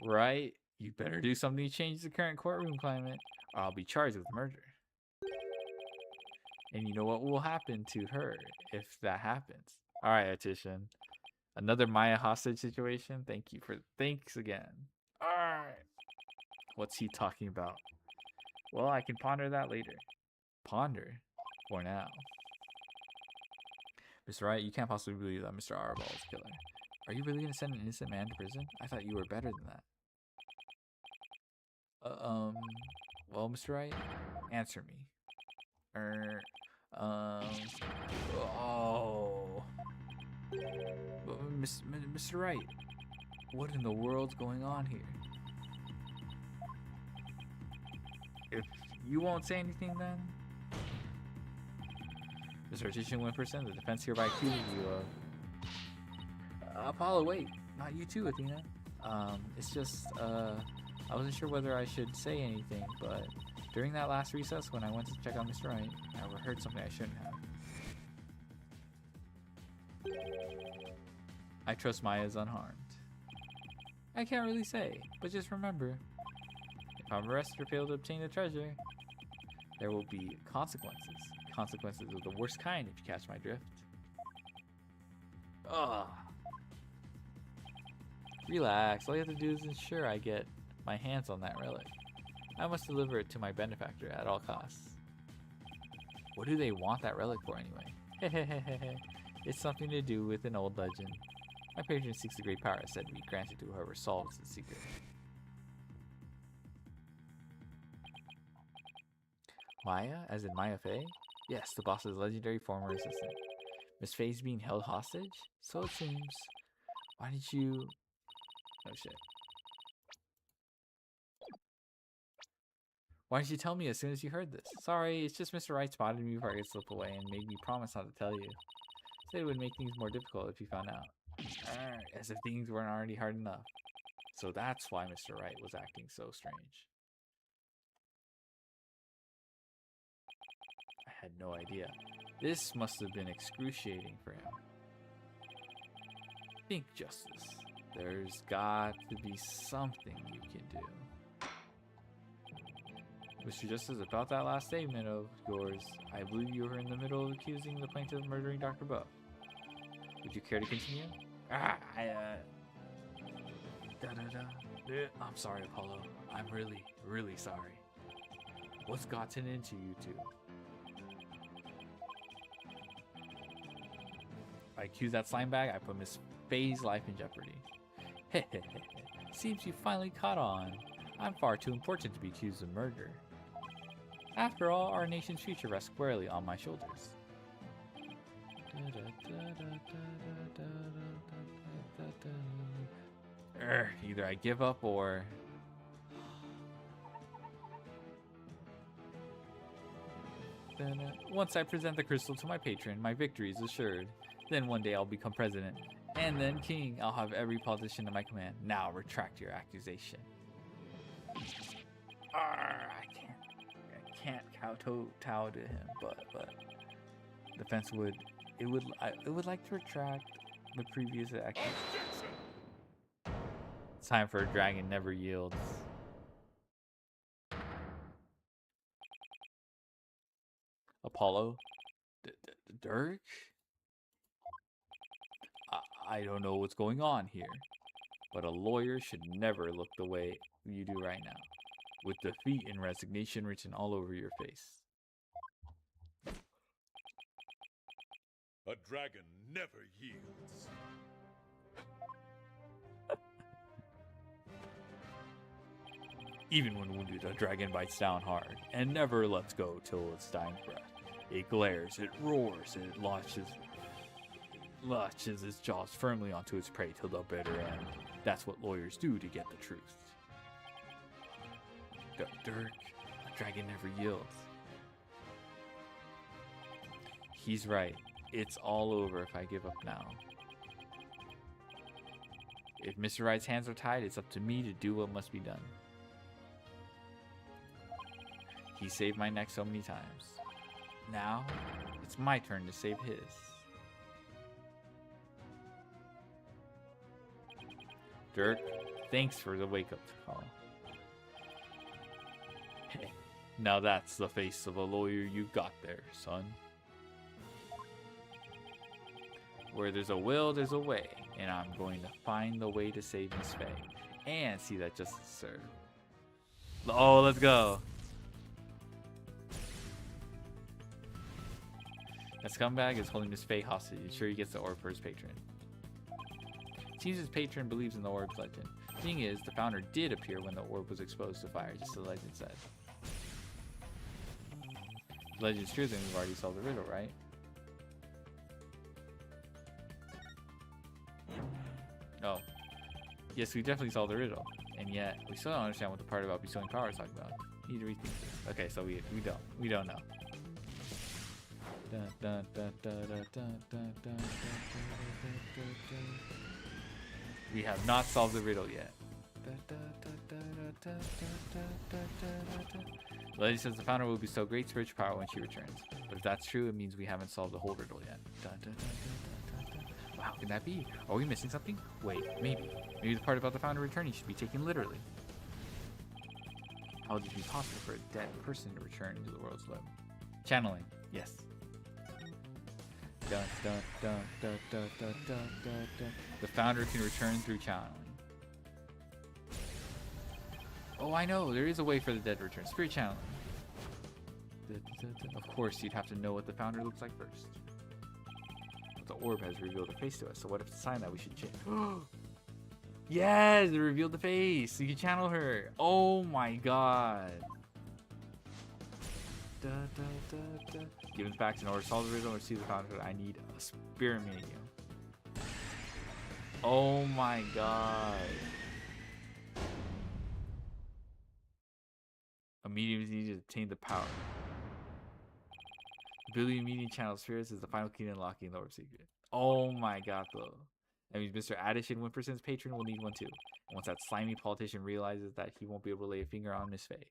Right? You better do something to change the current courtroom climate, or I'll be charged with murder. And you know what will happen to her if that happens? All right, Attition. Another Maya hostage situation? Thanks again. All right. What's he talking about? Well, I can ponder that later. Ponder? For now. Mr. Wright, you can't possibly believe that Mr. Arbol is a killer. Are you really going to send an innocent man to prison? I thought you were better than that. Well, Mr. Wright, answer me. Mr. Wright, what in the world's going on here? If you won't say anything, then Mr. Artesian Wimperson, the defense hereby accuses you of. Apollo, wait, not you too, Athena. It's just, I wasn't sure whether I should say anything, but during that last recess when I went to check on Mr. Wright, I overheard something I shouldn't have. I trust Maya is unharmed. I can't really say, but just remember, if I'm arrested or fail to obtain the treasure, there will be consequences. Consequences of the worst kind, if you catch my drift. Ugh. Relax, all you have to do is ensure I get my hands on that relic. I must deliver it to my benefactor at all costs. What do they want that relic for anyway? Hehehehe. It's something to do with an old legend. My patron seeks the great power said to be granted to whoever solves the secret. Maya, as in Maya Fey? Yes, the boss's legendary former assistant. Miss Fey's being held hostage? So it seems. Why didn't you... Oh shit. Why didn't you tell me as soon as you heard this? Sorry, it's just Mr. Wright spotted me before I could slip away and made me promise not to tell you. Said it would make things more difficult if you found out. As if things weren't already hard enough. So that's why Mr. Wright was acting so strange. I had no idea. This must have been excruciating for him. Think, Justice. There's got to be something you can do. Mr. Justice, about that last statement of yours, I believe you were in the middle of accusing the plaintiff of murdering Dr. Buff. Would you care to continue? I'm sorry, Apollo. I'm really, really sorry. What's gotten into you two? I accuse that slime bag, I put Miss Fey's life in jeopardy. Hehehe. Seems you finally caught on. I'm far too important to be accused of murder. After all, our nation's future rests squarely on my shoulders. Either I give up or... Once I present the crystal to my patron, my victory is assured. Then one day I'll become president. And then king, I'll have every politician at my command. Now retract your accusation. I can't kowtow to him, but defense would like to retract the previous accusation. It's time for a dragon never yields. Apollo? Dirk? I don't know what's going on here, but a lawyer should never look the way you do right now, with defeat and resignation written all over your face. A dragon never yields. Even when wounded, a dragon bites down hard and never lets go till its dying breath. It glares, it roars, it latches its jaws firmly onto its prey till the bitter end. That's what lawyers do to get the truth. Dirk, a dragon never yields. He's right. It's all over if I give up now. If Mr. Wright's hands are tied, it's up to me to do what must be done. He saved my neck so many times. Now, it's my turn to save his. Dirk, thanks for the wake-up call. Now that's the face of a lawyer you got there, son. Where there's a will, there's a way. And I'm going to find the way to save Miss Faye. And see that justice served. Oh, let's go. A scumbag is holding Miss Faye hostage. Ensure he gets the orb for his patron. Seems his patron believes in the orb's legend. Thing is, the founder did appear when the orb was exposed to fire, just as the legend said. If the legend's true, then we've already solved the riddle, right? Oh. Yes, we definitely solved the riddle. And yet, we still don't understand what the part about bestowing power is talking about. Need to rethink this. Okay, so we don't know. We have not solved the riddle yet. The legend says the founder will bestow great spiritual power when she returns. But if that's true, it means we haven't solved the whole riddle yet. Well, how can that be? Are we missing something? Wait, maybe. Maybe the part about the founder returning should be taken literally. How would it be possible for a dead person to return to the world's web? Channeling, yes. Dun, dun, dun, dun, dun, dun, dun, dun, dun. The founder can return through channeling. Oh, I know. There is a way for the dead to return. Spirit channeling. Of course, you'd have to know what the founder looks like first. The orb has revealed the face to us, so what if it's a sign that we should change? Yes, it revealed the face. You can channel her. Oh my god. Da, da, da, da. Given facts in order to solve the riddle or see the founder, I need a spirit medium. Oh my god. A medium is needed to obtain the power. Ability to medium channel spirits is the final key to unlocking the orb secret. Oh my god, though. That means Mr. Addition Wimperson's patron will need one too. And once that slimy politician realizes that he won't be able to lay a finger on Miss Faye.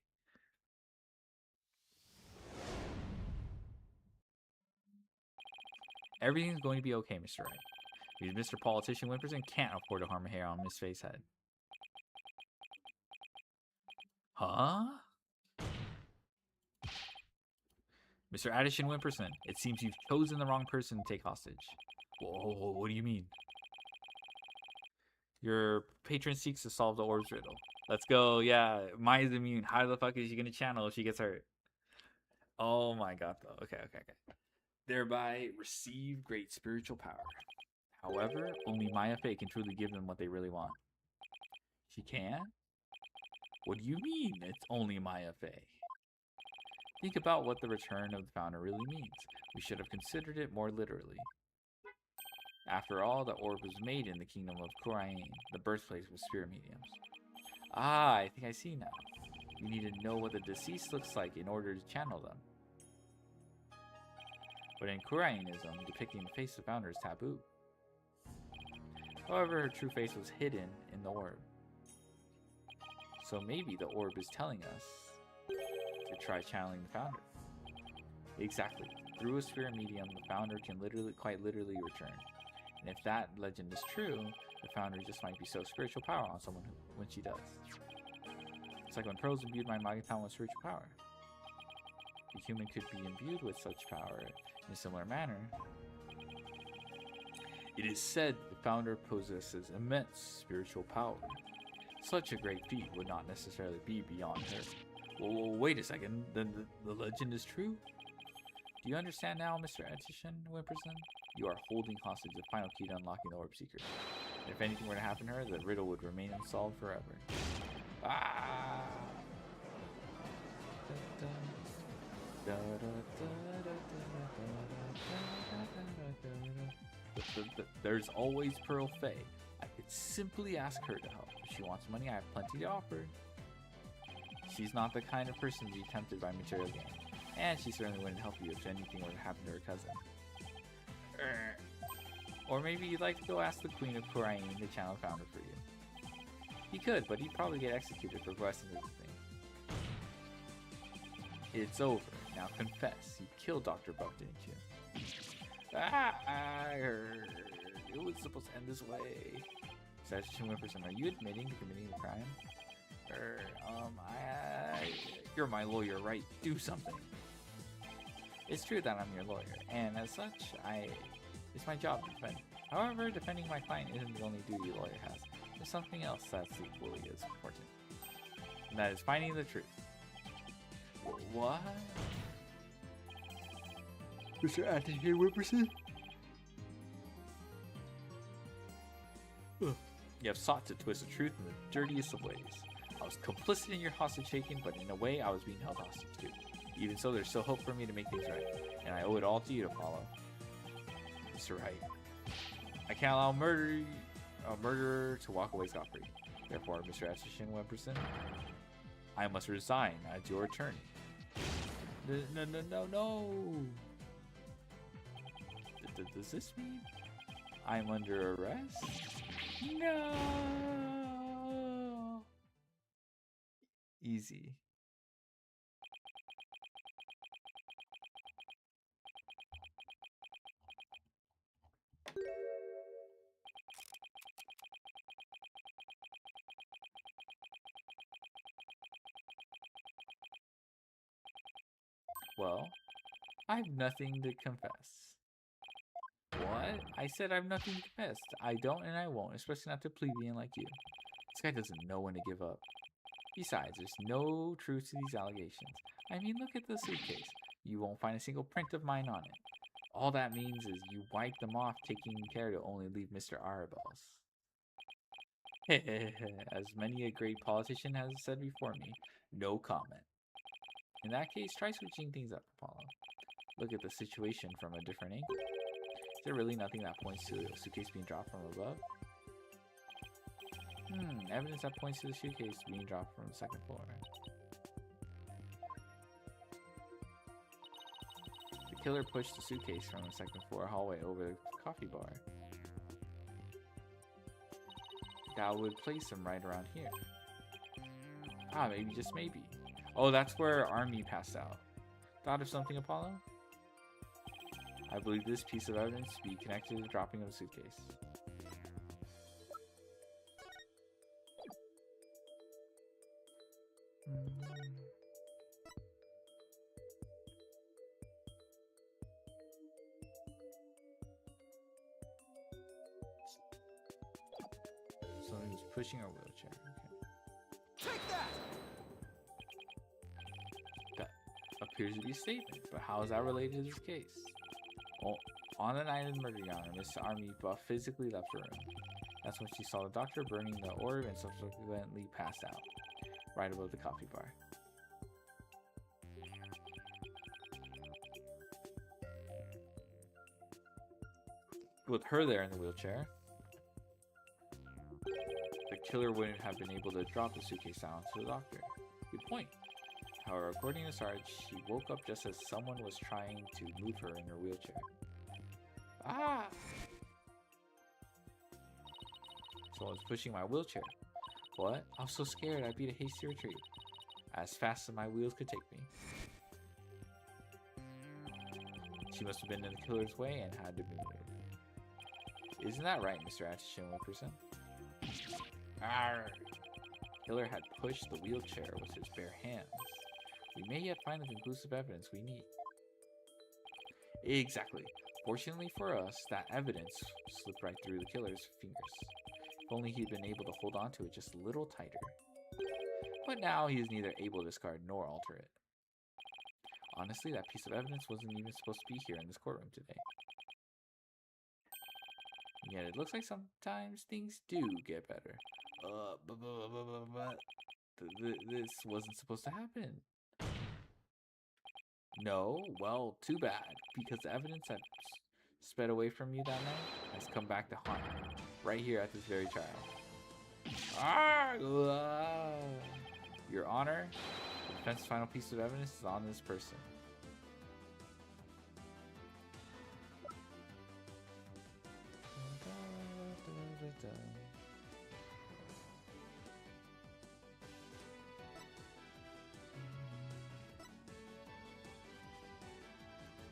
Everything's going to be okay, Mr. Wright. Because Mr. Politician Wimperson can't afford to harm a hair on Miss Faye's head. Huh? Mr. Addison Wimperson, it seems you've chosen the wrong person to take hostage. Whoa, what do you mean? Your patron seeks to solve the orb's riddle. Let's go, yeah. Maya's immune. How the fuck is she gonna channel if she gets hurt? Oh my god, though. Okay. Thereby receive great spiritual power. However, only Maya Faye can truly give them what they really want. She can? What do you mean, it's only Maya Faye? Think about what the return of the founder really means. We should have considered it more literally. After all, the orb was made in the kingdom of Kurain, the birthplace of spirit mediums. Ah, I think I see now. We need to know what the deceased looks like in order to channel them. But in Kurainism, depicting the face of the founder is taboo. However, her true face was hidden in the orb. So maybe the orb is telling us to try channeling the founder. Exactly. Through a spirit medium, the founder can quite literally return. And if that legend is true, the founder just might bestow spiritual power on someone when she does. It's like when Pearls imbued my Magathon with spiritual power. A human could be imbued with such power in a similar manner. It is said the founder possesses immense spiritual power. Such a great feat would not necessarily be beyond her. Whoa, wait a second, then the legend is true? Do you understand now, Mr. Addison Wimperson? You are holding hostage the final key to unlocking the orb secret. And if anything were to happen to her, the riddle would remain unsolved forever. Ah! There's always Pearl Fay. I could simply ask her to help. If she wants money, I have plenty to offer. She's not the kind of person to be tempted by material gain, and she certainly wouldn't help you if anything were to happen to her cousin. Or maybe you'd like to go ask the Queen of Kurain, the channel founder, for you. He could, but he'd probably get executed for blessing the thing. It's over. Now confess. You killed Dr. Buck, didn't you? I heard. It was supposed to end this way. Statistician Whimperson, are you admitting to committing the crime? You're my lawyer, right? Do something. It's true that I'm your lawyer, and as such, it's my job to defend. However, defending my client isn't the only duty a lawyer has. There's something else that's equally as important. And that is finding the truth. What? Mr. Atticus Whimperson? You have sought to twist the truth in the dirtiest of ways. I was complicit in your hostage taking, but in a way I was being held hostage too. Even so, there's still hope for me to make things right, and I owe it all to you to follow. Mr. Wright. I can't allow a murderer to walk away scot-free. Therefore, Mr. Atticus Whimperson, I must resign as your attorney. No. Does this mean I'm under arrest? No. Easy. Well, I have nothing to confess. What? I said I have nothing to confess. I don't and I won't, especially not to a plebeian like you. This guy doesn't know when to give up. Besides, there's no truth to these allegations. I mean, look at the suitcase. You won't find a single print of mine on it. All that means is you wiped them off, taking care to only leave Mr. Arabelle's. As many a great politician has said before me, no comment. In that case, try switching things up, Apollo. Look at the situation from a different angle. Is there really nothing that points to a suitcase being dropped from above? Evidence that points to the suitcase being dropped from the second floor. The killer pushed the suitcase from the second floor hallway over the coffee bar. That would place him right around here. Maybe, just maybe. Oh, that's where Army passed out. Thought of something, Apollo? I believe this piece of evidence to be connected to the dropping of the suitcase. Someone who's pushing our wheelchair. Okay. Take that! That appears to be a statement, but how is that related to this case? Well, on the night of the murder, Your Honor, Miss Army Buff physically left the room. That's when she saw the doctor burning the orb and subsequently passed out, right above the coffee bar. With her there in the wheelchair, the killer wouldn't have been able to drop the suitcase down to the doctor. Good point. However, according to Sarge, she woke up just as someone was trying to move her in her wheelchair. Someone's pushing my wheelchair. What? I was so scared I beat a hasty retreat. As fast as my wheels could take me. She must have been in the killer's way and had to be moved. Isn't that right, Mr. Atticus Whimperson? Killer had pushed the wheelchair with his bare hands. We may yet find the conclusive evidence we need. Exactly. Fortunately for us, that evidence slipped right through the killer's fingers. If only he'd been able to hold on to it just a little tighter. But now he is neither able to discard nor alter it. Honestly, that piece of evidence wasn't even supposed to be here in this courtroom today. And yet it looks like sometimes things do get better. This wasn't supposed to happen. No? Well, too bad, because the evidence that sped away from you that night has come back to haunt you, right here at this very trial. Your Honor, the defense's final piece of evidence is on this person.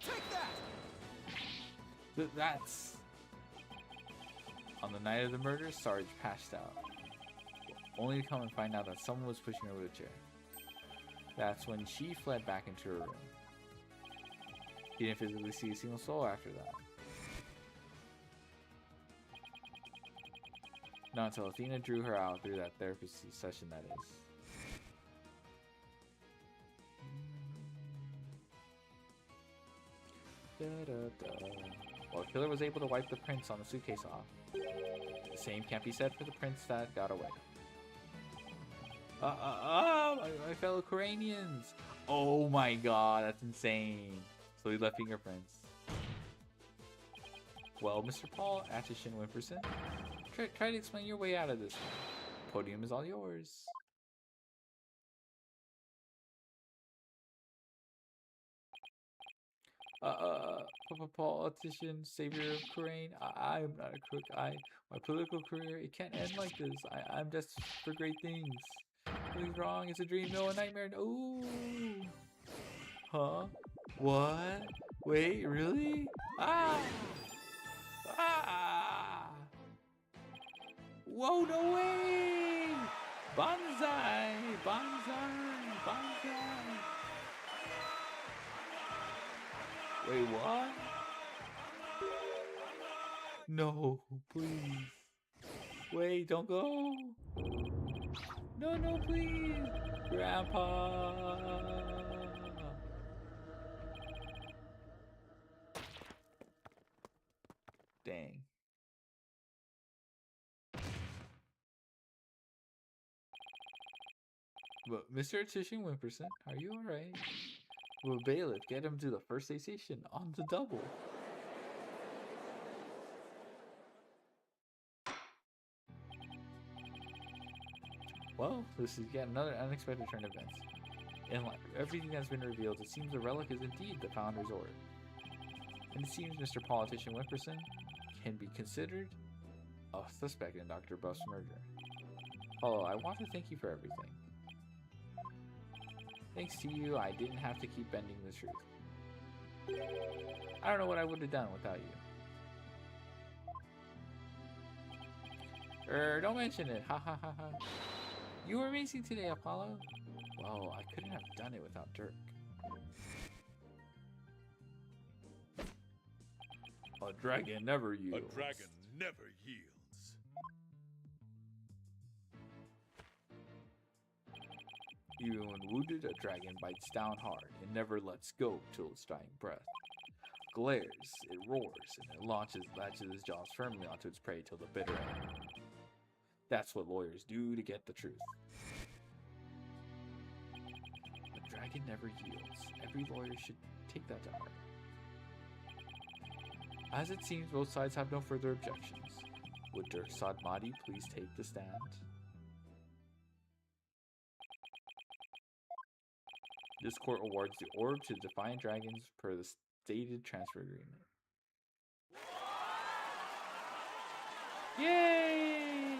Take that! That's... On the night of the murder, Sarge passed out, only to come and find out that someone was pushing her wheelchair. That's when she fled back into her room. He didn't physically see a single soul after that. Not until Athena drew her out through that therapy session, that is. Well, the killer was able to wipe the prints on the suitcase off. The same can't be said for the prints that got away. My fellow Koranians! Oh my god, that's insane. So he left fingerprints. Well, Mr. Paul Atchison Wimperson, try to explain your way out of this one. Podium is all yours. Politician, savior of Korean. I am not a crook. My political career, it can't end like this. I'm destined for great things. Nothing's wrong. It's a dream, no, a nightmare. Ooh. Huh? What? Wait, really? Ah! Ah! Whoa, no way! Bonsai! Bonsai! Bonsai! Wait, what? No, please. Wait, don't go. No, no, please. Grandpa. Dang. But Mr. Tishing Wimperson, are you alright? Well, bailiff, get him to the first aid station on the double. Well, this is yet another unexpected turn of events. In light of everything that's been revealed, it seems the relic is indeed the Founder's Orb. And it seems Mr. Politician Wimperson can be considered a suspect in Dr. Buff's murder. Although I want to thank you for everything. Thanks to you, I didn't have to keep bending the truth. I don't know what I would have done without you. Don't mention it. Ha ha ha ha. You were amazing today, Apollo. Well, I couldn't have done it without Dirk. A dragon never yields. A dragon never yields. Even when wounded, a dragon bites down hard and never lets go till its dying breath. Glares, it roars, and it latches its jaws firmly onto its prey till the bitter end. That's what lawyers do to get the truth. A dragon never yields. Every lawyer should take that to heart. As it seems, both sides have no further objections. Would Dirk Sadmati please take the stand? This court awards the orb to Defiant Dragons per the stated transfer agreement. Yay!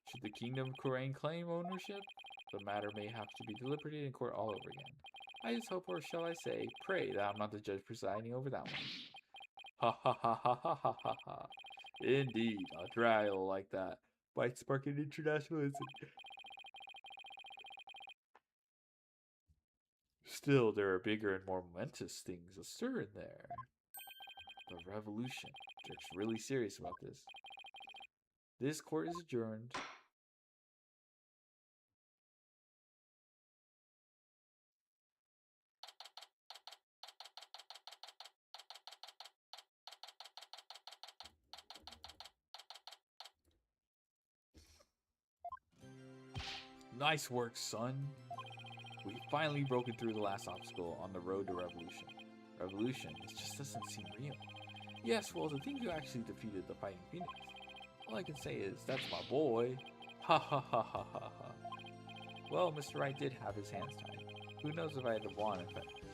Should the Kingdom of Korain claim ownership, the matter may have to be deliberated in court all over again. I just hope, or shall I say, pray that I'm not the judge presiding over that one. Ha ha ha ha ha ha ha ha. Indeed, a trial like that might spark an internationalism. Still, there are bigger and more momentous things astir in there. The revolution. Dirk's really serious about this. This court is adjourned. Nice work, son. We finally broken through the last obstacle on the road to revolution. Revolution, it just doesn't seem real. Yes, well, to think you actually defeated the Fighting Phoenix. All I can say is, that's my boy. Ha ha ha ha ha ha. Well, Mr. Wright did have his hands tied. Who knows if I'd have won if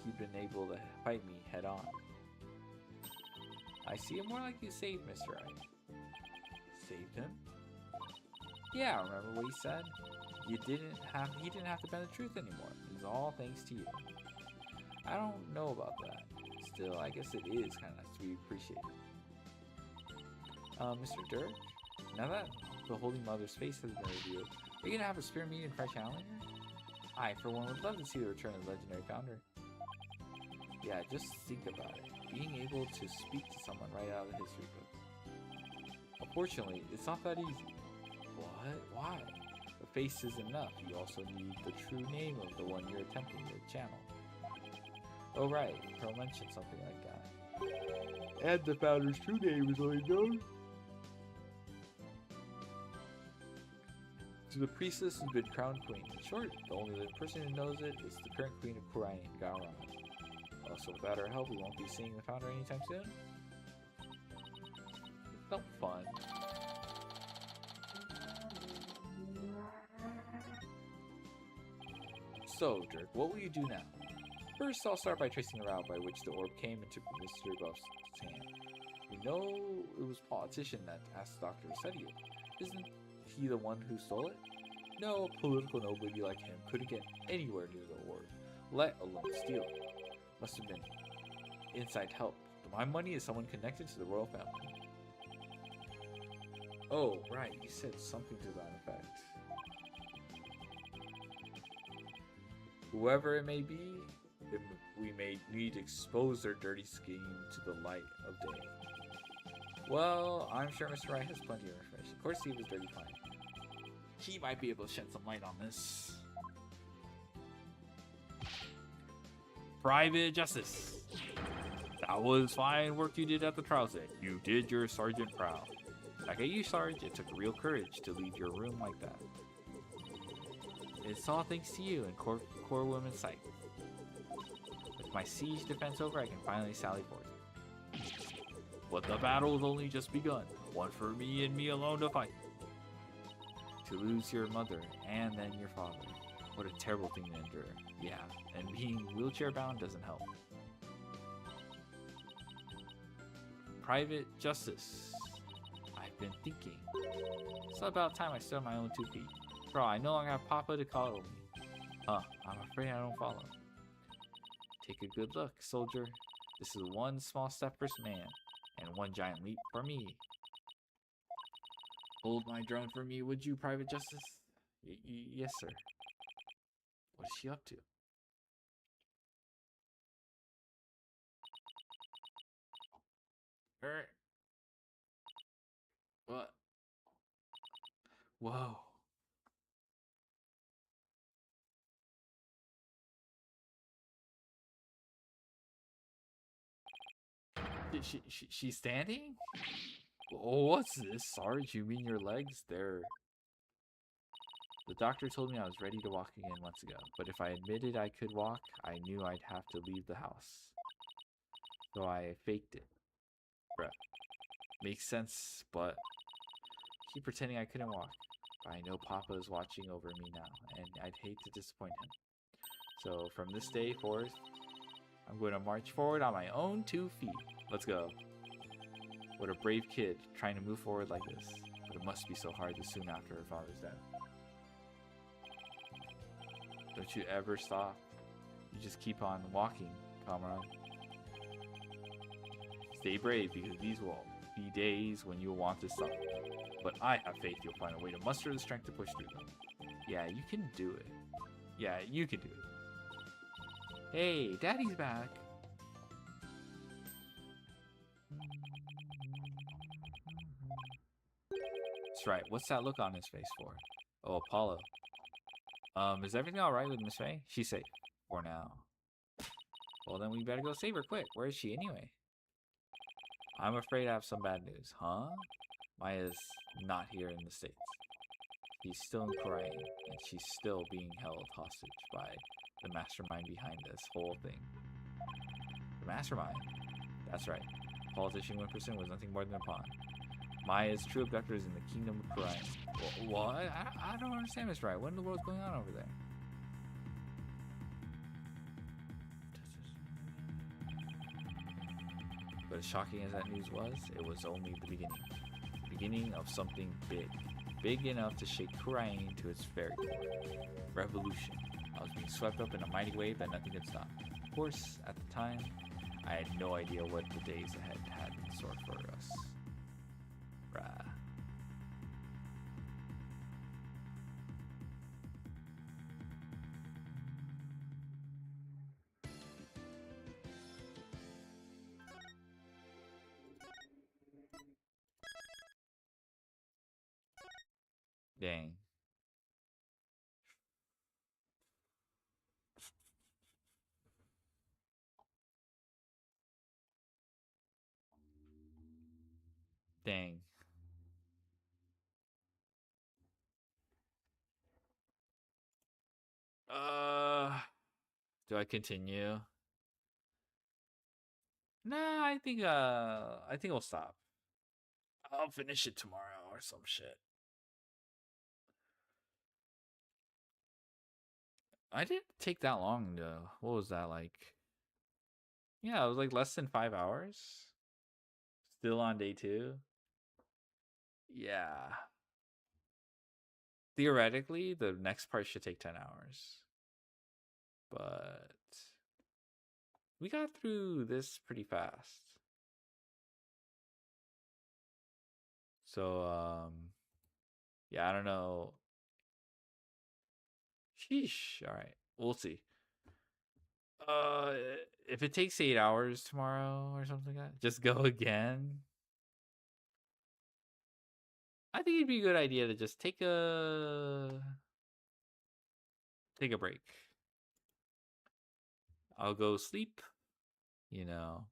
he'd been able to fight me head on. I see it more like you saved Mr. Wright. Saved him? Yeah, remember what he said? He didn't have to bend the truth anymore. It's all thanks to you. I don't know about that. Still, I guess it is kind of nice to be appreciated. Mr. Dirk? Now that the Holy Mother's face has been revealed, are you gonna have a spirit meet in Fresh Island here? I, for one, would love to see the return of the legendary founder. Yeah, just think about it. Being able to speak to someone right out of the history books. Unfortunately, it's not that easy. What? Why? The face is enough. You also need the true name of the one you're attempting to channel. Oh right, Pearl mentioned something like that. And the founder's true name is only known to the priestess who's been crowned queen. In short, the only living person who knows it is the current queen of Kurai, Gauron. Also, without her help, we won't be seeing the founder anytime soon. It felt fun. So, Dirk, what will you do now? First, I'll start by tracing the route by which the orb came into Mr. Buff's hand. We know it was a politician that asked the doctor to study it. Isn't he the one who stole it? No political nobody like him couldn't get anywhere near the orb, let alone steal it. Must have been inside help. To my money is someone connected to the royal family. Oh, right, you said something to that effect. Whoever it may be, we may need to expose their dirty scheme to the light of day. Well, I'm sure Mr. Wright has plenty of information. Of course, he was dirty fine. He might be able to shed some light on this. Private Justice. That was fine work you did at the trial set. You did your sergeant proud. Back at you, Sarge, it took real courage to leave your room like that. It's all thanks to you and core women's sight. With my siege defense over, I can finally sally forth. But the battle's only just begun. One for me and me alone to fight. To lose your mother and then your father. What a terrible thing to endure. Yeah, and being wheelchair bound doesn't help. Private Justice. I've been thinking. It's about time I stood on my own 2 feet. Bro, I no longer have Papa to coddle me. Huh, I'm afraid I don't follow. Take a good look, soldier. This is one small step for man, and one giant leap for me. Hold my drone for me, would you, Private Justice? Yes, sir. What is she up to? What? Whoa. She's standing? Oh, what's this, Sarge? You mean your legs? They're... The doctor told me I was ready to walk again months ago, but if I admitted I could walk, I knew I'd have to leave the house. So I faked it. Bruh. Makes sense, but... Keep pretending I couldn't walk. But I know Papa is watching over me now, and I'd hate to disappoint him. So from this day forth, I'm going to march forward on my own 2 feet. Let's go. What a brave kid, trying to move forward like this. But it must be so hard this soon after her father's death. Don't you ever stop. You just keep on walking, comrade. Stay brave, because these will be days when you'll want to stop. But I have faith you'll find a way to muster the strength to push through them. Yeah, you can do it. Yeah, you can do it. Hey, Daddy's back. That's right. What's that look on his face for? Oh, Apollo. Is everything alright with Miss Faye? She's safe. For now. Well, then we better go save her quick. Where is she anyway? I'm afraid I have some bad news. Huh? Maya's not here in the States. He's still in Korean, and she's still being held hostage by the mastermind behind this whole thing. The mastermind. That's right. Politician Wimperson was nothing more than a pawn. Maya's true abductor is in the kingdom of Korea. What? I don't understand this right. What in the world's going on over there? But as shocking as that news was, it was only the beginning. Beginning of something big. Big enough to shake Korean to its very core. Revolution. I was being swept up in a mighty wave that nothing could stop. Of course, at the time, I had no idea what the days ahead had in store for us. Rah. Dang. Dang. Do I continue? Nah, I think we'll stop. I'll finish it tomorrow or some shit. I didn't take that long though. What was that like? Yeah, it was like less than 5 hours. Still on day 2. Yeah. Theoretically, the next part should take 10 hours. But we got through this pretty fast. So, yeah, I don't know. Sheesh. All right, we'll see. If it takes 8 hours tomorrow or something like that, just go again. I think it'd be a good idea to just take a break. I'll go sleep, you know.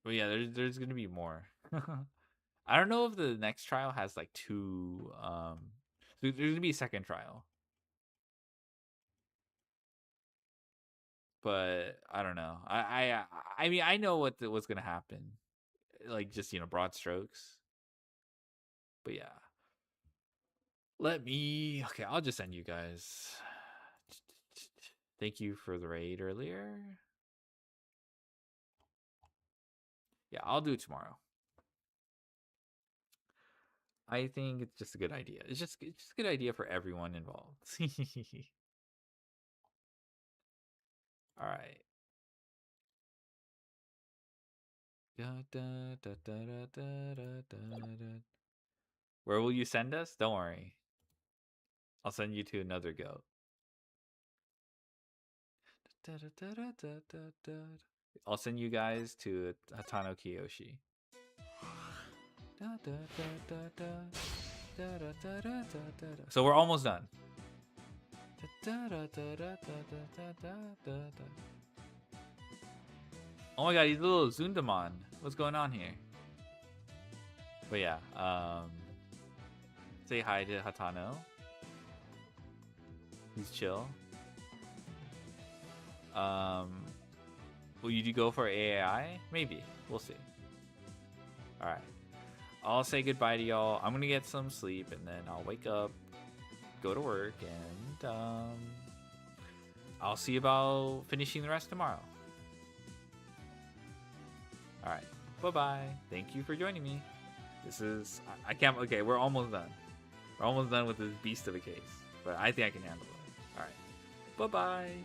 But yeah, there's gonna be more. I don't know if the next trial has like 2 there's gonna be a second trial. But I don't know. I mean I know what's gonna happen. Like just, broad strokes. But yeah. Okay, I'll just end you guys. Thank you for the raid earlier. Yeah, I'll do it tomorrow. I think it's just a good idea. It's just a good idea for everyone involved. All right. Where will you send us? Don't worry. I'll send you to another goat. I'll send you guys to Hatano Kiyoshi. So we're almost done. Oh my god, he's a little Zundamon. What's going on here? But yeah, say hi to Hatano. He's chill. Will you go for AAI? Maybe. We'll see. Alright. I'll say goodbye to y'all. I'm gonna get some sleep and then I'll wake up, go to work, and I'll see about finishing the rest tomorrow. Alright. Bye-bye. Thank you for joining me. This is... I can't... Okay, we're almost done. We're almost done with this beast of a case. But I think I can handle it. Alright. Bye-bye.